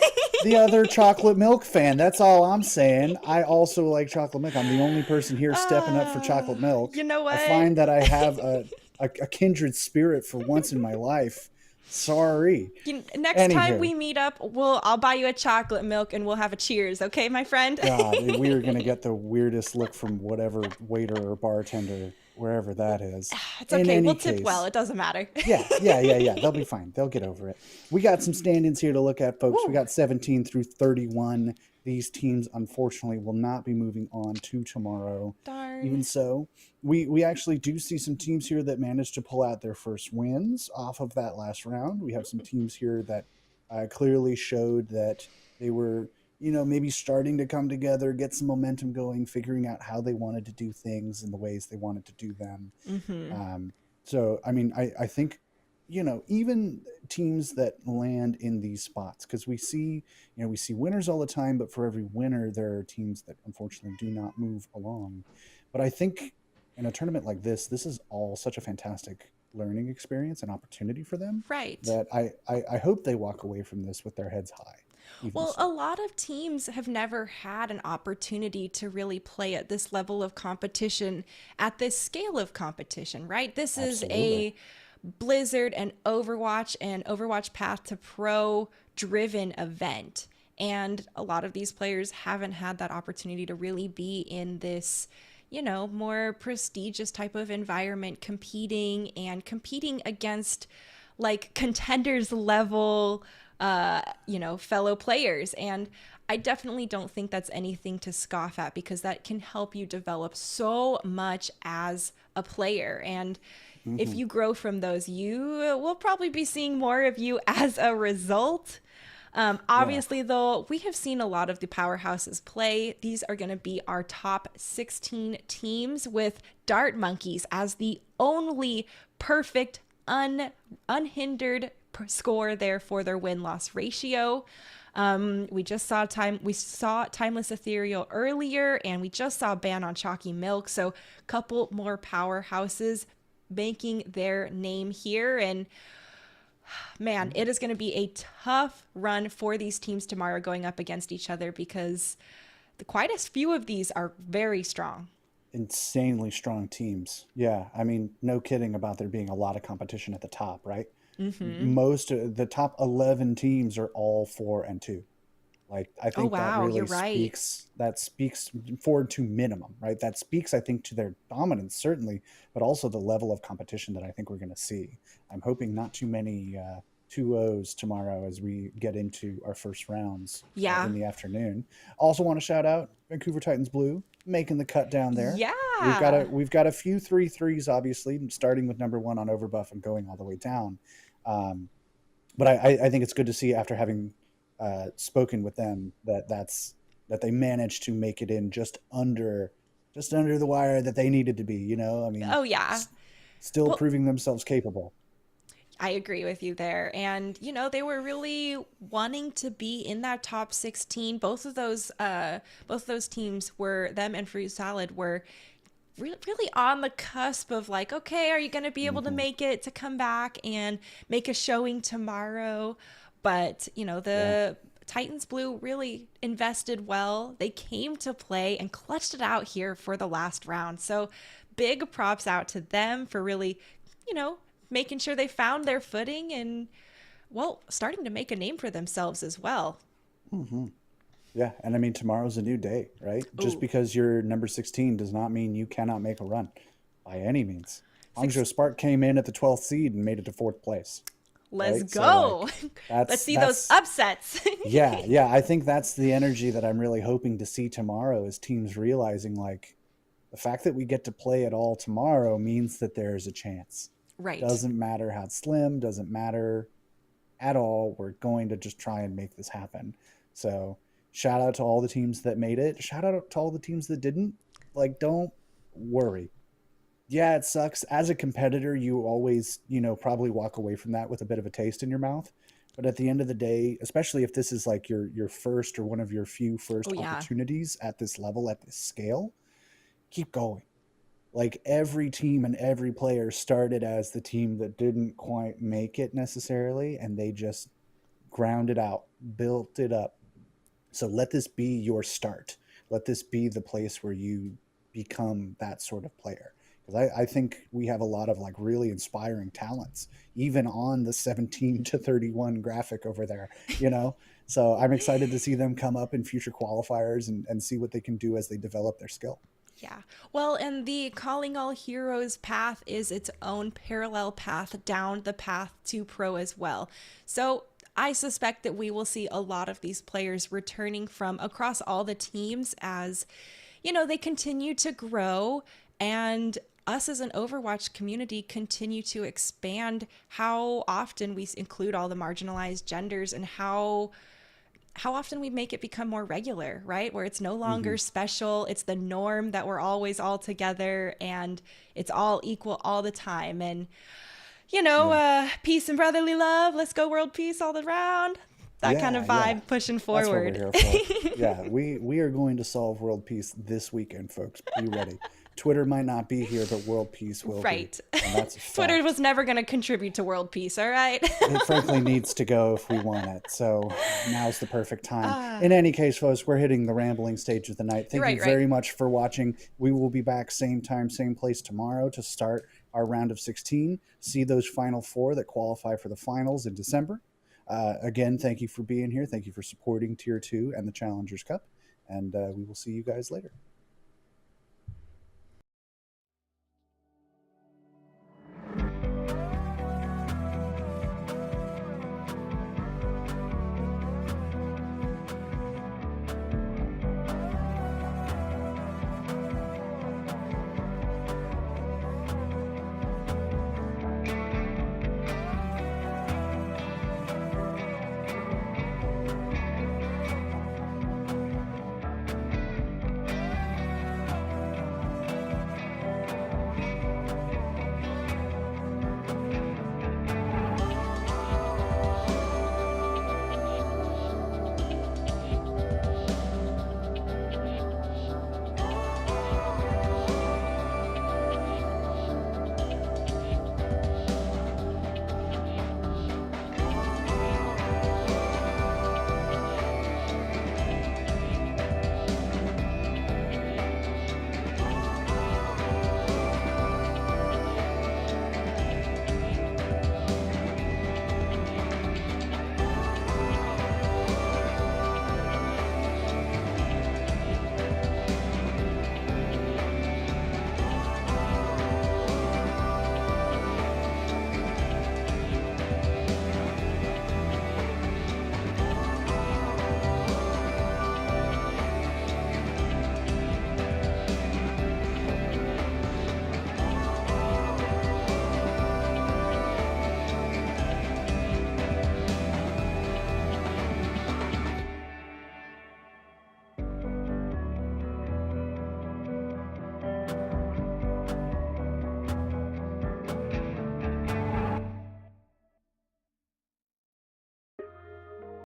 the other chocolate milk fan. That's all I'm saying. I also like chocolate milk. I'm the only person here stepping up for chocolate milk. You know what? I find that I have a kindred spirit for once in my life. Sorry. Next time Anywho. we meet up, I'll buy you a chocolate milk and we'll have a cheers, okay, my friend? God, we are going to get the weirdest look from whatever waiter or bartender, wherever that is. It's okay. We'll tip well. It doesn't matter. Yeah. They'll be fine. They'll get over it. We got some stand-ins here to look at, folks. Woo. We got 17 through 31. These teams, unfortunately, will not be moving on to tomorrow. Darn. Even so, we actually do see some teams here that managed to pull out their first wins off of that last round. We have some teams here that clearly showed that they were, maybe starting to come together, get some momentum going, figuring out how they wanted to do things and the ways they wanted to do them. Mm-hmm. So, I mean, I think, even teams that land in these spots, because we see winners all the time, but for every winner, there are teams that unfortunately do not move along. But I think in a tournament like this is all such a fantastic learning experience and opportunity for them. Right. That I hope they walk away from this with their heads high. Well, a lot of teams have never had an opportunity to really play at this level of competition, at this scale of competition, right? This is a Blizzard and Overwatch Path to Pro driven event. And a lot of these players haven't had that opportunity to really be in this, more prestigious type of environment, competing against like contenders level, fellow players. And I definitely don't think that's anything to scoff at, because that can help you develop so much as a player. And if you grow from those, you will probably be seeing more of you as a result. Obviously, though, we have seen a lot of the powerhouses play. These are going to be our top 16 teams, with Dart Monkeys as the only perfect, unhindered score there for their win-loss ratio. We saw Timeless Ethereal earlier, and we just saw Ban on Chalky Milk. So a couple more powerhouses making their name here. And man, it is going to be a tough run for these teams tomorrow going up against each other, because quite a few of these are very strong. Insanely strong teams. Yeah. I mean, no kidding about there being a lot of competition at the top, right? Most of the top 11 teams are all 4-2. Like, I think that really speaks forward to minimum, right? That speaks, I think, to their dominance, certainly, but also the level of competition that I think we're going to see. I'm hoping not too many 2-0s tomorrow as we get into our first rounds in the afternoon. Also want to shout out Vancouver Titans Blue, making the cut down there. Yeah. We've got a few 3-3s, obviously, starting with number 1 on Overbuff and going all the way down. But I think it's good to see, after having spoken with them, that they managed to make it in just under the wire that they needed to be. I mean, still proving themselves capable. I agree with you there. And they were really wanting to be in that top 16. Both of those teams them and Fruit Salad were really on the cusp of like, okay, are you going to be able to make it to come back and make a showing tomorrow? But, the Titans Blue really invested well. They came to play and clutched it out here for the last round. So big props out to them for really, making sure they found their footing and, well, starting to make a name for themselves as well. Hmm. Yeah, and I mean, tomorrow's a new day, right? Just Ooh. because you're number 16 does not mean you cannot make a run by any means. Six- Hangzhou Spark came in at the 12th seed and made it to 4th place, Let's right? So go. like Let's see those upsets. yeah, I think that's the energy that I'm really hoping to see tomorrow, is teams realizing like the fact that we get to play it all tomorrow means that there's a chance. Right. Doesn't matter how slim, doesn't matter at all. We're going to just try and make this happen. So shout out to all the teams that made it. Shout out to all the teams that didn't. Like, don't worry. Yeah, it sucks. As a competitor, you always, probably walk away from that with a bit of a taste in your mouth. But at the end of the day, especially if this is like your first or one of your few first Oh, yeah. opportunities at this level, at this scale, keep going. Like, every team and every player started as the team that didn't quite make it necessarily, and they just ground it out, built it up. So let this be your start. Let this be the place where you become that sort of player. Because I think we have a lot of like really inspiring talents, even on the 17 to 31 graphic over there, So I'm excited to see them come up in future qualifiers and see what they can do as they develop their skill. Yeah. Well, and the Calling All Heroes path is its own parallel path down the path to pro as well. So I suspect that we will see a lot of these players returning from across all the teams as, they continue to grow, and us as an Overwatch community continue to expand how often we include all the marginalized genders and how often we make it become more regular, right? Where it's no longer special. It's the norm that we're always all together and it's all equal all the time. And, peace and brotherly love. Let's go world peace all around. That kind of vibe pushing forward. That's what we're here for. Yeah, we are going to solve world peace this weekend, folks. Be ready. Twitter might not be here, but world peace will right. be. And that's a fact. Twitter was never going to contribute to world peace, all right? It frankly needs to go if we want it. So now's the perfect time. In any case, folks, we're hitting the rambling stage of the night. Thank you very much for watching. We will be back same time, same place tomorrow to start our round of 16. See those final 4 that qualify for the finals in December. Again, thank you for being here. Thank you for supporting Tier 2 and the Challengers Cup. And we will see you guys later.